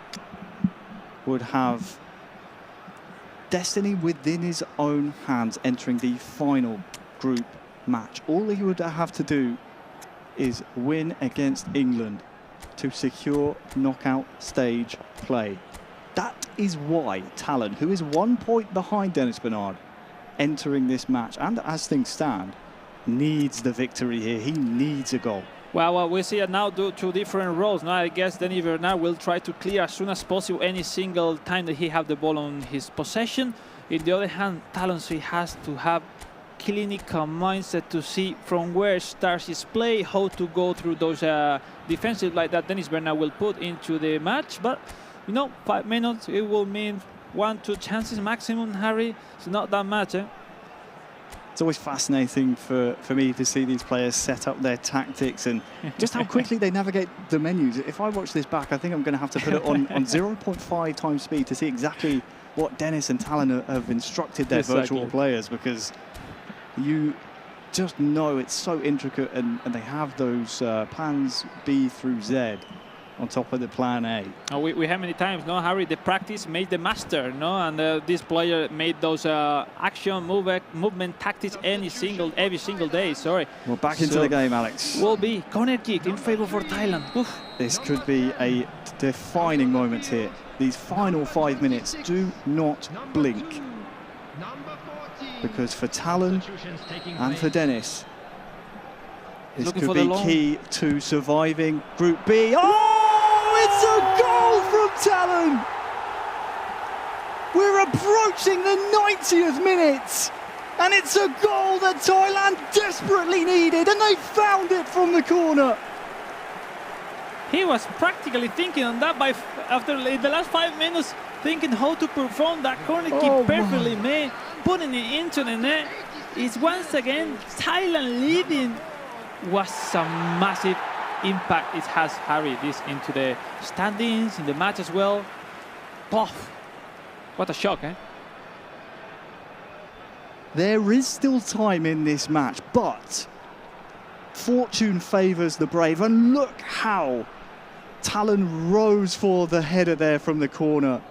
would have destiny within his own hands entering the final group match. All he would have to do is win against England to secure knockout stage play. That is why Talon, who is 1 point behind Dennis Bernard, entering this match, and as things stand, needs the victory here. He needs a goal. Well, we see it now do two different roles. Now I guess Dennis Bernard will try to clear as soon as possible any single time that he have the ball on his possession. On the other hand, Talon Sui has to have clinical mindset to see from where starts his play, how to go through those defensive like that Dennis Bernard will put into the match. But you know, 5 minutes, it will mean 1-2 chances maximum, Harry. It's not that much, eh? It's always fascinating for me to see these players set up their tactics and just how quickly they navigate the menus. If I watch this back, I think I'm going to have to put it on 0.5 times speed to see exactly what Dennis and Talon have instructed their virtual players, because you just know it's so intricate, and they have those plans B through Z on top of the plan A. Oh, we have many times, no, Harry, the practice made the master, no, and this player made those action movement tactics every single day. Sorry. Well, back into the game, Alex. Will be corner kick in favor for Thailand. Oof. This could be a defining moment here. These final 5 minutes, do not blink, because for Talon and for Dennis, this could be key to surviving Group B. Oh, it's a goal from Talon! We're approaching the 90th minute, and it's a goal that Thailand desperately needed, and they found it from the corner. He was practically thinking on that after the last 5 minutes, thinking how to perform that corner kick perfectly, man. Putting it into the net. It's once again Thailand leading. Was some massive impact it has, Harry, this into the standings, in the match as well. Puff. What a shock, eh? There is still time in this match, but fortune favours the brave, and look how Talon rose for the header there from the corner.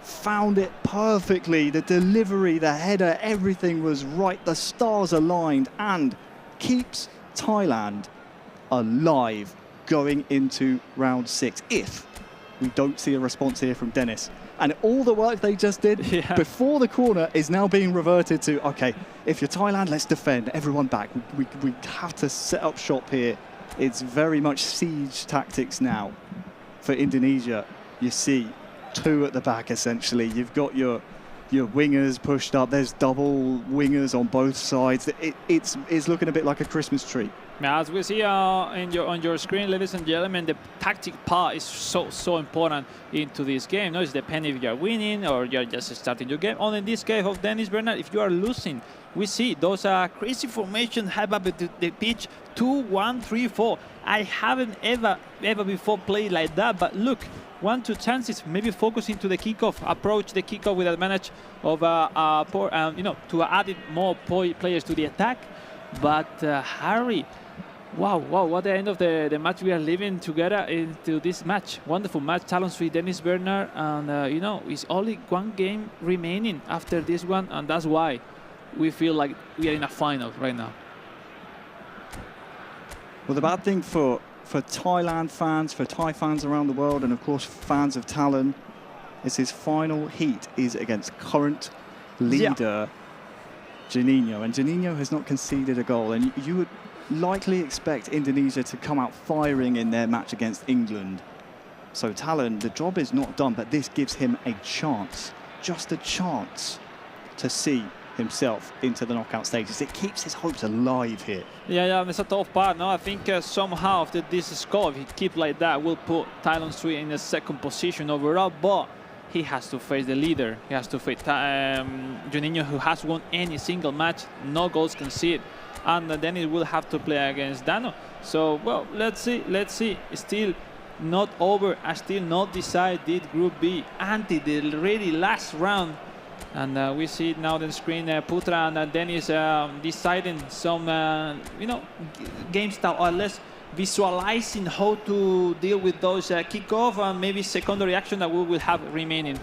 Found it perfectly, the delivery, the header, everything was right, the stars aligned, and keeps Thailand alive going into round 6 if we don't see a response here from Dennis. And all the work they just did before the corner is now being reverted to, okay, if you're Thailand, let's defend. Everyone back. We have to set up shop here. It's very much siege tactics now for Indonesia. You see 2 at the back, essentially. You've got your wingers pushed up. There's double wingers on both sides. It's looking a bit like a Christmas tree. As we see on your screen, ladies and gentlemen, the tactic part is so important into this game. No, it's depending if you're winning or you're just starting your game. Only in this case of Dennis Bernard, if you are losing, we see those crazy formations have up the pitch 2-1-3-4. I haven't ever before played like that, but look, 1-2 chances, maybe focusing to the kickoff, approach the kickoff with advantage of to add more players to the attack. But Harry, wow, what the end of the match we are living together into this match. Wonderful match, Talon 3, Dennis Bernard, and it's only 1 game remaining after this one, and that's why we feel like we are in a final right now. Well, the bad thing for Thailand fans, for Thai fans around the world, and of course fans of Talon, is his final heat is against current leader Juninho, and Juninho has not conceded a goal, and you would likely expect Indonesia to come out firing in their match against England. So Talon, the job is not done, but this gives him a chance, just a chance, to see himself into the knockout stages. It keeps his hopes alive here. Yeah, it's a tough part. No, I think somehow after this score, if he keeps like that, will put Thailand 3 in the 2nd position overall, but he has to face the leader. He has to face Juninho, who has won any single match, no goals conceded, and then he will have to play against Dano. So, well, let's see. Still not over. I still not decided Group B until the really last round. And we see now on the screen Putra and Dennis deciding some, game style, or less visualizing how to deal with those kickoff and maybe secondary action that we will have remaining.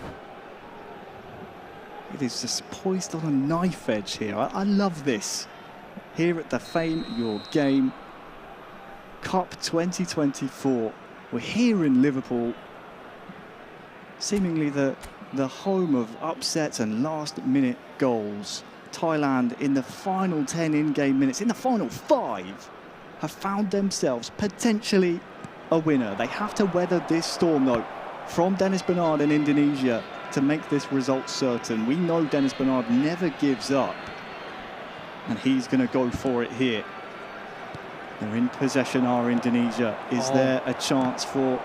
It is just poised on a knife edge here. I love this. Here at the Fame Your Game Cup 2024. We're here in Liverpool, seemingly the home of upsets and last-minute goals. Thailand, in the final 10 in-game minutes, in the final 5, have found themselves potentially a winner. They have to weather this storm, though, from Dennis Bernard in Indonesia to make this result certain. We know Dennis Bernard never gives up, and he's going to go for it here. They're in possession, are Indonesia. Is there a chance for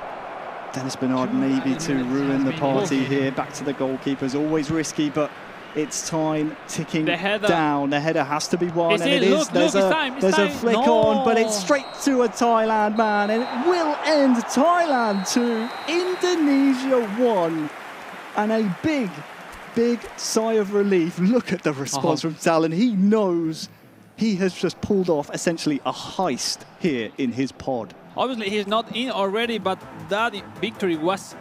Dennis Bernard maybe to ruin the party here? Back to the goalkeepers, always risky, but it's time ticking down. The header has to be won, and it is. There's a flick on, but it's straight to a Thailand man, and it will end Thailand 2, Indonesia 1. And a big sigh of relief. Look at the response from Talon. He knows he has just pulled off essentially a heist here in his pod. Obviously, he's not in already, but that victory was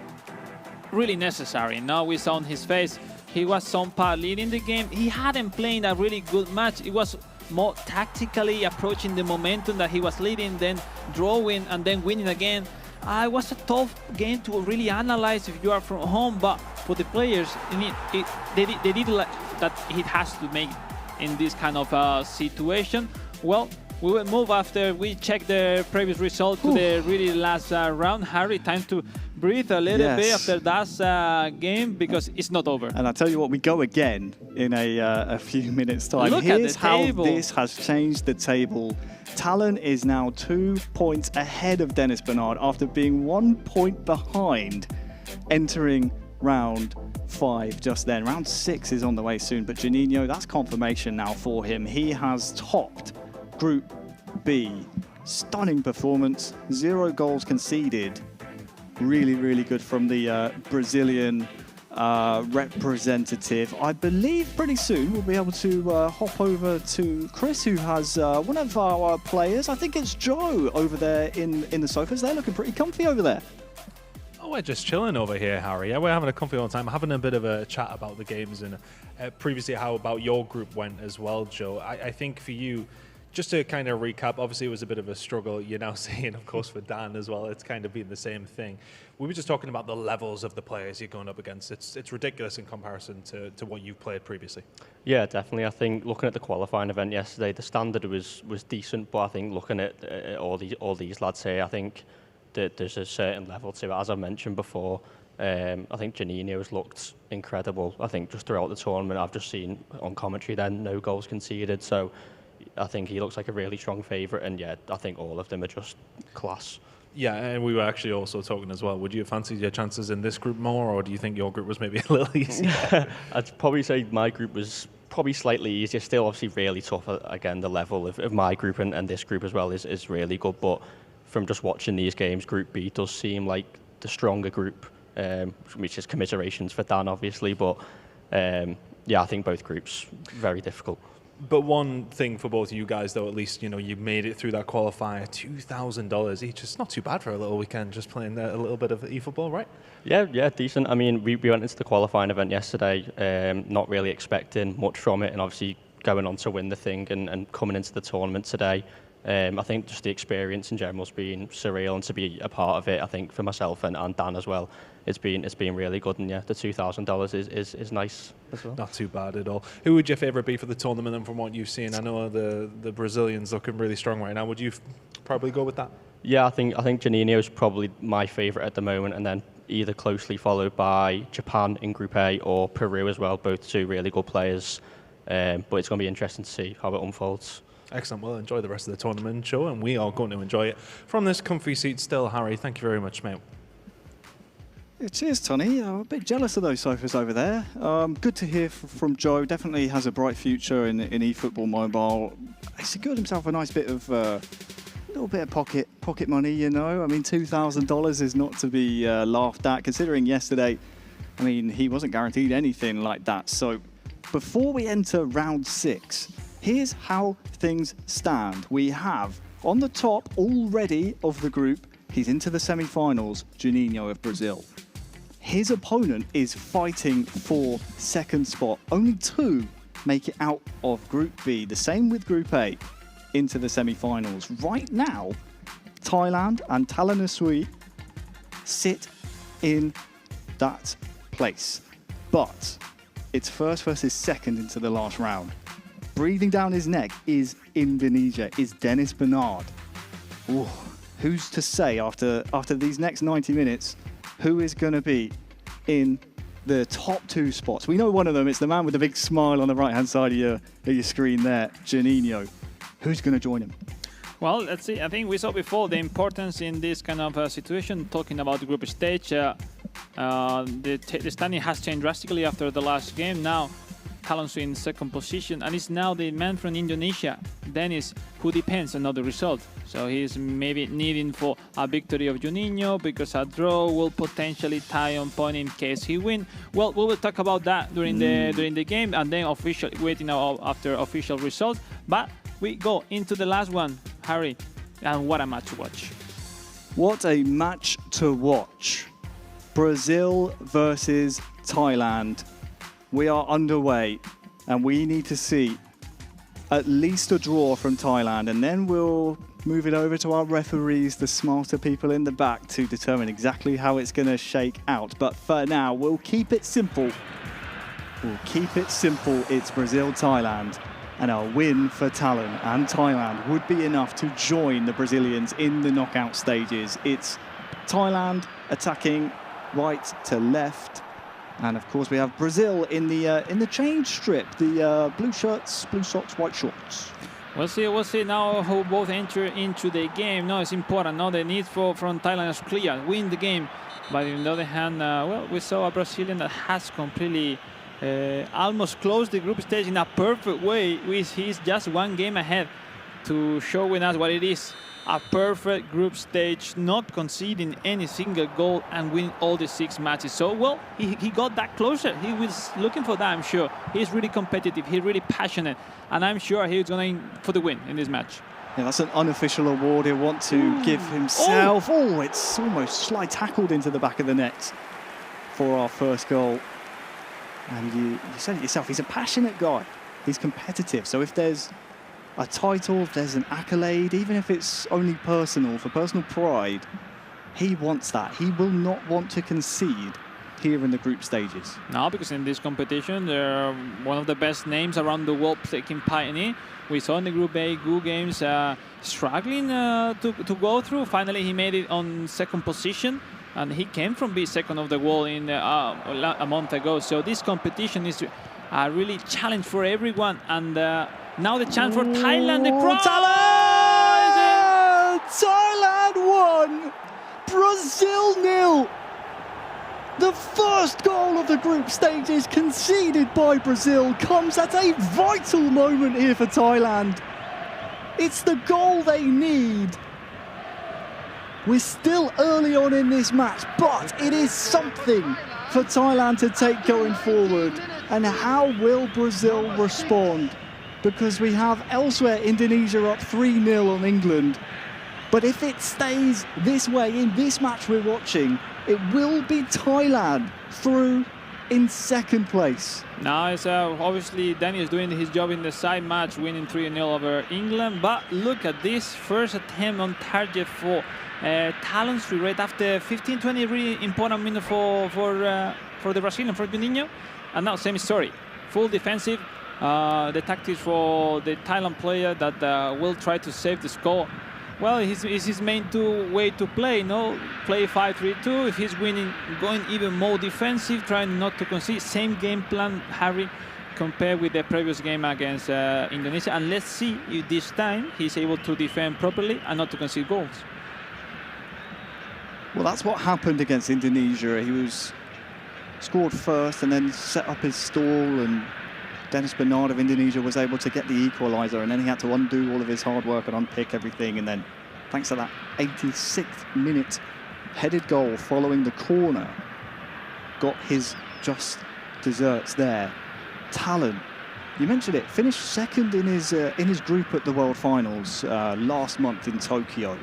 really necessary. Now we saw on his face, he was some part leading the game. He hadn't played a really good match. It was more tactically approaching the momentum that he was leading, then drawing, and then winning again. It was a tough game to really analyze if you are from home, but for the players, they did like that it has to make in this kind of situation. Well, we will move after we check the previous result to the really last round. Harry, time to breathe a little bit after that game, because it's not over. And I tell you what, we go again in a few minutes' time. Here's how this has changed the table. Talon is now 2 points ahead of Dennis Bernard after being 1 point behind entering round 5 just then. Round 6 is on the way soon, but Juninho, that's confirmation now for him. He has topped Group B. Stunning performance, 0 goals conceded. Really good from the Brazilian representative. I believe pretty soon we'll be able to hop over to Chris, who has one of our players. I think it's Joe over there in the sofas. They're looking pretty comfy over there. Oh, we're just chilling over here, Harry. Yeah, we're having a comfy old time, having a bit of a chat about the games and previously how about your group went as well, Joe. I think for you, Just to kind of recap, obviously it was a bit of a struggle. You're now seeing, of course, for Dan as well, it's kind of been the same thing. We were just talking about the levels of the players you're going up against. It's ridiculous in comparison to what you've played previously. Yeah, definitely. I think looking at the qualifying event yesterday, the standard was decent, but I think looking at all these lads here, I think that there's a certain level to it. As I mentioned before, I think Juninho's looked incredible. I think just throughout the tournament, I've just seen on commentary then no goals conceded. So I think he looks like a really strong favourite, and yeah, I think all of them are just class. Yeah, and we were actually also talking as well. Would you have fancied your chances in this group more, or do you think your group was maybe a little easier? I'd probably say my group was probably slightly easier. Still, obviously, really tough. Again, the level of my group and this group as well is really good. But from just watching these games, Group B does seem like the stronger group, which is commiserations for Dan, obviously. But yeah, I think both groups very difficult. But one thing for both of you guys, though, at least, you know, you made it through that qualifier, $2,000 each. It's not too bad for a little weekend just playing a little bit of eFootball, right? Yeah, decent. I mean, we went into the qualifying event yesterday, not really expecting much from it, and obviously going on to win the thing and coming into the tournament today. I think just the experience in general has been surreal, and to be a part of it, I think for myself and Dan as well, it's been really good. And yeah, the $2,000 is nice as well. Not too bad at all. Who would your favourite be for the tournament, and from what you've seen? I know the Brazilians looking really strong right now. Would you probably go with that? Yeah, I think Juninho is probably my favourite at the moment, and then either closely followed by Japan in Group A or Peru as well. Both two really good players, but it's going to be interesting to see how it unfolds. Excellent. Well, enjoy the rest of the tournament show, and we are going to enjoy it from this comfy seat still. Harry, thank you very much, mate. Yeah, cheers, Tony. I'm a bit jealous of those sofas over there. Good to hear from Joe. Definitely has a bright future in eFootball Mobile. He's secured himself a nice bit of little bit of pocket money, you know. I mean, $2,000 is not to be laughed at, considering yesterday, I mean, he wasn't guaranteed anything like that. So before we enter round 6, here's how things stand. We have on the top already of the group, he's into the semi-finals, Juninho of Brazil. His opponent is fighting for second spot. Only 2 make it out of Group B. The same with Group A into the semi-finals. Right now, Thailand and Talanasui sit in that place. But it's first versus second into the last round. Breathing down his neck is Indonesia, is Dennis Bernard. Ooh, who's to say after these next 90 minutes, who is going to be in the top 2 spots? We know one of them. It's the man with the big smile on the right-hand side of your screen there, Juninho. Who's going to join him? Well, let's see. I think we saw before the importance in this kind of situation, talking about the group stage. The standing has changed drastically after the last game. Now, Talansu in second position, and it's now the man from Indonesia, Dennis, who depends on the result. So he's maybe needing for a victory of Juninho, because a draw will potentially tie on point in case he win. Well, we will talk about that during the game, and then waiting after official result. But we go into the last one, Harry, and what a match to watch. What a match to watch. Brazil versus Thailand. We are underway, and we need to see at least a draw from Thailand, and then we'll move it over to our referees, the smarter people in the back, to determine exactly how it's going to shake out. But for now, we'll keep it simple. It's Brazil-Thailand, and a win for Talon and Thailand would be enough to join the Brazilians in the knockout stages. It's Thailand attacking right to left. And of course, we have Brazil in the change strip, the blue shirts, blue socks, white shorts. We'll see now who both enter into the game. No, it's important. No, the need from Thailand is clear, win the game. But on the other hand, well, we saw a Brazilian that has completely almost closed the group stage in a perfect way. He's just one game ahead to showing us what it is. A perfect group stage, not conceding any single goal and winning all the 6 matches. So, well, he got that closer. He was looking for that, I'm sure. He's really competitive. He's really passionate. And I'm sure he's going for the win in this match. Yeah, that's an unofficial award he'll want to give himself. Oh, it's almost slide tackled into the back of the net for our first goal. And you said it yourself, he's a passionate guy. He's competitive. So if there's a title, if there's an accolade, even if it's only personal, for personal pride, he wants that. He will not want to concede here in the group stages. No, because in this competition, they're one of the best names around the world taking part in it. We saw in the Group A Go games struggling to go through. Finally, he made it on second position, and he came from being second of the world in a month ago. So this competition is a really challenge for everyone. And now the chance for Thailand. The crowd! Thailand 1, Brazil 0. The first goal of the group stages conceded by Brazil comes at a vital moment here for Thailand. It's the goal they need. We're still early on in this match, but it is something for Thailand to take going forward. And how will Brazil respond? Because we have elsewhere Indonesia up 3-0 on England. But if it stays this way in this match we're watching, it will be Thailand through in second place. Now, it's obviously Danny is doing his job in the side match, winning 3-0 over England. But look at this first attempt on target for Talon Street right after 15-20 really important minute for the Brazilian, for Juninho. And now same story, full defensive. The tactics for the Thailand player that will try to save the score. Well, it's his main way to play, play 5-3-2. If he's winning, going even more defensive, trying not to concede. Same game plan, Harry, compared with the previous game against Indonesia. And let's see if this time he's able to defend properly and not to concede goals. Well, that's what happened against Indonesia. He was scored first and then set up his stall, and Dennis Bernard of Indonesia was able to get the equaliser, and then he had to undo all of his hard work and unpick everything. And then, thanks to that 86th minute headed goal following the corner, got his just desserts there. Talon, you mentioned it, finished second in his group at the World Finals last month in Tokyo.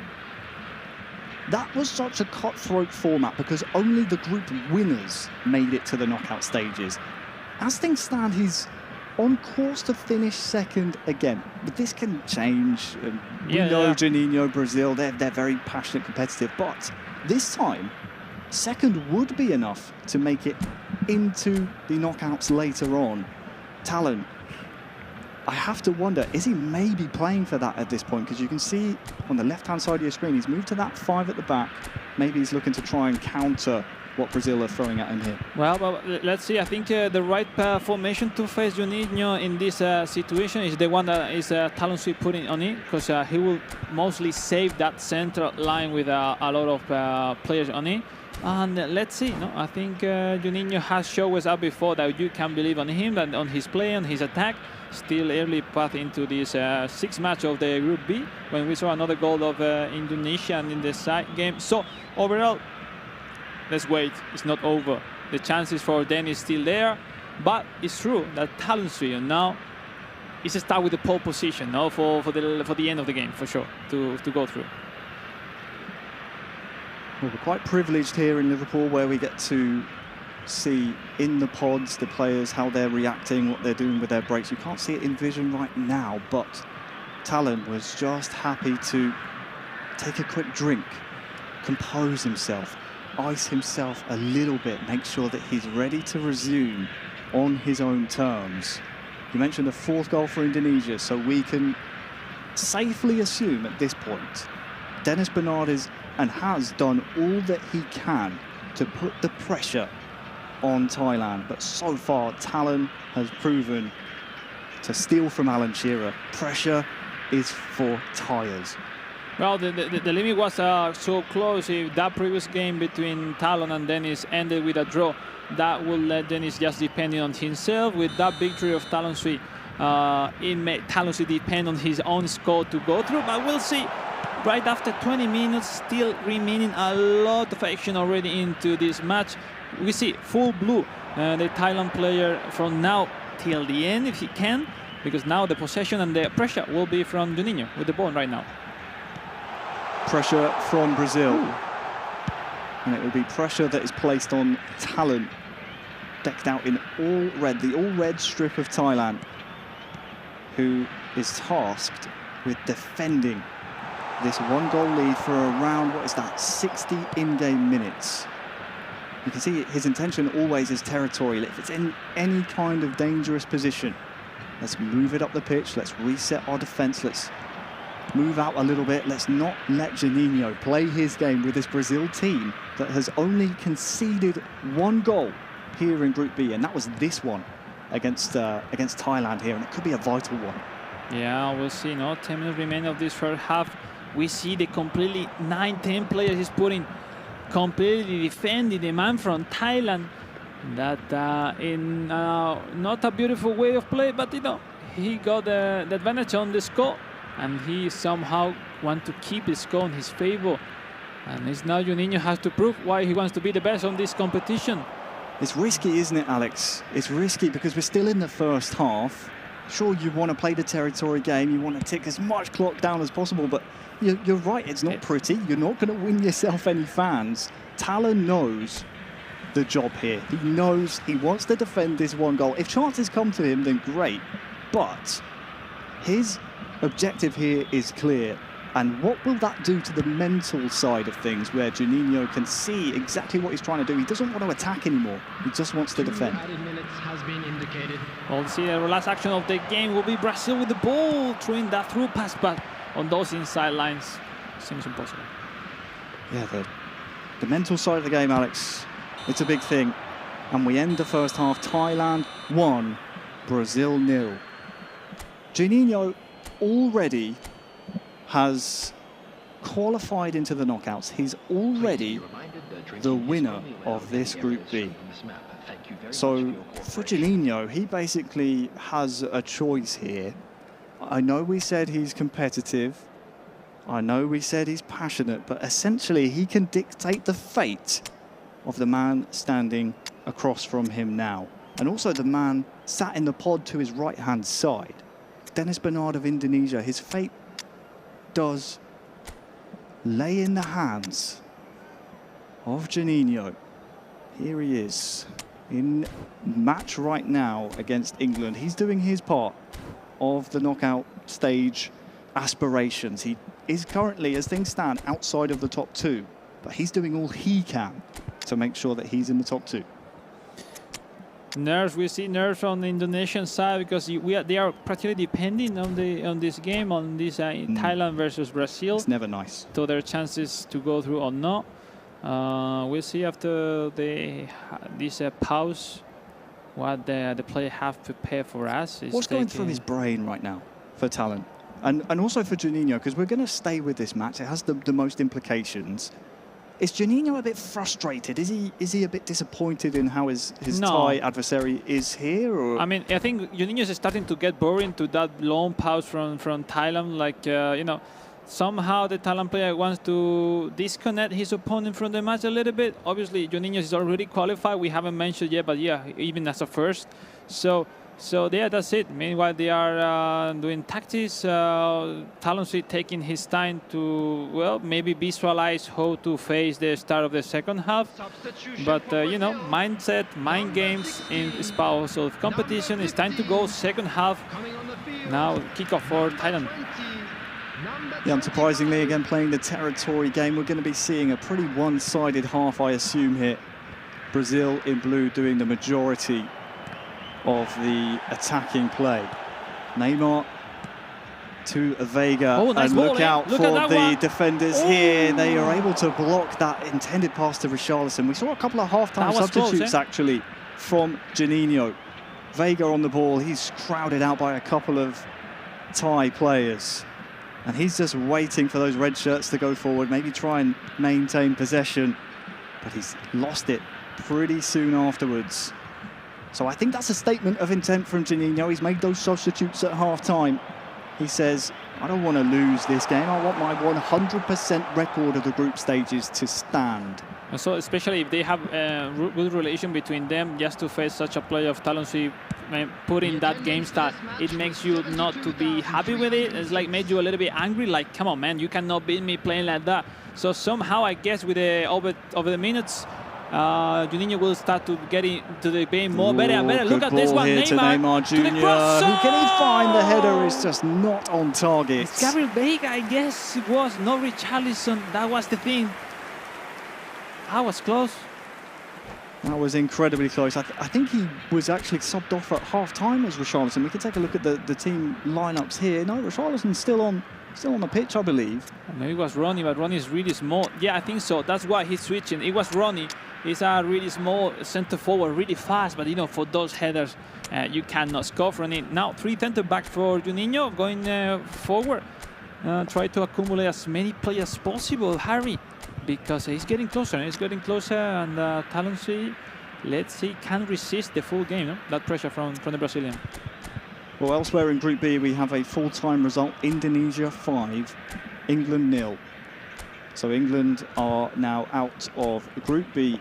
That was such a cutthroat format because only the group winners made it to the knockout stages. As things stand, he's on course to finish second again, but this can change. We know Juninho, Brazil, they're very passionate, competitive, but this time, second would be enough to make it into the knockouts later on. Talon, I have to wonder, is he maybe playing for that at this point? Because you can see on the left-hand side of your screen, he's moved to that 5 at the back. Maybe he's looking to try and counter what Brazil are throwing at him here. Well, let's see. I think the right formation to face Juninho in this situation is the one that is Talon Sweet putting on it, because he will mostly save that central line with a lot of players on it. And let's see. I think Juninho has shown us up before that you can believe on him and on his play, on his attack. Still early path into this sixth match of the Group B, when we saw another goal of Indonesia and in the side game. So overall, let's wait. It's not over. The chances for Dennis still there, but it's true that Talon Street now is a start with the pole position, for the end of the game for sure to go through. Well, we're quite privileged here in Liverpool, where we get to see in the pods the players, how they're reacting, what they're doing with their breaks. You can't see it in vision right now, but Talon was just happy to take a quick drink, compose himself, ice himself a little bit, make sure that he's ready to resume on his own terms. You mentioned the 4th goal for Indonesia, so we can safely assume at this point Dennis Bernard is and has done all that he can to put the pressure on Thailand, but so far Talon has proven to steal from Alan Shearer. Pressure is for tyres. Well, the limit was so close. If that previous game between Talon and Dennis ended with a draw, that will let Dennis just depending on himself. With that victory of Talon Sweet, it made Talon Sweet depend on his own score to go through, but we'll see. Right after 20 minutes, still remaining a lot of action already into this match. We see full blue, the Thailand player from now till the end if he can, because now the possession and the pressure will be from Juninho with the ball right now. Pressure from Brazil. Ooh. And it will be pressure that is placed on Talon, decked out in all red, the all red strip of Thailand, who is tasked with defending this 1-goal lead for around, 60 in-game minutes. You can see his intention always is territorial. If it's in any kind of dangerous position, let's move it up the pitch, let's reset our defence, let's move out a little bit, let's not let Juninho play his game with this Brazil team that has only conceded 1 goal here in Group B, and that was this one against Thailand here, and it could be a vital one. Yeah, we'll see. 10 minutes remaining of this first half. We see the completely 9-10 players he's putting completely defending the man from Thailand. That in not a beautiful way of play, but he got the advantage on the score, and he somehow wants to keep the score in his favor. And it's now Juninho has to prove why he wants to be the best on this competition. It's risky, isn't it, Alex? It's risky because we're still in the first half. Sure, you want to play the territory game, you want to tick as much clock down as possible, but you're right, it's not pretty. You're not going to win yourself any fans. Talon knows the job here. He knows he wants to defend this 1 goal. If chances come to him, then great. But his objective here is clear. And what will that do to the mental side of things, where Juninho can see exactly what he's trying to do? He doesn't want to attack anymore. He just wants to defend. Well, see, the last action of the game will be Brazil with the ball, throwing that through pass, but on those inside lines, seems impossible. Yeah, the mental side of the game, Alex, it's a big thing. And we end the first half, Thailand 1, Brazil 0. Juninho already has qualified into the knockouts. He's already the winner of this Group B. So for Juninho, he basically has a choice here. I know we said he's competitive. I know we said he's passionate, but essentially he can dictate the fate of the man standing across from him now. And also the man sat in the pod to his right-hand side. Dennis Bernard of Indonesia, his fate does lay in the hands of Juninho. Here he is in match right now against England. He's doing his part of the knockout stage aspirations. He is currently, as things stand, outside of the top 2, but he's doing all he can to make sure that he's in the top 2. Nerves, we see nerves on the Indonesian side because they are practically depending on this game, on this Thailand versus Brazil. It's never nice. So their chances to go through or not. We'll see after this pause what the player have prepared for us. What's going through his brain right now for Talon? And also for Juninho, because we're going to stay with this match. It has the most implications. Is Juninho a bit frustrated? Is he a bit disappointed in how his Thai adversary is here? Or? I mean, I think Juninho is starting to get boring to that long pause from Thailand. Like, somehow the Thailand player wants to disconnect his opponent from the match a little bit. Obviously, Juninho is already qualified. We haven't mentioned yet, but yeah, even as a first. So yeah, that's it. Meanwhile, they are doing tactics. Talon taking his time to, well, maybe visualize how to face the start of the second half. But, mindset, mind games in spouse of competition. It's time to go second half. Now, kickoff for Thailand. Yeah, unsurprisingly, again, playing the territory game. We're going to be seeing a pretty one-sided half, I assume, here. Brazil in blue doing the majority of the attacking play. Neymar to Vega, nice and look out for the defenders here. Ooh. They are able to block that intended pass to Richarlison. We saw a couple of half-time substitutes close, actually from Juninho. Vega on the ball, he's crowded out by a couple of Thai players. And he's just waiting for those red shirts to go forward, maybe try and maintain possession. But he's lost it pretty soon afterwards. So I think that's a statement of intent from Juninho. He's made those substitutes at half-time. He says, I don't want to lose this game. I want my 100% record of the group stages to stand. And so especially if they have a good relation between them, just to face such a player of Talon, putting that game start, it makes you not to be happy with it. It's like made you a little bit angry, like, come on, man, you cannot beat me playing like that. So somehow, I guess, with the over the minutes, Juninho will start to get into the game more better and better. Look Good at this ball one, here to Neymar to the Jr. cross. Who can he find? The header Oh! is just not on target. It's Gabriel Veiga, I guess it was. No Richarlison. That was the thing. I was close. That was incredibly close. I think he was actually subbed off at half-time as Richarlison. We can take a look at the team lineups here. No, Richarlison's still on the pitch, I believe. Maybe it was Ronnie, but Ronnie is really small. Yeah, I think so. That's why he's switching. It was Ronnie. He's a really small centre forward, really fast. But, you know, for those headers, you cannot score from it. Now, 3 centre-backs for Juninho going forward. Try to accumulate as many players as possible, Harry, because he's getting closer. And Talon C, let's see, can resist the full game, no? That pressure from the Brazilian. Well, elsewhere in Group B, we have a full-time result. Indonesia 5, England 0. So England are now out of Group B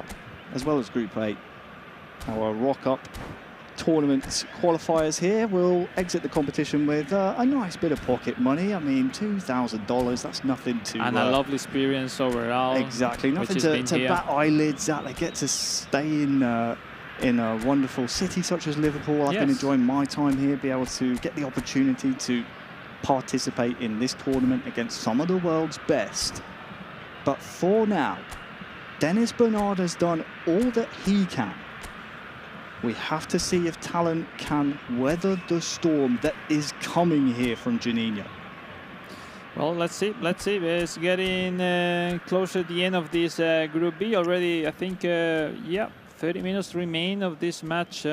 as well as Group A. Our rock-up tournament qualifiers here will exit the competition with a nice bit of pocket money. I mean, $2,000, that's nothing to... And a lovely experience overall. Exactly, nothing to bat eyelids at. They get to stay in a wonderful city such as Liverpool. I've been enjoying my time here, be able to get the opportunity to participate in this tournament against some of the world's best. But for now, Dennis Bernard has done all that he can. We have to see if Talon can weather the storm that is coming here from Juninho. Well, let's see. It's getting closer to the end of this Group B already. I think, 30 minutes remain of this match.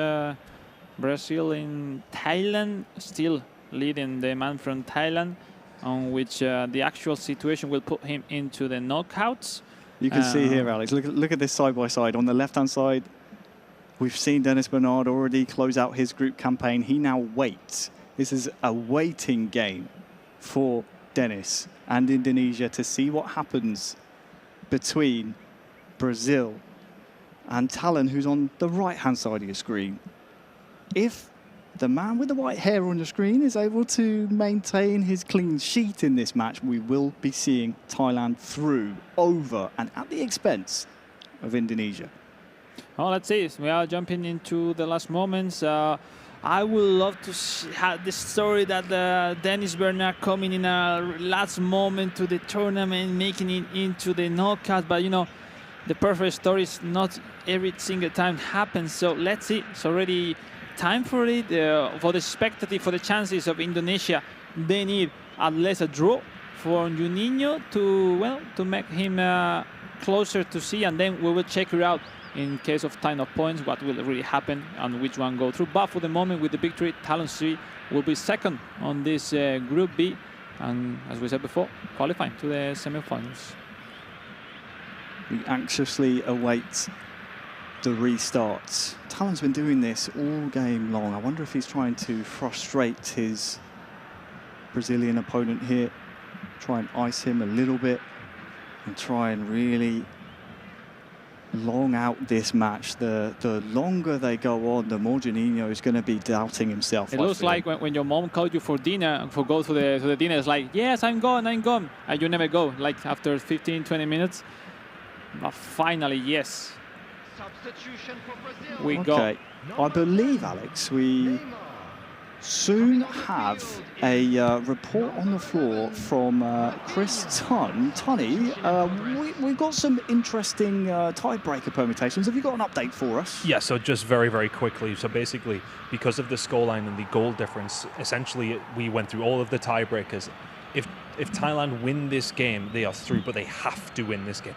Brazil in Thailand, still leading the man from Thailand, on which the actual situation will put him into the knockouts. You can see here, Alex, look at this side by side. On the left-hand side, we've seen Dennis Bernard already close out his group campaign. He now waits. This is a waiting game for Dennis and Indonesia to see what happens between Brazil and Talon, who's on the right-hand side of your screen. If the man with the white hair on the screen is able to maintain his clean sheet in this match, we will be seeing Thailand through, over, and at the expense of Indonesia. Oh, let's see. We are jumping into the last moments. I would love to have this story that Dennis Bernard coming in a last moment to the tournament, making it into the knockout. But, you know, the perfect story is not every single time happens. So let's see. It's already time for it, for the spectative, for the chances of Indonesia. They need at least a draw for Juninho to make him closer to see, and then we will check it out in case of time of points, what will really happen and which one go through. But for the moment, with the victory, Talon C will be second on this Group B, and as we said before, qualifying to the semi-finals. We anxiously await the restarts. Talon's been doing this all game long. I wonder if he's trying to frustrate his Brazilian opponent here, try and ice him a little bit, and try and really long out this match. The longer they go on, the more Juninho is going to be doubting himself. It looks like when your mom called you for dinner and go to the dinner, it's like, yes, I'm gone, and you never go, like after 15, 20 minutes. But finally, yes. We go. I believe, Alex, we soon have a report on the floor from Chris Tunney. We've got some interesting tiebreaker permutations. Have you got an update for us? Yeah, so just very, very quickly. So basically, because of the scoreline and the goal difference, essentially we went through all of the tiebreakers. If Thailand win this game, they are through, but they have to win this game.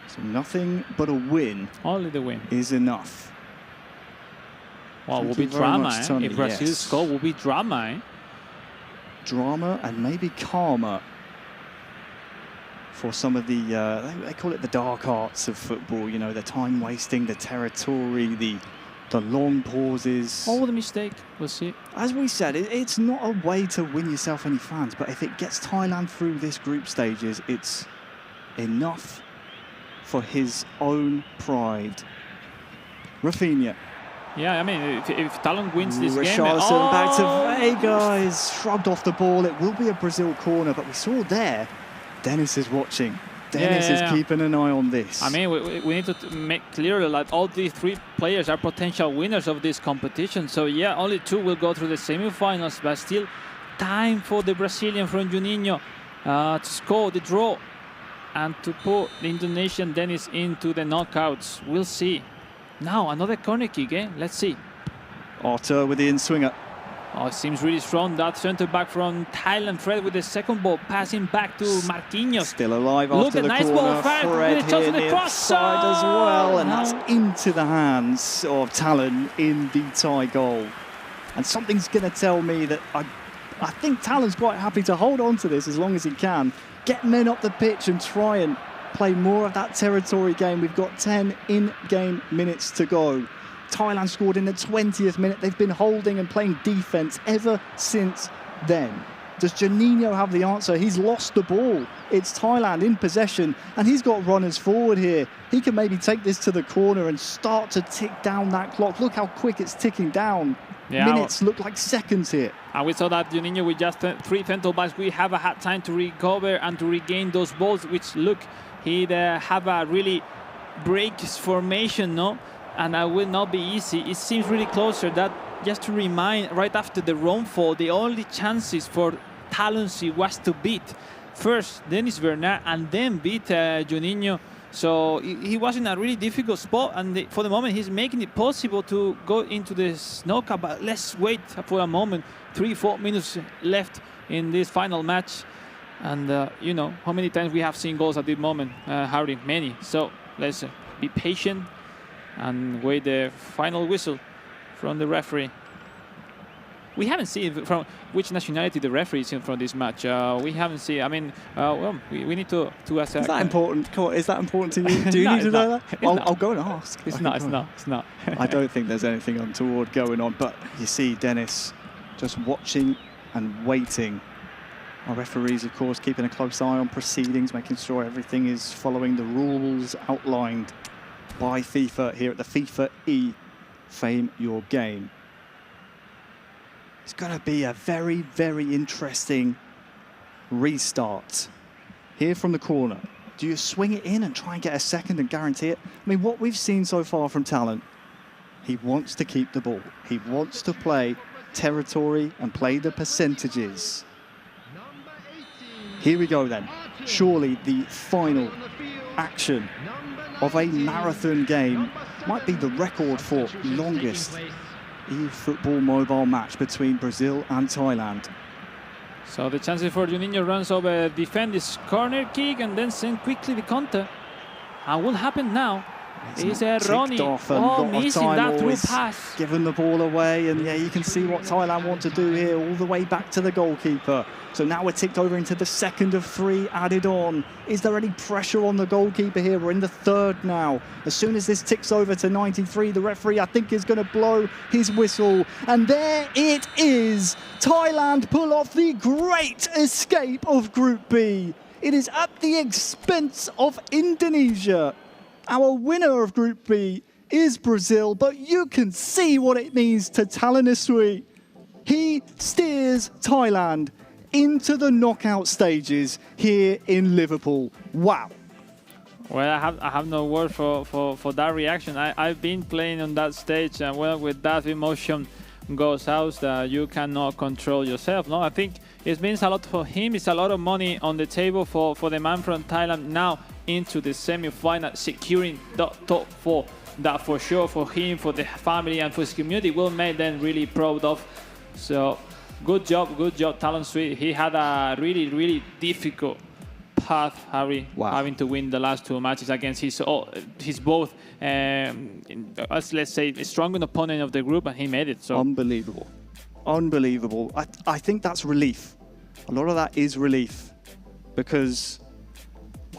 So nothing but a win. Only the win is enough. Well, will be drama, eh? If Brazil score, will be drama, eh? Drama and maybe karma for some of the, they call it the dark arts of football, you know, the time wasting, the territory, the long pauses. All the mistake, we'll see. As we said, it's not a way to win yourself any fans, but if it gets Thailand through this group stages, it's enough for his own pride. Rafinha. Yeah, I mean, if Talon wins this game... Richarlison back to Veiga, is shrugged off the ball. It will be a Brazil corner, but we saw there, Dennis is watching. Dennis is keeping an eye on this. I mean, we need to make clear that all these 3 players are potential winners of this competition. So yeah, only 2 will go through the semi-finals, but still time for the Brazilian from Juninho to score the draw and to put the Indonesian Dennis into the knockouts. We'll see. Now another corner kick, eh? Let's see. Arthur with the in-swinger. Oh, it seems really strong. That centre-back from Thailand, Fred, with the second ball, passing back to Marquinhos. Still alive Look after at the nice corner. ball, Fred, Fred with a shot here to the near cross. side as well, and No. that's into the hands of Talon in the tie goal. And something's going to tell me that I think Talon's quite happy to hold on to this as long as he can. Get men up the pitch and try and play more of that territory game. We've got 10 in-game minutes to go. Thailand scored in the 20th minute. They've been holding and playing defence ever since then. Does Juninho have the answer? He's lost the ball. It's Thailand in possession, and he's got runners forward here. He can maybe take this to the corner and start to tick down that clock. Look how quick it's ticking down. Yeah, Minutes look like seconds here. And we saw that Juninho with just 3 centre backs, we have had time to recover and to regain those balls, which look, he'd have a really breaks formation, no? And it will not be easy. It seems really closer. That, just to remind, right after the wrong fall, the only chances for Talency was to beat first Dennis Bernard and then beat Juninho. So he was in a really difficult spot, and for the moment he's making it possible to go into this knockout. But let's wait for a moment. 3-4 minutes left in this final match, and you know how many times we have seen goals at this moment, Harry? Many. So let's be patient and wait the final whistle from the referee. We haven't seen from which nationality the referee is in from this match. We haven't seen. I mean, well, we need to ask. Is that important? Is that important to you? Do you need to know that? I'll go and ask. It's not. It's not. It's not. I don't think there's anything untoward going on, but you see Dennis just watching and waiting. Our referees, of course, keeping a close eye on proceedings, making sure everything is following the rules outlined by FIFA here at the FIFAe Fame Your Game. It's going to be a very, very interesting restart. Here from the corner, do you swing it in and try and get a second and guarantee it? I mean, what we've seen so far from Talon, he wants to keep the ball. He wants to play territory and play the percentages. Here we go then. Surely the final action of a marathon game. Might be the record for longest eFootball mobile match between Brazil and Thailand. So the chances for Juninho runs over, defend this corner kick and then send quickly the counter. And what happened now is Ronnie missing that through pass. Given the ball away, and yeah, you can see what Thailand want to do here, all the way back to the goalkeeper. So now we're ticked over into the second of 3 added on. Is there any pressure on the goalkeeper here? We're in the third now. As soon as this ticks over to 93, the referee, I think, is going to blow his whistle. And there it is. Thailand pull off the great escape of Group B. It is at the expense of Indonesia. Our winner of Group B is Brazil, but you can see what it means to Talanasui. He steers Thailand into the knockout stages here in Liverpool. Wow. Well, I have no word for that reaction. I've been playing on that stage, and well, with that emotion goes out, that you cannot control yourself. No, I think it means a lot for him. It's a lot of money on the table for the man from Thailand now into the semi-final, securing the top 4. That for sure for him, for the family, and for his community will make them really proud of. So good job, Talanasui. He had a really, really difficult path, Harry, having to win the last 2 matches against his both, let's say, strong opponent of the group, and he made it. So unbelievable, unbelievable. I think that's relief. A lot of that is relief, because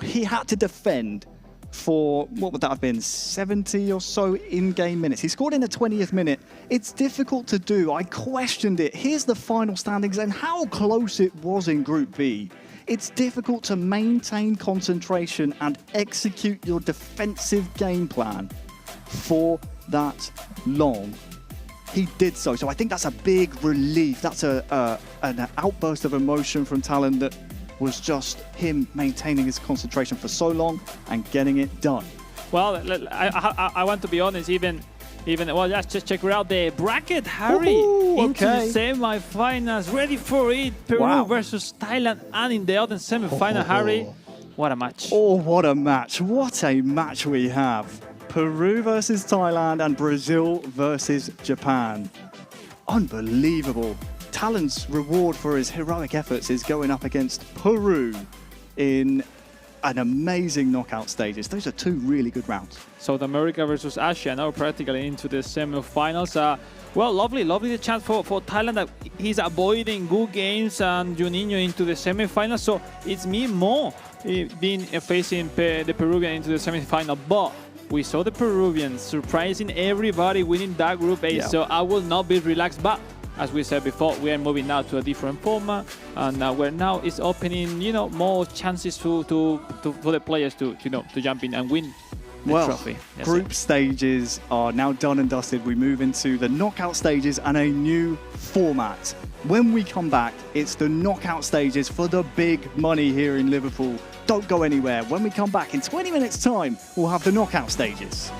he had to defend for, what would that have been, 70 or so in-game minutes. He scored in the 20th minute. It's difficult to do. I questioned it. Here's the final standings and how close it was in Group B. It's difficult to maintain concentration and execute your defensive game plan for that long. He did so. So I think that's a big relief. That's an outburst of emotion from Talon that was just him maintaining his concentration for so long and getting it done. Well, I want to be honest, even well, just check out the bracket, Harry. Into the semi-finals, ready for it. Peru versus Thailand, and in the other semi-final, Harry. What a match. Oh, what a match. What a match we have. Peru versus Thailand and Brazil versus Japan. Unbelievable. Talon's reward for his heroic efforts is going up against Peru in an amazing knockout stages. Those are two really good rounds. South America versus Asia, now practically into the semi-finals. Well, lovely the chance for Thailand that he's avoiding good games and Juninho into the semi-finals. So it's me more being facing the Peruvian into the semi-final. But we saw the Peruvians surprising everybody, winning that Group A. So I will not be relaxed. But as we said before, we are moving now to a different format, and where now is opening, more chances for the players to jump in and win the trophy. Group stages are now done and dusted. We move into the knockout stages and a new format. When we come back, it's the knockout stages for the big money here in Liverpool. Don't go anywhere. When we come back in 20 minutes' time, we'll have the knockout stages.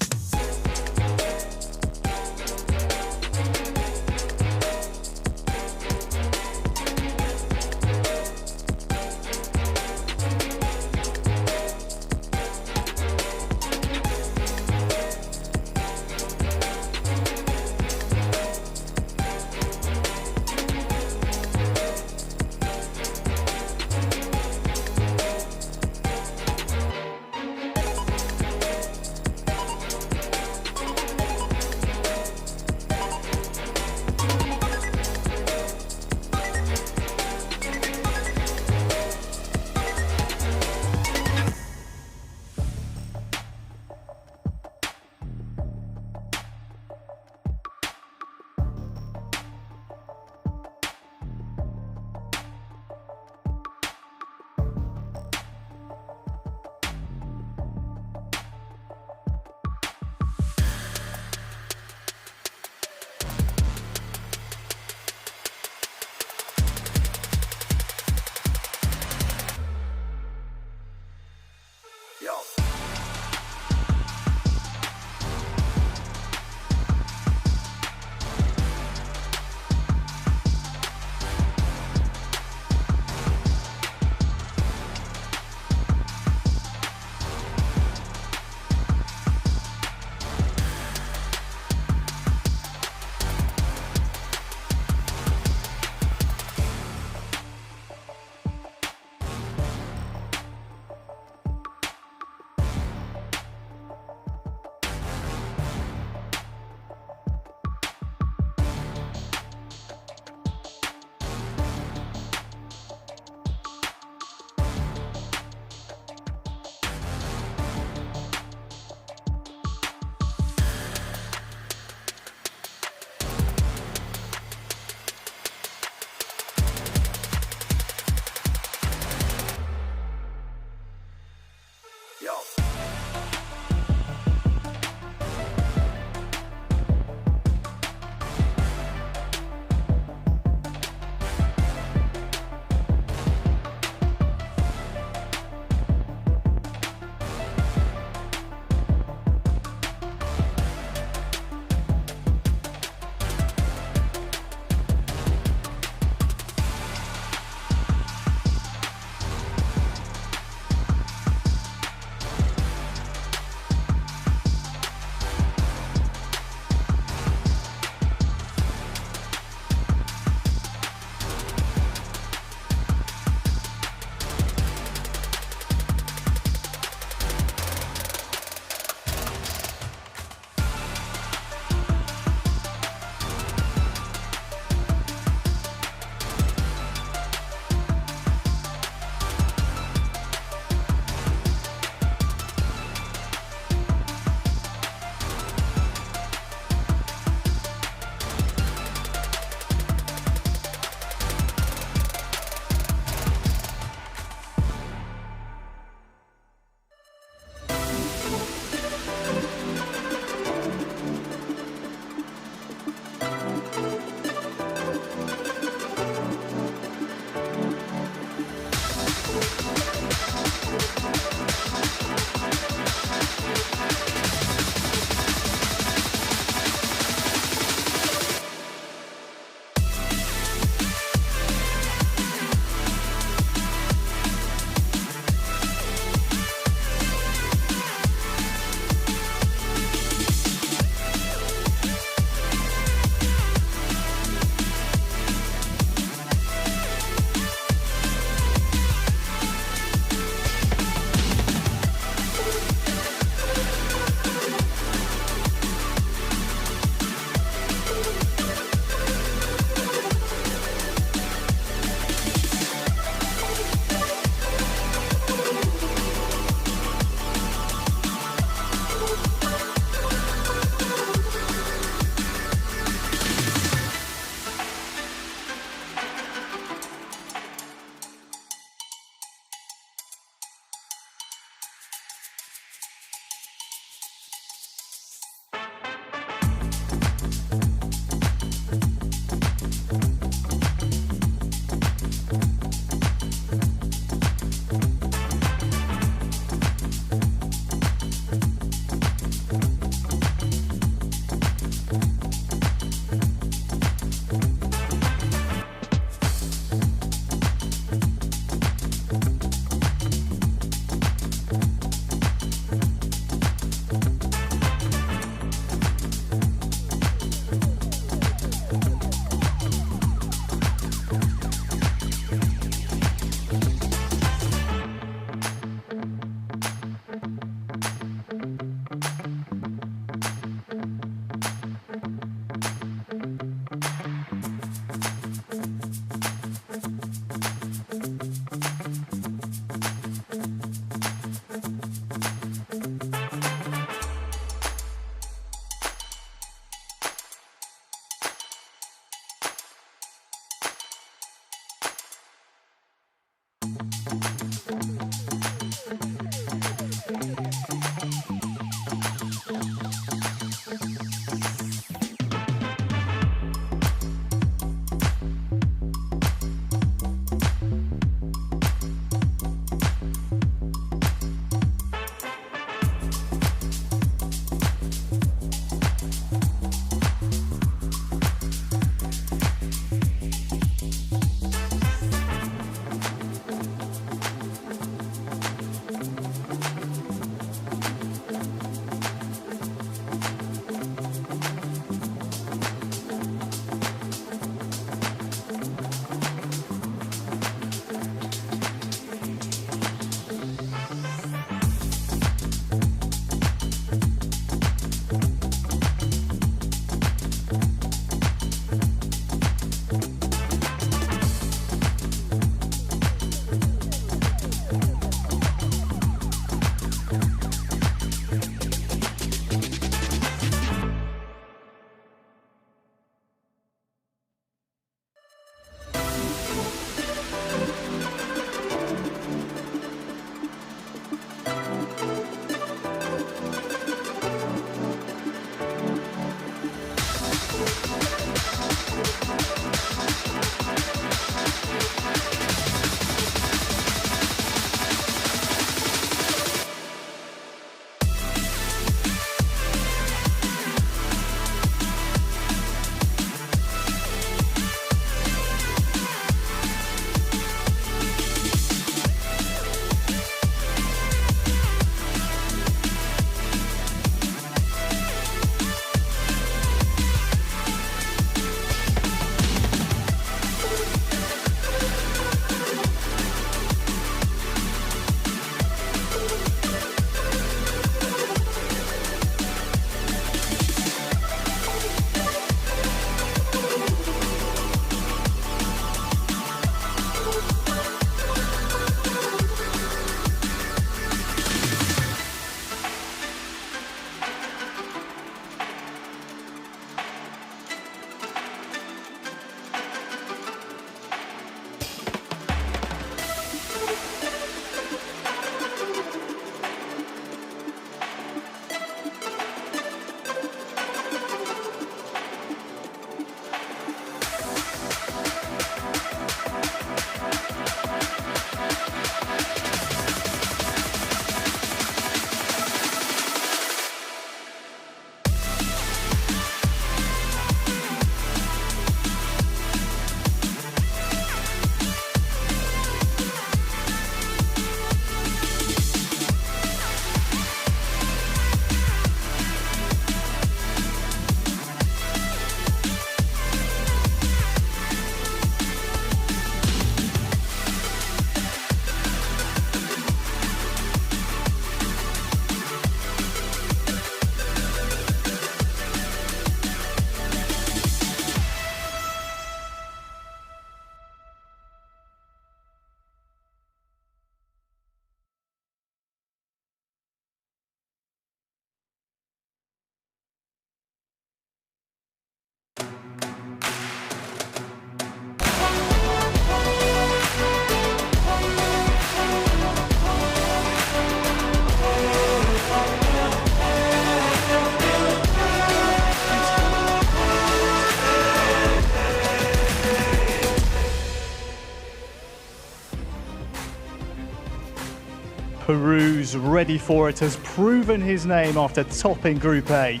Peru's ready for it has proven his name after topping Group A.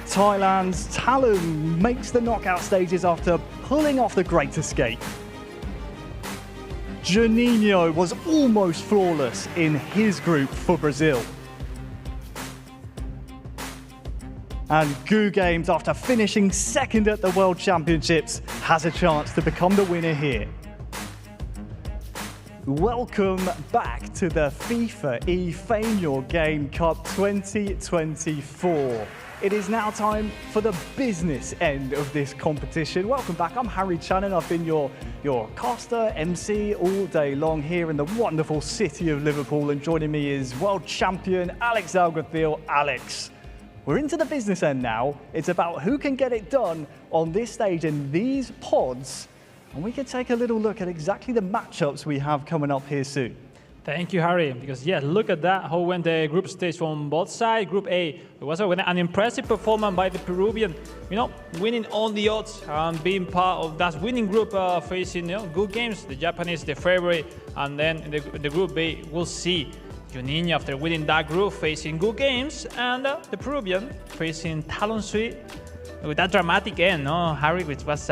Thailand's Talon makes the knockout stages after pulling off the Great Escape. Juninho was almost flawless in his group for Brazil. And Gu Games, after finishing second at the World Championships, has a chance to become the winner here. Welcome back to the FIFA eFootball Game Cup 2024. It is now time for the business end of this competition. Welcome back, I'm Harry Channon. I've been your caster, MC all day long here in the wonderful city of Liverpool, and joining me is world champion Alex Alguacil. Alex, we're into the business end now. It's about who can get it done on this stage in these pods. And we can take a little look at exactly the matchups we have coming up here soon. Thank you, Harry, because yeah, look at that, how went the group stage from both sides. Group A, it was an impressive performance by the Peruvian, winning all the odds and being part of that winning group, facing good games. The Japanese, the favorite, and then the Group B, we'll see Juninho after winning that group facing good games, and the Peruvian facing Talon Sui. With that dramatic end, Harry, which was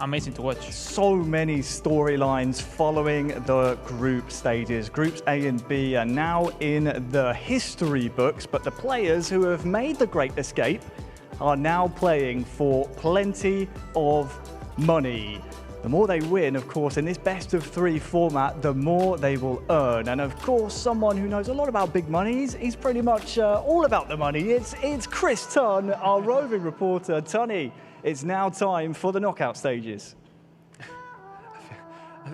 amazing to watch. So many storylines following the group stages. Groups A and B are now in the history books, but the players who have made the Great Escape are now playing for plenty of money. The more they win, of course, in this best-of-3 format, the more they will earn. And of course, someone who knows a lot about big money, he's pretty much all about the money. It's Chris Tunn, our roving reporter. Tunny, it's now time for the knockout stages.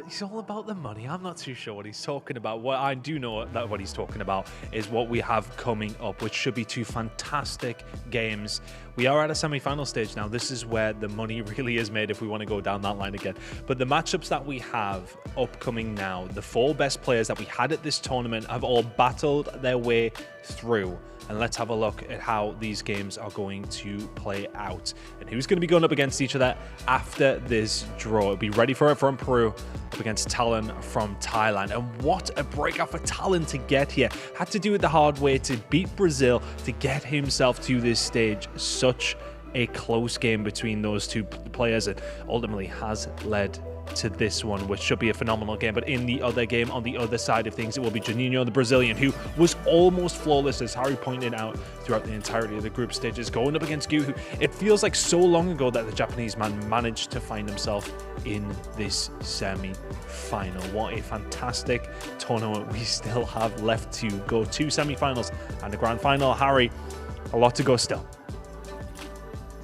It's all about the money. I'm not too sure what he's talking about. What I do know that what he's talking about is what we have coming up, which should be 2 fantastic games. We are at a semi-final stage now. This is where the money really is made if we want to go down that line again. But the matchups that we have upcoming now, the 4 best players that we had at this tournament have all battled their way through. And let's have a look at how these games are going to play out and who's going to be going up against each other after this draw. Be ready for it from Peru up against Talon from Thailand. And what a breakout for Talon to get here. Had to do it the hard way to beat Brazil to get himself to this stage. Such a close game between those 2 players, and ultimately has led to this one, which should be a phenomenal game. But in the other game, on the other side of things, it will be Juninho, the Brazilian, who was almost flawless, as Harry pointed out, throughout the entirety of the group stages, going up against Gu, who it feels like so long ago that the Japanese man managed to find himself in this semi-final. What a fantastic tournament we still have left to go. 2 semi-finals and a grand final. Harry, a lot to go still.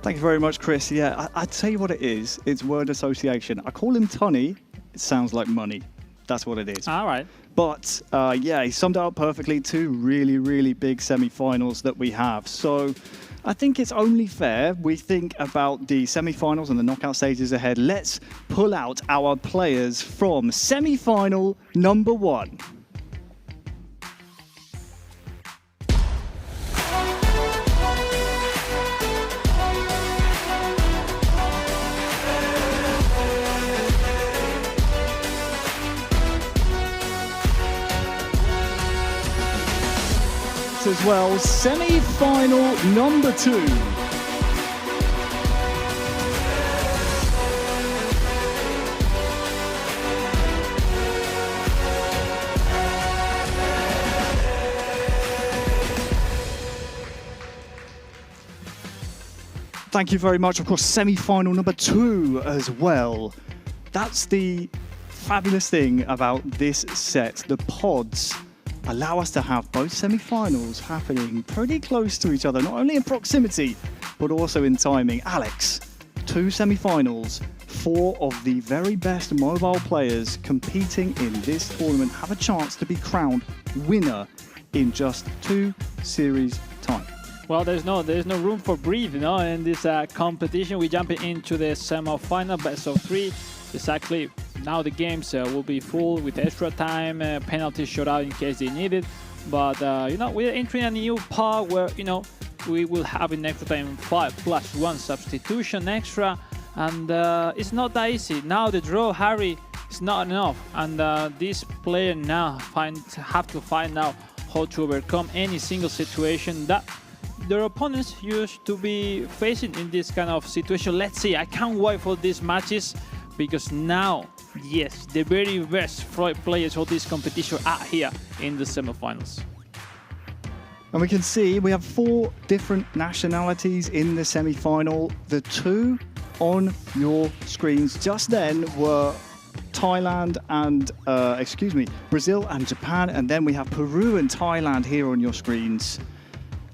Thank you very much, Chris. Yeah, I'd tell you what it is. It's word association. I call him Tunny. It sounds like money. That's what it is. All right. But yeah, he summed it up perfectly. 2 really, really big semi-finals that we have. So I think it's only fair we think about the semi-finals and the knockout stages ahead. Let's pull out our players from semi-final number 1. As well, semi-final number 2. Thank you very much. Of course, semi-final number 2 as well. That's the fabulous thing about this set. The pods allow us to have both semi-finals happening pretty close to each other, not only in proximity, but also in timing. Alex, 2 semi-finals, 4 of the very best mobile players competing in this tournament have a chance to be crowned winner in just 2 series time. Well, there's no room for breathe, in this competition. We're jumping into the semi-final, best of 3. Exactly. Now the games will be full with extra time, penalty shootout in case they need it. But we're entering a new part where we will have in extra time 5+1 substitution extra, and it's not that easy. Now the draw, Harry, it's not enough. And this player now have to find out how to overcome any single situation that their opponents used to be facing in this kind of situation. Let's see, I can't wait for these matches because now, yes, the very best players of this competition are here in the semifinals. And we can see we have 4 different nationalities in the semi-final. The 2 on your screens just then were Thailand and, Brazil and Japan. And then we have Peru and Thailand here on your screens.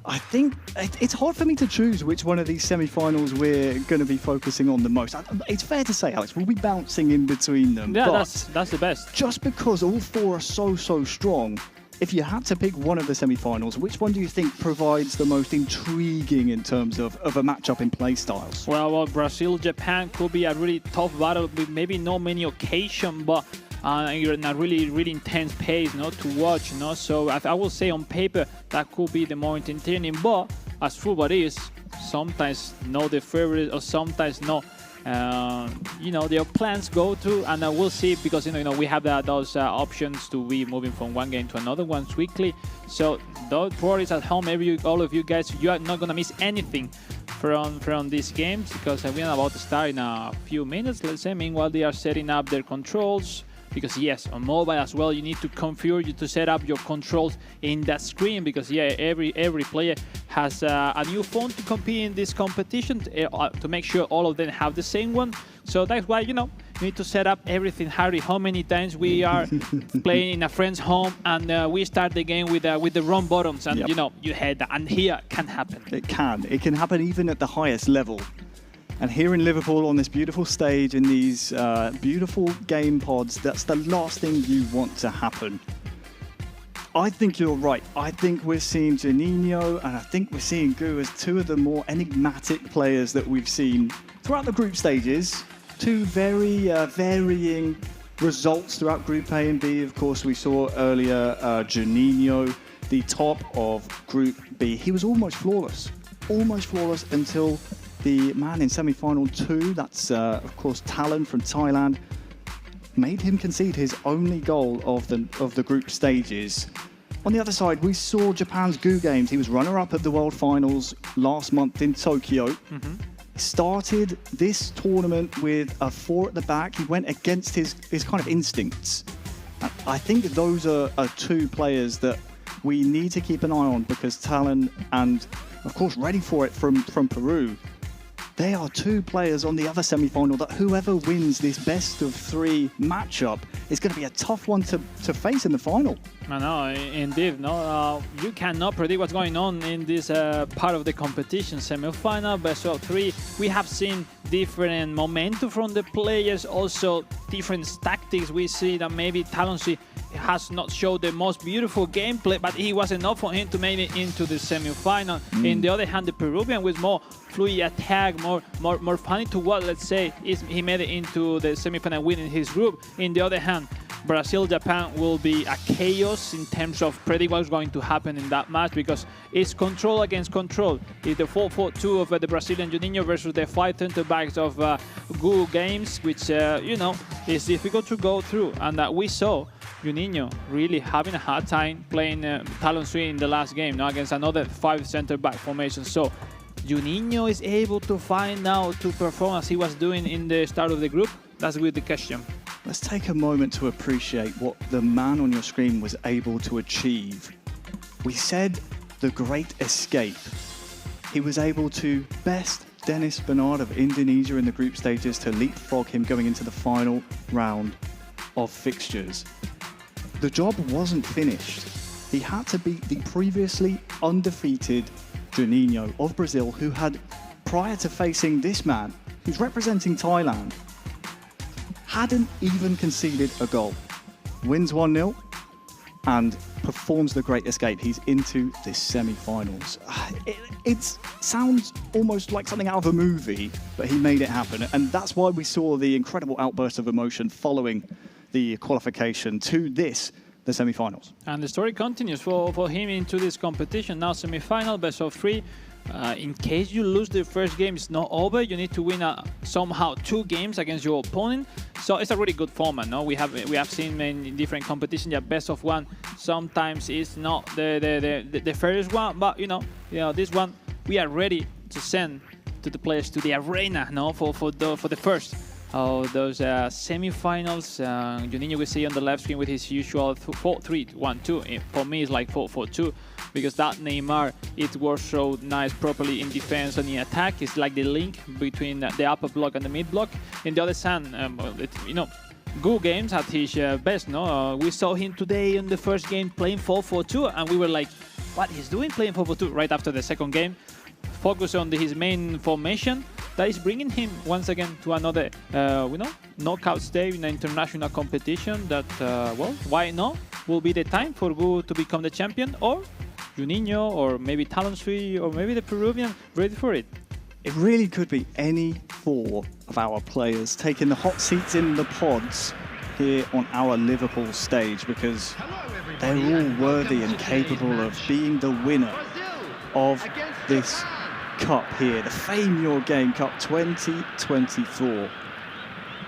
I think it's hard for me to choose which one of these semi-finals we're going to be focusing on the most. It's fair to say, Alex, we'll be bouncing in between them. Yeah, but that's the best. Just because all 4 are so strong, if you had to pick one of the semi-finals, which one do you think provides the most intriguing in terms of a matchup in play styles? Well, Brazil-Japan could be a really tough battle with maybe not many occasion, but in a really intense pace, to watch, So I will say on paper that could be the more entertaining, but as football is, sometimes not the favorite or sometimes not. Their plans go through, and we'll see because we have those options to be moving from one game to another one quickly. So don't worry at home, all of you guys, you are not gonna miss anything from these games because we are about to start in a few minutes, let's say. Meanwhile, they are setting up their controls. Because yes, on mobile as well, you need to configure to set up your controls in that screen. Because every player has a new phone to compete in this competition to make sure all of them have the same one. So that's why you need to set up everything. Harry, how many times we are playing in a friend's home and we start the game with the wrong buttons and you had that, and here can happen. It can happen even at the highest level. And here in Liverpool on this beautiful stage in these beautiful game pods, that's the last thing you want to happen. I think you're right. I think we're seeing Juninho and I think we're seeing Gu as 2 of the more enigmatic players that we've seen throughout the group stages. 2 very varying results throughout Group A and B. Of course, we saw earlier Juninho, the top of Group B. He was almost flawless until the man in semi-final 2, that's of course Talon from Thailand, made him concede his only goal of the group stages. On the other side, we saw Japan's Gu Games. He was runner-up at the World Finals last month in Tokyo. Started this tournament with a 4 at the back. He went against his kind of instincts. I think those are 2 players that we need to keep an eye on because Talon and, of course, ready for it from Peru. They are 2 players on the other semi-final that whoever wins this best of 3 matchup is going to be a tough one to face in the final. I know, indeed. You cannot predict what's going on in this part of the competition. Semi-final, best of 3. We have seen different momentum from the players, also different tactics. We see that maybe Talonsi has not showed the most beautiful gameplay, but he was enough for him to make it into the semi-final. In the other hand, the Peruvian with more fluid attack, more funny to watch, let's say, he made it into the semi-final winning his group. In the other hand, Brazil-Japan will be a chaos in terms of predict what's going to happen in that match because it's control against control. It's the 4-4-2 of the Brazilian Juninho versus the 5 center-backs of Gu Games, which, is difficult to go through. And we saw Juninho really having a hard time playing Talon Swing in the last game against another 5 center-back formation. So Juninho is able to find out to perform as he was doing in the start of the group. That's a good question. Let's take a moment to appreciate what the man on your screen was able to achieve. We said the great escape. He was able to best Dennis Bernard of Indonesia in the group stages to leapfrog him going into the final round of fixtures. The job wasn't finished. He had to beat the previously undefeated Juninho of Brazil, who had, prior to facing this man, who's representing Thailand, hadn't even conceded a goal. Wins 1-0 and performs the great escape. He's into the semi-finals. It sounds almost like something out of a movie, but he made it happen. And that's why we saw the incredible outburst of emotion following the qualification to the semi-finals. And the story continues for him into this competition. Now semi-final, best of 3. In case you lose the first game, it's not over. You need to win somehow 2 games against your opponent. So it's a really good format. No, we have seen in different competitions that best of 1 sometimes is not the first one, but this one we are ready to send to the players to the arena. No, for the first of those semi-finals. Juninho we see on the left screen with his usual 4-3-1-2. For me, it's like 4-4-2. Because that Neymar, it works so nice properly in defense and in attack. It's like the link between the upper block and the mid block. In the other hand, good games at his best. No, we saw him today in the first game playing 4-4-2, and we were like, what he's doing playing 4-4-2 right after the second game. Focus on his main formation. That is bringing him once again to another, knockout stage in an international competition. That, why not? Will be the time for Gu to become the champion, or Juninho, or maybe Talonsui, or maybe the Peruvian ready for it. It really could be any 4 of our players taking the hot seats in the pods here on our Liverpool stage, because they're all worthy and capable of being the winner of this cup here, the FIFAe Next Gen Cup 2024.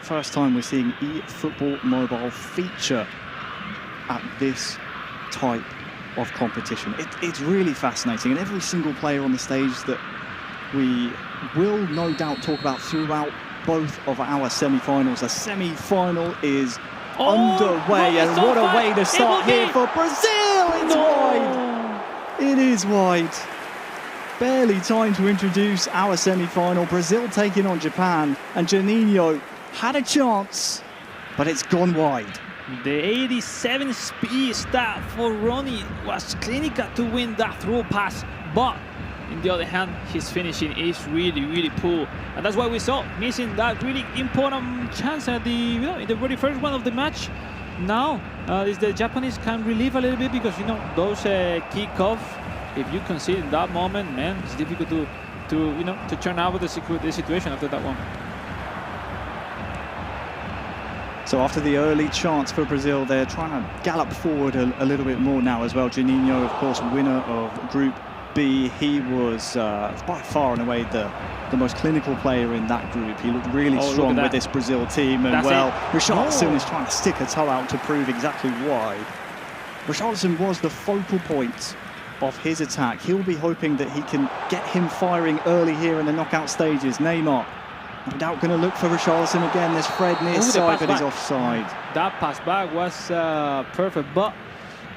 First time we're seeing eFootball mobile feature at this type of competition. It's really fascinating, and every single player on the stage that we will no doubt talk about throughout both of our semi-finals. The semi-final is underway, and what a way to start here for Brazil! It's wide! It is wide. Barely time to introduce our semi-final. Brazil taking on Japan, and Juninho had a chance, but it's gone wide. The 87 speed start for Ronnie was clinical to win that through pass, but on the other hand, his finishing is really, really poor, and that's why we saw missing that really important chance at in the very first one of the match. Now, is the Japanese can relieve a little bit, because those kickoff, if you concede in that moment, man, it's difficult to turn out the situation after that one. So after the early chance for Brazil, they're trying to gallop forward a little bit more now as well. Juninho, of course, winner of Group B. He was by far and away the most clinical player in that group. He looked really strong with this Brazil team. And Richarlison is trying to stick a toe out to prove exactly why. Richarlison was the focal point of his attack. He'll be hoping that he can get him firing early here in the knockout stages. Neymar, no doubt going to look for Richarlison again. There's Fred near side, but he's offside. That pass back was perfect, but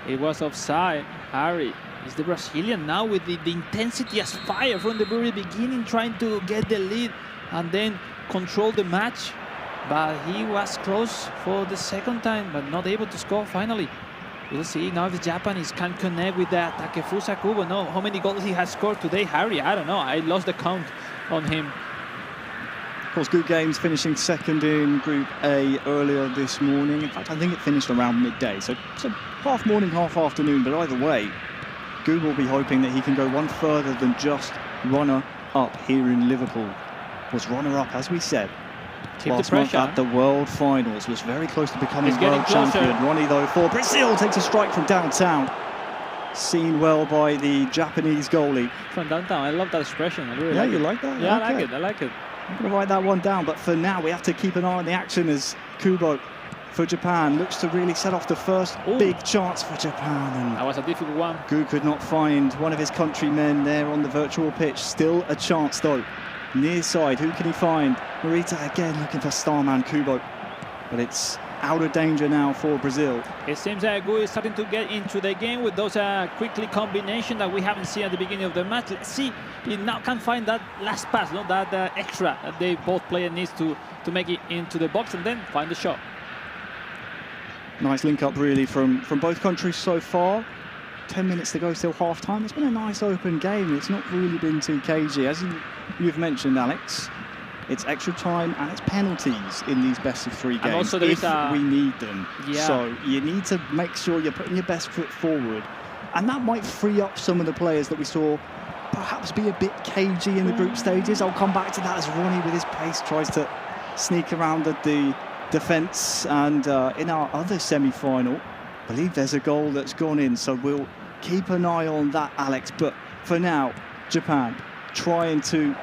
it was offside. Harry is the Brazilian now with the intensity as fire from the very beginning, trying to get the lead and then control the match. But he was close for the second time, but not able to score finally. We'll see now if the Japanese can connect with that Takefusa Kubo. No, how many goals he has scored today, Harry? I don't know. I lost the count on him. Of course, good games, finishing second in Group A earlier this morning. In fact, I think it finished around midday. So half morning, half afternoon. But either way, Gu will be hoping that he can go one further than just runner-up here in Liverpool. Was runner-up, as we said, last month at the World Finals. Was very close to becoming world champion. Ronnie, though, for Brazil, takes a strike from downtown. Seen well by the Japanese goalie. From downtown, I love that expression. I really like you like that? Yeah, okay. I like it. I'm going to write that one down, but for now we have to keep an eye on the action as Kubo for Japan looks to really set off the first big chance for Japan. And that was a difficult one. Gu could not find one of his countrymen there on the virtual pitch. Still a chance though. Near side, who can he find? Morita again looking for starman Kubo, but it's out of danger now for Brazil. It seems that Gu is starting to get into the game with those quickly combination that we haven't seen at the beginning of the match. Let's see if he now can find that last pass, that extra that they both players needs to make it into the box and then find the shot. Nice link up really from both countries so far. 10 minutes to go, still half time. It's been a nice open game. It's not really been too cagey. As you've mentioned, Alex, it's extra time and it's penalties in these best of 3 games if we need them. Yeah. So you need to make sure you're putting your best foot forward. And that might free up some of the players that we saw perhaps be a bit cagey in the group stages. I'll come back to that as Ronnie with his pace tries to sneak around the defence. And in our other semi-final, I believe there's a goal that's gone in. So we'll keep an eye on that, Alex. But for now, Japan trying to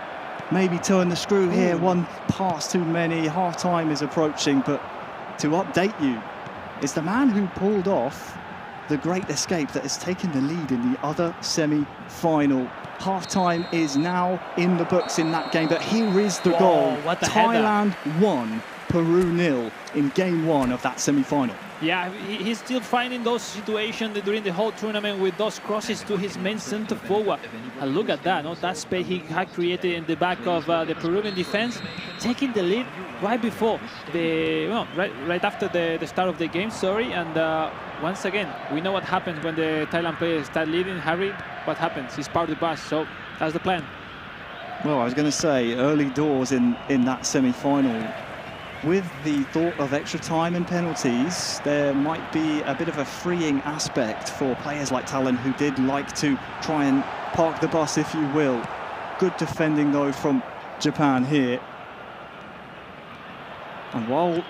maybe turn the screw here. One pass too many, half-time is approaching, but to update you, it's the man who pulled off the great escape that has taken the lead in the other semi-final. Half-time is now in the books in that game, but here is the goal. What a Thailand 1, Peru 0 in game 1 of that semi-final. Yeah, he's still finding those situations during the whole tournament with those crosses to his main centre forward. And look at that, that space he had created in the back of the Peruvian defense, taking the lead right before right after the start of the game. And once again, we know what happens when the Thailand players start leading. Harry, what happens? He's part of the bus, so that's the plan. Well, I was going to say, early doors in that semi-final, with the thought of extra time and penalties, there might be a bit of a freeing aspect for players like Thailand, who did like to try and park the bus, if you will. Good defending, though, from Japan here. And while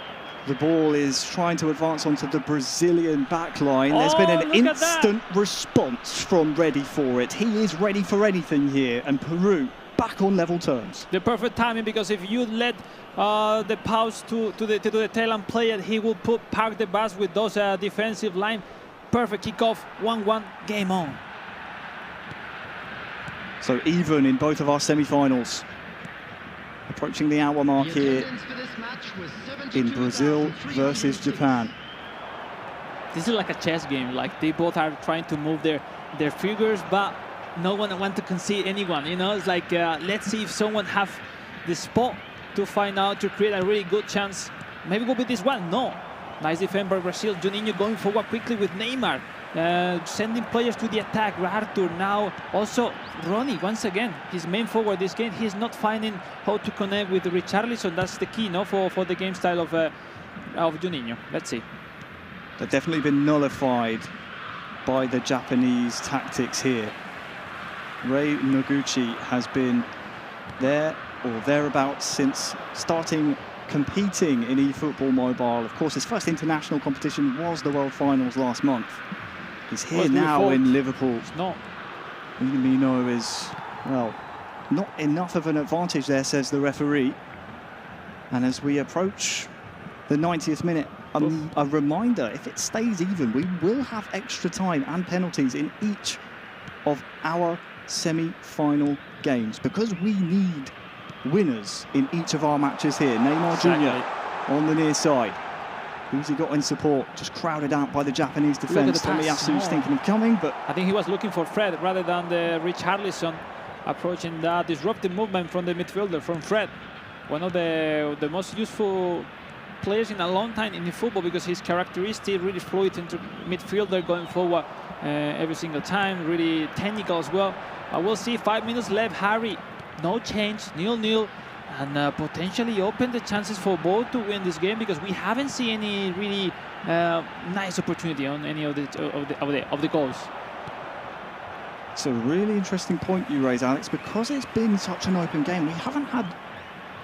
the ball is trying to advance onto the Brazilian backline, there's been an instant response from ready for it. He is ready for anything here, and Peru back on level terms. The perfect timing, because if you let the pass to the Thailand player, he will park the bus with those defensive line. Perfect kickoff, 1-1, game on. So even in both of our semi-finals. Approaching the hour mark here in Brazil versus Japan. This is like a chess game. Like, they both are trying to move their figures, but no one wants to concede anyone. It's like, let's see if someone have the spot to find out, to create a really good chance. Maybe go with this one. No. Nice defense by Brazil. Juninho going forward quickly with Neymar. Sending players to the attack. Arthur now. Also, Ronnie, once again, his main forward this game. He's not finding how to connect with Richarlison. That's the key, for the game style of Juninho. Let's see. They've definitely been nullified by the Japanese tactics here. Rei Noguchi has been there or thereabouts since starting competing in eFootball Mobile. Of course, his first international competition was the World Finals last month. He's here now in Liverpool. It's not. Minamino is, well, not enough of an advantage there, says the referee. And as we approach the 90th minute, a reminder, if it stays even, we will have extra time and penalties in each of our semi-final games, because we need winners in each of our matches here. Neymar Jr. on the near side. Who's he got in support? Just crowded out by the Japanese defence. Tomiyasu's thinking of coming, but I think he was looking for Fred rather than the Richarlison, approaching that disruptive movement from the midfielder, from Fred. One of the most useful players in a long time in the football, because his characteristic really fluid into midfielder, going forward every single time, really technical as well. We'll see, 5 minutes left. Harry, no change, 0-0, and potentially open the chances for both to win this game, because we haven't seen any really nice opportunity on any of the goals. It's a really interesting point you raise, Alex, because it's been such an open game. We haven't had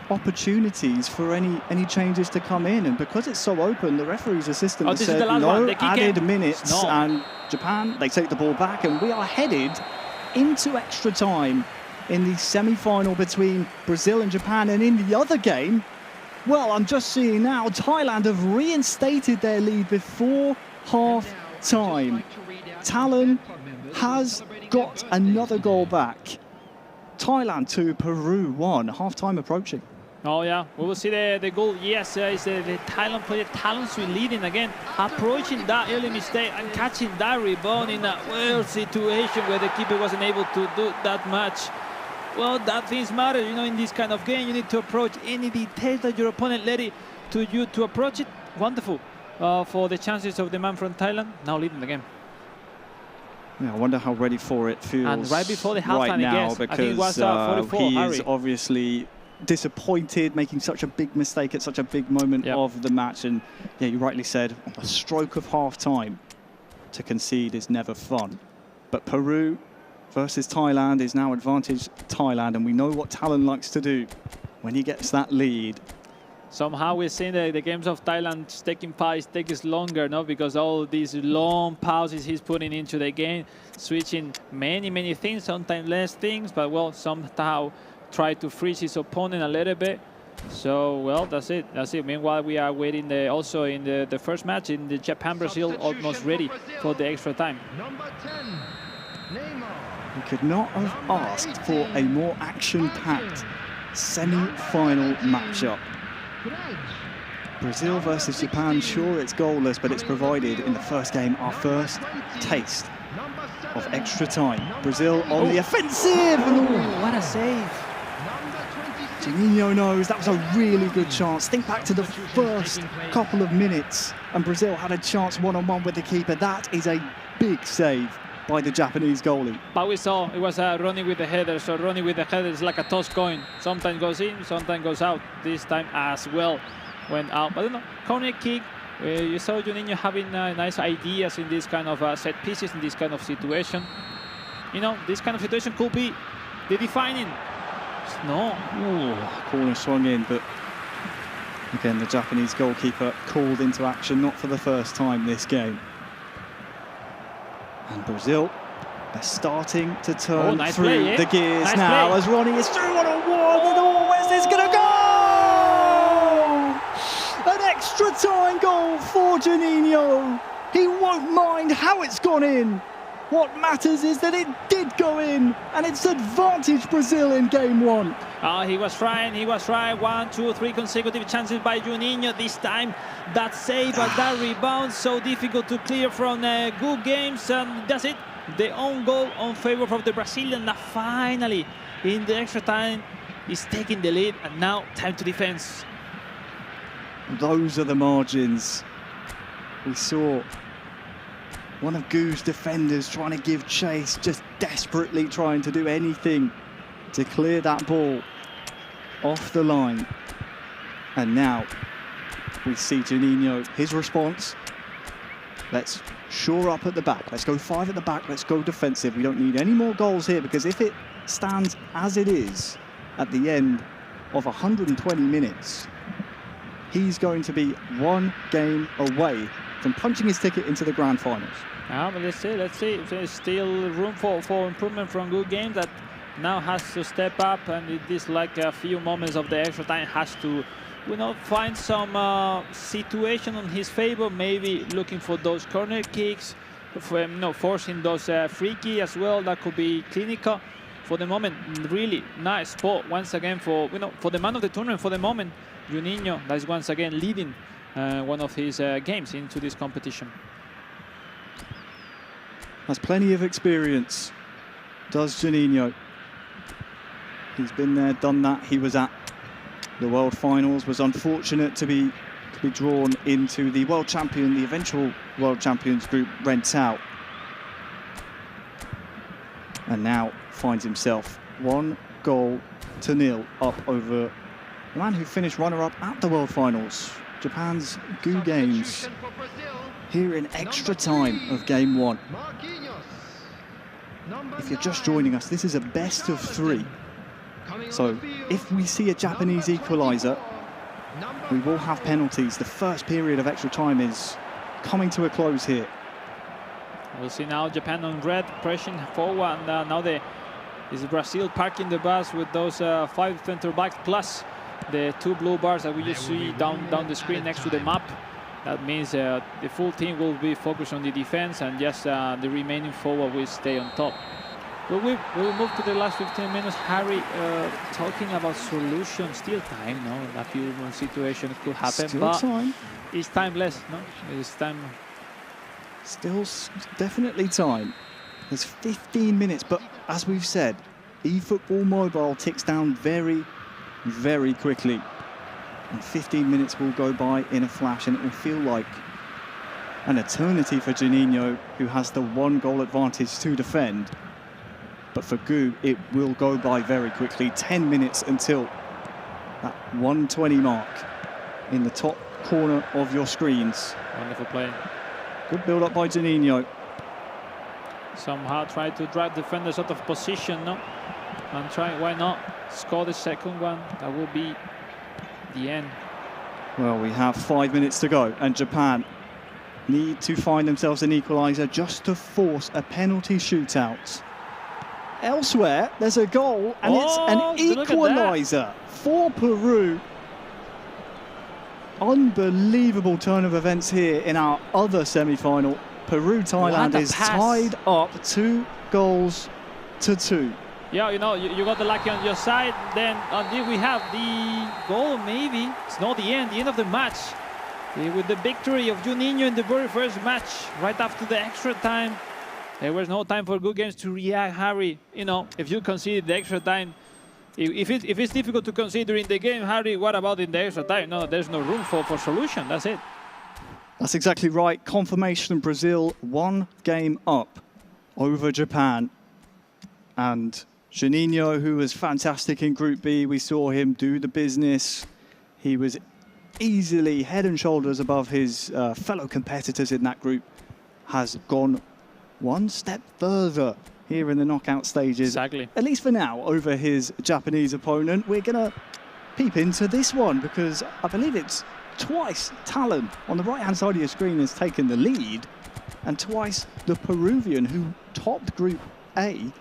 opportunities for any changes to come in, and because it's so open, the referee's assistant said no added minutes, and Japan, they take the ball back, and we are headed into extra time in the semi-final between Brazil and Japan. And in the other game, well, I'm just seeing now, Thailand have reinstated their lead before half-time. Thailand has got another goal back. Thailand 2, Peru 1, half-time approaching. Oh yeah, we will see the goal. Yes, it's the Thailand player, Thailand leading again, approaching that early mistake and catching that rebound in a weird situation where the keeper wasn't able to do that much. Well, that things matter, in this kind of game. You need to approach any detail that your opponent let it to you to approach it. Wonderful for the chances of the man from Thailand, now leading the game. Yeah, I wonder how ready for it feels and right before the halftime right now, because I think it was, 44, he Harry. is obviously disappointed, making such a big mistake at such a big moment of the match. And yeah, you rightly said, a stroke of half-time to concede is never fun. But Peru versus Thailand is now advantage Thailand, and we know what Thailand likes to do when he gets that lead. somehow we're seeing the games of Thailand taking longer, no? Because all these long pauses he's putting into the game, switching many things, sometimes less things, but well, somehow try to freeze his opponent a little bit. So, well, that's it. Meanwhile, we are waiting also in the first match in the Japan-Brazil, almost ready for the extra time. Number 10, Neymar. We could not have asked for a more action-packed semi-final matchup. Brazil versus Japan, sure it's goalless, but it's provided in the first game our first taste of extra time. Brazil on the offensive, and what a save. Juninho knows that was a really good chance. Think back to the first couple of minutes, and Brazil had a chance one-on-one with the keeper. That is a big save by the Japanese goalie. But we saw it was running with the header, so running with the header is like a toss coin. Sometimes goes in, sometimes goes out. This time as well went out. But corner kick, you saw Juninho having nice ideas in this kind of set pieces, in this kind of situation. You know, this kind of situation could be the defining. No. Ooh, corner swung in, but again, the Japanese goalkeeper called into action, not for the first time this game. And Brazil, they're starting to turn through the gears now as Ronnie is through one-on-one. Oh, where's this going to go? An extra time goal for Juninho. He won't mind how it's gone in. What matters is that it did go in, and it's advantage Brazil in game one. He was trying. 1, 2, 3 consecutive chances by Juninho. This time, that save, but that rebound, so difficult to clear from good games, and that's it. The own goal on favor of the Brazilian that finally, in the extra time, is taking the lead, and now time to defense. Those are the margins. We saw one of Gu's defenders trying to give chase, just desperately trying to do anything to clear that ball off the line. And now we see Juninho, his response. Let's shore up at the back. Let's go 5 at the back. Let's go defensive. We don't need any more goals here, because if it stands as it is at the end of 120 minutes, he's going to be one game away from punching his ticket into the grand finals. But let's see. There's still room for improvement from good games that now has to step up, and it is like a few moments of the extra time has to, find some situation on his favor, maybe looking for those corner kicks, forcing those free kicks as well. That could be clinical. For the moment, really nice spot once again for the man of the tournament for the moment, Juninho. That is once again leading one of his games into this competition. Has plenty of experience, does Juninho. He's been there, done that. He was at the World Finals, was unfortunate to be drawn into the World Champion, the eventual World Champions group, Rentau. And now finds himself 1-0 up over the man who finished runner-up at the World Finals, Japan's Gu Games, here in extra time of game one. If you're just joining us, this is a best of 3. So if we see a Japanese equaliser, we will have penalties. The first period of extra time is coming to a close here. We'll see now Japan on red, pressing forward. And now is Brazil parking the bus with those 5 center backs plus the 2 blue bars that we just see down the screen next to the map. That means the full team will be focused on the defense, and just the remaining forward will stay on top. But we will move to the last 15 minutes. Harry, talking about solutions. Still time, no? A few more situations could happen. Still but time. It's timeless, no? It's time. Still definitely time. There's 15 minutes, but as we've said, eFootball Mobile ticks down very, very quickly. And 15 minutes will go by in a flash, and it will feel like an eternity for Juninho, who has the 1-goal advantage to defend. But for Gu, it will go by very quickly. 10 minutes until that 1:20 mark in the top corner of your screens. Wonderful play. Good build-up by Juninho. Somehow try to drive defenders out of position, no? And try, why not, score the second one? That will be the end Well, we have 5 minutes to go, and Japan need to find themselves an equaliser just to force a penalty shootout. Elsewhere, there's a goal, and it's an equaliser for Peru. Unbelievable turn of events here in our other semi-final. Peru-Thailand is tied up 2-2. Yeah, you know, you got the lucky on your side. Then we have the goal, maybe. It's not the end of the match. With the victory of Juninho in the very first match, right after the extra time. There was no time for good games to react, Harry. You know, if you concede the extra time, if it's difficult to concede during the game, Harry, what about in the extra time? No, there's no room for solution. That's it. That's exactly right. Confirmation: Brazil 1 game up over Japan. And Juninho, who was fantastic in Group B, we saw him do the business. He was easily head and shoulders above his fellow competitors in that group, has gone one step further here in the knockout stages. Exactly. At least for now, over his Japanese opponent. We're going to peep into this one because I believe it's twice Talon on the right-hand side of your screen has taken the lead, and twice the Peruvian, who topped Group A,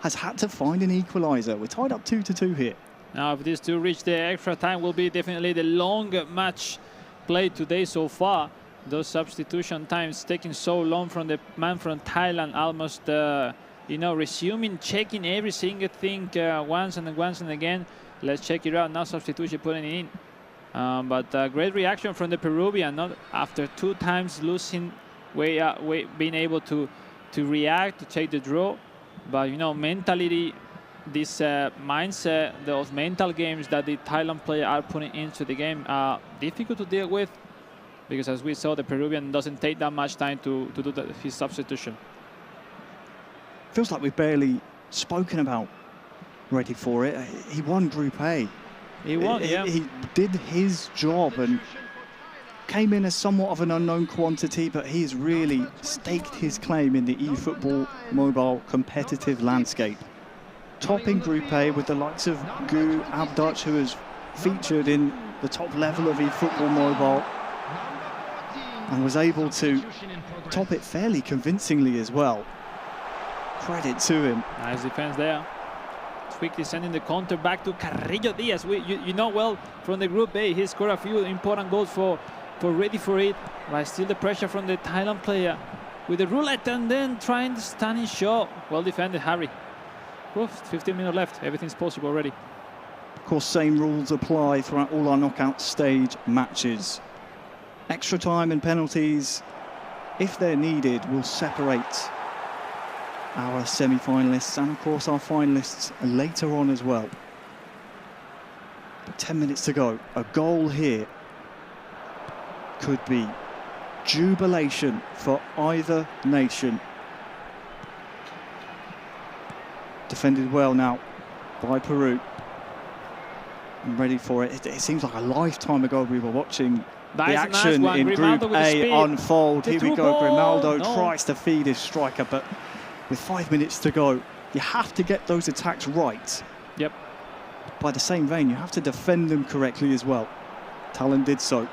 has had to find an equaliser. We're tied up 2-2 here. Now, if these two reach the extra time, will be definitely the long match played today so far. Those substitution times taking so long from the man from Thailand, almost, you know, resuming, checking every single thing once and again. Let's check it out. Now substitution putting it in. But great reaction from the Peruvian, not after 2 times losing, being able to react, to take the draw. But, you know, mentality, this mindset, those mental games that the Thailand player are putting into the game are difficult to deal with, because as we saw, the Peruvian doesn't take that much time to do his substitution. Feels like we've barely spoken about Ready for It. He won Group A. He won, yeah. He did his job and came in as somewhat of an unknown quantity, but he's really staked his claim in the eFootball mobile competitive landscape. Topping Group A with the likes of Gu Abdutch, who has featured in the top level of eFootball mobile, and was able to top it fairly convincingly as well. Credit to him. Nice defense there. Quickly sending the counter back to Carrillo Diaz. You know well from the Group A, he scored a few important goals for Ready for It. But still the pressure from the Thailand player with the roulette and then trying the stunning shot. Well defended, Harry. Oof, 15 minutes left. Everything's possible already. Of course, same rules apply throughout all our knockout stage matches. Extra time and penalties, if they're needed, will separate our semi-finalists and, of course, our finalists later on as well. But 10 minutes to go. A goal here could be jubilation for either nation. Defended well now by Peru. I'm ready for it. It seems like a lifetime ago we were watching the action in Group A unfold. Here we go. Grimaldo tries to feed his striker, but with 5 minutes to go, you have to get those attacks right. Yep. By the same vein, you have to defend them correctly as well. Talon did so.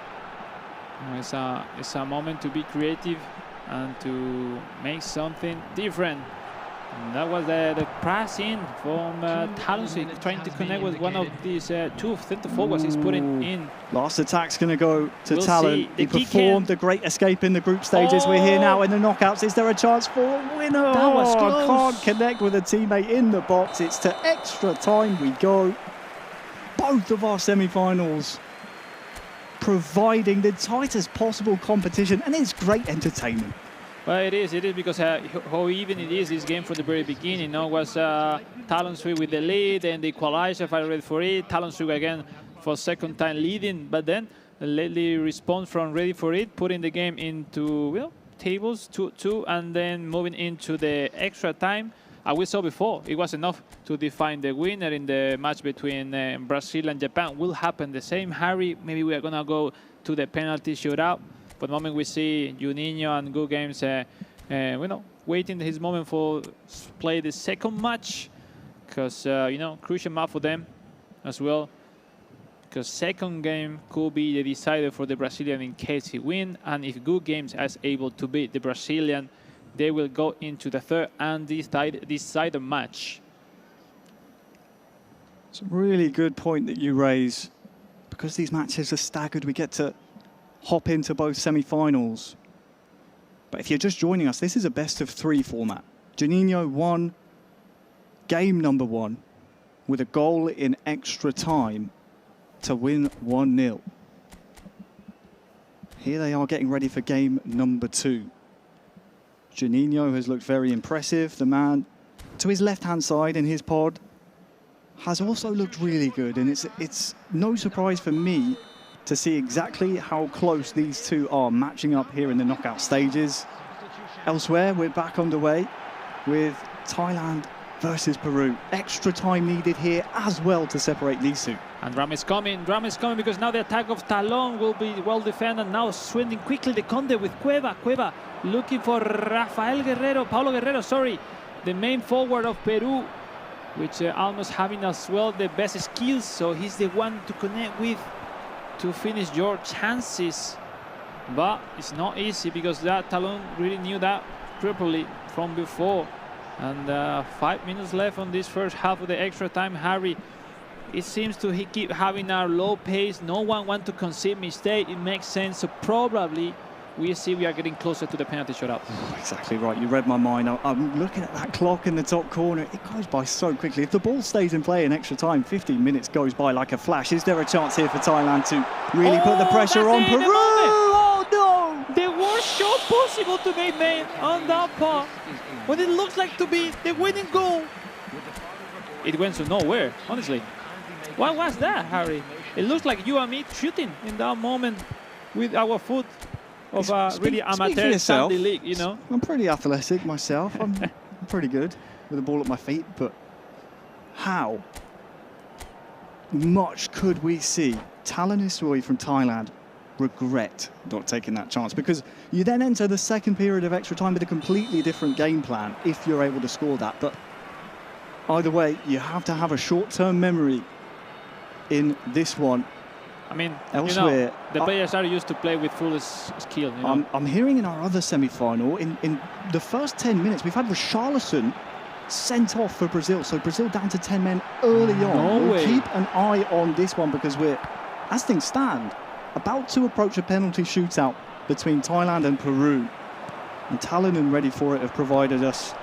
It's a moment to be creative and to make something different. And that was the pass in from Talon, trying to connect with one of these 2 center forwards he's putting in. Last attack's going to go to Talon. He performed a great escape in the group stages. We're here now in the knockouts. Is there a chance for a winner? That was close. Can't connect with a teammate in the box. It's to extra time we go. Both of our semi-finals providing the tightest possible competition, and it's great entertainment. Well, it is because how even it is, this game from the very beginning. You know, was Talon Sui with the lead and the equalizer, Ready for It. Talon Sui again for second time leading, but then the lately response from Ready for It, putting the game into, well, tables 2-2, and then moving into the extra time. As we saw before, it was enough to define the winner in the match between Brazil and Japan. Will happen the same, Harry? Maybe we are going to go to the penalty shootout. For the moment, we see Juninho and Good Games, you know, waiting his moment for play the second match, because you know, crucial match for them as well. because second game could be the decider for the Brazilian in case he wins. And if Good Games is able to beat the Brazilian, they will go into the third and decider match. It's a really good point that you raise. Because these matches are staggered, we get to hop into both semi-finals. But if you're just joining us, this is a best-of-3 format. Juninho won game number 1 with a goal in extra time to win 1-0. Here they are getting ready for game number 2. Juninho has looked very impressive. The man to his left-hand side in his pod has also looked really good, and it's no surprise for me to see exactly how close these two are matching up here in the knockout stages. Elsewhere, we're back underway with Thailand versus Peru. Extra time needed here as well to separate these two. And Drama is coming because now the attack of Talon will be well defended. Now swinging quickly the Conde with Cueva. Cueva looking for Paulo Guerrero, sorry, the main forward of Peru, which almost having as well the best skills, so he's the one to connect with to finish your chances. But it's not easy because that Talon really knew that properly from before. And 5 minutes left on this first half of the extra time. Harry, it seems he keep having a low pace. No one wants to concede mistake. It makes sense. So probably we are getting closer to the penalty shootout. Exactly right. You read my mind. I'm looking at that clock in the top corner. It goes by so quickly. If the ball stays in play in extra time, 15 minutes goes by like a flash. Is there a chance here for Thailand to really put the pressure on Peru? Oh, no! The worst shot possible to be made on that part. What it looks like to be the winning goal. It went to nowhere, honestly. What was that, Harry? It looks like you and me shooting in that moment with our foot. Of a really amateur Sunday league, you know. I'm pretty athletic myself. I'm pretty good with the ball at my feet, but how much could we see Talon Isoi from Thailand regret not taking that chance? Because you then enter the second period of extra time with a completely different game plan if you're able to score that. But either way, you have to have a short-term memory in this one. I mean, elsewhere, you know, the players are used to play with full skill. You know? I'm hearing in our other semi-final, in the first 10 minutes, we've had Richarlison sent off for Brazil. So Brazil down to 10 men early on. We'll keep an eye on this one because we're, as things stand, about to approach a penalty shootout between Thailand and Peru. And Talon and Ready For It have provided us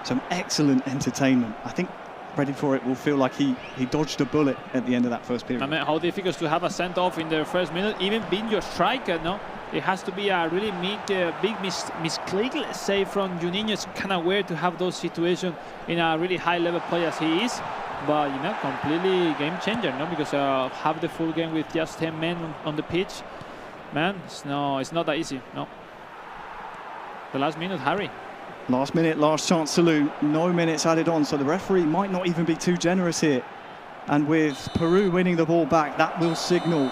some excellent entertainment. I think Ready For It will feel like he dodged a bullet at the end of that first period. I mean, how difficult to have a sent-off in the first minute, even being your striker, no? It has to be a really big misclick, let's say, from Juninho. It's kind of weird to have those situations in a really high-level player as he is. But, you know, completely game changer, no? Because have the full game with just 10 men on the pitch, man, it's not that easy, no. The last minute, Harry. Last minute, last chance salute. No minutes added on, so the referee might not even be too generous here. And with Peru winning the ball back, that will signal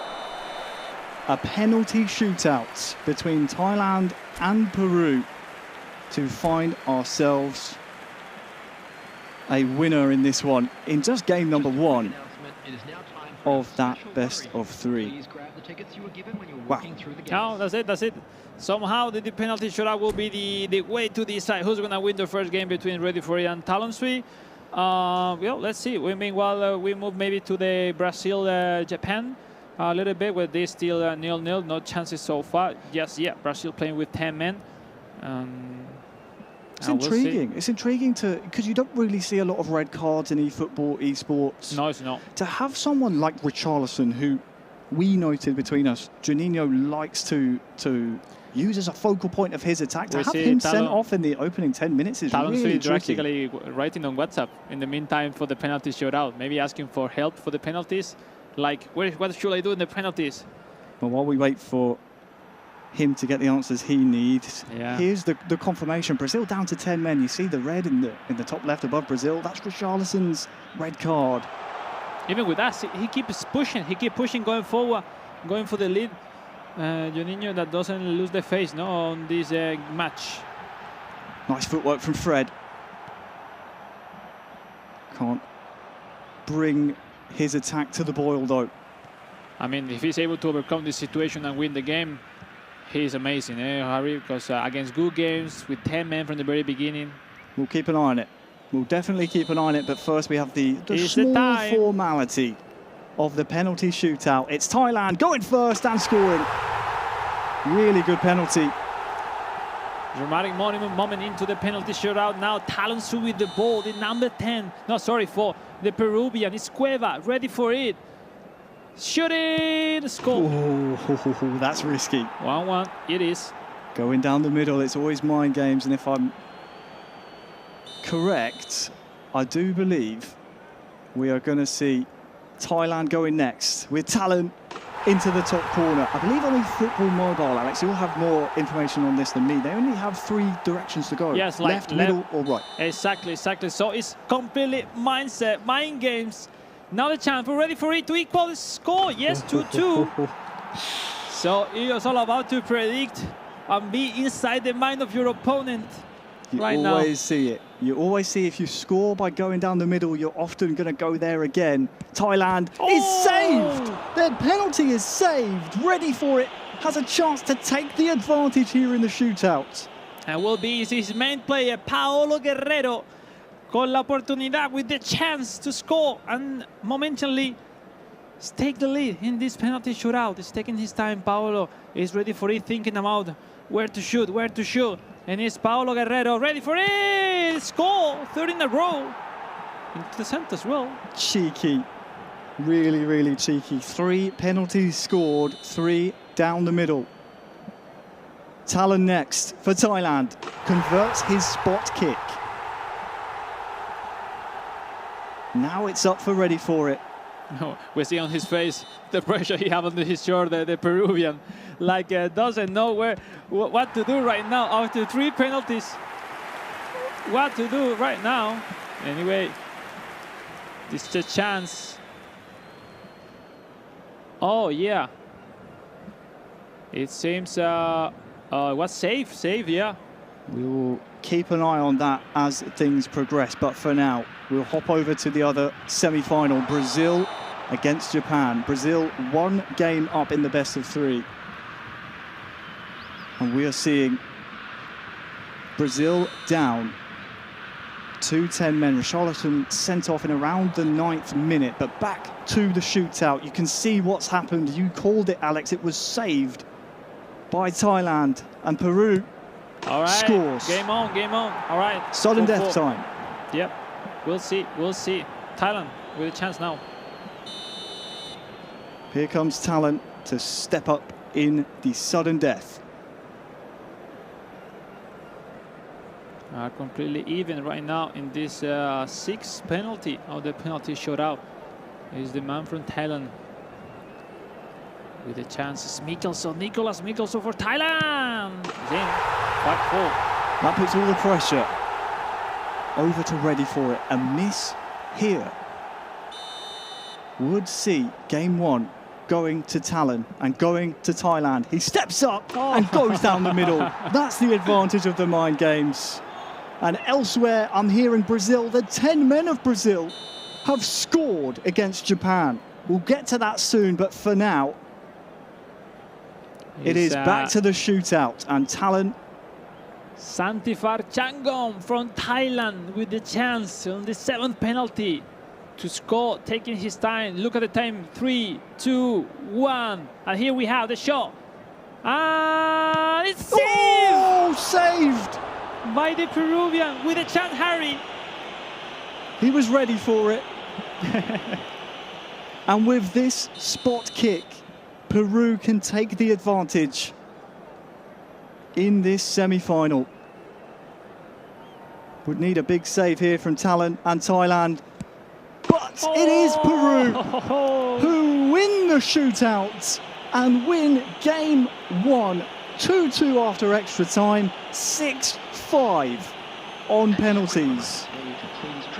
a penalty shootout between Thailand and Peru to find ourselves a winner in this one, in just game number 1 of that best of 3. Wow. No, that's it. Somehow the penalty shootout will be the way to decide who's going to win the first game between Ready For It and Talon Sui. Well, let's see. Meanwhile, we move maybe to the Brazil-Japan a little bit, where they still 0-0. No chances so far. Yes, yeah, Brazil playing with 10 men. It's intriguing. It's intriguing because you don't really see a lot of red cards in eFootball, esports. No, it's not. To have someone like Richarlison, who we noted between us, Juninho likes to use as a focal point of his attack. To have him sent off in the opening 10 minutes is really tricky. Practically writing on WhatsApp in the meantime for the penalty shootout, maybe asking for help for the penalties. Like, what should I do in the penalties? Well, while we wait for him to get the answers he needs, here's the confirmation. Brazil down to 10 men. You see the red in the top left above Brazil. That's Richarlison's red card. Even with that, he keeps pushing. He keeps pushing, going forward, going for the lead. Juninho that doesn't lose the face, no, on this match. Nice footwork from Fred. Can't bring his attack to the boil, though. I mean, if he's able to overcome this situation and win the game, he's amazing, Harry? Because against good games with 10 men from the very beginning. We'll keep an eye on it. We'll definitely keep an eye on it. But first, we have the small formality of the penalty shootout. It's Thailand going first and scoring. Really good penalty. Dramatic moment into the penalty shootout. Now Talon Su with the ball, the number 10. No, sorry, for the Peruvian. It's Cueva, ready for it. Shooting, score. Oh, that's risky. 1-1, it is. Going down the middle, it's always mind games. And if I'm correct, I do believe we are going to see Thailand going next with Talon into the top corner. I believe on eFootball Mobile, Alex, you'll have more information on this than me. They only have 3 directions to go. Yes, like left, middle, or right. Exactly. So it's completely mindset, mind games. Now the chance, we're ready for it to equal the score. Yes, 2-2. So it's all about to predict and be inside the mind of your opponent right now. You always see it. You always see if you score by going down the middle, you're often going to go there again. Thailand is saved. Their penalty is saved. Ready for it. Has a chance to take the advantage here in the shootout. And will be his main player, Paolo Guerrero, con la oportunidad with the chance to score and momentarily take the lead in this penalty shootout. He's taking his time. Paolo is ready for it, thinking about where to shoot. And it's Paolo Guerrero ready for it. Score, 3rd in a row. Into the center as well. Cheeky. Really, really cheeky. 3 penalties scored, 3 down the middle. Talon next for Thailand. Converts his spot kick. Now it's up for ready for it. No, we see on his face the pressure he has under his shoulder, the Peruvian, like doesn't know what to do right now after 3 penalties. What to do right now? Anyway, this is a chance. Oh yeah, it seems was safe, yeah. We will keep an eye on that as things progress, but for now, we'll hop over to the other semi-final, Brazil against Japan. Brazil 1 game up in the best of 3. And we are seeing Brazil down 2-10 men. Richarlison sent off in around the 9th minute, but back to the shootout. You can see what's happened. You called it, Alex. It was saved by Thailand, and Peru all right, scores. Game on. All right. Sudden death time. Yep. We'll see. Thailand with a chance now. Here comes Talon to step up in the sudden death. Completely even right now in this 6th penalty of the penalty shootout. Is the man from Thailand with the chances. Nicolas Mikkelsen for Thailand. He's in. 5-4. That puts all the pressure over to ready for it. A miss here would see game 1 going to Talon and going to Thailand. He steps up and goes down the middle. That's the advantage of the mind games. And elsewhere, I'm hearing Brazil, the 10 men of Brazil, have scored against Japan. We'll get to that soon, but for now, it is back to the shootout. And Talon. Santifar Changom from Thailand with the chance on the 7th penalty to score, taking his time. Look at the time, 3, 2, 1. And here we have the shot. And it's saved! Oh, saved! By the Peruvian with a chance, Harry. He was ready for it. And with this spot kick, Peru can take the advantage in this semi-final. Would need a big save here from Talon and Thailand. But it is Peru who win the shootout and win game 1. 2-2 after extra time, 6-5 on penalties.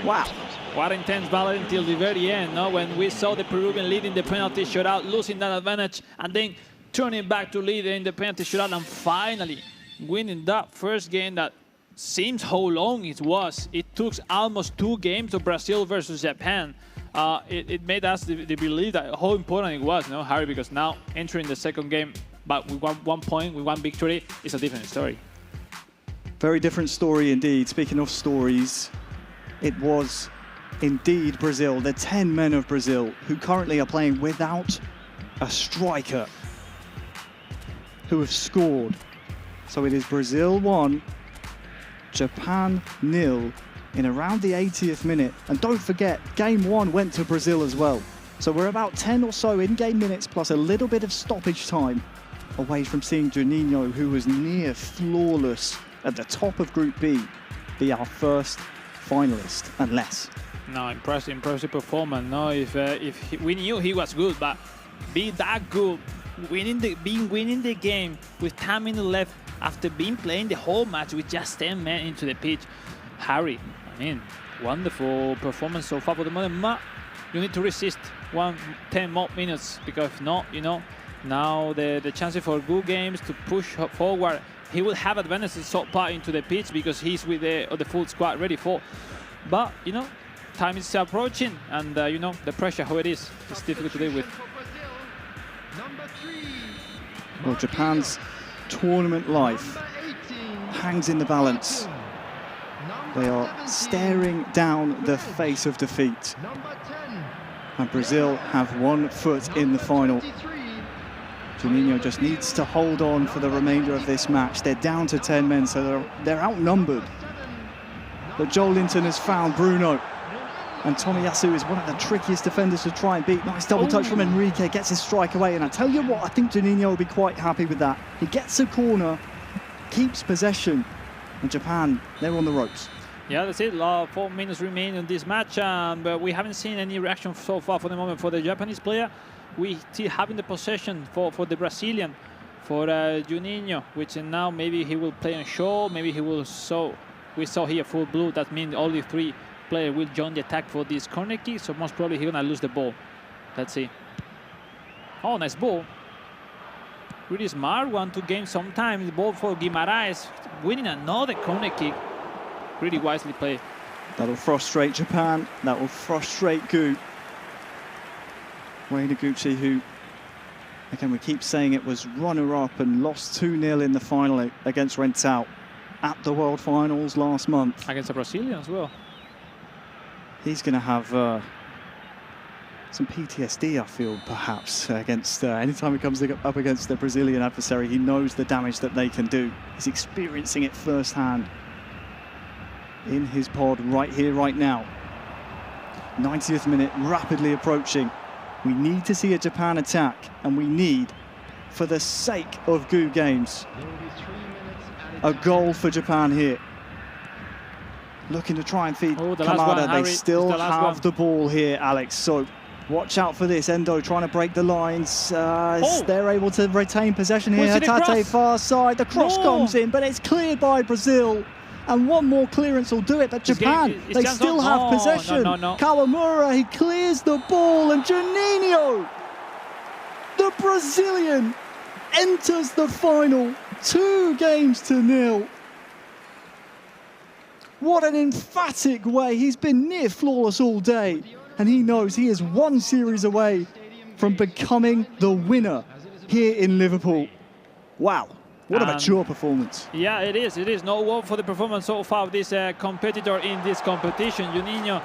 Wow. What intense battle until the very end, no? When we saw the Peruvian leading the penalty shootout, losing that advantage, and then turning back to lead in the penalty shootout, and finally winning that first game that seems how long it was. It took almost 2 games of Brazil versus Japan. it made us believe that how important it was, no, Harry, because now entering the second game, but with one point, with one victory, it's a different story. Very different story indeed. Speaking of stories, it was indeed Brazil, the 10 men of Brazil, who currently are playing without a striker, who have scored. So it is Brazil 1, Japan 0 in around the 80th minute. And don't forget, game 1 went to Brazil as well. So we're about 10 or so in-game minutes plus a little bit of stoppage time away from seeing Juninho, who was near flawless at the top of Group B, be our first finalist, unless. No, impressive performance. No, we knew he was good, but be that good, winning the game with 10 minutes left after playing the whole match with just 10 men into the pitch. Harry, I mean, wonderful performance so far for the moment. But you need to resist 10 more minutes, because if not, now the chances for good games to push forward. He will have advantage so far into the pitch because he's with the full squad ready for. But, time is approaching, and, the pressure, how it is, it's difficult to deal with. Well, Japan's tournament life hangs in the balance. They are staring down the face of defeat. And Brazil have 1 foot in the final. Juninho just needs to hold on for the remainder of this match. They're down to 10 men, so they're outnumbered. But Joelinton has found Bruno. And Tomiyasu is one of the trickiest defenders to try and beat. Nice double touch from Enrique, gets his strike away. And I tell you what, I think Juninho will be quite happy with that. He gets a corner, keeps possession. And Japan, they're on the ropes. Yeah, that's it. 4 minutes remain in this match. But we haven't seen any reaction so far for the moment for the Japanese player. We still having the possession for the Brazilian, for Juninho, which now maybe he will play on show, maybe he will we saw here full blue, that means only 3 players will join the attack for this corner kick, so most probably he's gonna lose the ball. Let's see. Oh, nice ball. Really smart one to gain some time. The ball for Guimaraes, winning another corner kick. Really wisely played. That'll frustrate Japan, that will frustrate Gu. Wayne Noguchi, who, again, we keep saying it, was runner-up and lost 2-0 in the final against Rentau at the World Finals last month. Against a Brazilian as well. He's going to have some PTSD, I feel, perhaps, against anytime he comes up against the Brazilian adversary. He knows the damage that they can do. He's experiencing it firsthand in his pod right here, right now. 90th minute, rapidly approaching. We need to see a Japan attack, and we need, for the sake of Gu Games, a goal for Japan here. Looking to try and feed Kamada. They still have the ball here, Alex. So watch out for this. Endo trying to break the lines. They're able to retain possession here. Hatate far side. The cross comes in, but it's cleared by Brazil. And one more clearance will do it, but Japan, they still have possession. Kawamura, he clears the ball, and Juninho, the Brazilian, enters the final 2-0. What an emphatic way. He's been near flawless all day, and he knows he is 1 series away from becoming the winner here in Liverpool. Wow. What a mature performance. Yeah, it is. It is. No word for the performance so far of this competitor in this competition. Juninho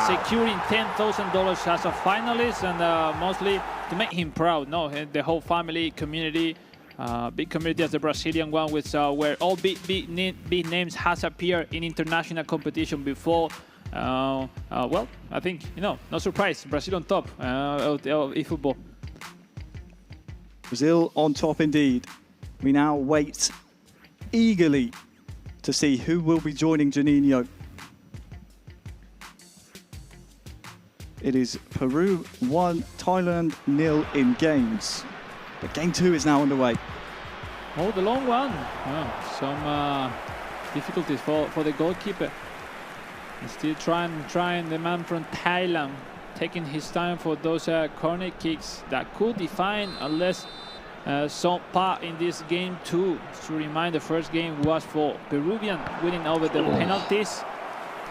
securing $10,000 as a finalist, and mostly to make him proud. No, the whole family, community, big community as the Brazilian one, with where all big names has appeared in international competition before. Well, I think, no surprise. Brazil on top of eFootball. Brazil on top indeed. We now wait eagerly to see who will be joining Juninho. It is Peru 1, Thailand 0 in games. But game 2 is now underway. Oh, the long one. Oh, some difficulties for the goalkeeper. He's still trying the man from Thailand, taking his time for those corner kicks that could define unless some part in this game 2. To remind, the first game was for Peruvian, winning over the penalties.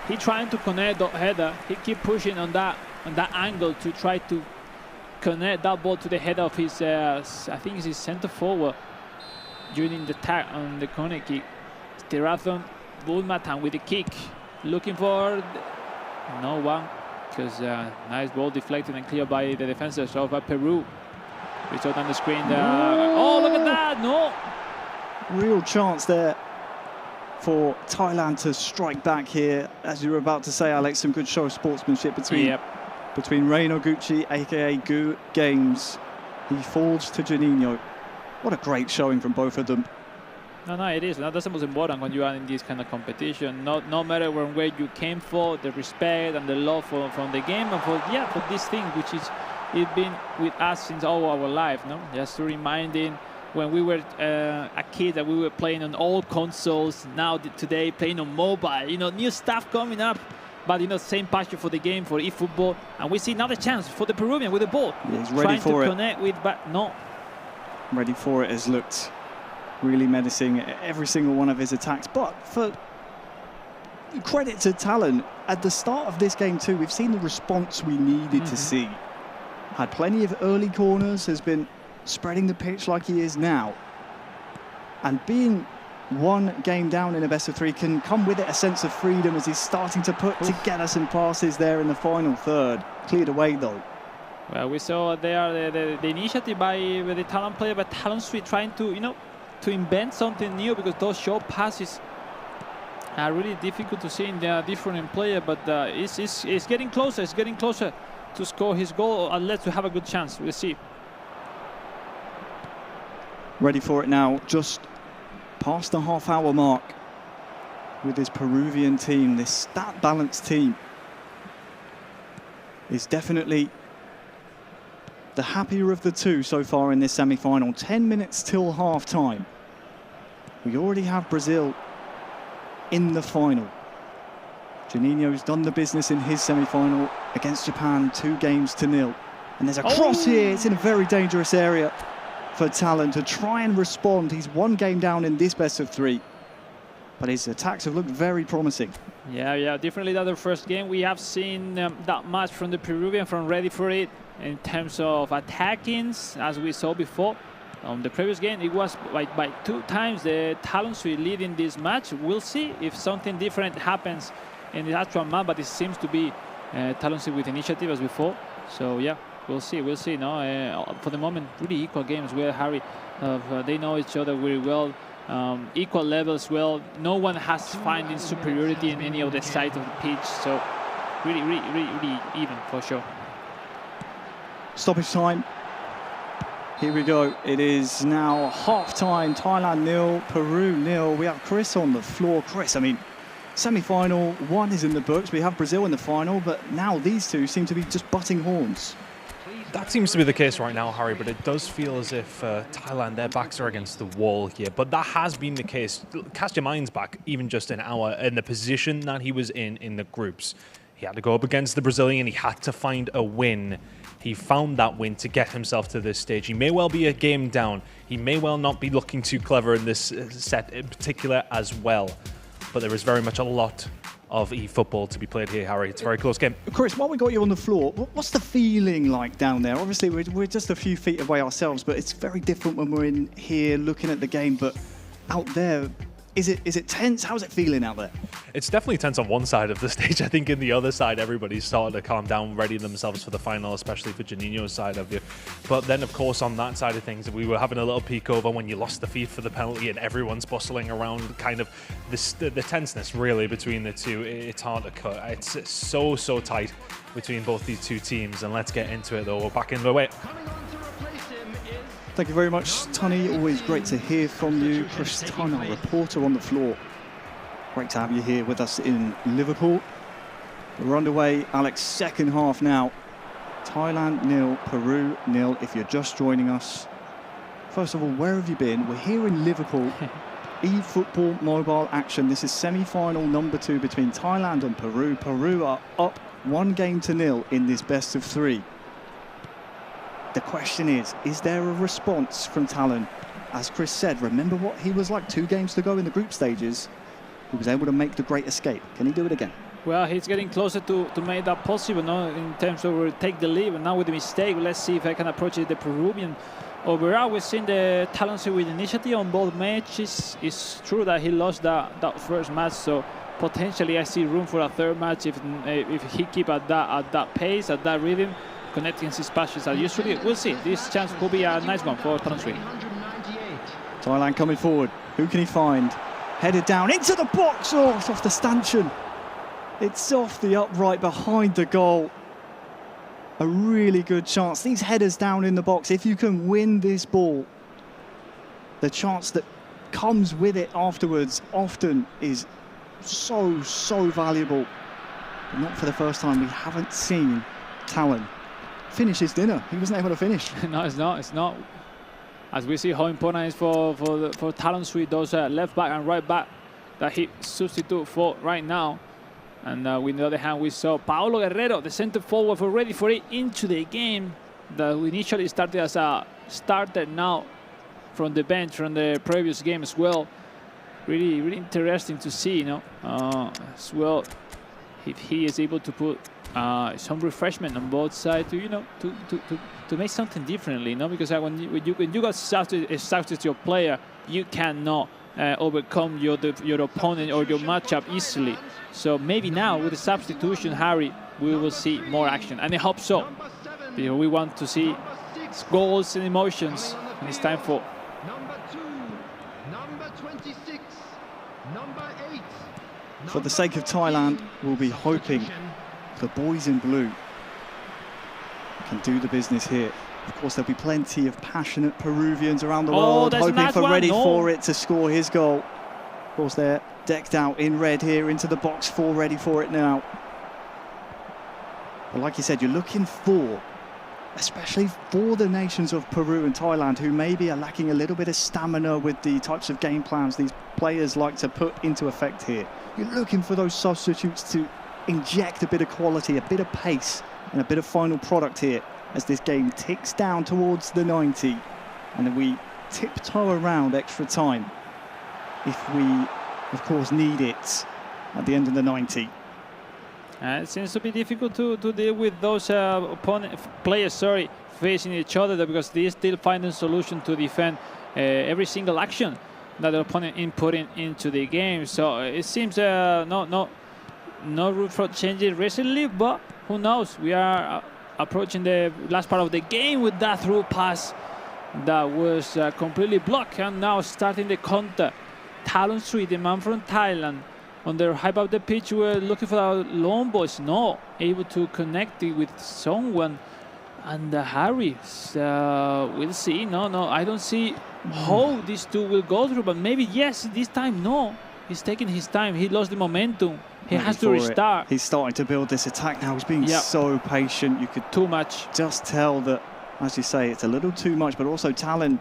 He trying to connect the header. He keep pushing on that on that angle to try to connect that ball to the head of his, I think it's his centre forward during the tag on the corner kick. Sterathon Bulmatan with the kick, looking for no one, because nice ball deflected and cleared by the defenders of Peru. We saw it on the screen. Oh, look at that! No, Real chance there for Thailand to strike back here. As you were about to say, Alex, some good show of sportsmanship between Ray Noguchi, aka Gu Games. He falls to Juninho. What a great showing from both of them. No, it is. That's the most important when you are in this kind of competition. No matter where you came from, the respect and the love from the game, and for this thing which is it's been with us since all our life. No, just reminding when we were a kid that we were playing on old consoles. Now today playing on mobile. New stuff coming up. But same passion for the game, for eFootball, and we see another chance for the Peruvian with the ball. Yeah, he's ready for it. Trying to connect with, but no. Ready for it, has looked really menacing every single one of his attacks. But for credit to Talon, at the start of this game too, we've seen the response we needed to see. Had plenty of early corners, has been spreading the pitch like he is now. And being one game down in a best of three can come with it a sense of freedom as he's starting to put together some passes there in the final third. Cleared away though. Well, we saw there the initiative by the Talon player, but Talon Street trying to to invent something new, because those short passes are really difficult to see in the different player. But it's getting closer. It's getting closer to score his goal, unless to have a good chance. We'll see. Ready for it now, just past the half-hour mark with this Peruvian team. This stat-balanced team is definitely the happier of the two so far in this semi-final. 10 minutes till half-time. We already have Brazil in the final. Juninho's done the business in his semi-final against Japan, 2-0. And there's a cross here. It's in a very dangerous area for Talon to try and respond. He's one game down in this best of three, but his attacks have looked very promising. Yeah, differently than the first game. We have seen that much from the Peruvian, from ready for it in terms of attacking, as we saw before. On the previous game, it was by 2 times the Talon Suite leading this match. We'll see if something different happens in the actual match, but it seems to be Talon Suite with initiative as before. So yeah, we'll see. No, for the moment, pretty equal games where Harry, they know each other very well. Equal levels. Well, no one has finding superiority in any of the sides of the pitch. So really even for sure. Stoppage time. Here we go. It is now half-time. Thailand 0, Peru 0. We have Chris on the floor. Chris, I mean, semi-final 1 is in the books. We have Brazil in the final, but now these two seem to be just butting horns. That seems to be the case right now, Harry, but it does feel as if Thailand, their backs are against the wall here. But that has been the case. Cast your minds back, even just an hour, in the position that he was in the groups. He had to go up against the Brazilian. He had to find a win. He found that win to get himself to this stage. He may well be a game down. He may well not be looking too clever in this set in particular as well. But there is very much a lot of eFootball to be played here, Harry. It's a very close game. Chris, while we got you on the floor, what's the feeling like down there? Obviously, we're just a few feet away ourselves, but it's very different when we're in here looking at the game. But out there, is it tense? How's it feeling out there? It's definitely tense on one side of the stage. I think in the other side, everybody's starting to calm down, ready themselves for the final, especially for Juninho's side of it. But then, of course, on that side of things, we were having a little peek over when you lost the feed for the penalty and everyone's bustling around, kind of the tenseness, really, between the two. It's hard to cut. It's so tight between both these two teams. And let's get into it, though. We're back in the way. Thank you very much, Tunny. Always great to hear from you. Chris Tunn, our reporter on the floor. Great to have you here with us in Liverpool. We're underway, Alex, second half now. Thailand 0, Peru 0, if you're just joining us. First of all, where have you been? We're here in Liverpool. eFootball mobile action. This is semi-final number 2 between Thailand and Peru. Peru are up 1-0 in this best of 3. The question is there a response from Talon? As Chris said, remember what he was like 2 games to go in the group stages? He was able to make the great escape. Can he do it again? Well, he's getting closer to make that possible, no, in terms of take the lead. And now with the mistake, let's see if I can approach it, the Peruvian. Overall, we've seen the talents with initiative on both matches. It's true that he lost that first match, so potentially I see room for a third match if he keep at that pace, at that rhythm, connecting his passes as usually. We'll see. This chance could be a nice one for Talent 3. Thailand coming forward. Who can he find? Headed down into the box. Oh, it's off the stanchion. It's off the upright behind the goal. A really good chance. These headers down in the box, if you can win this ball, the chance that comes with it afterwards often is so valuable. But not for the first time. We haven't seen Talon finish his dinner. He wasn't able to finish. No, it's not. It's not. As we see how important it is for Talon Suite, those left back and right back that he substitute for right now. And with the other hand, we saw Paolo Guerrero, the center forward, ready for it into the game. That initially started as a starter, now from the bench from the previous game as well. Really interesting to see, as well, if he is able to put some refreshment on both sides to make something differently, because when you got substitute your player, you cannot overcome your opponent or your matchup easily. So maybe now with the substitution, Harry, we will see more action, and I hope so. Because we want to see goals and emotions, and it's time for. Number 2, number 26, number 8. For the sake of Thailand, we'll be hoping the boys in blue can do the business here. Of course, there'll be plenty of passionate Peruvians around the world hoping for Ready for It to score his goal. Of course, they're decked out in red here into the box for Ready for It now. But like you said, you're looking for, especially for the nations of Peru and Thailand, who maybe are lacking a little bit of stamina with the types of game plans these players like to put into effect here. You're looking for those substitutes to inject a bit of quality, a bit of pace, and a bit of final product here as this game ticks down towards the 90. And then we tiptoe around extra time if we, of course, need it at the end of the 90. It seems to be difficult to deal with those players facing each other, because they still find a solution to defend every single action that the opponent inputting into the game. So it seems no room for changing recently, but who knows? We are approaching the last part of the game with that through pass that was completely blocked, and now starting the counter. Talon Street, the man from Thailand, on their high up the pitch, we're looking for our lone boys, not able to connect it with someone. And Harry, we'll see. No, I don't see how these two will go through, but maybe yes, this time no. He's taking his time. He lost the momentum. He has to restart. He's starting to build this attack now. He's being so patient. You could too much. Just tell that, as you say, it's a little too much, but also Talon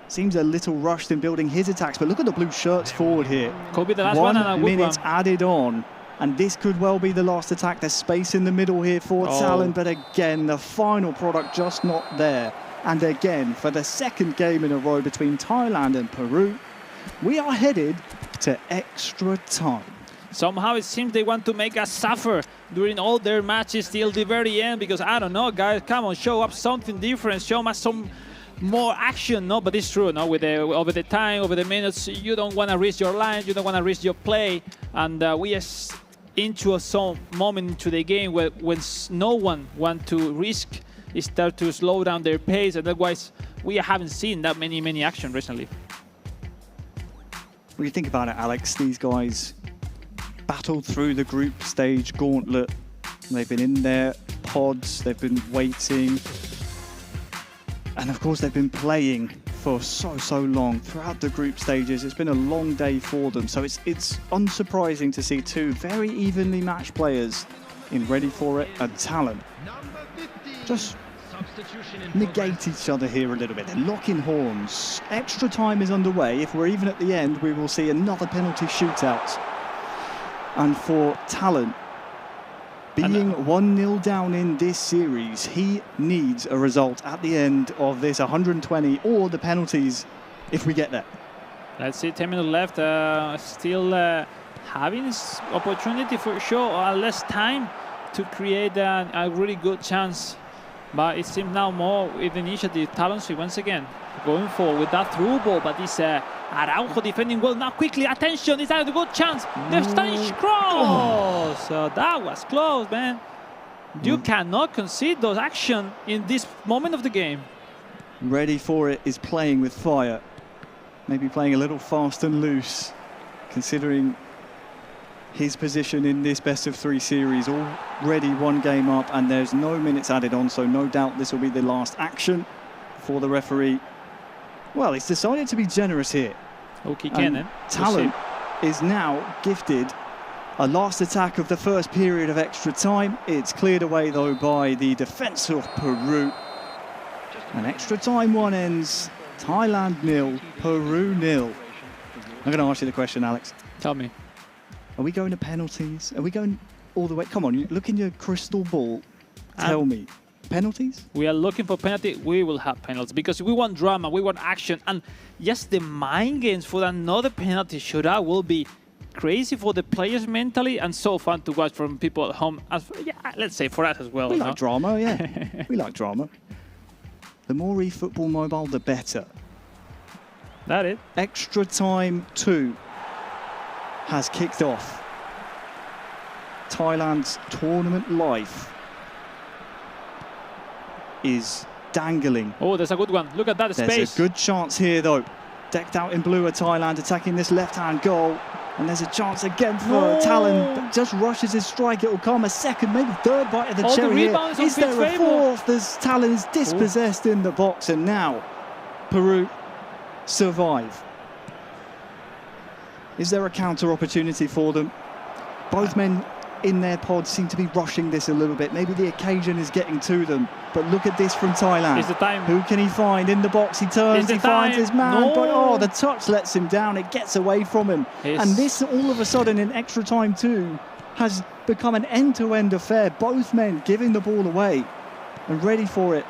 seems a little rushed in building his attacks. But look at the blue shirts forward here. Could be the last one and a good 1 minute added on, and this could well be the last attack. There's space in the middle here for Talon, but again, the final product just not there. And again, for the second game in a row between Thailand and Peru, we are headed to extra time. Somehow it seems they want to make us suffer during all their matches till the very end, because I don't know, guys, come on, show up something different, show us some more action. No, but it's true, no, over the time, over the minutes, you don't want to risk your line, you don't want to risk your play, and we are into some moment into the game where when no one wants to risk, it start to slow down their pace, and otherwise we haven't seen that many action recently. When you think about it, Alex, these guys battled through the group stage gauntlet. They've been in their pods, they've been waiting, and of course they've been playing for so long throughout the group stages. It's been a long day for them, so it's unsurprising to see two very evenly matched players in Ready for It and Talon just negate each other here a little bit. They're locking horns. Extra time is underway. If we're even at the end, we will see another penalty shootout. And for Talon, being 1-0 down in this series, he needs a result at the end of this 120 or the penalties if we get there. Let's see, 10 minutes left. Still having this opportunity for sure, or less time to create a really good chance. But it seems now more with initiative. Talonsi once again going forward with that through ball, but this Araujo defending well now quickly. Attention, is that a good chance? The Spanish cross! That was close, man. You cannot concede those action in this moment of the game. Ready for it is playing with fire. Maybe playing a little fast and loose, considering his position in this best-of-3 series. Already one game up, and there's no minutes added on, so no doubt this will be the last action for the referee. Well, he's decided to be generous here. Okay, Kenan. Talent is now gifted a last attack of the first period of extra time. It's cleared away, though, by the defence of Peru. And extra time one ends. Thailand 0, Peru 0. I'm going to ask you the question, Alex. Tell me. Are we going to penalties? Are we going all the way? Come on, you look in your crystal ball. Tell me. Penalties? We are looking for penalty. We will have penalties because we want drama, we want action. And yes, the mind games for another penalty shootout will be crazy for the players mentally and so fun to watch from people at home. Yeah, let's say for us as well. We like drama, yeah. We like drama. The more eFootball mobile, the better. That it. Extra time 2 has kicked off. Thailand's tournament life is dangling. Oh, there's a good one. Look at that space. There's a good chance here, though. Decked out in blue are Thailand attacking this left-hand goal. And there's a chance again for Talon. Just rushes his strike. It will come a second, maybe third bite of the cherry here. Is there a fourth as Talon is dispossessed in the box? And now Peru survive. Is there a counter opportunity for them? Both men in their pod seem to be rushing this a little bit. Maybe the occasion is getting to them. But look at this from Thailand. Is the time? Who can he find in the box? He turns, he finds his man. No. But oh, the touch lets him down. It gets away from him. And this all of a sudden in extra time 2 has become an end-to-end affair. Both men giving the ball away and ready for it.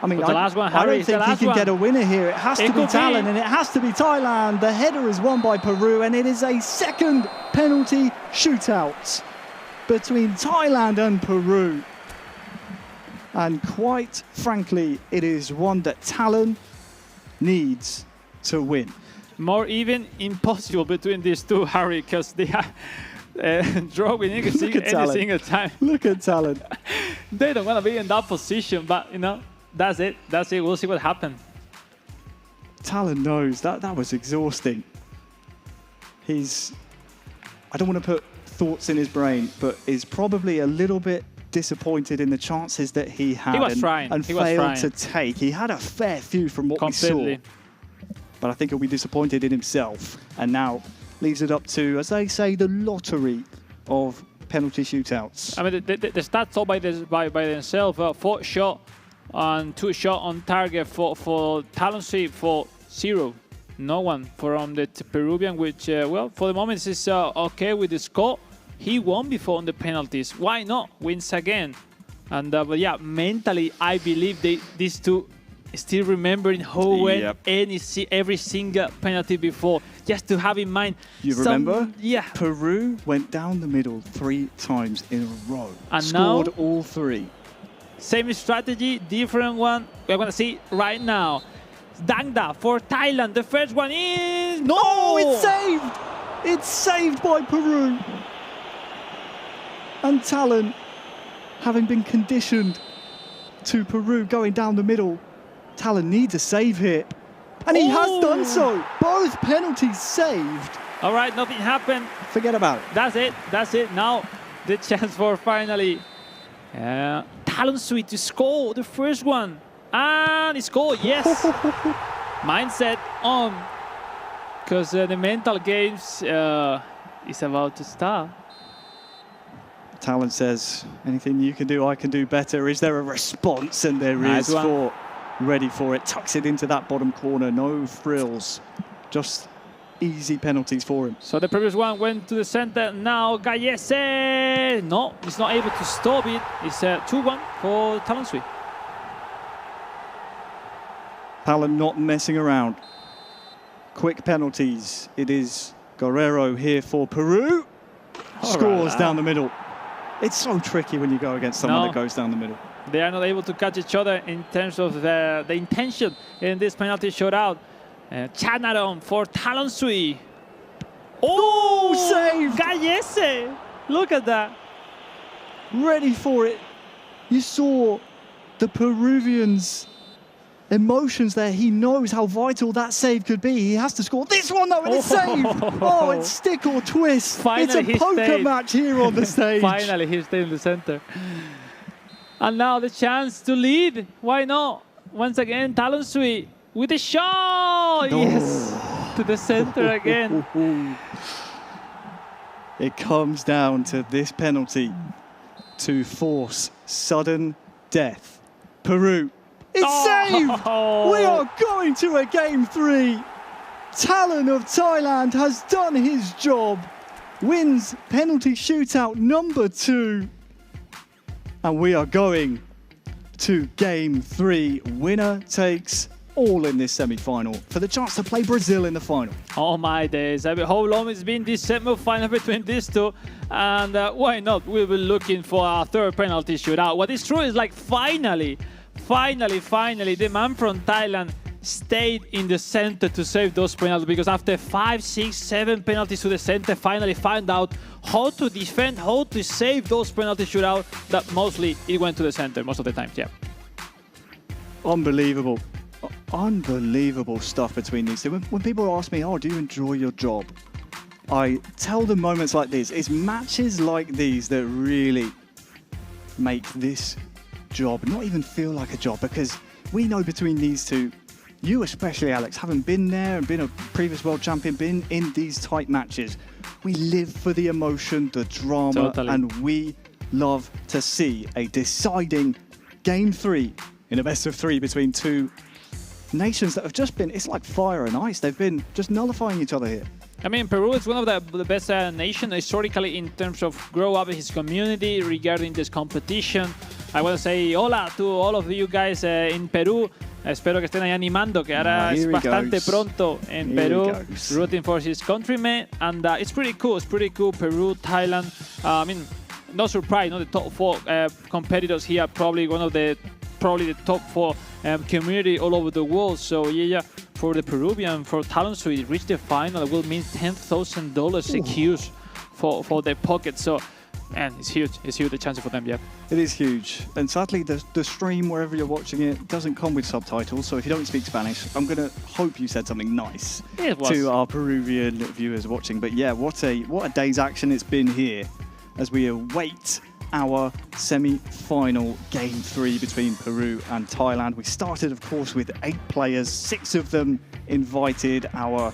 I mean, I don't think he can get a winner here. It has to be Talon and it has to be Thailand. The header is won by Peru and it is a second penalty shootout between Thailand and Peru. And quite frankly, it is one that Talon needs to win. More even impossible between these two, Harry, because they are drawing any single time. Look at Talon. They don't want to be in that position, but you know, that's it. That's it. We'll see what happens. Talon knows that was exhausting. I don't want to put thoughts in his brain, but is probably a little bit disappointed in the chances that he had and failed to take. He had a fair few from what we saw. But I think he'll be disappointed in himself. And now leaves it up to, as they say, the lottery of penalty shootouts. I mean, the stats all by themselves. 4 shot and 2 shot on target for Talonsi for 0. No one from the Peruvian, which, well, for the moment is okay with the score. He won before on the penalties. Why not? Wins again. And but yeah, mentally, I believe these two still remembering how went every single penalty before. Just to have in mind. You remember? Yeah. Peru went down the middle 3 times in a row. And scored now, all 3. Same strategy, different one. We're going to see right now. Dangda for Thailand. The first one is... No! Oh, it's saved! It's saved by Peru. And Talon, having been conditioned to Peru going down the middle, Talon needs a save here. And he has done so. Both penalties saved. All right, nothing happened. Forget about it. That's it. That's it. Now the chance for finally Talon Sweet to score the first one. And he scored, yes. Mindset on. Because the mental games is about to start. Talon says, anything you can do, I can do better. Is there a response? And there is for ready for it. Tucks it into that bottom corner. No frills. Just easy penalties for him. So the previous one went to the center. Now Gallese. No, he's not able to stop it. It's 2-1 for Talon Sweet. Talon not messing around. Quick penalties. It is Guerrero here for Peru. Scores right. down the middle. It's so tricky when you go against someone that goes down the middle. They are not able to catch each other in terms of the intention in this penalty shootout. Chanaron for Talon Sui. Oh, saved! Gallese! Look at that. Ready for it. You saw the Peruvians' emotions there. He knows how vital that save could be. He has to score this one though, and it's saved. Oh, it's stick or twist. Finally, it's a poker match here on the stage. Finally, he stayed in the center. And now the chance to lead. Why not? Once again, Talon Sui with a shot. Oh. Yes, to the center again. It comes down to this penalty to force sudden death. Peru. It's saved! We are going to a game 3. Talon of Thailand has done his job. Wins penalty shootout number 2. And we are going to game 3. Winner takes all in this semi-final for the chance to play Brazil in the final. Oh my days. I mean, how long it's been this semi-final between these two? And why not? We'll be looking for our third penalty shootout. What is true is like finally, the man from Thailand stayed in the center to save those penalties, because after 5, 6, 7 penalties to the center, finally found out how to defend, how to save those penalty shootouts, that mostly it went to the center most of the times, yeah. Unbelievable. Unbelievable stuff between these two. When people ask me, oh, do you enjoy your job? I tell them moments like this. It's matches like these that really make this job not even feel like a job, because we know between these two, you especially, Alex, having been there and been a previous world champion, been in these tight matches, we live for the emotion, the drama, and we love to see a deciding game 3 in a best of 3 between two nations that have just been, it's like fire and ice. They've been just nullifying each other here. I mean, Peru is one of the best nations historically in terms of grow up in his community regarding this competition. I want to say hola to all of you guys in Peru. Espero que estén ahí animando, que ahora es bastante pronto en Peru, rooting for his countrymen. And it's pretty cool. It's pretty cool. Peru, Thailand. I mean, no surprise, the top 4 competitors here, probably the top 4 community all over the world. So yeah, for the Peruvian, for Talon Sui, reach the final, it will mean $10,000 secured for their pocket. So, man, it's huge. It's huge, the chance for them, yeah. It is huge. And sadly, the stream, wherever you're watching it, doesn't come with subtitles. So if you don't speak Spanish, I'm going to hope you said something nice to our Peruvian viewers watching. But yeah, what a day's action it's been here as we await our semi-final game 3 between Peru and Thailand. We started, of course, with 8 players, 6 of them invited, our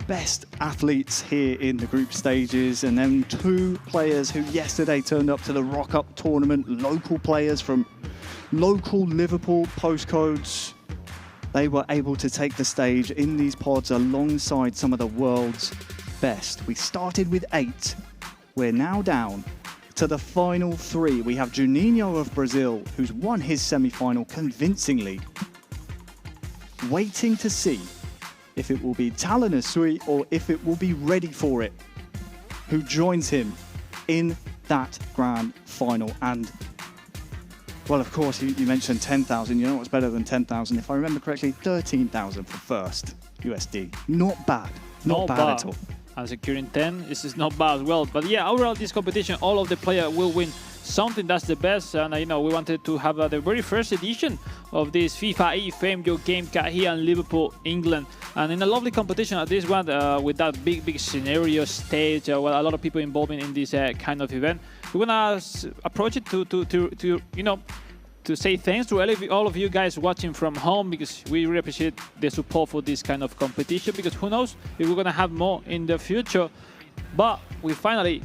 best athletes here in the group stages, and then 2 players who yesterday turned up to the Rock Up tournament, local players from local Liverpool postcodes. They were able to take the stage in these pods alongside some of the world's best. We started with 8. We're now down to the final 3. We have Juninho of Brazil, who's won his semi-final convincingly, waiting to see if it will be Talon Sui or if it will be Ready For It, who joins him in that grand final. And, well, of course, you mentioned 10,000. You know what's better than 10,000? If I remember correctly, 13,000 for first USD. Not bad. Not bad at all. And securing 10, this is not bad as well. But yeah, overall, this competition, all of the players will win something. That's the best. And we wanted to have the very first edition of this FIFA FIFAe Your Game Card here in Liverpool, England. And in a lovely competition like this one, with that big scenario stage, a lot of people involved in this kind of event. We're gonna approach it to say thanks to all of you guys watching from home, because we really appreciate the support for this kind of competition, because who knows if we're going to have more in the future. But we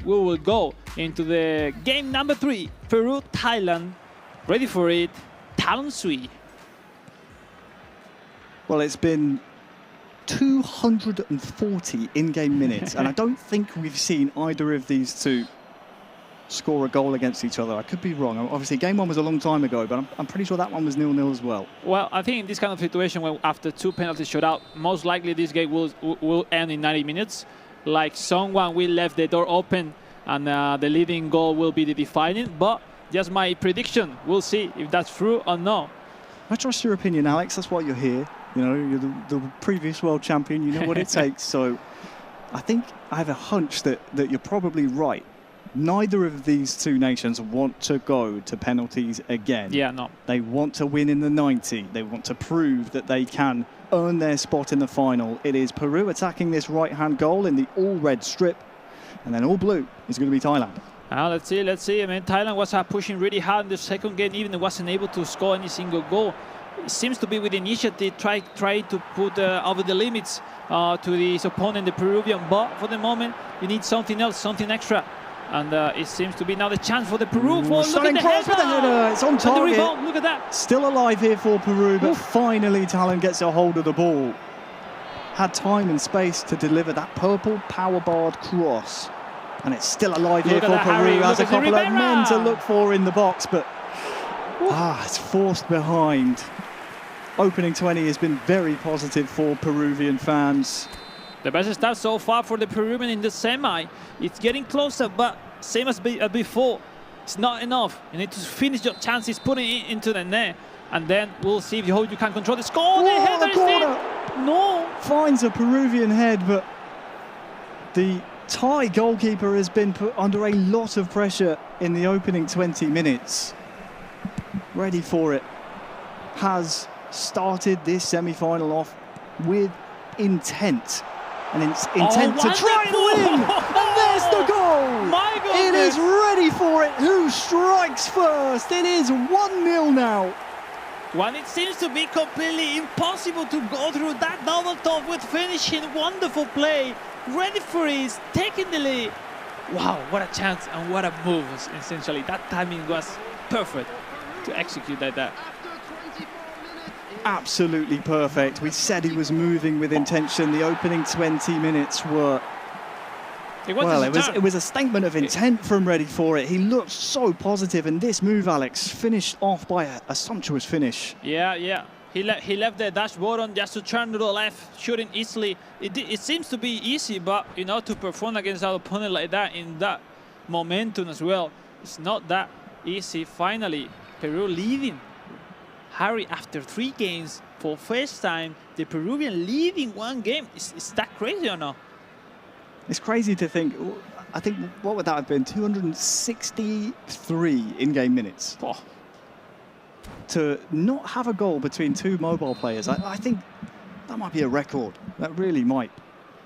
will go into the game number 3, Peru, Thailand. Ready for it, Talon Sui. Well, it's been 240 in-game minutes, and I don't think we've seen either of these two score a goal against each other. I could be wrong. Obviously, game 1 was a long time ago, but I'm pretty sure that one was 0-0 as well. Well, I think in this kind of situation, when after 2 penalties shot out, most likely this game will end in 90 minutes. like someone will left the door open and the leading goal will be the defining. But just my prediction. We'll see if that's true or not. I trust your opinion, Alex. That's why you're here. You know, you're the previous world champion. You know what it takes. So I think I have a hunch that you're probably right. Neither of these two nations want to go to penalties again. Yeah, no. They want to win in the 90. They want to prove that they can earn their spot in the final. It is Peru attacking this right-hand goal in the all-red strip. And then all blue is going to be Thailand. Let's see. I mean, Thailand was pushing really hard in the second game, even wasn't able to score any single goal. It seems to be with initiative, try to put over the limits to his opponent, the Peruvian. But for the moment, you need something else, something extra. And it seems to be now the chance for the Peru. Look at the header. It's on target. And the rebound, look at that. Still alive here for Peru, but finally Thailand gets a hold of the ball. Had time and space to deliver that purple power-barred cross. And it's still alive here for Peru. Has a couple of men to look for in the box, but it's forced behind. Opening 20 has been very positive for Peruvian fans. The best start so far for the Peruvian in the semi. It's getting closer, but same as before. It's not enough. You need to finish your chances, putting it into the net. And then we'll see if you can control the score. The header is in. No. Finds a Peruvian head, but the Thai goalkeeper has been put under a lot of pressure in the opening 20 minutes. Ready for it. Has started this semi-final off with intent. And intent to try and win. And there's the goal. My goodness. It is ready for it. Who strikes first? It is 1-0 now. When it seems to be completely impossible to go through that double top with finishing, wonderful play. Ready for it, taking the lead. Wow, what a chance and what a move, essentially. That timing was perfect to execute like that. Absolutely perfect. We said he was moving with intention. The opening 20 minutes were... It was a statement of intent from Ready for it. He looked so positive, and this move, Alex, finished off by a sumptuous finish. Yeah. He left the dashboard on just to turn to the left, shooting easily. It seems to be easy, but you know, to perform against our opponent like that in that momentum as well, it's not that easy. Finally, Peru leading. Harry, after 3 games, for first time, the Peruvian leading 1 game. Is that crazy or not? It's crazy to think. I think, what would that have been? 263 in-game minutes. Oh. To not have a goal between 2 mobile players, I think that might be a record. That really might.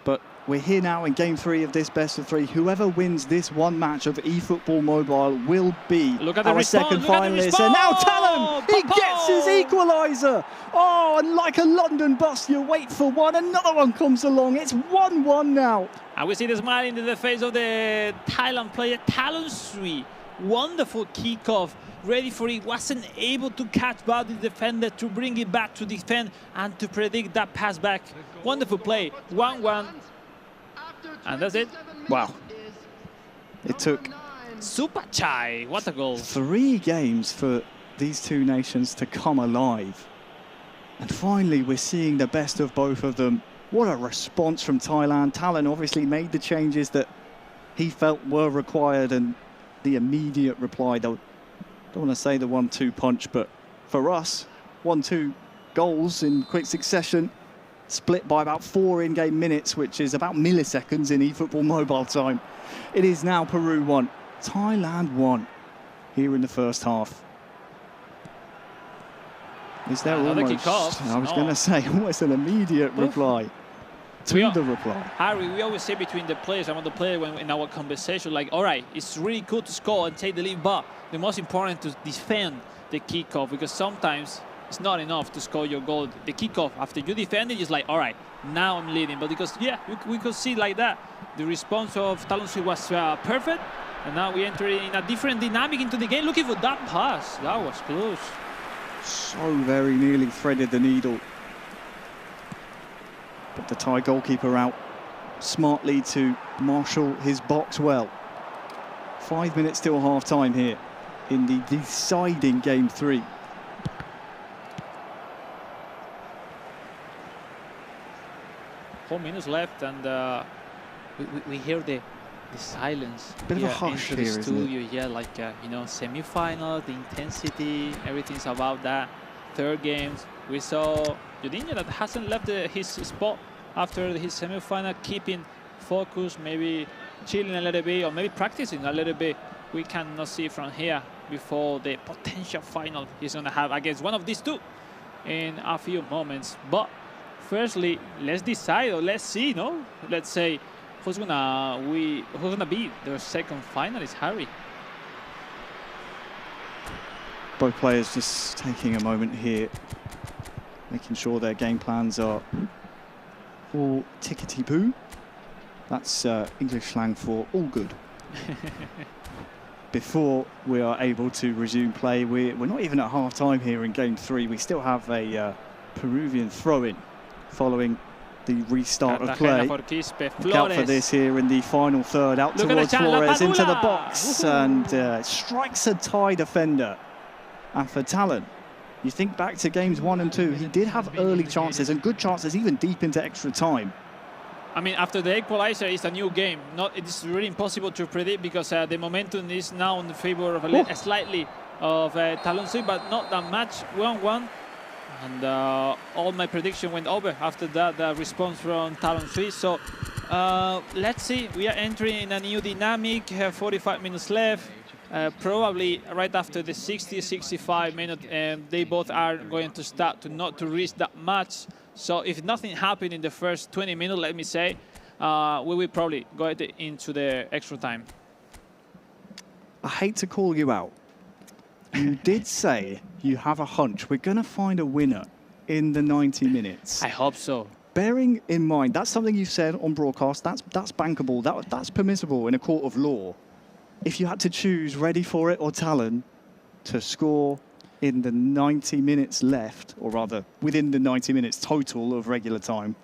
But we're here now in game 3 of this best of 3. Whoever wins this one match of eFootball Mobile will be our second finalist. And now Talon, he gets his equaliser. Oh, and like a London bus, you wait for one, another one comes along. It's 1-1 now. And we see the smile in the face of the Thailand player, Talon Sri. Wonderful kickoff. Ready for it, wasn't able to catch by the defender to bring it back to defend and to predict that pass back. Wonderful play, 1-1. And that's it. Wow. It took Super Chai, what a goal. 3 games for these two nations to come alive. And finally, we're seeing the best of both of them. What a response from Thailand. Talon obviously made the changes that he felt were required, and the immediate reply, don't want to say the 1-2 punch, but for us, 1-2 goals in quick succession, split by about 4 in-game minutes, which is about milliseconds in eFootball Mobile time. It is now Peru 1, Thailand 1 here in the first half. Is there almost, I was going to say, almost an immediate reply to the reply. Harry, we always say between the players, I'm on the player when in our conversation, like, all right, it's really cool to score and take the lead, but the most important to defend the kickoff, because sometimes it's not enough to score your goal. The kickoff, after you defend it, is like, all right, now I'm leading. But because, yeah, we could see like that. The response of Talon Sri was perfect, and now we enter in a different dynamic into the game. Looking for that pass, that was close. So very nearly threaded the needle. But the Thai goalkeeper out smartly to marshal his box well. 5 minutes till half-time here in the deciding game 3. Four minutes left, and we hear the silence. Bit of a hush into the here, isn't it? studio. Yeah, like you know, semi-final, the intensity, everything's about that. Third games, we saw Jorginho that hasn't left his spot after his semi-final, keeping focus, maybe chilling a little bit, or maybe practicing a little bit. We cannot see from here before the potential final he's gonna have against one of these two in a few moments. But firstly, let's decide, or let's see, no? Let's say who's gonna be their second finalist, Harry. Both players just taking a moment here, making sure their game plans are all tickety-boo. That's English slang for all good. Before we are able to resume play, we're not even at half-time here in Game 3. We still have a Peruvian throw-in following the restart of play. Look out for this here in the final third, out towards Flores into the box, and strikes a Thai defender. And for Talon, you think back to games 1 and 2, he did have early chances and good chances even deep into extra time. I mean, after the equalizer, it's a new game. It's really impossible to predict because the momentum is now in the favor of slightly of Talon Sui, but not that much. 1-1, and all my prediction went over after that response from Talon Sui. So let's see. We are entering in a new dynamic. 45 minutes left. Probably right after the 60-65 minute, they both are going to start to not to risk that much. So if nothing happened in the first 20 minutes, let me say, we will probably go into the extra time. I hate to call you out. You did say you have a hunch. We're going to find a winner in the 90 minutes. I hope so. Bearing in mind, that's something you said on broadcast. That's bankable. That's permissible in a court of law. If you had to choose Ready For It or Talon to score in the 90 minutes left, or rather within the 90 minutes total of regular time,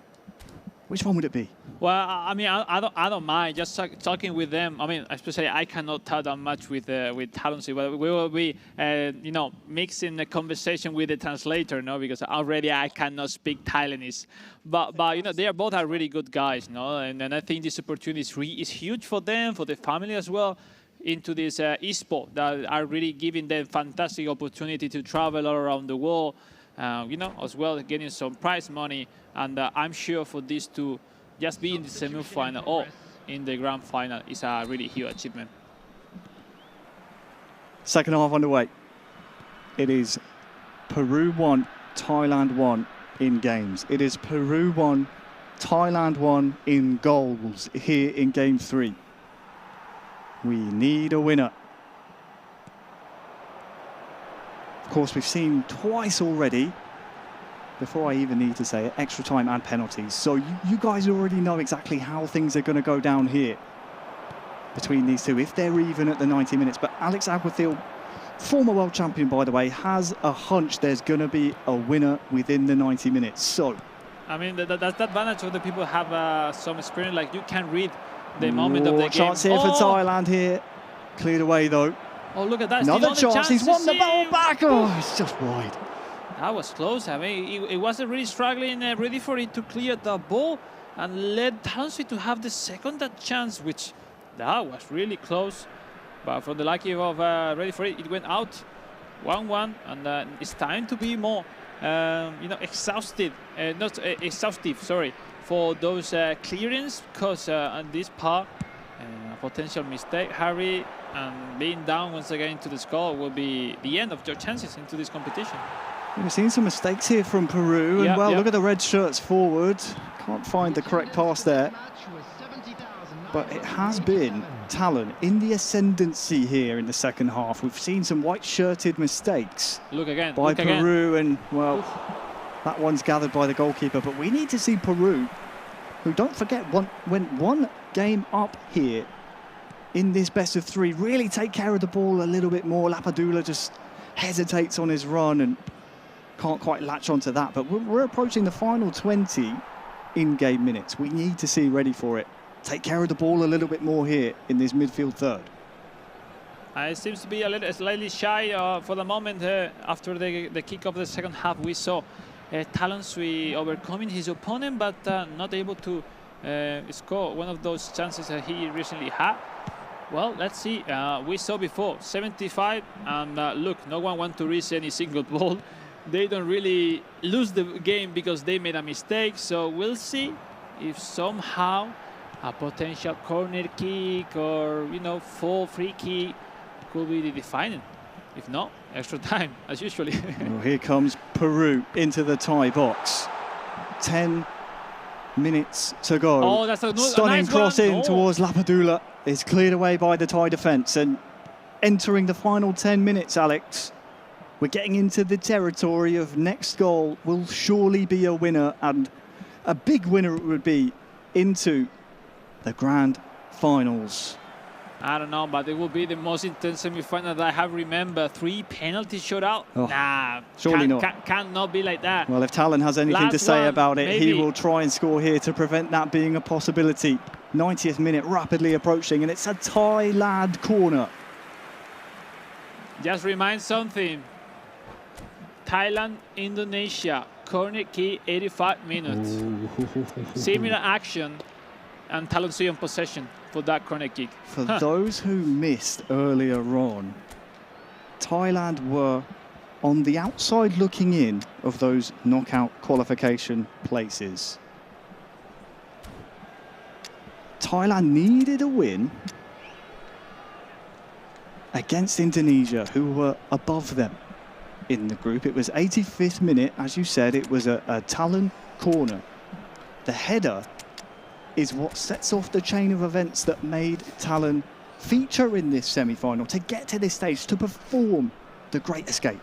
which one would it be? Well, I mean, I don't mind just talking with them. I mean, especially I cannot talk that much with Talon Sui, but we will be, you know, mixing the conversation with the translator, no, because already I cannot speak Thailandese. But you know, they are both are really good guys, no, and I think this opportunity is huge for them, for the family as well, into this eSport that are really giving them fantastic opportunity to travel all around the world, you know, as well getting some prize money. And I'm sure for these two, just being in the semi-final or in the grand final is a really huge achievement. Second half underway. It is Peru 1, Thailand 1 in games. It is Peru 1, Thailand 1 in goals here in Game 3. We need a winner. Of course, we've seen twice already, before I even need to say it, extra time and penalties. So you guys already know exactly how things are going to go down here between these two, if they're even at the 90 minutes. But Alex Aguathil, former world champion, by the way, has a hunch there's going to be a winner within the 90 minutes. So, I mean, that's the advantage of the people who have some experience. Like, you can read the moment of the game. Chance here for Thailand here. Cleared away, though. Oh, look at that. Another chance. He's won the ball back. Oh, it's just wide. That was close. I mean, it wasn't really struggling, Ready For It to clear the ball and led Talon Sui to have the second chance, which that was really close. But for the lucky of Ready For It, it went out 1-1, and it's time to be more, you know, exhaustive, sorry, for those clearance, because on this part, a potential mistake, Harry, and being down once again into the score will be the end of your chances into this competition. We've seen some mistakes here from Peru, and look at the red shirts forward. Can't find the correct pass there. But it has been Talon in the ascendancy here in the second half. We've seen some white-shirted mistakes by Peru, and, well, that one's gathered by the goalkeeper. But we need to see Peru, who, don't forget, went one game up here in this best of 3, really take care of the ball a little bit more. Lapadula just hesitates on his run and can't quite latch onto that. But we're approaching the final 20 in-game minutes. We need to see Ready For It take care of the ball a little bit more here in this midfield third. It seems to be a little slightly shy for the moment. After the kick of the second half, we saw Talon Sui overcoming his opponent, but not able to score one of those chances that he recently had. Well, let's see. We saw before 75, and look, no one wants to risk any single ball. They don't really lose the game because they made a mistake. So we'll see if somehow a potential corner kick or full free kick could be the defining. If not, extra time as usually. Well, here comes Peru into the tie box. 10 minutes to go. Oh, that's a stunning nice cross one. in towards Lapadula. It's cleared away by the Thai defence, and entering the final 10 minutes, Alex, we're getting into the territory of next goal will surely be a winner, and a big winner it would be into the grand finals. I don't know, but it will be the most intense semi-final that I have remembered. 3 penalty shootout. Oh, nah, surely not. Cannot be like that. Well, if Talon has anything to say about it, he maybe. will try and score here to prevent that being a possibility. 90th minute rapidly approaching, and it's a Thailand corner. Just remind something. Thailand, Indonesia, corner kick, 85 minutes. Similar action, and Talon Sui on possession for that corner kick. For those who missed earlier on, Thailand were on the outside looking in of those knockout qualification places. Thailand needed a win against Indonesia, who were above them in the group. It was 85th minute, as you said, it was a Talon corner. The header is what sets off the chain of events that made Talon feature in this semi-final, to get to this stage, to perform the Great Escape.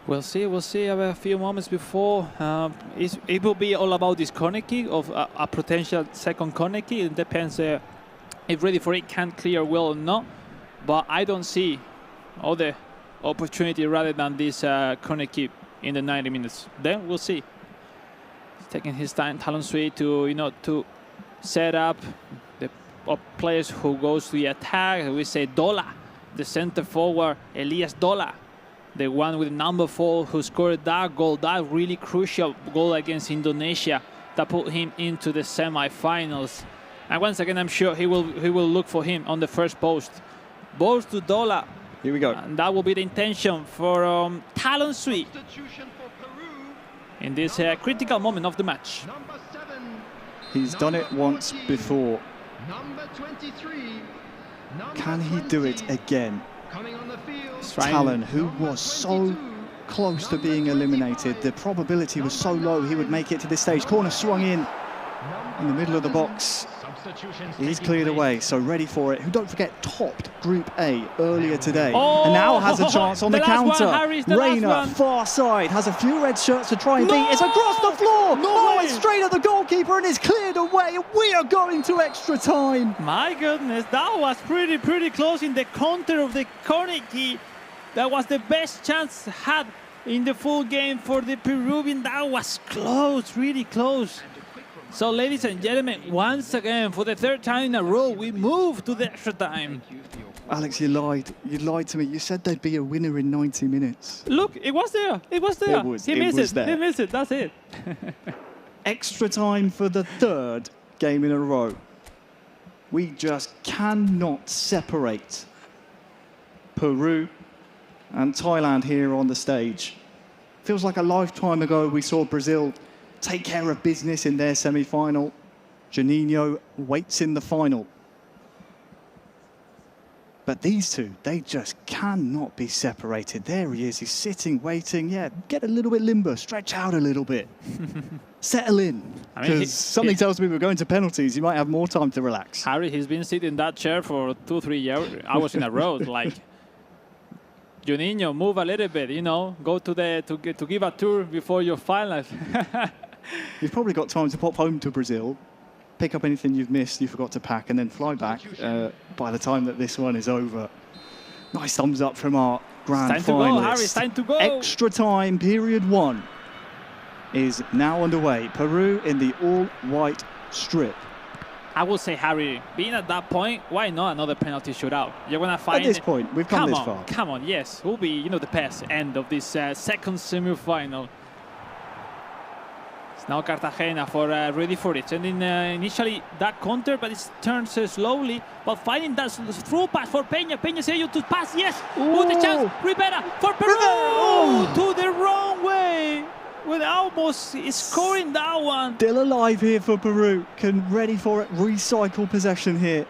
We'll see a few moments before. It will be all about this corner kick of a potential second corner kick. It depends if Ready For It can clear well or not. But I don't see other opportunity rather than this corner kick in the 90 minutes. Then we'll see. He's taking his time, Talon Sui, to set up the players who goes to the attack. We say Dola, the center forward, Elias Dola, the one with number 4 who scored that goal, that really crucial goal against Indonesia that put him into the semi-finals. And once again, I'm sure he will look for him on the first post. Balls to Dola. Here we go. And that will be the intention for Talon Sui in this critical moment of the match. He's done it once before. Can he do it again? Talon, who was so close to being eliminated, the probability was so low he would make it to this stage. Corner swung in the middle of the box. He's cleared away, so Ready For It, who, don't forget, topped Group A earlier today, and now has a chance on the counter. Reina, far side, has a few red shirts to try and beat. It's across the floor. It's straight at the goalkeeper, and it's cleared away. We are going to extra time. My goodness, that was pretty close in the counter of the corner kick. That was the best chance had in the full game for the Peruvian. That was close, really close. So, ladies and gentlemen, once again, for the 3rd time in a row, we move to the extra time. Alex, you lied. You lied to me. You said there'd be a winner in 90 minutes. Look, it was there. He missed it. He missed it. That's it. Extra time for the 3rd game in a row. We just cannot separate Peru and Thailand here on the stage. Feels like a lifetime ago we saw Brazil take care of business in their semi-final. Juninho waits in the final. But these two, they just cannot be separated. There he is, he's sitting, waiting. Yeah, get a little bit limber, stretch out a little bit. Settle in, because something tells me we're going to penalties. You might have more time to relax. Harry, he's been sitting in that chair for 2-3 hours in a row. Like, Juninho, move a little bit, go to give a tour before your final. You've probably got time to pop home to Brazil, pick up anything you've missed, you forgot to pack, and then fly back by the time that this one is over. Nice thumbs up from our grand finalists. Time to go, Harry, it's time to go. Extra time, period 1, is now underway. Peru in the all-white strip. I will say, Harry, being at that point, why not another penalty shootout? You're going to find... At this point, we've come this far. Come on, yes. Will be, the best end of this second semi-final. Now Cartagena for ready for it. Sending initially that counter, but it turns slowly. But finding that through pass for Peña. Peña is able to pass. Yes. With the chance. Rivera for Peru. To the wrong way. With almost scoring that one. Still alive here for Peru. Can ready for it. Recycle possession here.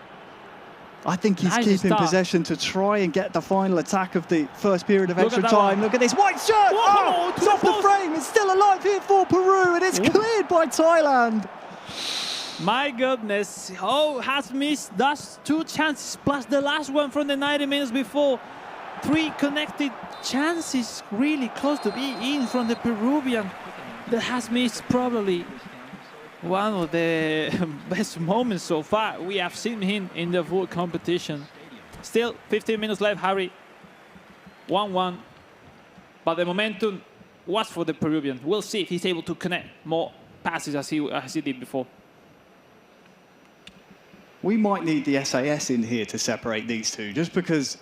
I think he's keeping possession to try and get the final attack of the first period of extra time. Look at this white shirt! Whoa, it's off the frame. It's still alive here for Peru, and it's cleared by Thailand. My goodness. Oh, has missed those 2 chances plus the last one from the 90 minutes before. 3 connected chances really close to be in from the Peruvian that has missed probably one of the best moments so far we have seen him in the full competition. Still 15 minutes left, Harry. 1-1. But the momentum was for the Peruvian. We'll see if he's able to connect more passes as he did before. We might need the SAS in here to separate these two, just because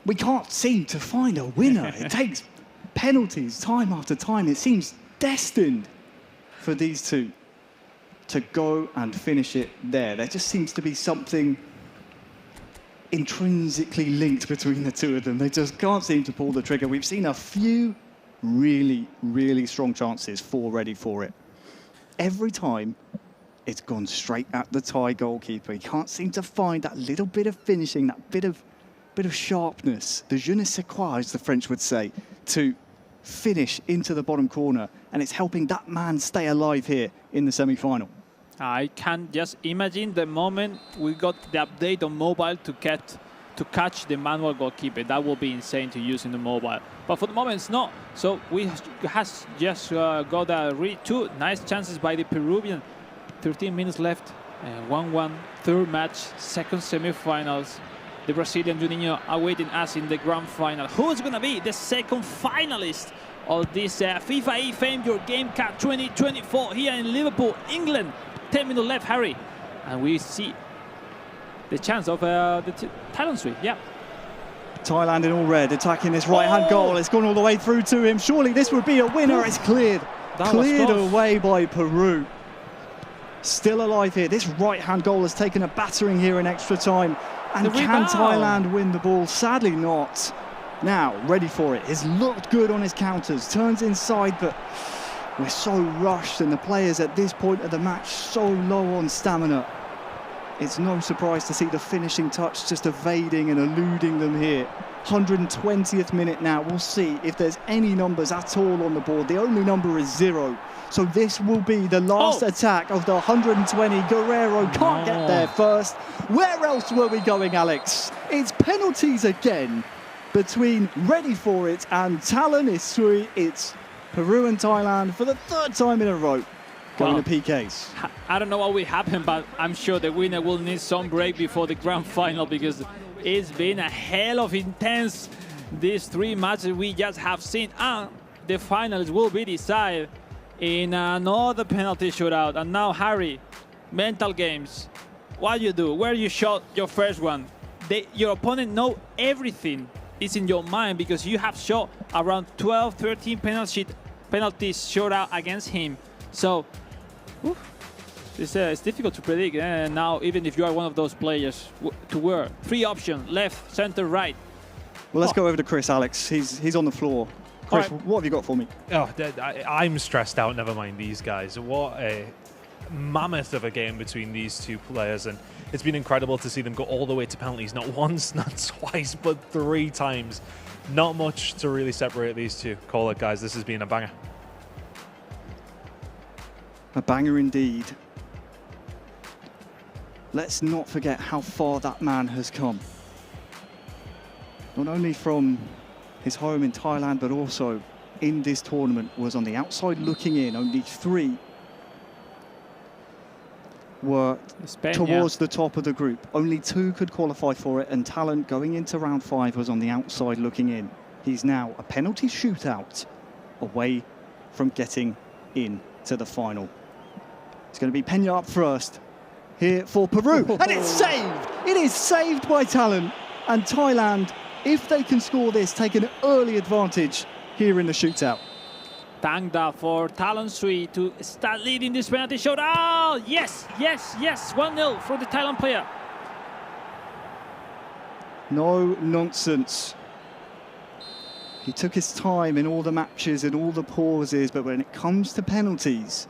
we can't seem to find a winner. It takes penalties time after time. It seems destined for these two to go and finish it there. There just seems to be something intrinsically linked between the two of them. They just can't seem to pull the trigger. We've seen a few really, really strong chances for ready for it. Every time, it's gone straight at the Thai goalkeeper. He can't seem to find that little bit of finishing, that bit of sharpness, the je ne sais quoi, as the French would say, to finish into the bottom corner, and it's helping that man stay alive here in the semi-final. I can just imagine the moment we got the update on mobile to catch the manual goalkeeper. That will be insane to use in the mobile. But for the moment, it's not. So we has just got a 2 nice chances by the Peruvian. 13 minutes left. 1-1, third match, second semi-finals. The Brazilian Juninho awaiting us in the grand final. Who's going to be the second finalist of this FIFA eFame Your Game Cup 2024 here in Liverpool, England? 10 minutes left, Harry. And we see the chance of the Thailand sweep. Yeah. Thailand in all red, attacking this right-hand goal. It's gone all the way through to him. Surely this would be a winner. It's cleared. Cleared away by Peru. Still alive here. This right-hand goal has taken a battering here in extra time. And can Thailand win the ball? Sadly not. Now, ready for it. He's looked good on his counters. Turns inside, but we're so rushed, and the players at this point of the match so low on stamina. It's no surprise to see the finishing touch just evading and eluding them here. 120th minute now. We'll see if there's any numbers at all on the board. The only number is 0. So this will be the last attack of the 120. Guerrero can't get there first. Where else were we going, Alex? It's penalties again between ready for it and Talan Isui. It's Peru and Thailand for the 3rd time in a row going to PKs. I don't know what will happen, but I'm sure the winner will need some break before the grand final, because it's been a hell of intense these 3 matches we just have seen. And the finals will be decided in another penalty shootout. And now, Harry, mental games. What you do, where you shot your first one. Your opponent know everything is in your mind, because you have shot around 12, 13 penalties shot out against him. So it's difficult to predict. And now, even if you are one of those players, to where 3 options, left, center, right. Well, let's go over to Chris, Alex. He's on the floor. Chris, what have you got for me? Oh, I'm stressed out, never mind these guys. What a mammoth of a game between these two players, and it's been incredible to see them go all the way to penalties, not once, not twice, but 3 times. Not much to really separate these two. Call it, guys. This has been a banger. A banger indeed. Let's not forget how far that man has come. Not only from his home in Thailand, but also in this tournament, was on the outside looking in. Only 3 were towards the top of the group. Only 2 could qualify for it, and Talent going into round 5 was on the outside looking in. He's now a penalty shootout away from getting in to the final. It's going to be Peña up first here for Peru, and it's saved! It is saved by Talent, and Thailand, if they can score this, take an early advantage here in the shootout. Tangda for Talon Sui to start leading this penalty shootout. Yes, yes, yes. 1-0 for the Thailand player. No nonsense. He took his time in all the matches and all the pauses, but when it comes to penalties,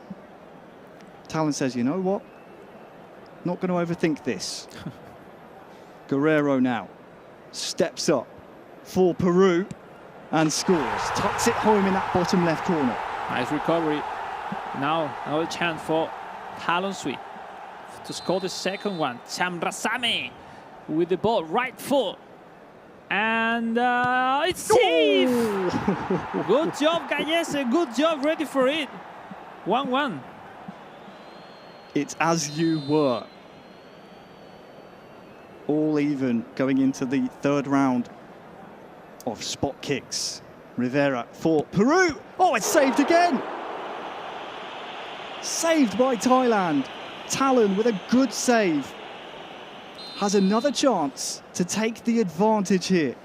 Talon says, you know what? Not going to overthink this. Guerrero now steps up for Peru and scores. Tucks it home in that bottom left corner. Nice recovery. Now another chance for Talon Sui to score the second one. Chamrasame with the ball, right foot. And it's safe! Good job, Gallese. Good job, ready for it. 1-1. It's as you were. All even going into the third round of spot kicks. Rivera for Peru. Oh, it's saved again. Saved by Thailand. Talon with a good save. Has another chance to take the advantage here.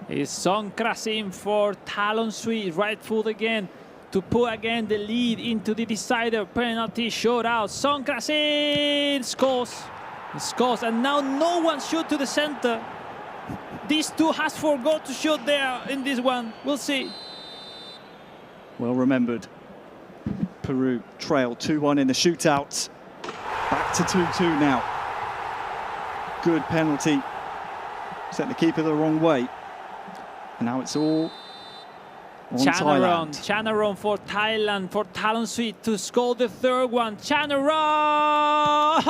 It's Song Krasim for Talon Sui, right foot again, to put again the lead into the decider. Penalty shootout. Song Krasim scores. He scores, and now no one shoot to the center. These two has forgot to shoot there in this one. We'll see. Well remembered. Peru trailed 2-1 in the shootout. Back to 2-2 now. Good penalty. Sent the keeper the wrong way. And now it's all on Thailand. Chanaron for Thailand, for Talon Sui to score the third one. Chanaron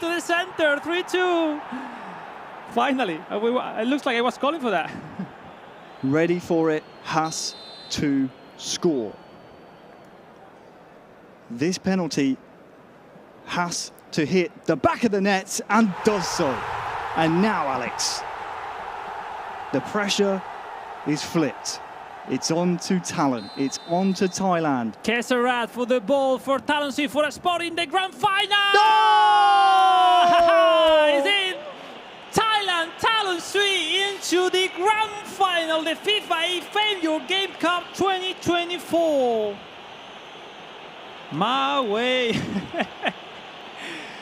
to the center, 3-2. Finally, it looks like I was calling for that. Ready for it, has to score. This penalty has to hit the back of the net and does so. And now, Alex, the pressure is flipped. It's on to Talon. It's on to Thailand. Kesarat for the ball for Talon Sui for a spot in the grand final. No! Is it Thailand, Talon Sui into the grand final, the FIFAe Game Cup 2024. My way.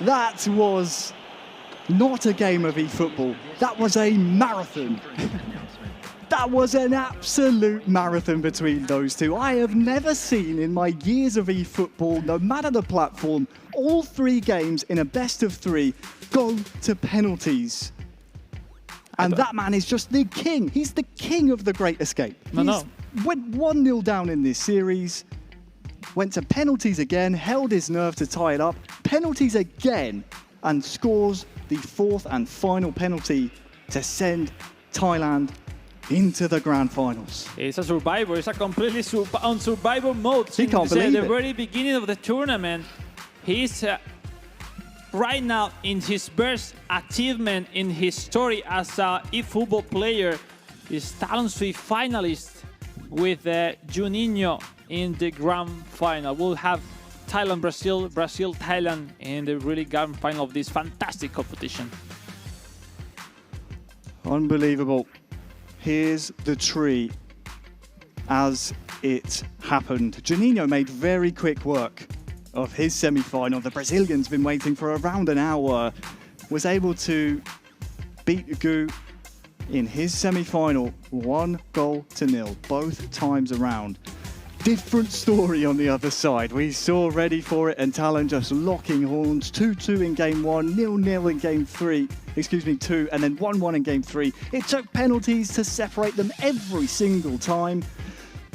That was not a game of eFootball. That was a marathon. That was an absolute marathon between those two. I have never seen in my years of eFootball, no matter the platform, all three games in a best of three go to penalties. And that man is just the king. He's the king of the Great Escape. No. Went 1-0 down in this series, went to penalties again, held his nerve to tie it up, penalties again, and scores the fourth and final penalty to send Thailand into the grand finals. It's a survivor. It's a completely on survivor mode. He can't believe the it. very beginning of the tournament. He's right now in his best achievement in his story as a eFootball player. Is Talon Sui finalist with Juninho in the grand final. We'll have Thailand, Brazil, Thailand in the really grand final of this fantastic competition. Unbelievable. Here's the tree as it happened. Juninho made very quick work of his semi-final. The Brazilian's been waiting for around an hour. Was able to beat Gu in his semi-final, 1-0, both times around. Different story on the other side. We saw ready for it and Talon just locking horns. 2-2 in game one, 0-0 in game two, and then 1-1 in game three. It took penalties to separate them every single time.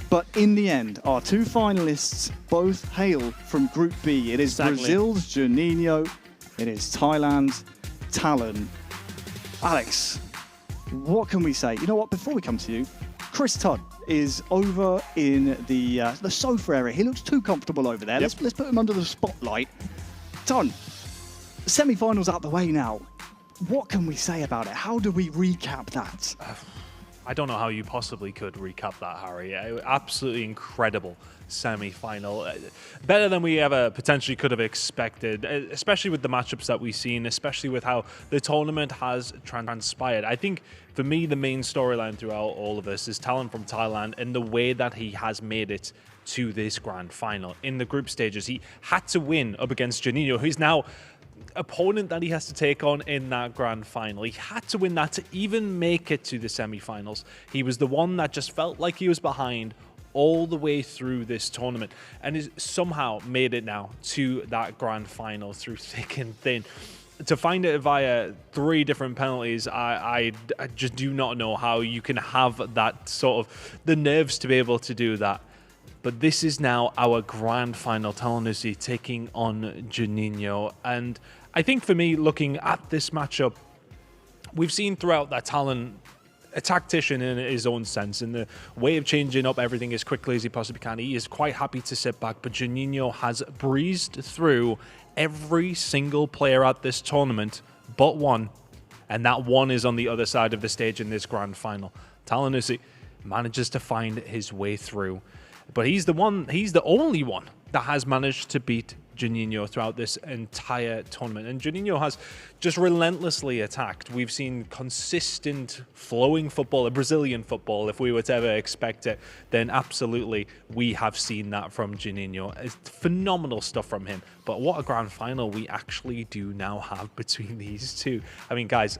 But in the end, our two finalists both hail from Group B. It is Brazil's Juninho. It is Thailand's Talon. Alex, what can we say? You know what? Before we come to you, Chris Todd is over in the sofa area. He looks too comfortable over there. Yep. Let's put him under the spotlight. Ton, semi-finals out the way now. What can we say about it? How do we recap that? I don't know how you possibly could recap that, Harry. Absolutely incredible semi-final. Better than we ever potentially could have expected, especially with the matchups that we've seen, especially with how the tournament has transpired. I think, for me, the main storyline throughout all of this is Talon from Thailand and the way that he has made it to this grand final. In the group stages, he had to win up against Juninho, who's now opponent that he has to take on in that grand final. He had to win that to even make it to the semi-finals. He was the one that just felt like he was behind all the way through this tournament and has somehow made it now to that grand final through thick and thin. To find it via 3 different penalties, I just do not know how you can have that sort of the nerves to be able to do that. But this is now our grand final, Talonussi taking on Juninho. And I think for me, looking at this matchup, we've seen throughout that Talon a tactician in his own sense, in the way of changing up everything as quickly as he possibly can. He is quite happy to sit back, but Juninho has breezed through every single player at this tournament but one, and that one is on the other side of the stage in this grand final. Talonussi manages to find his way through. But he's the only one that has managed to beat Juninho throughout this entire tournament. And Juninho has just relentlessly attacked. We've seen consistent flowing football, a Brazilian football. If we were to ever expect it, then absolutely we have seen that from Juninho. It's phenomenal stuff from him. But what a grand final we actually do now have between these two. I mean, guys,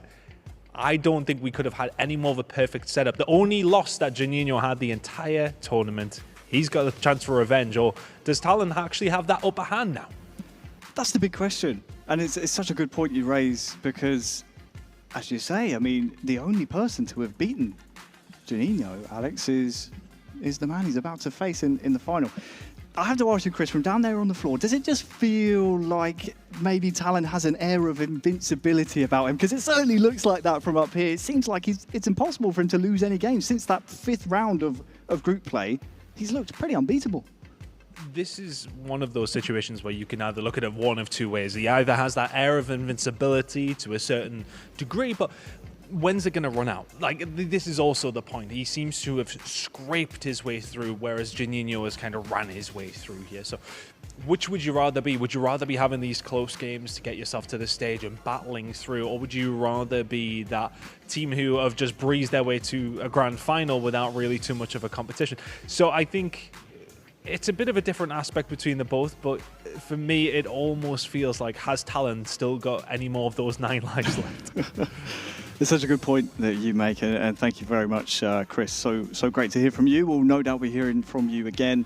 I don't think we could have had any more of a perfect setup. The only loss that Juninho had the entire tournament, he's got a chance for revenge, or does Talon actually have that upper hand now? That's the big question. And it's such a good point you raise because, as you say, I mean, the only person to have beaten Juninho, Alex, is the man he's about to face in the final. I have to ask you, Chris, from down there on the floor, does it just feel like maybe Talon has an air of invincibility about him? Because it certainly looks like that from up here. It seems like it's impossible for him to lose any games. Since that 5th round of group play, he's looked pretty unbeatable. This is one of those situations where you can either look at it one of 2 ways. He either has that air of invincibility to a certain degree, but when's it going to run out? Like, this is also the point. He seems to have scraped his way through, whereas Juninho has kind of ran his way through here. So which would you rather be? Would you rather be having these close games to get yourself to the stage and battling through, or would you rather be that team who have just breezed their way to a grand final without really too much of a competition? So I think it's a bit of a different aspect between the both, but for me, it almost feels like, has Talon still got any more of those 9 lives left? It's such a good point that you make, and thank you very much, Chris. So great to hear from you. We'll no doubt be hearing from you again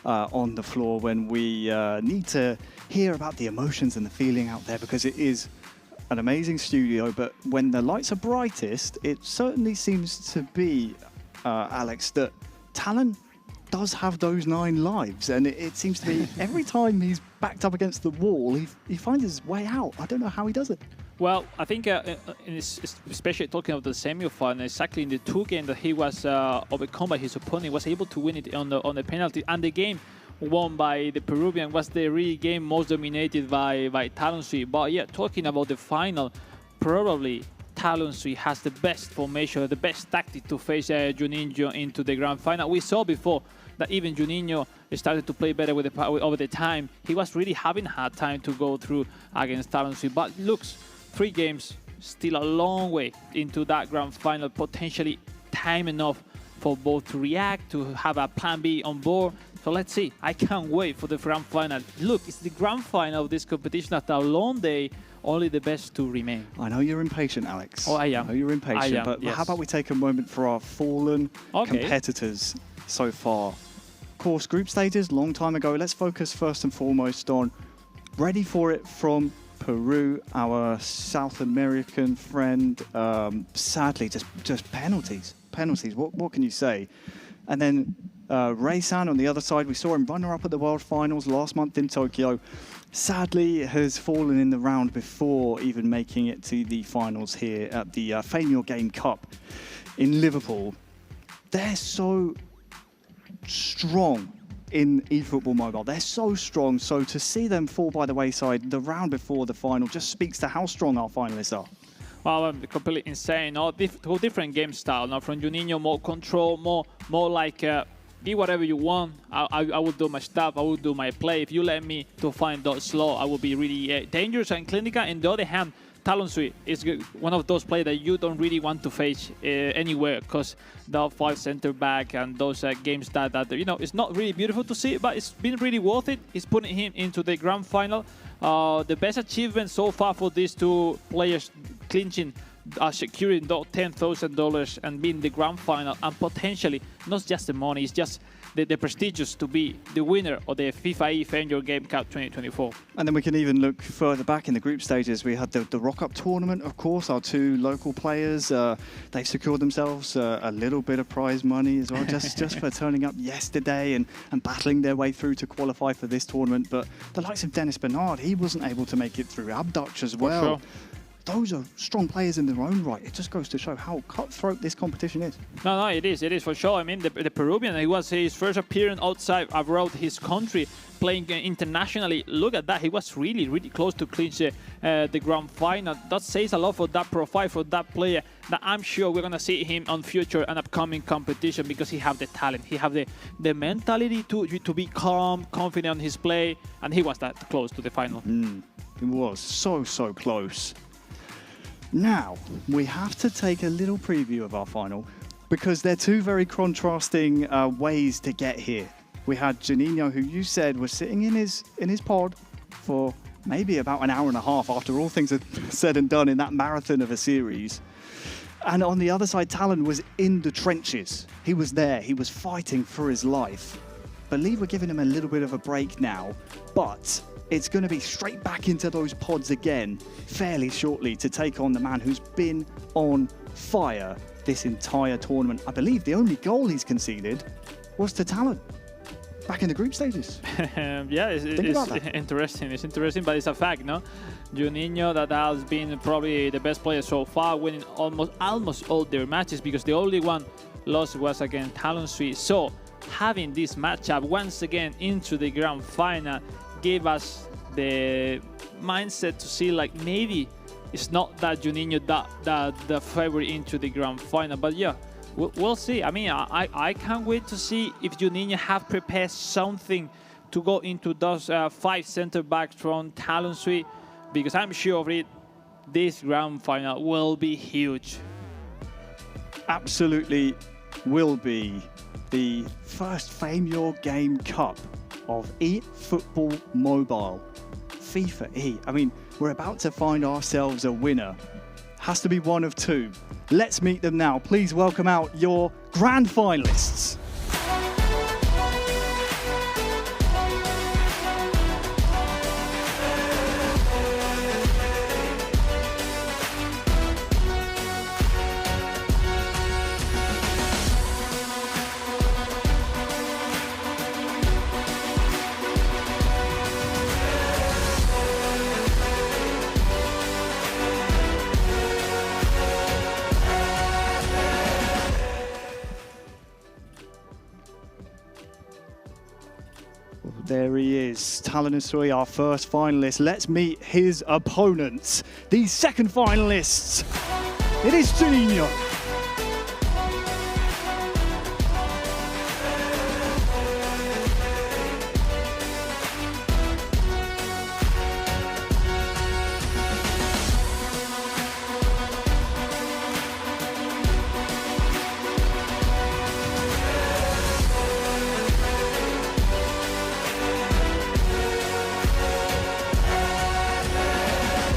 on the floor when we need to hear about the emotions and the feeling out there, because it is an amazing studio. But when the lights are brightest, it certainly seems to be, Alex, that Talon does have those 9 lives, and it seems to be every time he's backed up against the wall, he finds his way out. I don't know how he does it. Well, I think, especially talking about the semi-final, exactly in the 2 games that he was overcome by his opponent, was able to win it on the penalty, and the game won by the Peruvian was the real game most dominated by Talonussi. But yeah, talking about the final, probably Talonussi has the best formation, the best tactic to face Juninho into the grand final. We saw before that even Juninho started to play better over the time. He was really having hard time to go through against Talonussi. But looks, 3 games, still a long way into that grand final, potentially time enough for both to react, to have a plan B on board. So let's see. I can't wait for the grand final. Look, it's the grand final of this competition after a long day. Only the best to remain. I know you're impatient, Alex. Oh, I am. I know you're impatient, but yes. How about we take a moment for our fallen competitors so far? Of course, group stages, long time ago. Let's focus first and foremost on ready for it from Peru, our South American friend. Sadly, just penalties. What can you say? And then Ray-san on the other side, we saw him runner-up at the World Finals last month in Tokyo. Sadly, has fallen in the round before even making it to the finals here at the FIFAe Game Cup in Liverpool. They're so strong in eFootball Mobile. They're so strong. So to see them fall by the wayside the round before the final just speaks to how strong our finalists are. Well, completely insane. Two different game style. Now from Juninho, more control, more like be whatever you want. I will do my stuff. I will do my play. If you let me to find that slow, I will be really dangerous and clinical. On the other hand, Talon Sui is one of those players that you don't really want to face anywhere, because the 5 center back and those games that it's not really beautiful to see, but it's been really worth it. It's putting him into the grand final. The best achievement so far for these two players clinching, securing $10,000 and being the grand final, and potentially not just the money, it's just the prestigious to be the winner of the FIFAe Next Game Cup 2024. And then we can even look further back in the group stages. We had the Rock-Up tournament, of course. Our two local players, they've secured themselves a little bit of prize money as well, just for turning up yesterday and battling their way through to qualify for this tournament. But the likes of Dennis Bernard, he wasn't able to make it through. Abduch as well. Sure. Those are strong players in their own right. It just goes to show how cutthroat this competition is. No, it is for sure. I mean, the Peruvian, it was his first appearance outside abroad his country, playing internationally. Look at that. He was really, really close to clinch the grand final. That says a lot for that profile, for that player, that I'm sure we're going to see him on future and upcoming competition, because he have the talent. He have the mentality to be calm, confident in his play, and he was that close to the final. It was so close. Now, we have to take a little preview of our final, because they're two very contrasting ways to get here. We had Juninho, who you said was sitting in his pod for maybe about an hour and a half after all things are said and done in that marathon of a series. And on the other side, Talon was in the trenches. He was there. He was fighting for his life. Believe we're giving him a little bit of a break now, but it's going to be straight back into those pods again fairly shortly to take on the man who's been on fire this entire tournament. I believe the only goal he's conceded was to Talon back in the group stages. Yeah, it's interesting. It's interesting, but it's a fact, no? Juninho, that has been probably the best player so far, winning almost all their matches, because the only one lost was against Talon Sui. So having this matchup once again into the grand final gave us the mindset to see, like, maybe it's not that Juninho that the favorite into the grand final. But yeah, we'll see. I mean, I can't wait to see if Juninho have prepared something to go into those 5 center backs from Talon Sui, because I'm sure of it, this grand final will be huge. Absolutely will be the first FIFAe Game Cup of eFootball Mobile. FIFA E. I mean, we're about to find ourselves a winner. Has to be one of two. Let's meet them now. Please welcome out your grand finalists. There he is, Talon Sui, our first finalist. Let's meet his opponents, the second finalists. It is Juninho.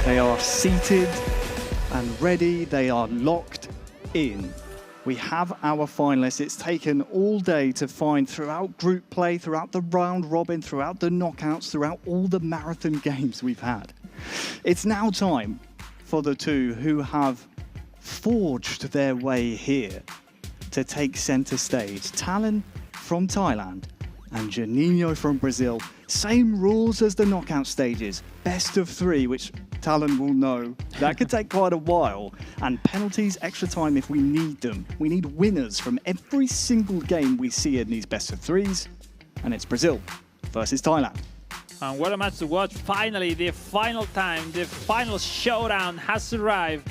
They are seated and ready. They are locked in. We have our finalists. It's taken all day to find, throughout group play, throughout the round robin, throughout the knockouts, throughout all the marathon games we've had. It's now time for the two who have forged their way here to take center stage. Talon from Thailand and Juninho from Brazil. Same rules as the knockout stages. Best of 3, which Talon will know. That could take quite a while. And penalties, extra time if we need them. We need winners from every single game we see in these best of 3s. And it's Brazil versus Thailand. And what a match to watch. Finally, the final time, the final showdown has arrived.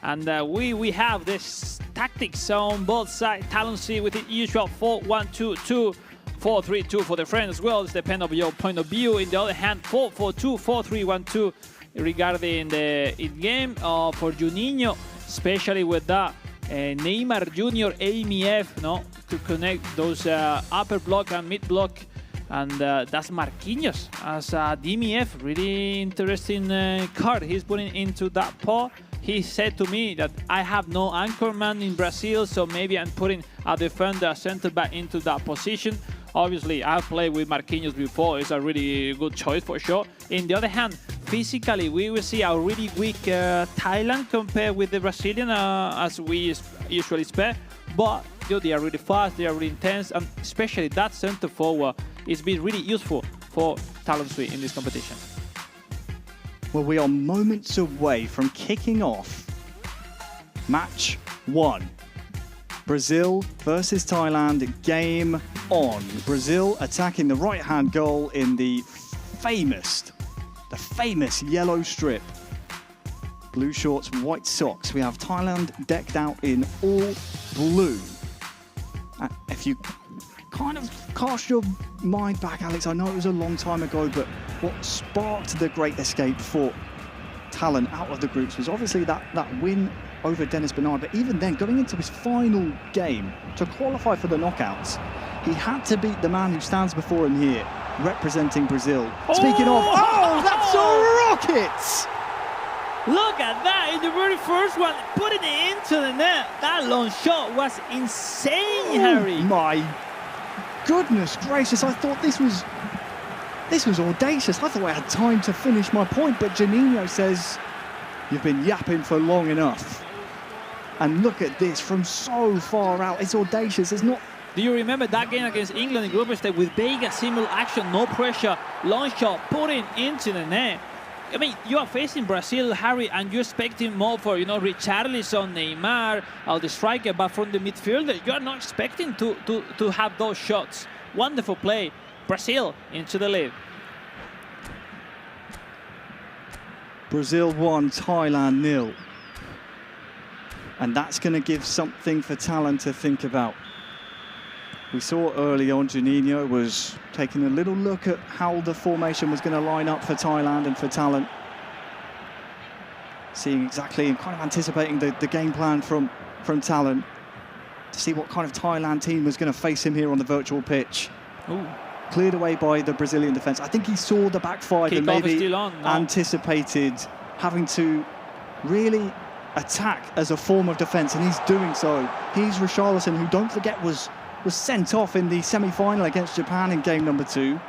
And we have this tactics on both sides. Talon C with the usual 4-1-2-2, 4-3-2 for the friends as well. It's depend on your point of view. In the other hand, 4-4-2, 4-3-1-2 regarding the in-game for Juninho, especially with that Neymar Jr. AMF, no, to connect those upper block and mid block. And that's Marquinhos as a DMF. Really interesting card he's putting into that pot. He said to me that I have no anchor man in Brazil, so maybe I'm putting a defender, center back into that position. Obviously, I've played with Marquinhos before. It's a really good choice for sure. In the other hand, physically, we will see a really weak Thailand compared with the Brazilian, as we usually expect. But they are really fast, they are really intense, and especially that center forward is been really useful for Talon Suite in this competition. Well, we are moments away from kicking off match 1. Brazil versus Thailand, game on. Brazil attacking the right-hand goal in the famous yellow strip. Blue shorts, white socks. We have Thailand decked out in all blue. If you kind of cast your mind back, Alex, I know it was a long time ago, but what sparked the great escape for Talon out of the groups was obviously that win over Dennis Bernard. But even then, going into his final game to qualify for the knockouts, he had to beat the man who stands before him here, representing Brazil. Speaking of, that's a rocket! Look at that, in the very first one, putting it into the net. That long shot was insane, Harry. My goodness gracious, I thought this was audacious. I thought I had time to finish my point, but Juninho says, you've been yapping for long enough. And look at this from so far out. It's audacious. It's not. Do you remember that game against England in group stage with Vega, similar action, no pressure, long shot, putting into the net? I mean, you are facing Brazil, Harry, and you're expecting more for, Richarlison, Neymar, the striker, but from the midfielder, you are not expecting to have those shots. Wonderful play. Brazil into the lead. Brazil 1, Thailand 0. And that's going to give something for Talon to think about. We saw early on Juninho was taking a little look at how the formation was going to line up for Thailand and for Talon. Seeing exactly and kind of anticipating the game plan from Talon to see what kind of Thailand team was going to face him here on the virtual pitch. Ooh. Cleared away by the Brazilian defence. I think he saw the back five and maybe anticipated having to really attack as a form of defence, and he's doing so. He's Richarlison, who, don't forget, was sent off in the semi-final against Japan in game number 2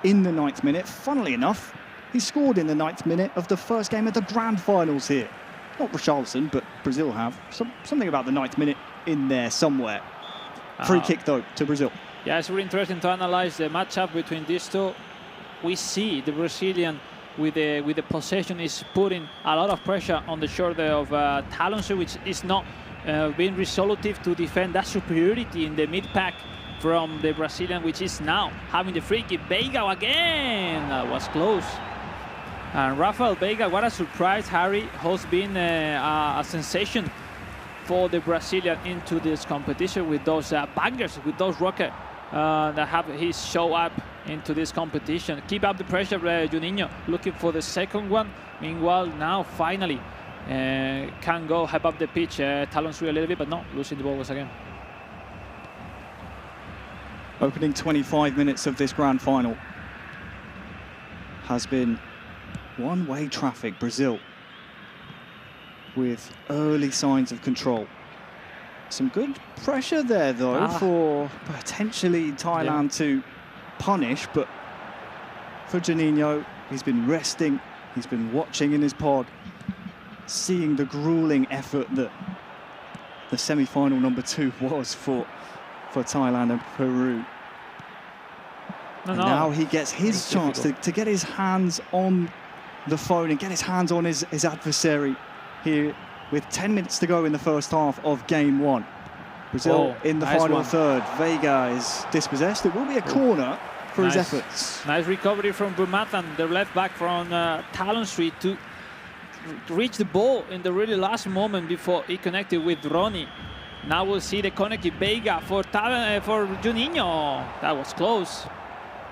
in the 9th minute. Funnily enough, he scored in the 9th minute of the first game of the grand finals here. Not Richarlison, but Brazil have. Something about the 9th minute in there somewhere. Free kick, though, to Brazil. Yeah, it's really interesting to analyze the matchup between these two. We see the Brazilian with the possession is putting a lot of pressure on the shoulder of Talon, which is not being resolutive to defend that superiority in the mid-pack from the Brazilian, which is now having the free kick. Vega again, that was close. And Rafael Vega, what a surprise, Harry, has been a sensation for the Brazilian into this competition with those bangers, with those rockets that have his show up into this competition. Keep up the pressure, Juninho, looking for the second one. Meanwhile, now finally can go hype up the pitch. Talon through a little bit, but no, losing the ball once again. Opening 25 minutes of this grand final has been one-way traffic. Brazil with early signs of control. Some good pressure there, though, for potentially Thailand to punish, but for Juninho, he's been resting, he's been watching in his pod, seeing the grueling effort that the semi-final number 2 was for Thailand and Peru. Now he gets his chance to get his hands on the phone and get his hands on his adversary here with 10 minutes to go in the first half of game 1. Brazil in the final third. Vega is dispossessed. It will be a corner for his efforts. Nice recovery from Bumathan, the left back from Talon Street, to reached the ball in the really last moment before he connected with Ronnie. Now we'll see the connected Vega for Juninho. That was close.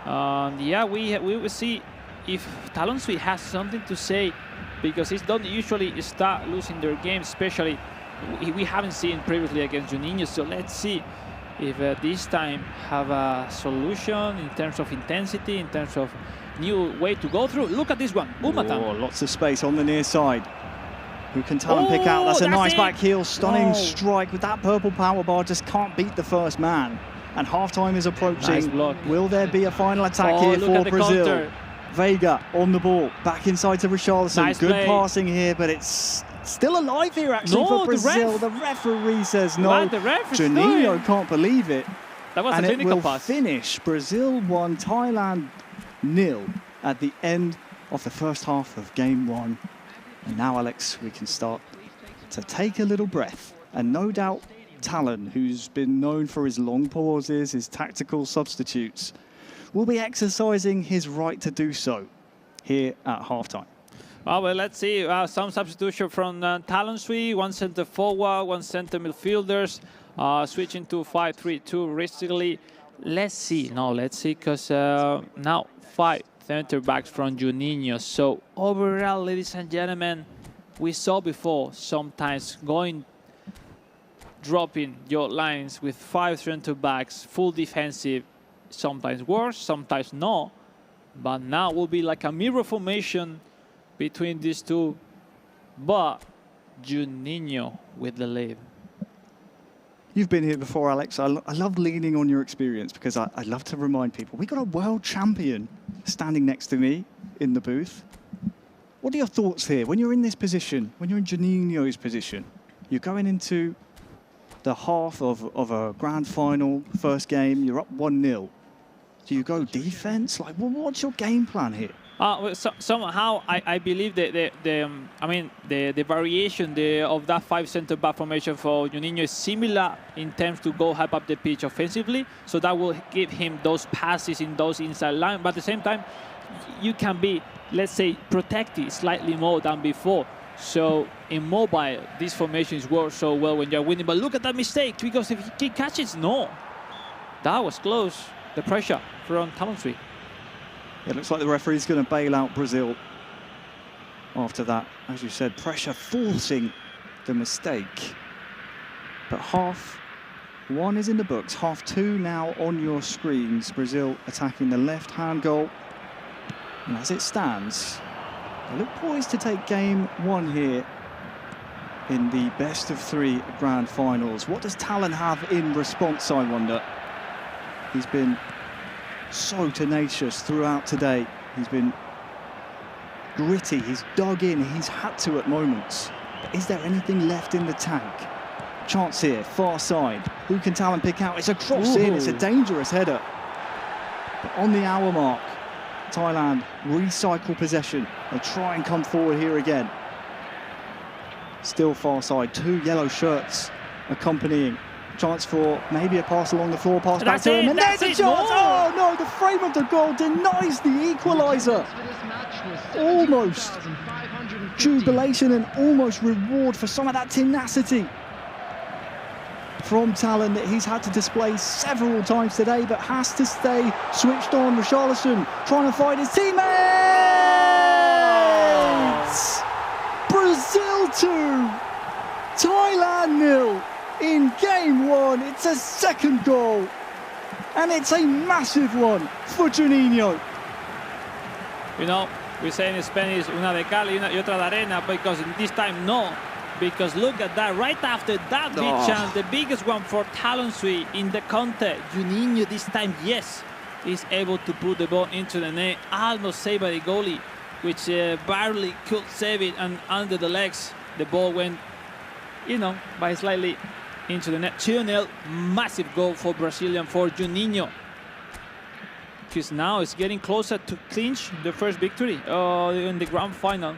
Yeah, we will see if Talon Suite has something to say, because he don't usually start losing their games, especially we haven't seen previously against Juninho. So let's see if this time have a solution in terms of intensity, in terms of new way to go through. Look at this one, Umatan. Oh, lots of space on the near side. Who can Talon pick out? That's a nice back heel, stunning strike with that purple power bar. Just can't beat the first man. And half-time is approaching. Nice block. Will there be a final attack here for Brazil? Counter. Vega on the ball, back inside to Richarlison. Nice Good play. passing here, but it's still alive here actually No, for Brazil. the The referee says no. What the ref is Juninho doing? can't believe it. That was And a it clinical will pass. finish. Brazil 1, Thailand 0 at the end of the first half of game 1. And now, Alex, we can start to take a little breath. And no doubt Talon, who's been known for his long pauses, his tactical substitutes, will be exercising his right to do so here at halftime. Well, let's see. Some substitution from Talon Suite. One center forward, one center midfielders. Switching to 5-3-2 recently. Let's see, because now 5 center backs from Juninho. So overall, ladies and gentlemen, we saw before sometimes dropping your lines with 5 center backs, full defensive, sometimes worse, sometimes no. But now will be like a mirror formation between these two. But Juninho with the lead. You've been here before, Alex. I love leaning on your experience because I love to remind people. We got a world champion standing next to me in the booth. What are your thoughts here? When you're in this position, when you're in Juninho's position, you're going into the half of a grand final, first game, you're up 1-0. Do you go defense? Like, well, what's your game plan here? Somehow, I believe the variation of that 5 center back formation for Juninho is similar in terms to go help up the pitch offensively. So that will give him those passes in those inside line. But at the same time, you can be, let's say, protected slightly more than before. So in mobile, these formations work so well when you're winning. But look at that mistake, because if he catches, no. That was close. The pressure from Talon Suite. It looks like the referee's going to bail out Brazil after that. As you said, pressure forcing the mistake. But half 1 is in the books. Half 2 now on your screens. Brazil attacking the left-hand goal. And as it stands, they look poised to take game 1 here in the best of 3 grand finals. What does Talon have in response, I wonder? He's been so tenacious throughout today. He's been gritty, he's dug in, he's had to at moments. But is there anything left in the tank? Chance here, far side. Who can Talon pick out? It's a cross in, it's a dangerous header. But on the hour mark, Thailand recycle possession. They'll try and come forward here again. Still far side, 2 yellow shirts accompanying. Chance for maybe a pass along the floor, pass back to him, and there's a chance! Oh no, the frame of the goal denies the equaliser. Almost jubilation and almost reward for some of that tenacity from Talon that he's had to display several times today, but has to stay switched on. Richarlison trying to find his teammates! Brazil 2, Thailand 0. In game 1, it's a second goal, and it's a massive one for Juninho. You know, we say in Spanish, una de cal y otra de arena, because this time no. Because look at that, right after that big chance, the biggest one for Talon Suite in the contest. Juninho this time, yes, is able to put the ball into the net, almost saved by the goalie, which barely could save it, and under the legs, the ball went, you know, by slightly into the net. 2-0, massive goal for Brazilian, for Juninho. Because now it's getting closer to clinch the first victory in the grand final.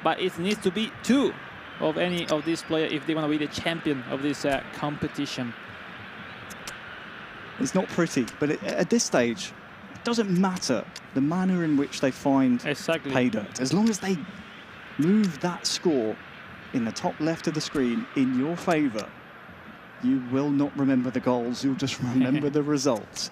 But it needs to be 2 of any of these players if they want to be the champion of this competition. It's not pretty, but at this stage, it doesn't matter the manner in which they find pay dirt. As long as they move that score in the top left of the screen in your favour, you will not remember the goals, you'll just remember the results.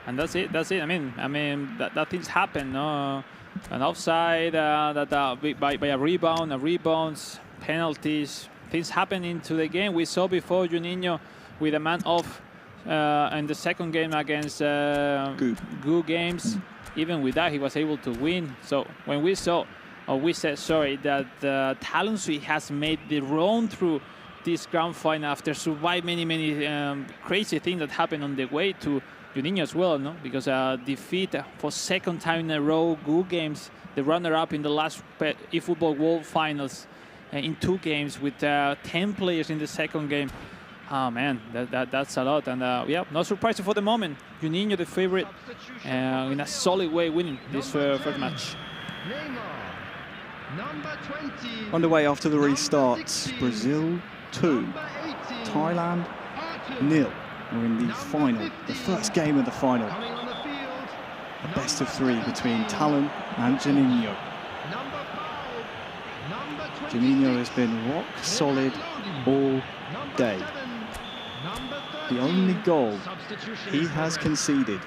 And that's it. I mean that things happen. No, an offside, by a rebounds, penalties. Things happen into the game. We saw before Juninho with a man off in the second game against Goo Games. Even with that, he was able to win. So when we said that Talon Suite has made the run through this grand final after surviving many crazy things that happened on the way to Juninho as well, no? Because defeat for second time in a row, Goo Games, the runner-up in the last eFootball World Finals in 2 games with 10 players in the second game. Oh man, that's a lot. And yeah, no surprise for the moment. Juninho, the favorite, in a solid way winning this first match. Underway after the restart. Brazil 2, Thailand 0. We're in the final, the first game of the final. A best of 3 between Talon and Juninho. Juninho has been rock solid all day. The only goal he has conceded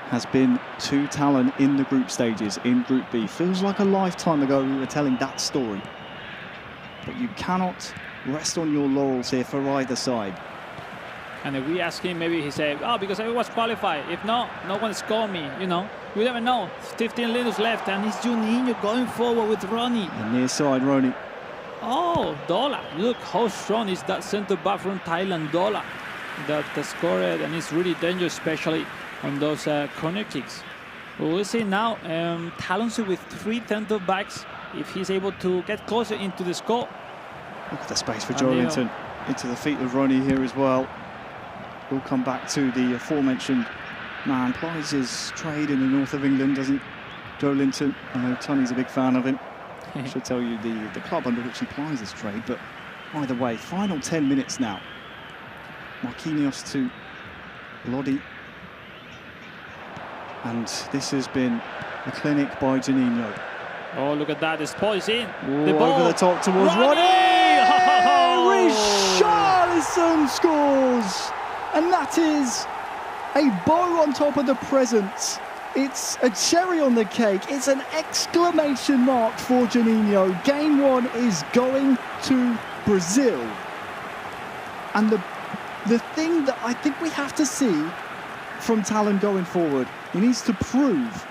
has been to Talon in the group stages in Group B. Feels like a lifetime ago we were telling that story. But you cannot rest on your laurels here for either side. And if we ask him, maybe he said, oh, because I was qualified. If not, no one scored me, you know. We never know. 15 minutes left, and it's Juninho going forward with Ronnie. And near side, Ronnie. Oh, Dola. Look how strong is that centre-back from Thailand, Dola. That scored, and it's really dangerous, especially on those corner kicks. We'll see now, Talon Suite with 3 centre-backs, if he's able to get closer into the score. Look at the space for Joelinton. Into the feet of Ronnie here as well. We'll come back to the aforementioned man. Plies his trade in the north of England, doesn't Joelinton? I know Tony's a big fan of him. I should tell you the club under which he plies his trade. But either way, final 10 minutes now. Marquinhos to Lodi. And this has been a clinic by Juninho. Oh, look at that. It's poison. The ball over the top towards Ronnie! Richarlison scores! And that is a bow on top of the present. It's a cherry on the cake. It's an exclamation mark for Juninho. Game 1 is going to Brazil. And the thing that I think we have to see from Talon going forward, he needs to prove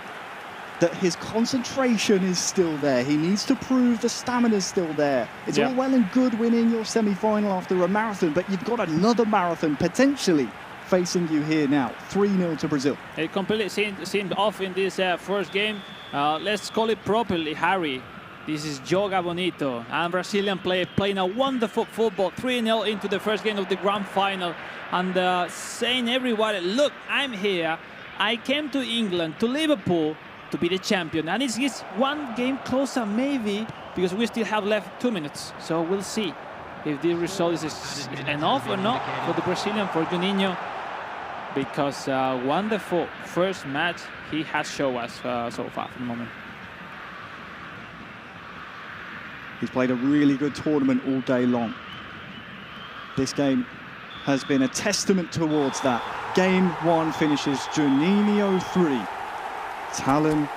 that his concentration is still there. He needs to prove the stamina is still there. It's all well and good winning your semi-final after a marathon, but you've got another marathon potentially facing you here now. 3-0 to Brazil. It completely seemed off in this first game. Let's call it properly, Harry. This is Joga Bonito, a Brazilian player playing a wonderful football. 3-0 into the first game of the grand final. And saying everybody, look, I'm here. I came to England, to Liverpool, to be the champion. And it's one game closer, maybe, because we still have left 2 minutes. So we'll see if the result is enough or not for the Brazilian, for Juninho. Because wonderful first match he has shown us so far for the moment. He's played a really good tournament all day long. This game has been a testament towards that. Game 1 finishes Juninho 3, Talon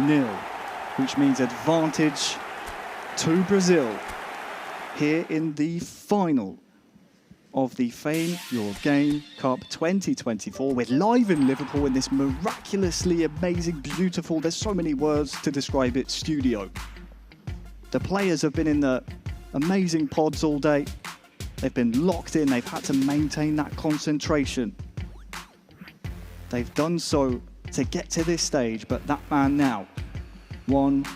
0, which means advantage to Brazil here in the final of the Fame Your Game Cup 2024. We're live in Liverpool in this miraculously amazing, beautiful, there's so many words to describe it, studio. The players have been in the amazing pods all day. They've been locked in, they've had to maintain that concentration. They've done so to get to this stage, but that man now, 1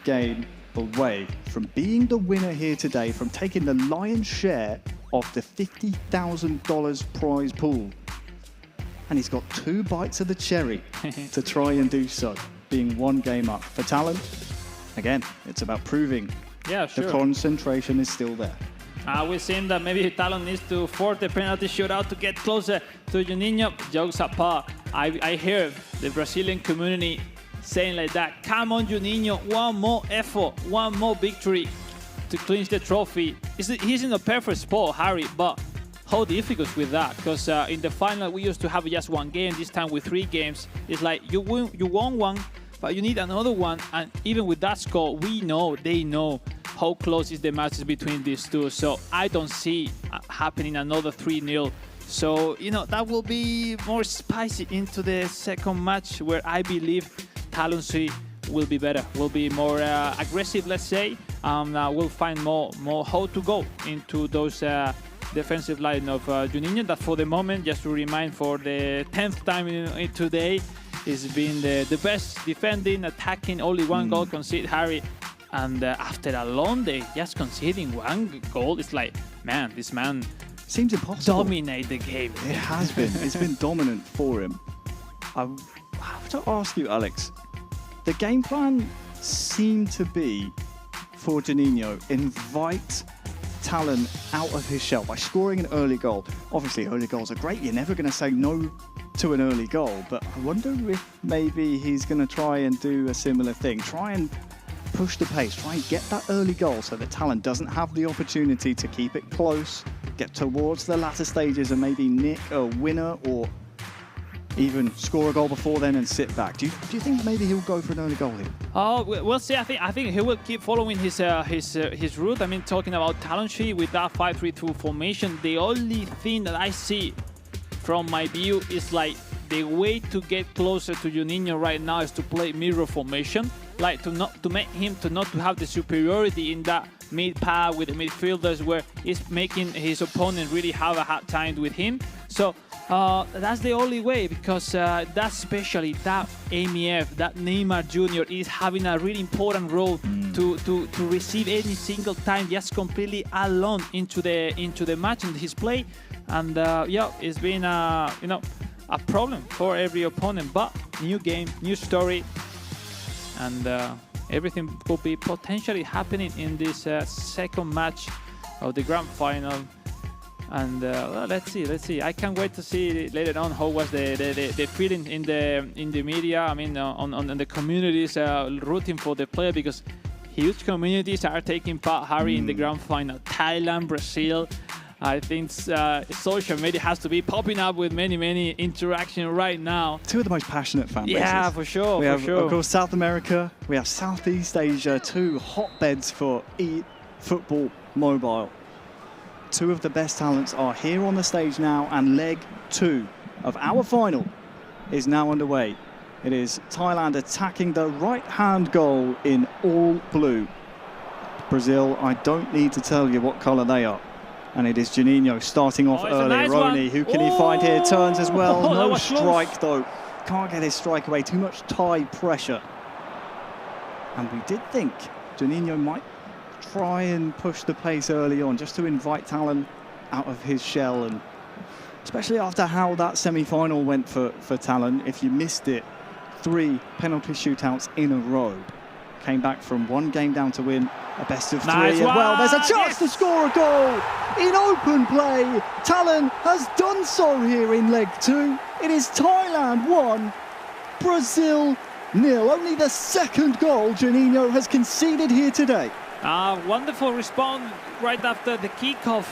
game away from being the winner here today, from taking the lion's share of the $50,000 prize pool. And he's got 2 bites of the cherry to try and do so, being 1 game up. For Talon, again, it's about proving the concentration is still there. We seem that maybe Talon needs to force the penalty shootout to get closer to Juninho. Jokes apart, I hear the Brazilian community saying like that, come on Juninho, one more effort, one more victory to clinch the trophy. He's in a perfect spot, Harry, but how difficult with that? Because in the final we used to have just one game, this time with 3 games. It's like you won one, but you need another one, and even with that score, they know how close is the matches between these two. So I don't see happening another 3-0. So, that will be more spicy into the second match, where I believe Talonsui will be better, will be more aggressive, let's say. We'll find more how to go into those defensive line of Juninho, that for the moment, just to remind, for the 10th time today, has been the best defending, attacking, only 1 goal conceded, Harry. And after a long day, just conceding 1 goal, it's like, man, this man seems impossible. Dominate the game. It has been. It's been dominant for him. I have to ask you, Alex, the game plan seemed to be for Juninho, invite Talon out of his shell by scoring an early goal. Obviously, early goals are great. You're never going to say no to an early goal, but I wonder if maybe he's going to try and do a similar thing. Try and push the pace, try and get that early goal so that Talon doesn't have the opportunity to keep it close, get towards the latter stages and maybe nick a winner or even score a goal before then and sit back. Do you think maybe he'll go for an early goal here? Oh, we'll see. I think he will keep following his route. I mean, talking about Talonsui with that 5-3-2 formation, the only thing that I see from my view is like the way to get closer to Juninho right now is to play mirror formation, like to make him not to have the superiority in that mid path with the midfielders, where he's making his opponent really have a hard time with him. So that's the only way, because that especially that MEF, that Neymar Jr. is having a really important role to receive any single time, just completely alone into the match and his play. And yeah, it's been a problem for every opponent. But new game, new story, and everything could be potentially happening in this second match of the grand final. And well, let's see. I can't wait to see later on how was the feeling in the media. I mean, on the communities rooting for the player, because huge communities are taking part, Harry, in the grand final. Thailand, Brazil. I think social media has to be popping up with many interaction right now. 2 of the most passionate fan bases. Yeah, for sure. We have, of course, South America. We have Southeast Asia, 2 hotbeds for eFootball Mobile. 2 of the best talents are here on the stage now, and leg 2 of our final is now underway. It is Thailand attacking the right-hand goal in all blue. Brazil, I don't need to tell you what colour they are. And it is Juninho starting off early. Nice Rony, who can he find here? Turns as well. No strike though. Can't get his strike away. Too much Thai pressure. And we did think Juninho might try and push the pace early on, just to invite Talon out of his shell. And especially after how that semi-final went for Talon. If you missed it, 3 penalty shootouts in a row. Came back from 1 game down to win a best of 3 as well. There's a chance to score a goal in open play. Talon has done so here in leg 2. It is Thailand 1, Brazil 0. Only the 2nd goal Juninho has conceded here today. Wonderful response right after the kickoff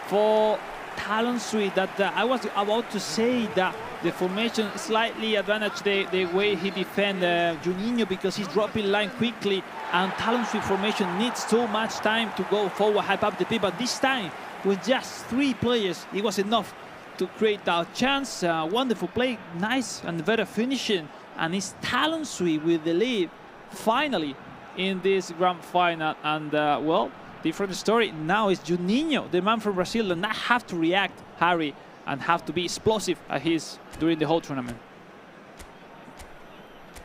for Talonsui. That I was about to say that the formation slightly advantaged the way he defends Juninho, because he's dropping line quickly, and Talonsui formation needs so much time to go forward, hype up the pitch. But this time, with just 3 players, it was enough to create that chance. Wonderful play, nice and better finishing, and it's Talonsui with the lead finally in this grand final. And well, different story now is Juninho, the man from Brazil, that not have to react, Harry, and have to be explosive as he's during the whole tournament.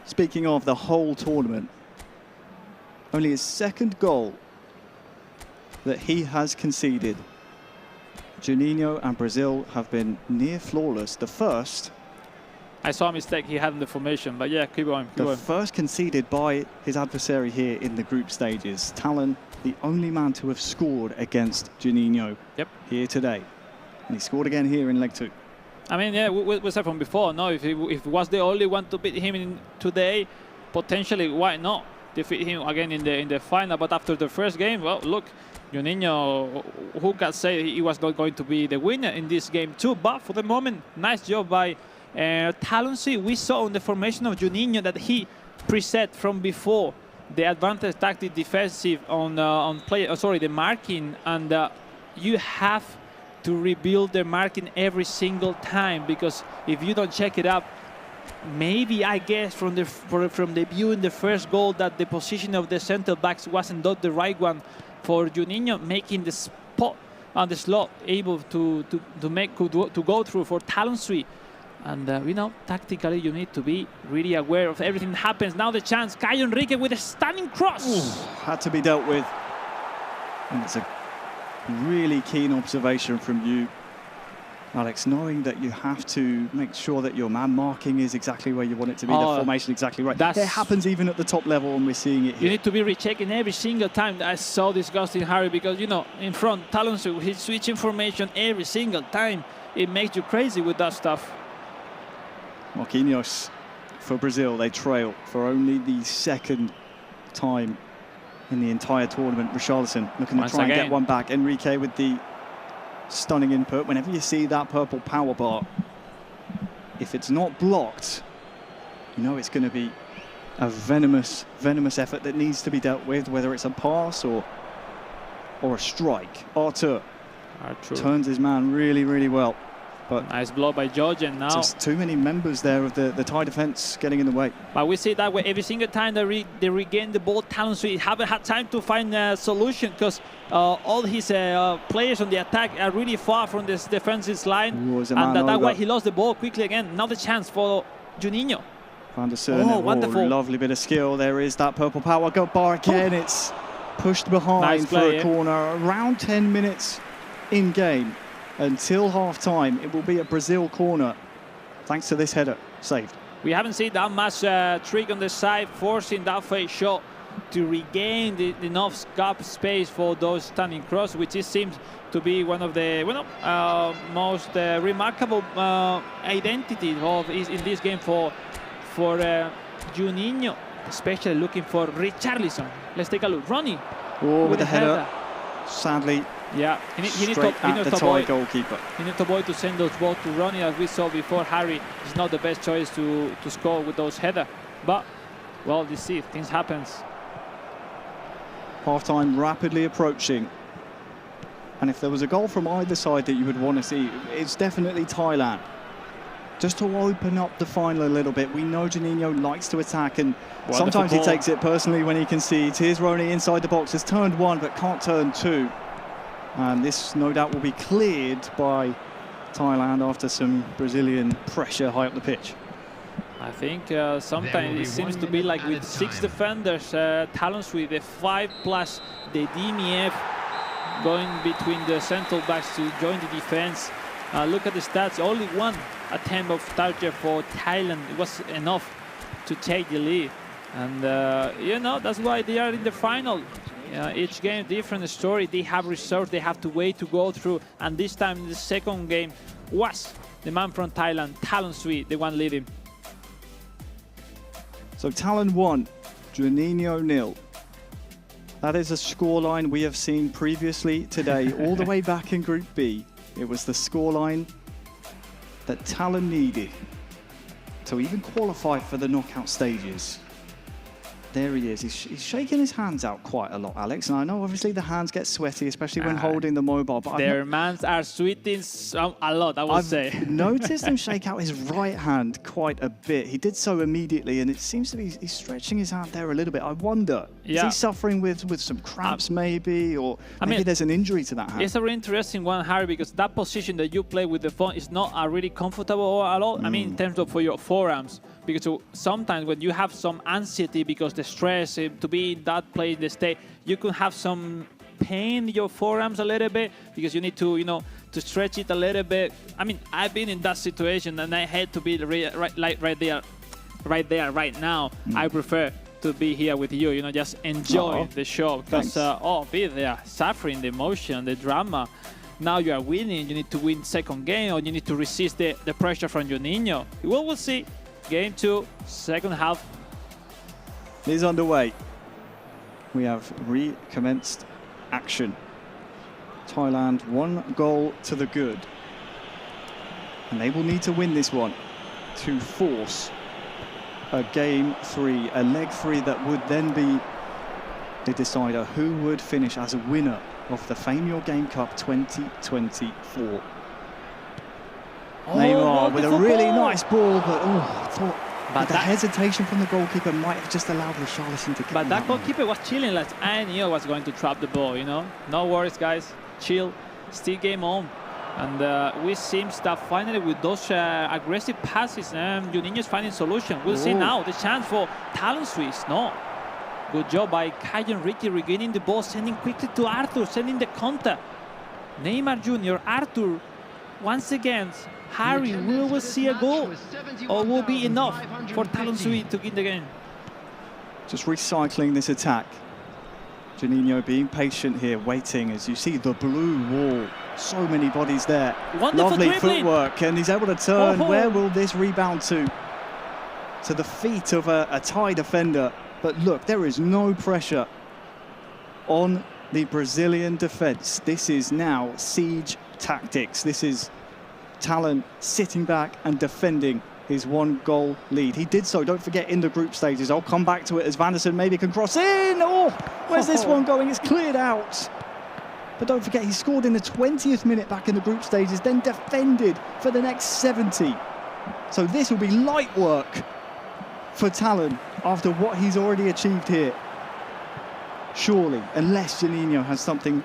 Speaking of the whole tournament, only his 2nd goal that he has conceded. Juninho and Brazil have been near flawless. The first... I saw a mistake he had in the formation, but yeah, keep going. The first conceded by his adversary here in the group stages. Talon, the only man to have scored against Juninho here today. And he scored again here in leg 2. I mean, yeah, we said from before, no, if he was the only one to beat him in today, potentially, why not defeat him again in the final? But after the first game, well, look, Juninho, who can say he was not going to be the winner in this game too? But for the moment, nice job by Talonsui. We saw in the formation of Juninho that he preset from before the advantage tactic defensive on play. The marking, and you have to rebuild the marking every single time, because if you don't check it up, maybe I guess from the view in the first goal that the position of the center backs wasn't not the right one for Juninho, making the spot on the slot able to go through for Talonsui. And tactically you need to be really aware of everything that happens. Now the chance, Caio Henrique with a stunning cross. Ooh, had to be dealt with. And it's a really keen observation from you, Alex, knowing that you have to make sure that your man marking is exactly where you want it to be, the formation exactly right. It happens even at the top level, and we're seeing it here. You need to be rechecking every single time. That's so disgusting, Harry, because, in front, Talonsui, he's switching formation every single time. It makes you crazy with that stuff. Marquinhos for Brazil, they trail for only the second time in the entire tournament. Richarlison looking to try and get one back. Enrique with the stunning input. Whenever you see that purple power bar, if it's not blocked, it's going to be a venomous effort that needs to be dealt with, whether it's a pass or a strike. Artur turns his man really, really well. But nice blow by Georgian now. Just too many members there of the Thai defence getting in the way. But we see that way every single time they regain the ball. Talonsui haven't had time to find a solution, because all his players on the attack are really far from this defensive line. And that's why he lost the ball quickly again. Another chance for Juninho. Van der Sar, wonderful. Lovely bit of skill. There is that purple power bar again. It's pushed behind for a corner. Around 10 minutes in game. Until half-time, it will be a Brazil corner, thanks to this header saved. We haven't seen that much trick on the side, forcing that fake shot to regain the enough gap space for those standing cross, which seems to be one of the most remarkable identities in this game for Juninho, especially looking for Richarlison. Let's take a look. Ronnie with a header. Sadly, yeah, he needs Thai goalkeeper. He needs to avoid to send those balls to Ronnie, as we saw before. Harry is not the best choice to score with those headers. But, well, you see, things happen. Half-time rapidly approaching. And if there was a goal from either side that you would want to see, it's definitely Thailand. Just to open up the final a little bit. We know Juninho likes to attack, and sometimes he takes it personally when he concedes. Here's Ronnie inside the box, has turned one but can't turn two. And this, no doubt, will be cleared by Thailand after some Brazilian pressure high up the pitch. I think sometimes it seems to be like with 6 defenders, Talonsui, the 5 plus the DMF going between the central backs to join the defense. Look at the stats, only one attempt of target for Thailand. It was enough to take the lead. And, that's why they are in the final. Each game, different story. They have reserves, they have to wait to go through. And this time, in the second game, was the man from Thailand, Talonsui, the one leading. So Thailand 1, Juninho 0. That is a scoreline we have seen previously today, all the way back in Group B. It was the scoreline that Thailand needed to even qualify for the knockout stages. There he is. He's shaking his hands out quite a lot, Alex. And I know, obviously, the hands get sweaty, especially when holding the mobile. But their hands are sweating a lot, I would say. I've noticed him shake out his right hand quite a bit. He did so immediately, and it seems to be he's stretching his hand there a little bit. I wonder, is he suffering with some cramps maybe, or maybe there's an injury to that hand? It's a really interesting one, Harry, because that position that you play with the phone is not really comfortable at all. I mean, in terms of for your forearms. Because sometimes when you have some anxiety because the stress to be in that place, the state, you can have some pain in your forearms a little bit because you need to, to stretch it a little bit. I mean, I've been in that situation and I had to be right there, right now. I prefer to be here with you, just enjoy the show because be there, suffering the emotion, the drama. Now you are winning, you need to win second game or you need to resist the pressure from Juninho. Well, we'll see. Game 2, second half. is underway. We have recommenced action. Thailand 1 goal to the good. And they will need to win this one to force a game 3, a leg 3 that would then be the decider who would finish as a winner of the FIFAe Game Cup 2024. Neymar with a really nice ball, but I thought the hesitation from the goalkeeper might have just allowed Richarlison to get But that goalkeeper was chilling. Like, I knew I was going to trap the ball, you know. No worries, guys. Chill. Still game on. And we seem that finally with those aggressive passes, Juninho's finding solution. We'll see now the chance for Talon Swiss. No. Good job by Kajan Ricky regaining the ball, sending quickly to Arthur, sending the counter. Neymar Jr., Arthur, once again, Harry, will we see a goal? Or will be enough for Talon Swiss to win the game? Just recycling this attack. Juninho being patient here, waiting as you see the blue wall. So many bodies there. Wonderful Lovely dribbling. footwork, and he's able to turn. Where will this rebound to? To the feet of a Thai defender. But look, there is no pressure on the Brazilian defence. This is now siege tactics. This is Talon sitting back and defending his 1-goal lead. He did so, don't forget, in the group stages. I'll come back to it as Vanderson maybe can cross in. Oh, where's this one going? It's cleared out. But don't forget, he scored in the 20th minute back in the group stages, then defended for the next 70. So this will be light work for Talon after what he's already achieved here. Surely, unless Juninho has something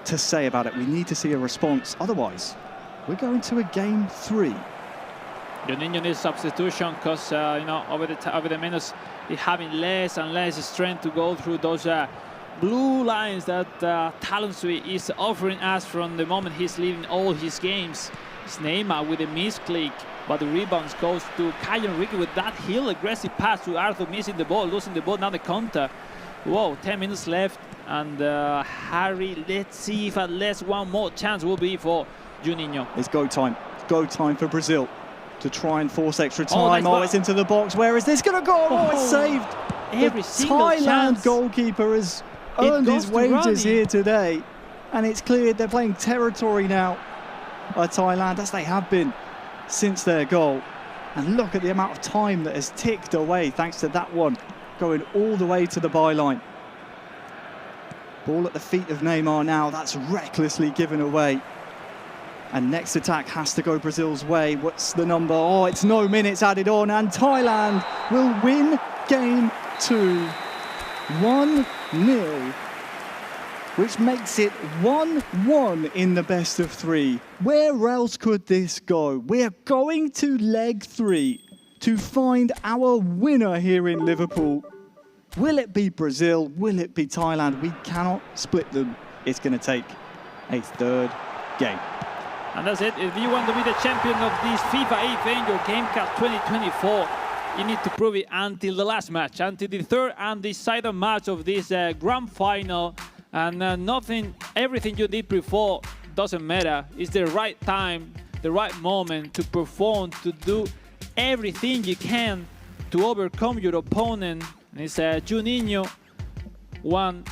to say about it, we need to see a response. Otherwise, we're going to a game 3. Juninho needs substitution because over the minutes he's having less and less strength to go through those blue lines that Talon Swiss is offering us from the moment he's leaving all his games. It's Neymar with a misclick, but the rebounds goes to Kajan Ricky with that heel aggressive pass to Arthur, missing the ball, losing the ball, now the counter. Whoa, 10 minutes left, and Harry, let's see if at least one more chance will be for Juninho. It's go time. Go time for Brazil to try and force extra time. Oh, it's into the box. Where is this going to go? Oh, it's saved. Every single Thailand chance. Goalkeeper has earned his wages here today. And it's cleared. They're playing territory now at Thailand, as they have been since their goal. And look at the amount of time that has ticked away thanks to that one going all the way to the byline. Ball at the feet of Neymar now. That's recklessly given away. And next attack has to go Brazil's way. What's the number? Oh, it's no minutes added on. And Thailand will win game 2. 1-0. Which makes it 1-1 in the best of 3. Where else could this go? We're going to leg 3 to find our winner here in Liverpool. Will it be Brazil? Will it be Thailand? We cannot split them. It's going to take a third game. And that's it. If you want to be the champion of this FIFAe Game Cup 2024, you need to prove it until the last match, until the third and decider match of this grand final. And everything you did before doesn't matter. It's the right time, the right moment to perform, to do everything you can to overcome your opponent. And it's Juninho 1,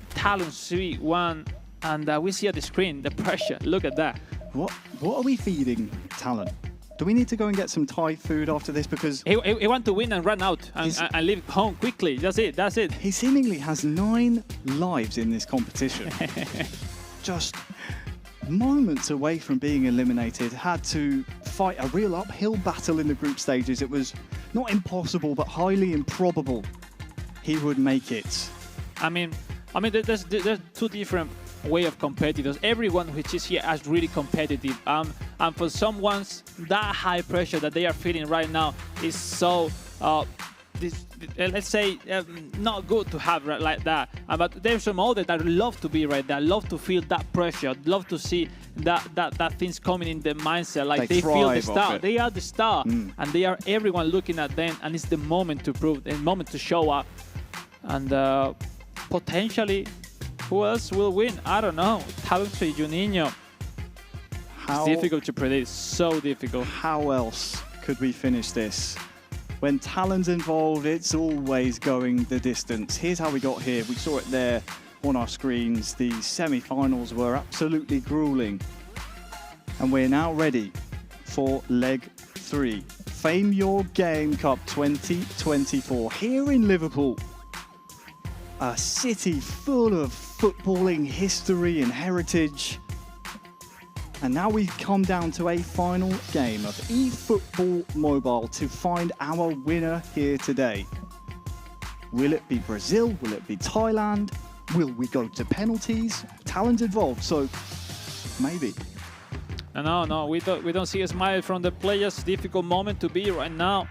Talon Swiss 1. And we see at the screen the pressure. Look at that. What are we feeding Talon? Do we need to go and get some Thai food after this? Because he wants to win and run out and leave home quickly. That's it. He seemingly has 9 lives in this competition. Just moments away from being eliminated. Had to fight a real uphill battle in the group stages. It was not impossible, but highly improbable he would make it. I mean, there's 2 different way of competitors. Everyone which is here is really competitive. And for someone's that high pressure that they are feeling right now is so, let's say, not good to have like that. But there's some others that love to be right there, love to feel that pressure, love to see that things coming in the mindset. Like they feel the star. They are the star, and they are everyone looking at them. And it's the moment to prove, the moment to show up, and potentially. Who else will win? I don't know. Talon Swiss, Juninho. It's difficult to predict. So difficult. How else could we finish this? When talent's involved, it's always going the distance. Here's how we got here. We saw it there on our screens. The semi-finals were absolutely grueling. And we're now ready for leg 3. Fame Your Game Cup 2024 here in Liverpool. A city full of footballing history and heritage. And now we've come down to a final game of eFootball Mobile to find our winner here today. Will it be Brazil? Will it be Thailand? Will we go to penalties? Talent involved, so maybe. No, we don't see a smile from the players. Difficult moment to be right now.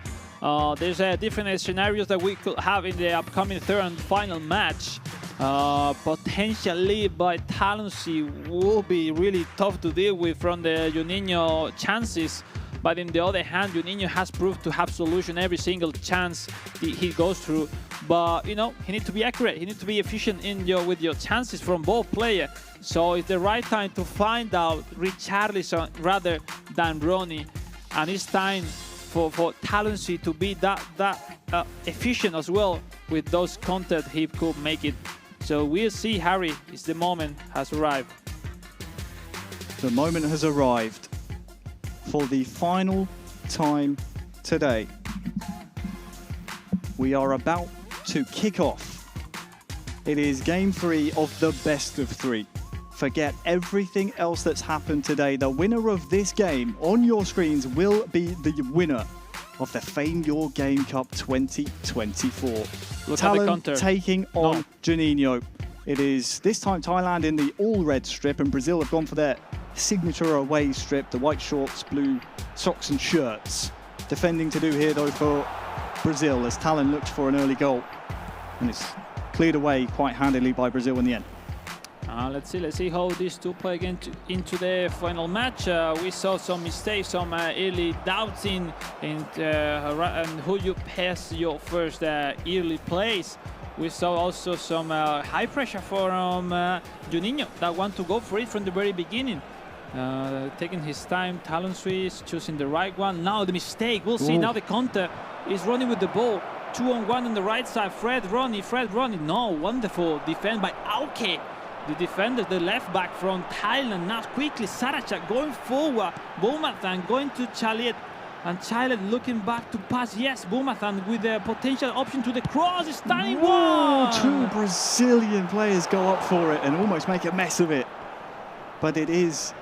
There's different scenarios that we could have in the upcoming third and final match. Potentially, but Talency will be really tough to deal with from the Juninho chances. But on the other hand, Juninho has proved to have solution every single chance he goes through. But you know, he needs to be accurate. He needs to be efficient with your chances from both players. So it's the right time to find out Richarlison rather than Ronnie, and it's time for Talency to be that efficient as well with those content he could make it. So we'll see, Harry. It's the moment has arrived. The moment has arrived for the final time today. We are about to kick off. It is game 3 of the best of 3. Forget everything else that's happened today. The winner of this game on your screens will be the winner of the Fame Your Game Cup 2024. Look at the counter. Taking on Juninho. It is this time Thailand in the all-red strip, and Brazil have gone for their signature away strip, the white shorts, blue socks and shirts. Defending to do here though for Brazil as Talent looked for an early goal, and it's cleared away quite handily by Brazil in the end. Let's see how these two play into the final match. We saw some mistakes, some early doubts in who you pass your first early plays. We saw also some high pressure from Juninho that want to go for it from the very beginning. Taking his time, Talent Swiss choosing the right one. Now the mistake, we'll see. Now the counter is running with the ball. 2-on-1 on the right side, Fred Ronnie. No, wonderful defense by Auke. The defender, the left back from Thailand. Now quickly Sarachak going forward. Boumathan going to Chalet. And Chalet looking back to pass. Yes, Boumathan with the potential option to the cross. It's standing one. 2 Brazilian players go up for it and almost make a mess of it. But it is,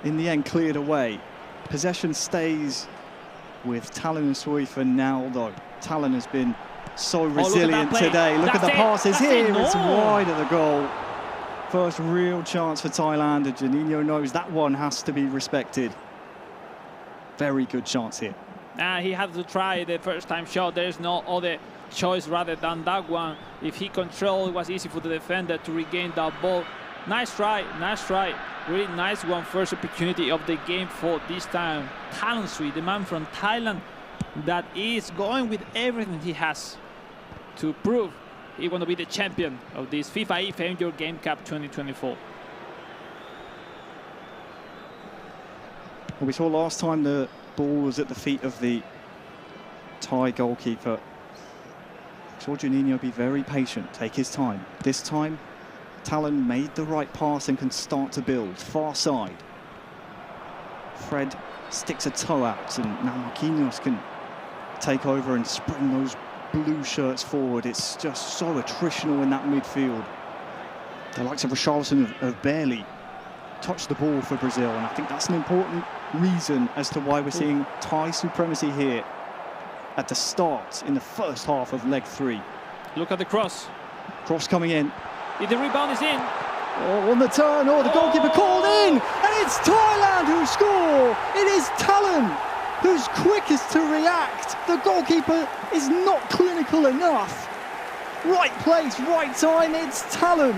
in the end, cleared away. Possession stays with Talent Sui for now, though. Talent has been so resilient today. Look at the passes here. It's wide of the goal. First real chance for Thailand, and Juninho knows that one has to be respected. Very good chance here. He had to try the first time shot. There's no other choice rather than that one. If he controlled, it was easy for the defender to regain that ball. Nice try, nice try. Really nice one. First opportunity of the game for this time. Talent Sui, the man from Thailand that is going with everything he has to prove he want to be the champion of this FIFA Fame Your Game Cup 2024. We saw last time the ball was at the feet of the Thai goalkeeper. Saw Juninho be very patient, take his time. This time, Talent made the right pass and can start to build. Far side. Fred sticks a toe out, and now Marquinhos can take over and spring those blue shirts forward. It's just so attritional in that midfield. The likes of Richarlison have barely touched the ball for Brazil, and I think that's an important reason as to why we're seeing Thai supremacy here at the start in the first half of leg 3. Look at the cross. Cross coming in. The rebound is in. Oh, on the turn, the goalkeeper called in, and it's Thailand who score. It is Talent who's quickest to react. The goalkeeper is not clinical enough. Right place, right time. It's Talent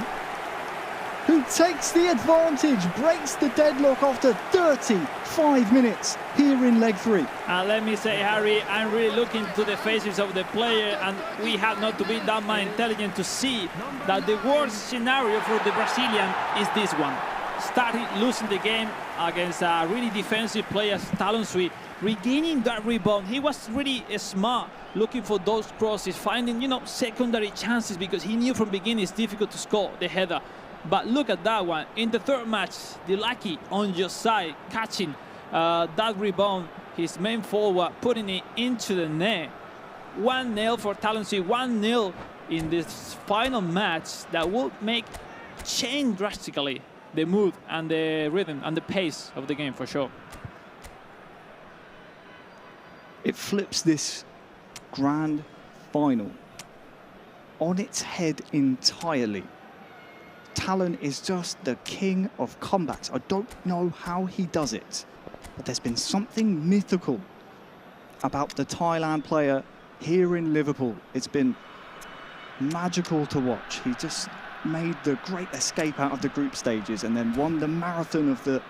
who takes the advantage, breaks the deadlock after 35 minutes here in leg 3. Let me say, Harry, I'm really looking to the faces of the player, and we have not to be that much intelligent to see that the worst scenario for the Brazilian is this one. Starting losing the game against a really defensive player, Talent Sui, regaining that rebound. He was really smart looking for those crosses, finding, secondary chances, because he knew from beginning it's difficult to score the header. But look at that one. In the third match, the lucky on your side, catching that rebound, his main forward, putting it into the net. 1-0 for Talon Sui, 1-0 in this final match that will change drastically the mood and the rhythm and the pace of the game for sure. It flips this grand final on its head entirely. Talon is just the king of comebacks. I don't know how he does it, but there's been something mythical about the Thailand player here in Liverpool. It's been magical to watch. He just made the great escape out of the group stages and then won the marathon of the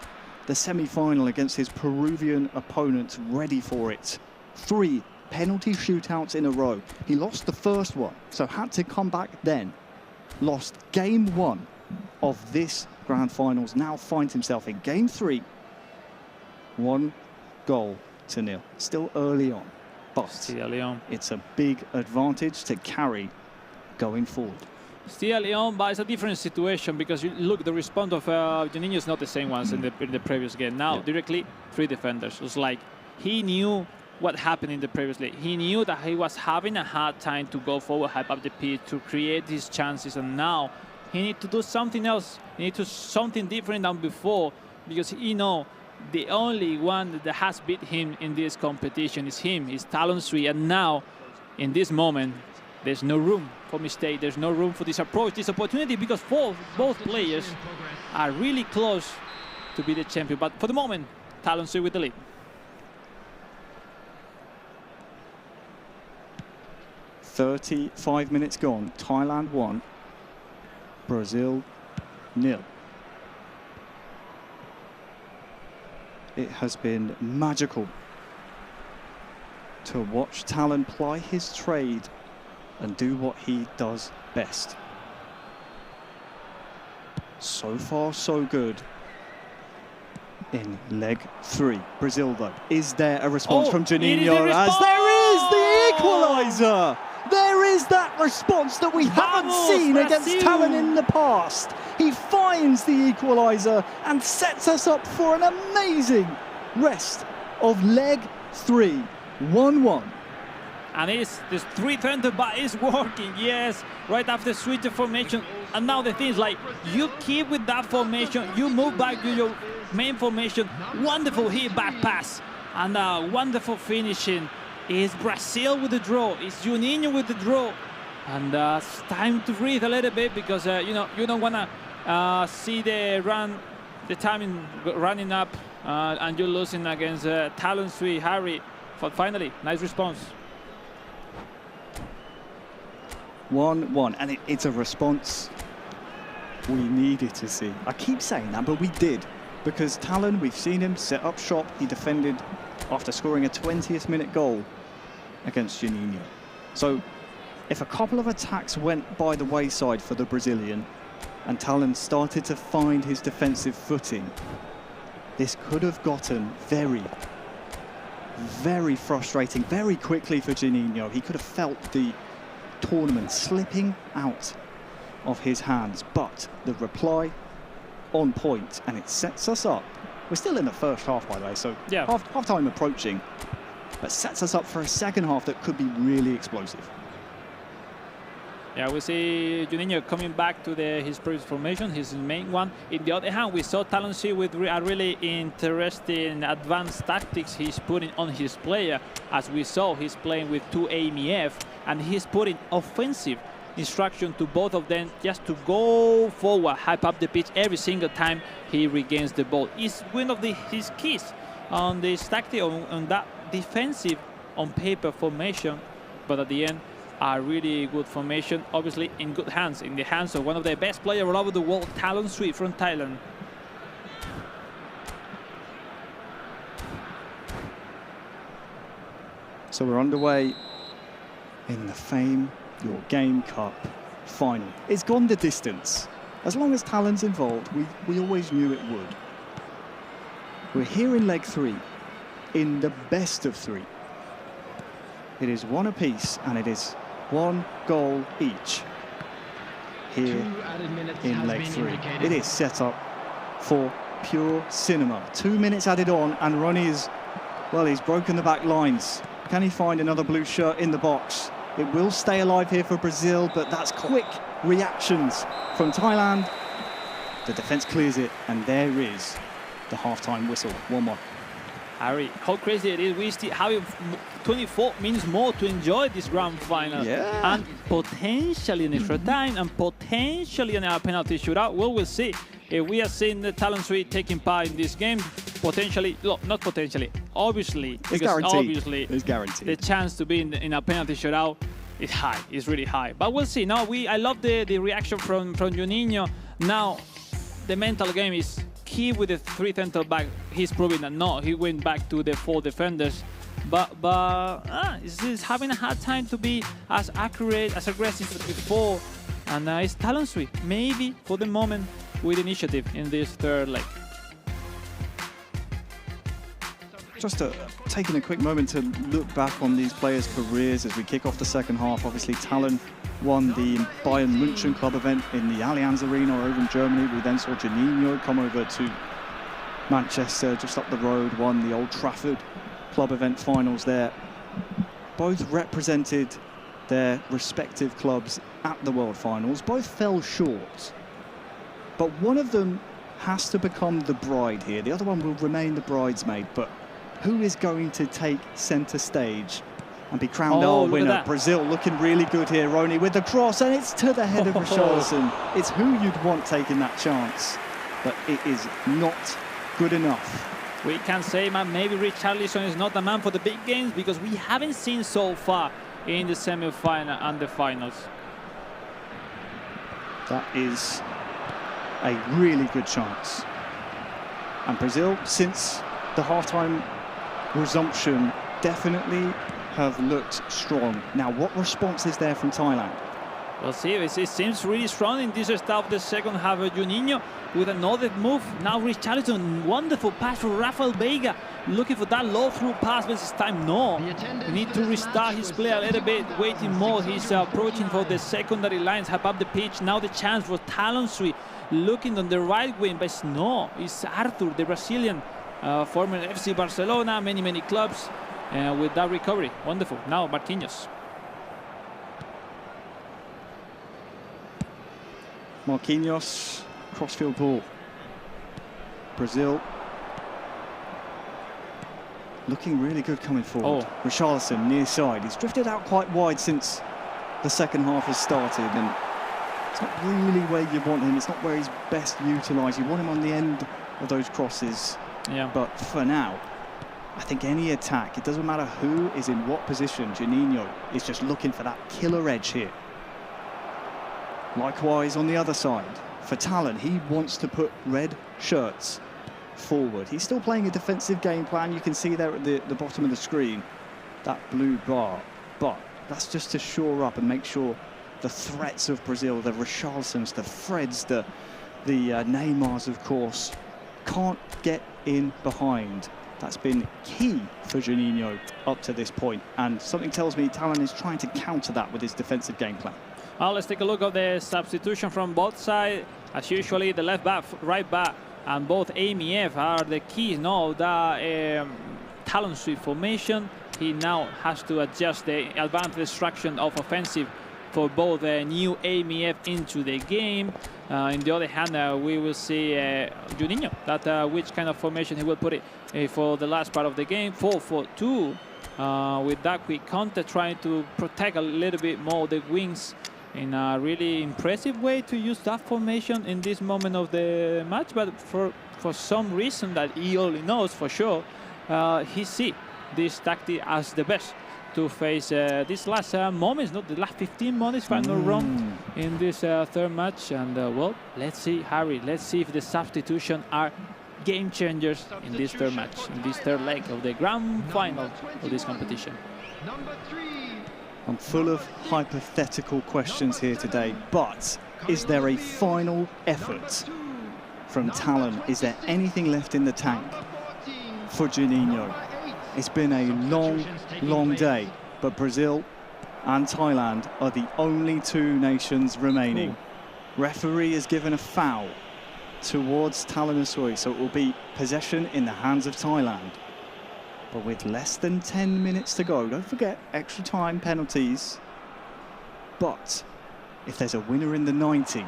semi-final against his Peruvian opponents, ready for it. 3 penalty shootouts in a row. He lost the first one, so had to come back then. Lost game 1 of this grand finals, now finds himself in game 3. 1 goal to nil. Still early on, but it's a big advantage to carry going forward. Still Leon, but it's a different situation because you look, the response of Juninho is not the same ones in the previous game. Now, directly 3 defenders. It was like he knew what happened in the previous league. He knew that he was having a hard time to go forward, hype up the pitch, to create these chances, and now he needs to do something else. He needs to do something different than before, because he knows the only one that has beat him in this competition is him, is Talon Sui, and now, in this moment, there's no room for mistake. There's no room for this approach, this opportunity, because both players are really close to be the champion. But for the moment, Talon Sui with the lead. 35 minutes gone. Thailand 1, Brazil 0. It has been magical to watch Talon ply his trade and do what he does best. So far, so good in leg 3. Brazil, though. Is there a response from Juninho? As there is the equaliser! There is that response that we haven't seen against Talon in the past. He finds the equaliser and sets us up for an amazing rest of leg 3. 1-1. And it's this 3-20, but it's working, yes, right after switch the formation. And now the thing is, like, you keep with that formation, you move back to your main formation. Wonderful hit back pass and wonderful finishing. Is Brazil with the draw, is Juninho with the draw. And it's time to breathe a little bit, because you don't want to see the timing running up and you're losing against Talon Sui, Harry. But finally, nice response. 1-1, and it's a response we needed to see. I keep saying that, but we did, because Talon, we've seen him set up shop. He defended after scoring a 20th minute goal against Juninho. So if a couple of attacks went by the wayside for the Brazilian and Talon started to find his defensive footing, this could have gotten very, very frustrating very quickly for Juninho. He could have felt the tournament slipping out of his hands, but the reply on point, and it sets us up. We're still in the first half, by the way, so half time approaching, but sets us up for a second half that could be really explosive. Yeah, we see Juninho coming back to his previous formation, his main one. In the other hand, we saw Talon Sui with a really interesting advanced tactics he's putting on his player. As we saw, he's playing with 2 AMEF, and he's putting offensive instruction to both of them just to go forward, hype up the pitch every single time he regains the ball. It's one of his keys on this tactic, on that defensive on paper formation, but at the end, a really good formation, obviously in good hands, in the hands of one of the best players all over the world, Talon Sui from Thailand. So we're underway in the FIFAe Your Game Cup final. It's gone the distance. As long as Talon's involved, we always knew it would. We're here in leg 3, in the best of 3. It is one apiece, and it is 1 goal each here in leg 3. It is set up for pure cinema. 2 minutes added on, and Ronnie is, well, he's broken the back lines. Can he find another blue shirt in the box? It will stay alive here for Brazil, but that's quick reactions from Thailand. The defence clears it, and there is the half-time whistle. 1-1. Harry, how crazy it is. We still have 24 minutes more to enjoy this grand final. Yeah. And potentially an extra time and potentially a penalty shootout. Well, we'll see. If we are seeing the talent suite taking part in this game, potentially, no, not potentially, obviously, It's guaranteed. Obviously, It's guaranteed. the chance to be in a penalty shootout is high. It's really high. But we'll see. Now, I love the reaction from Juninho. Now, the mental game is key with the 3 center back. He's proving that no, he went back to the 4 defenders. But he's having a hard time to be as accurate, as aggressive as before. And it's talent suite, maybe for the moment, with initiative in this third leg. Just taking a quick moment to look back on these players' careers as we kick off the second half. Obviously, Talon won the Bayern München club event in the Allianz Arena over in Germany. We then saw Juninho come over to Manchester, just up the road, won the Old Trafford club event finals there. Both represented their respective clubs at the World Finals. Both fell short. But one of them has to become the bride here. The other one will remain the bridesmaid. But who is going to take centre stage and be crowned our winner? Brazil looking really good here, Roni, with the cross, and it's to the head of Richarlison. It's who you'd want taking that chance, but it is not good enough. We can say, man, maybe Richarlison is not the man for the big games because we haven't seen so far in the semi-final and the finals. That is a really good chance. And Brazil, since the half-time resumption, definitely have looked strong. Now, what response is there from Thailand? Well, see, it seems really strong in this start of the second half. Juninho with another move. Now Richarlison, wonderful pass for Rafael Veiga. Looking for that low-through pass, but this time no. We need to restart his play a little bit, waiting more. He's approaching for the secondary lines, half up the pitch. Now the chance for Talon Sui, looking on the right wing, but no, it's Arthur, the Brazilian, former FC Barcelona, many clubs, with that recovery. Wonderful. Now Marquinhos. Marquinhos, crossfield ball. Brazil looking really good coming forward. Richarlison near side. He's drifted out quite wide since the second half has started, and it's not really where you want him. It's not where he's best utilised. You want him on the end of those crosses. Yeah. But for now, I think any attack, it doesn't matter who is in what position. Juninho is just looking for that killer edge here. Likewise on the other side, for Talon, he wants to put red shirts forward. He's still playing a defensive game plan. You can see there at the bottom of the screen, that blue bar. But that's just to shore up and make sure the threats of Brazil, the Richarlisons, the Freds, the Neymars, of course, can't get in behind. That's been key for Juninho up to this point. And something tells me Talon is trying to counter that with his defensive game plan. Well, let's take a look at the substitution from both sides. As usually, the left back, right back, and both AMF are the keys. No, the Talon Swift formation. He now has to adjust the advanced destruction of offensive for both new AMF into the game. On the other hand, we will see Juninho, that which kind of formation he will put it for the last part of the game. 4-4-2 with that quick counter, trying to protect a little bit more the wings in a really impressive way to use that formation in this moment of the match. But for some reason that he only knows for sure, he sees this tactic as the best to face these last moments, not the last 15 moments, if I'm not wrong, in this third match. And well, let's see, Harry, let's see if the substitution are game changers in this third match, in this third leg of the grand final of this competition. Number 3. I'm full of hypothetical questions here today, but is there a final effort from Talon? Is there anything left in the tank for Juninho? It's been a long day but Brazil and Thailand are the only two nations remaining. Referee has given a foul towards Talanasui, so it will be possession in the hands of Thailand. But with less than 10 minutes to go, don't forget extra time penalties. But if there's a winner in the 90,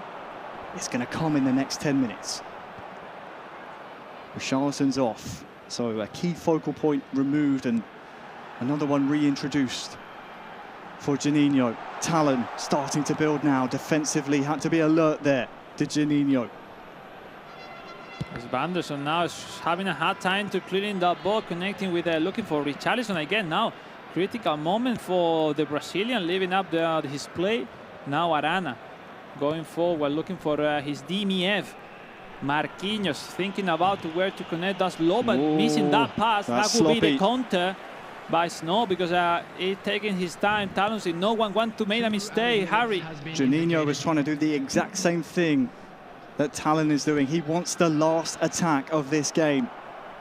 it's going to come in the next 10 minutes. Richarlison's off, so a key focal point removed and another one reintroduced for Juninho. Talon starting to build now defensively, had to be alert there to Juninho. As Banderson now is having a hard time to clearing that ball, connecting with looking for Richarlison again. Now, critical moment for the Brazilian, leaving up his play. Now Arana going forward, looking for his DMF. Marquinhos thinking about where to connect. That's low, but missing that pass. That would be the counter by Snow, because he's taking his time. Talon said no one wants to make a mistake. Harry. Juninho was trying to do the exact same thing that Talon is doing. He wants the last attack of this game.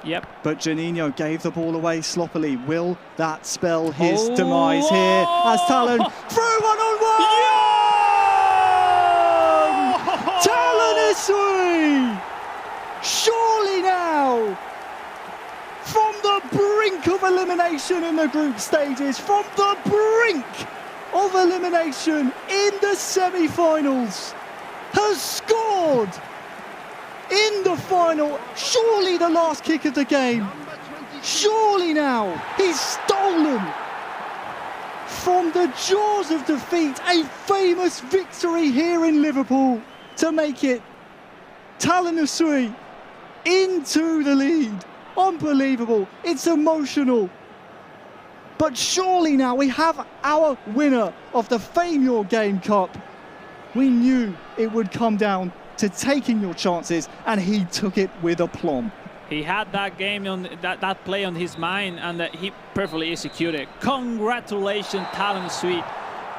Yep. But Juninho gave the ball away sloppily. Will that spell his demise here as Talon through one-on-one? Talon Isui! Surely now, from the brink of elimination in the group stages, from the brink of elimination in the semi-finals, has scored in the final. Surely the last kick of the game. Surely now he's stolen from the jaws of defeat a famous victory here in Liverpool to make it Talon Usui into the lead. Unbelievable. It's emotional. But surely now we have our winner of the FIFAe Next Gen Cup. We knew it would come down to taking your chances, and he took it with aplomb. He had that game on that play on his mind, and he perfectly executed. Congratulations, Talon Sui,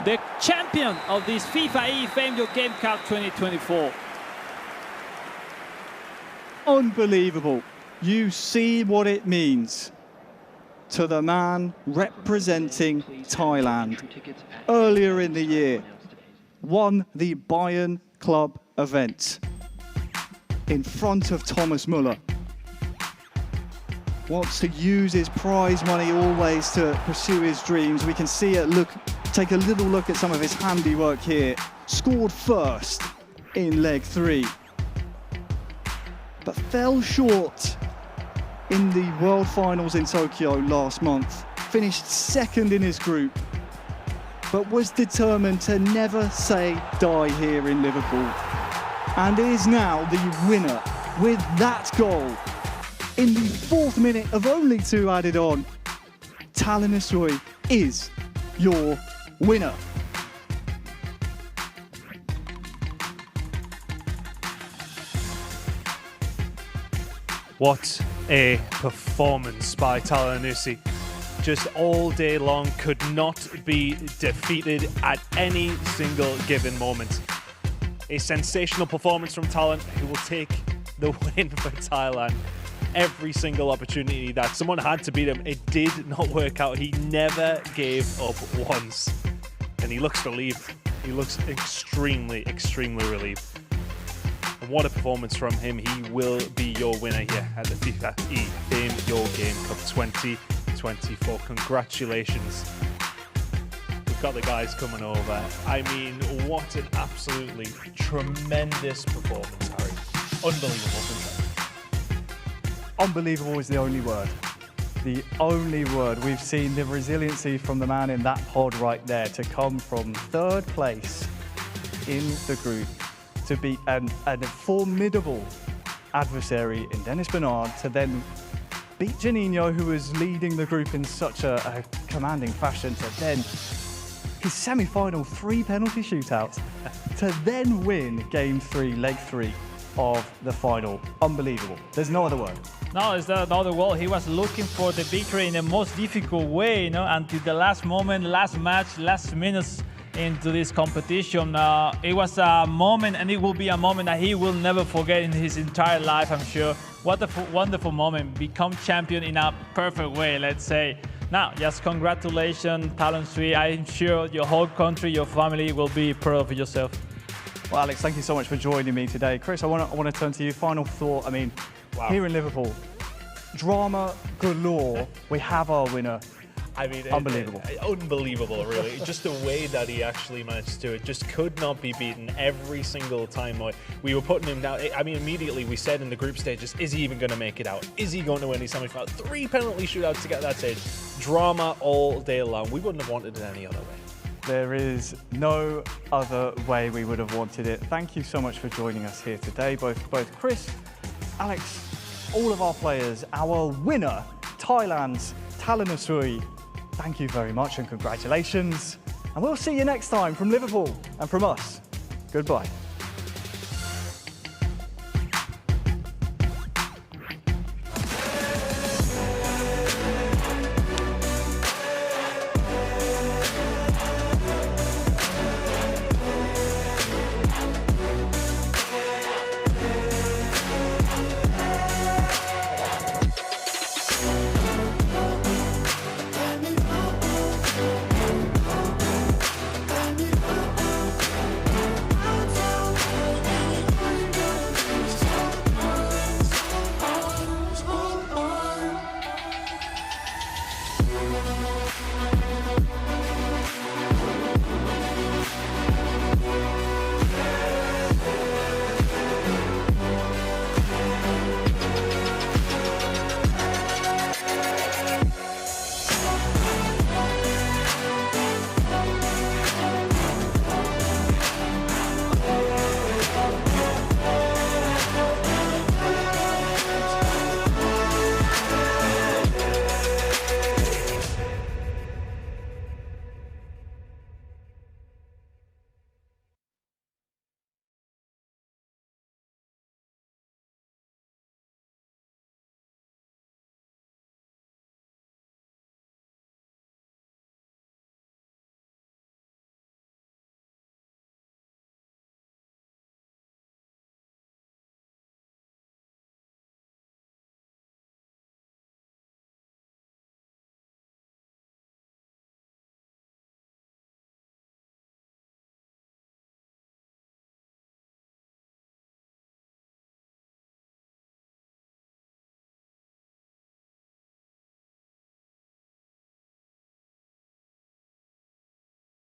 the champion of this FIFAe Next Gen Cup 2024. Unbelievable. You see what it means to the man representing Thailand. Earlier in the year, won the Bayern Club event in front of Thomas Müller. Wants to use his prize money always to pursue his dreams. We can see it, take a little look at some of his handiwork here. Scored first in leg 3, but fell short in the World Finals in Tokyo last month. Finished second in his group, but was determined to never say die here in Liverpool, and is now the winner with that goal in the 4th minute of only 2 added on. Talon Isui is your winner. What a performance by Talon Usui. Just all day long, could not be defeated at any single given moment. A sensational performance from Talon, who will take the win for Thailand. Every single opportunity that someone had to beat him, it did not work out. He never gave up once. And he looks relieved. He looks extremely, extremely relieved. And what a performance from him. He will be your winner here at the FIFAe Next Gen Cup 2024. Congratulations. We've got the guys coming over. I mean, what an absolutely tremendous performance, Harry. Unbelievable, isn't it? Unbelievable is the only word. The only word. We've seen the resiliency from the man in that pod right there to come from 3rd place in the group to beat a formidable adversary in Dennis Bernard, to then beat Juninho, who was leading the group in such a commanding fashion, to then his semi-final 3 penalty shootouts, to then win game 3, leg 3 of the final. Unbelievable. There's no other word. No, it's not the word. He was looking for the victory in the most difficult way, until the last moment, last match, last minutes into this competition. It was a moment, and it will be a moment that he will never forget in his entire life, I'm sure. What a wonderful moment. Become champion in a perfect way, let's say. Now, just congratulations, Talon Sui. I'm sure your whole country, your family will be proud of yourself. Well, Alex, thank you so much for joining me today. Chris, I want to turn to you. Final thought. I mean, here in Liverpool, drama galore. We have our winner. I mean, unbelievable. Unbelievable, really. Just the way that he actually managed to do it just could not be beaten every single time we were putting him down. I mean, immediately we said in the group stages, is he even going to make it out? Is he going to win his semi-final? 3 penalty shootouts to get that stage. Drama all day long. We wouldn't have wanted it any other way. There is no other way we would have wanted it. Thank you so much for joining us here today, both Chris, Alex, all of our players, our winner, Thailand's Talon Sui. Thank you very much and congratulations. And we'll see you next time from Liverpool and from us. Goodbye.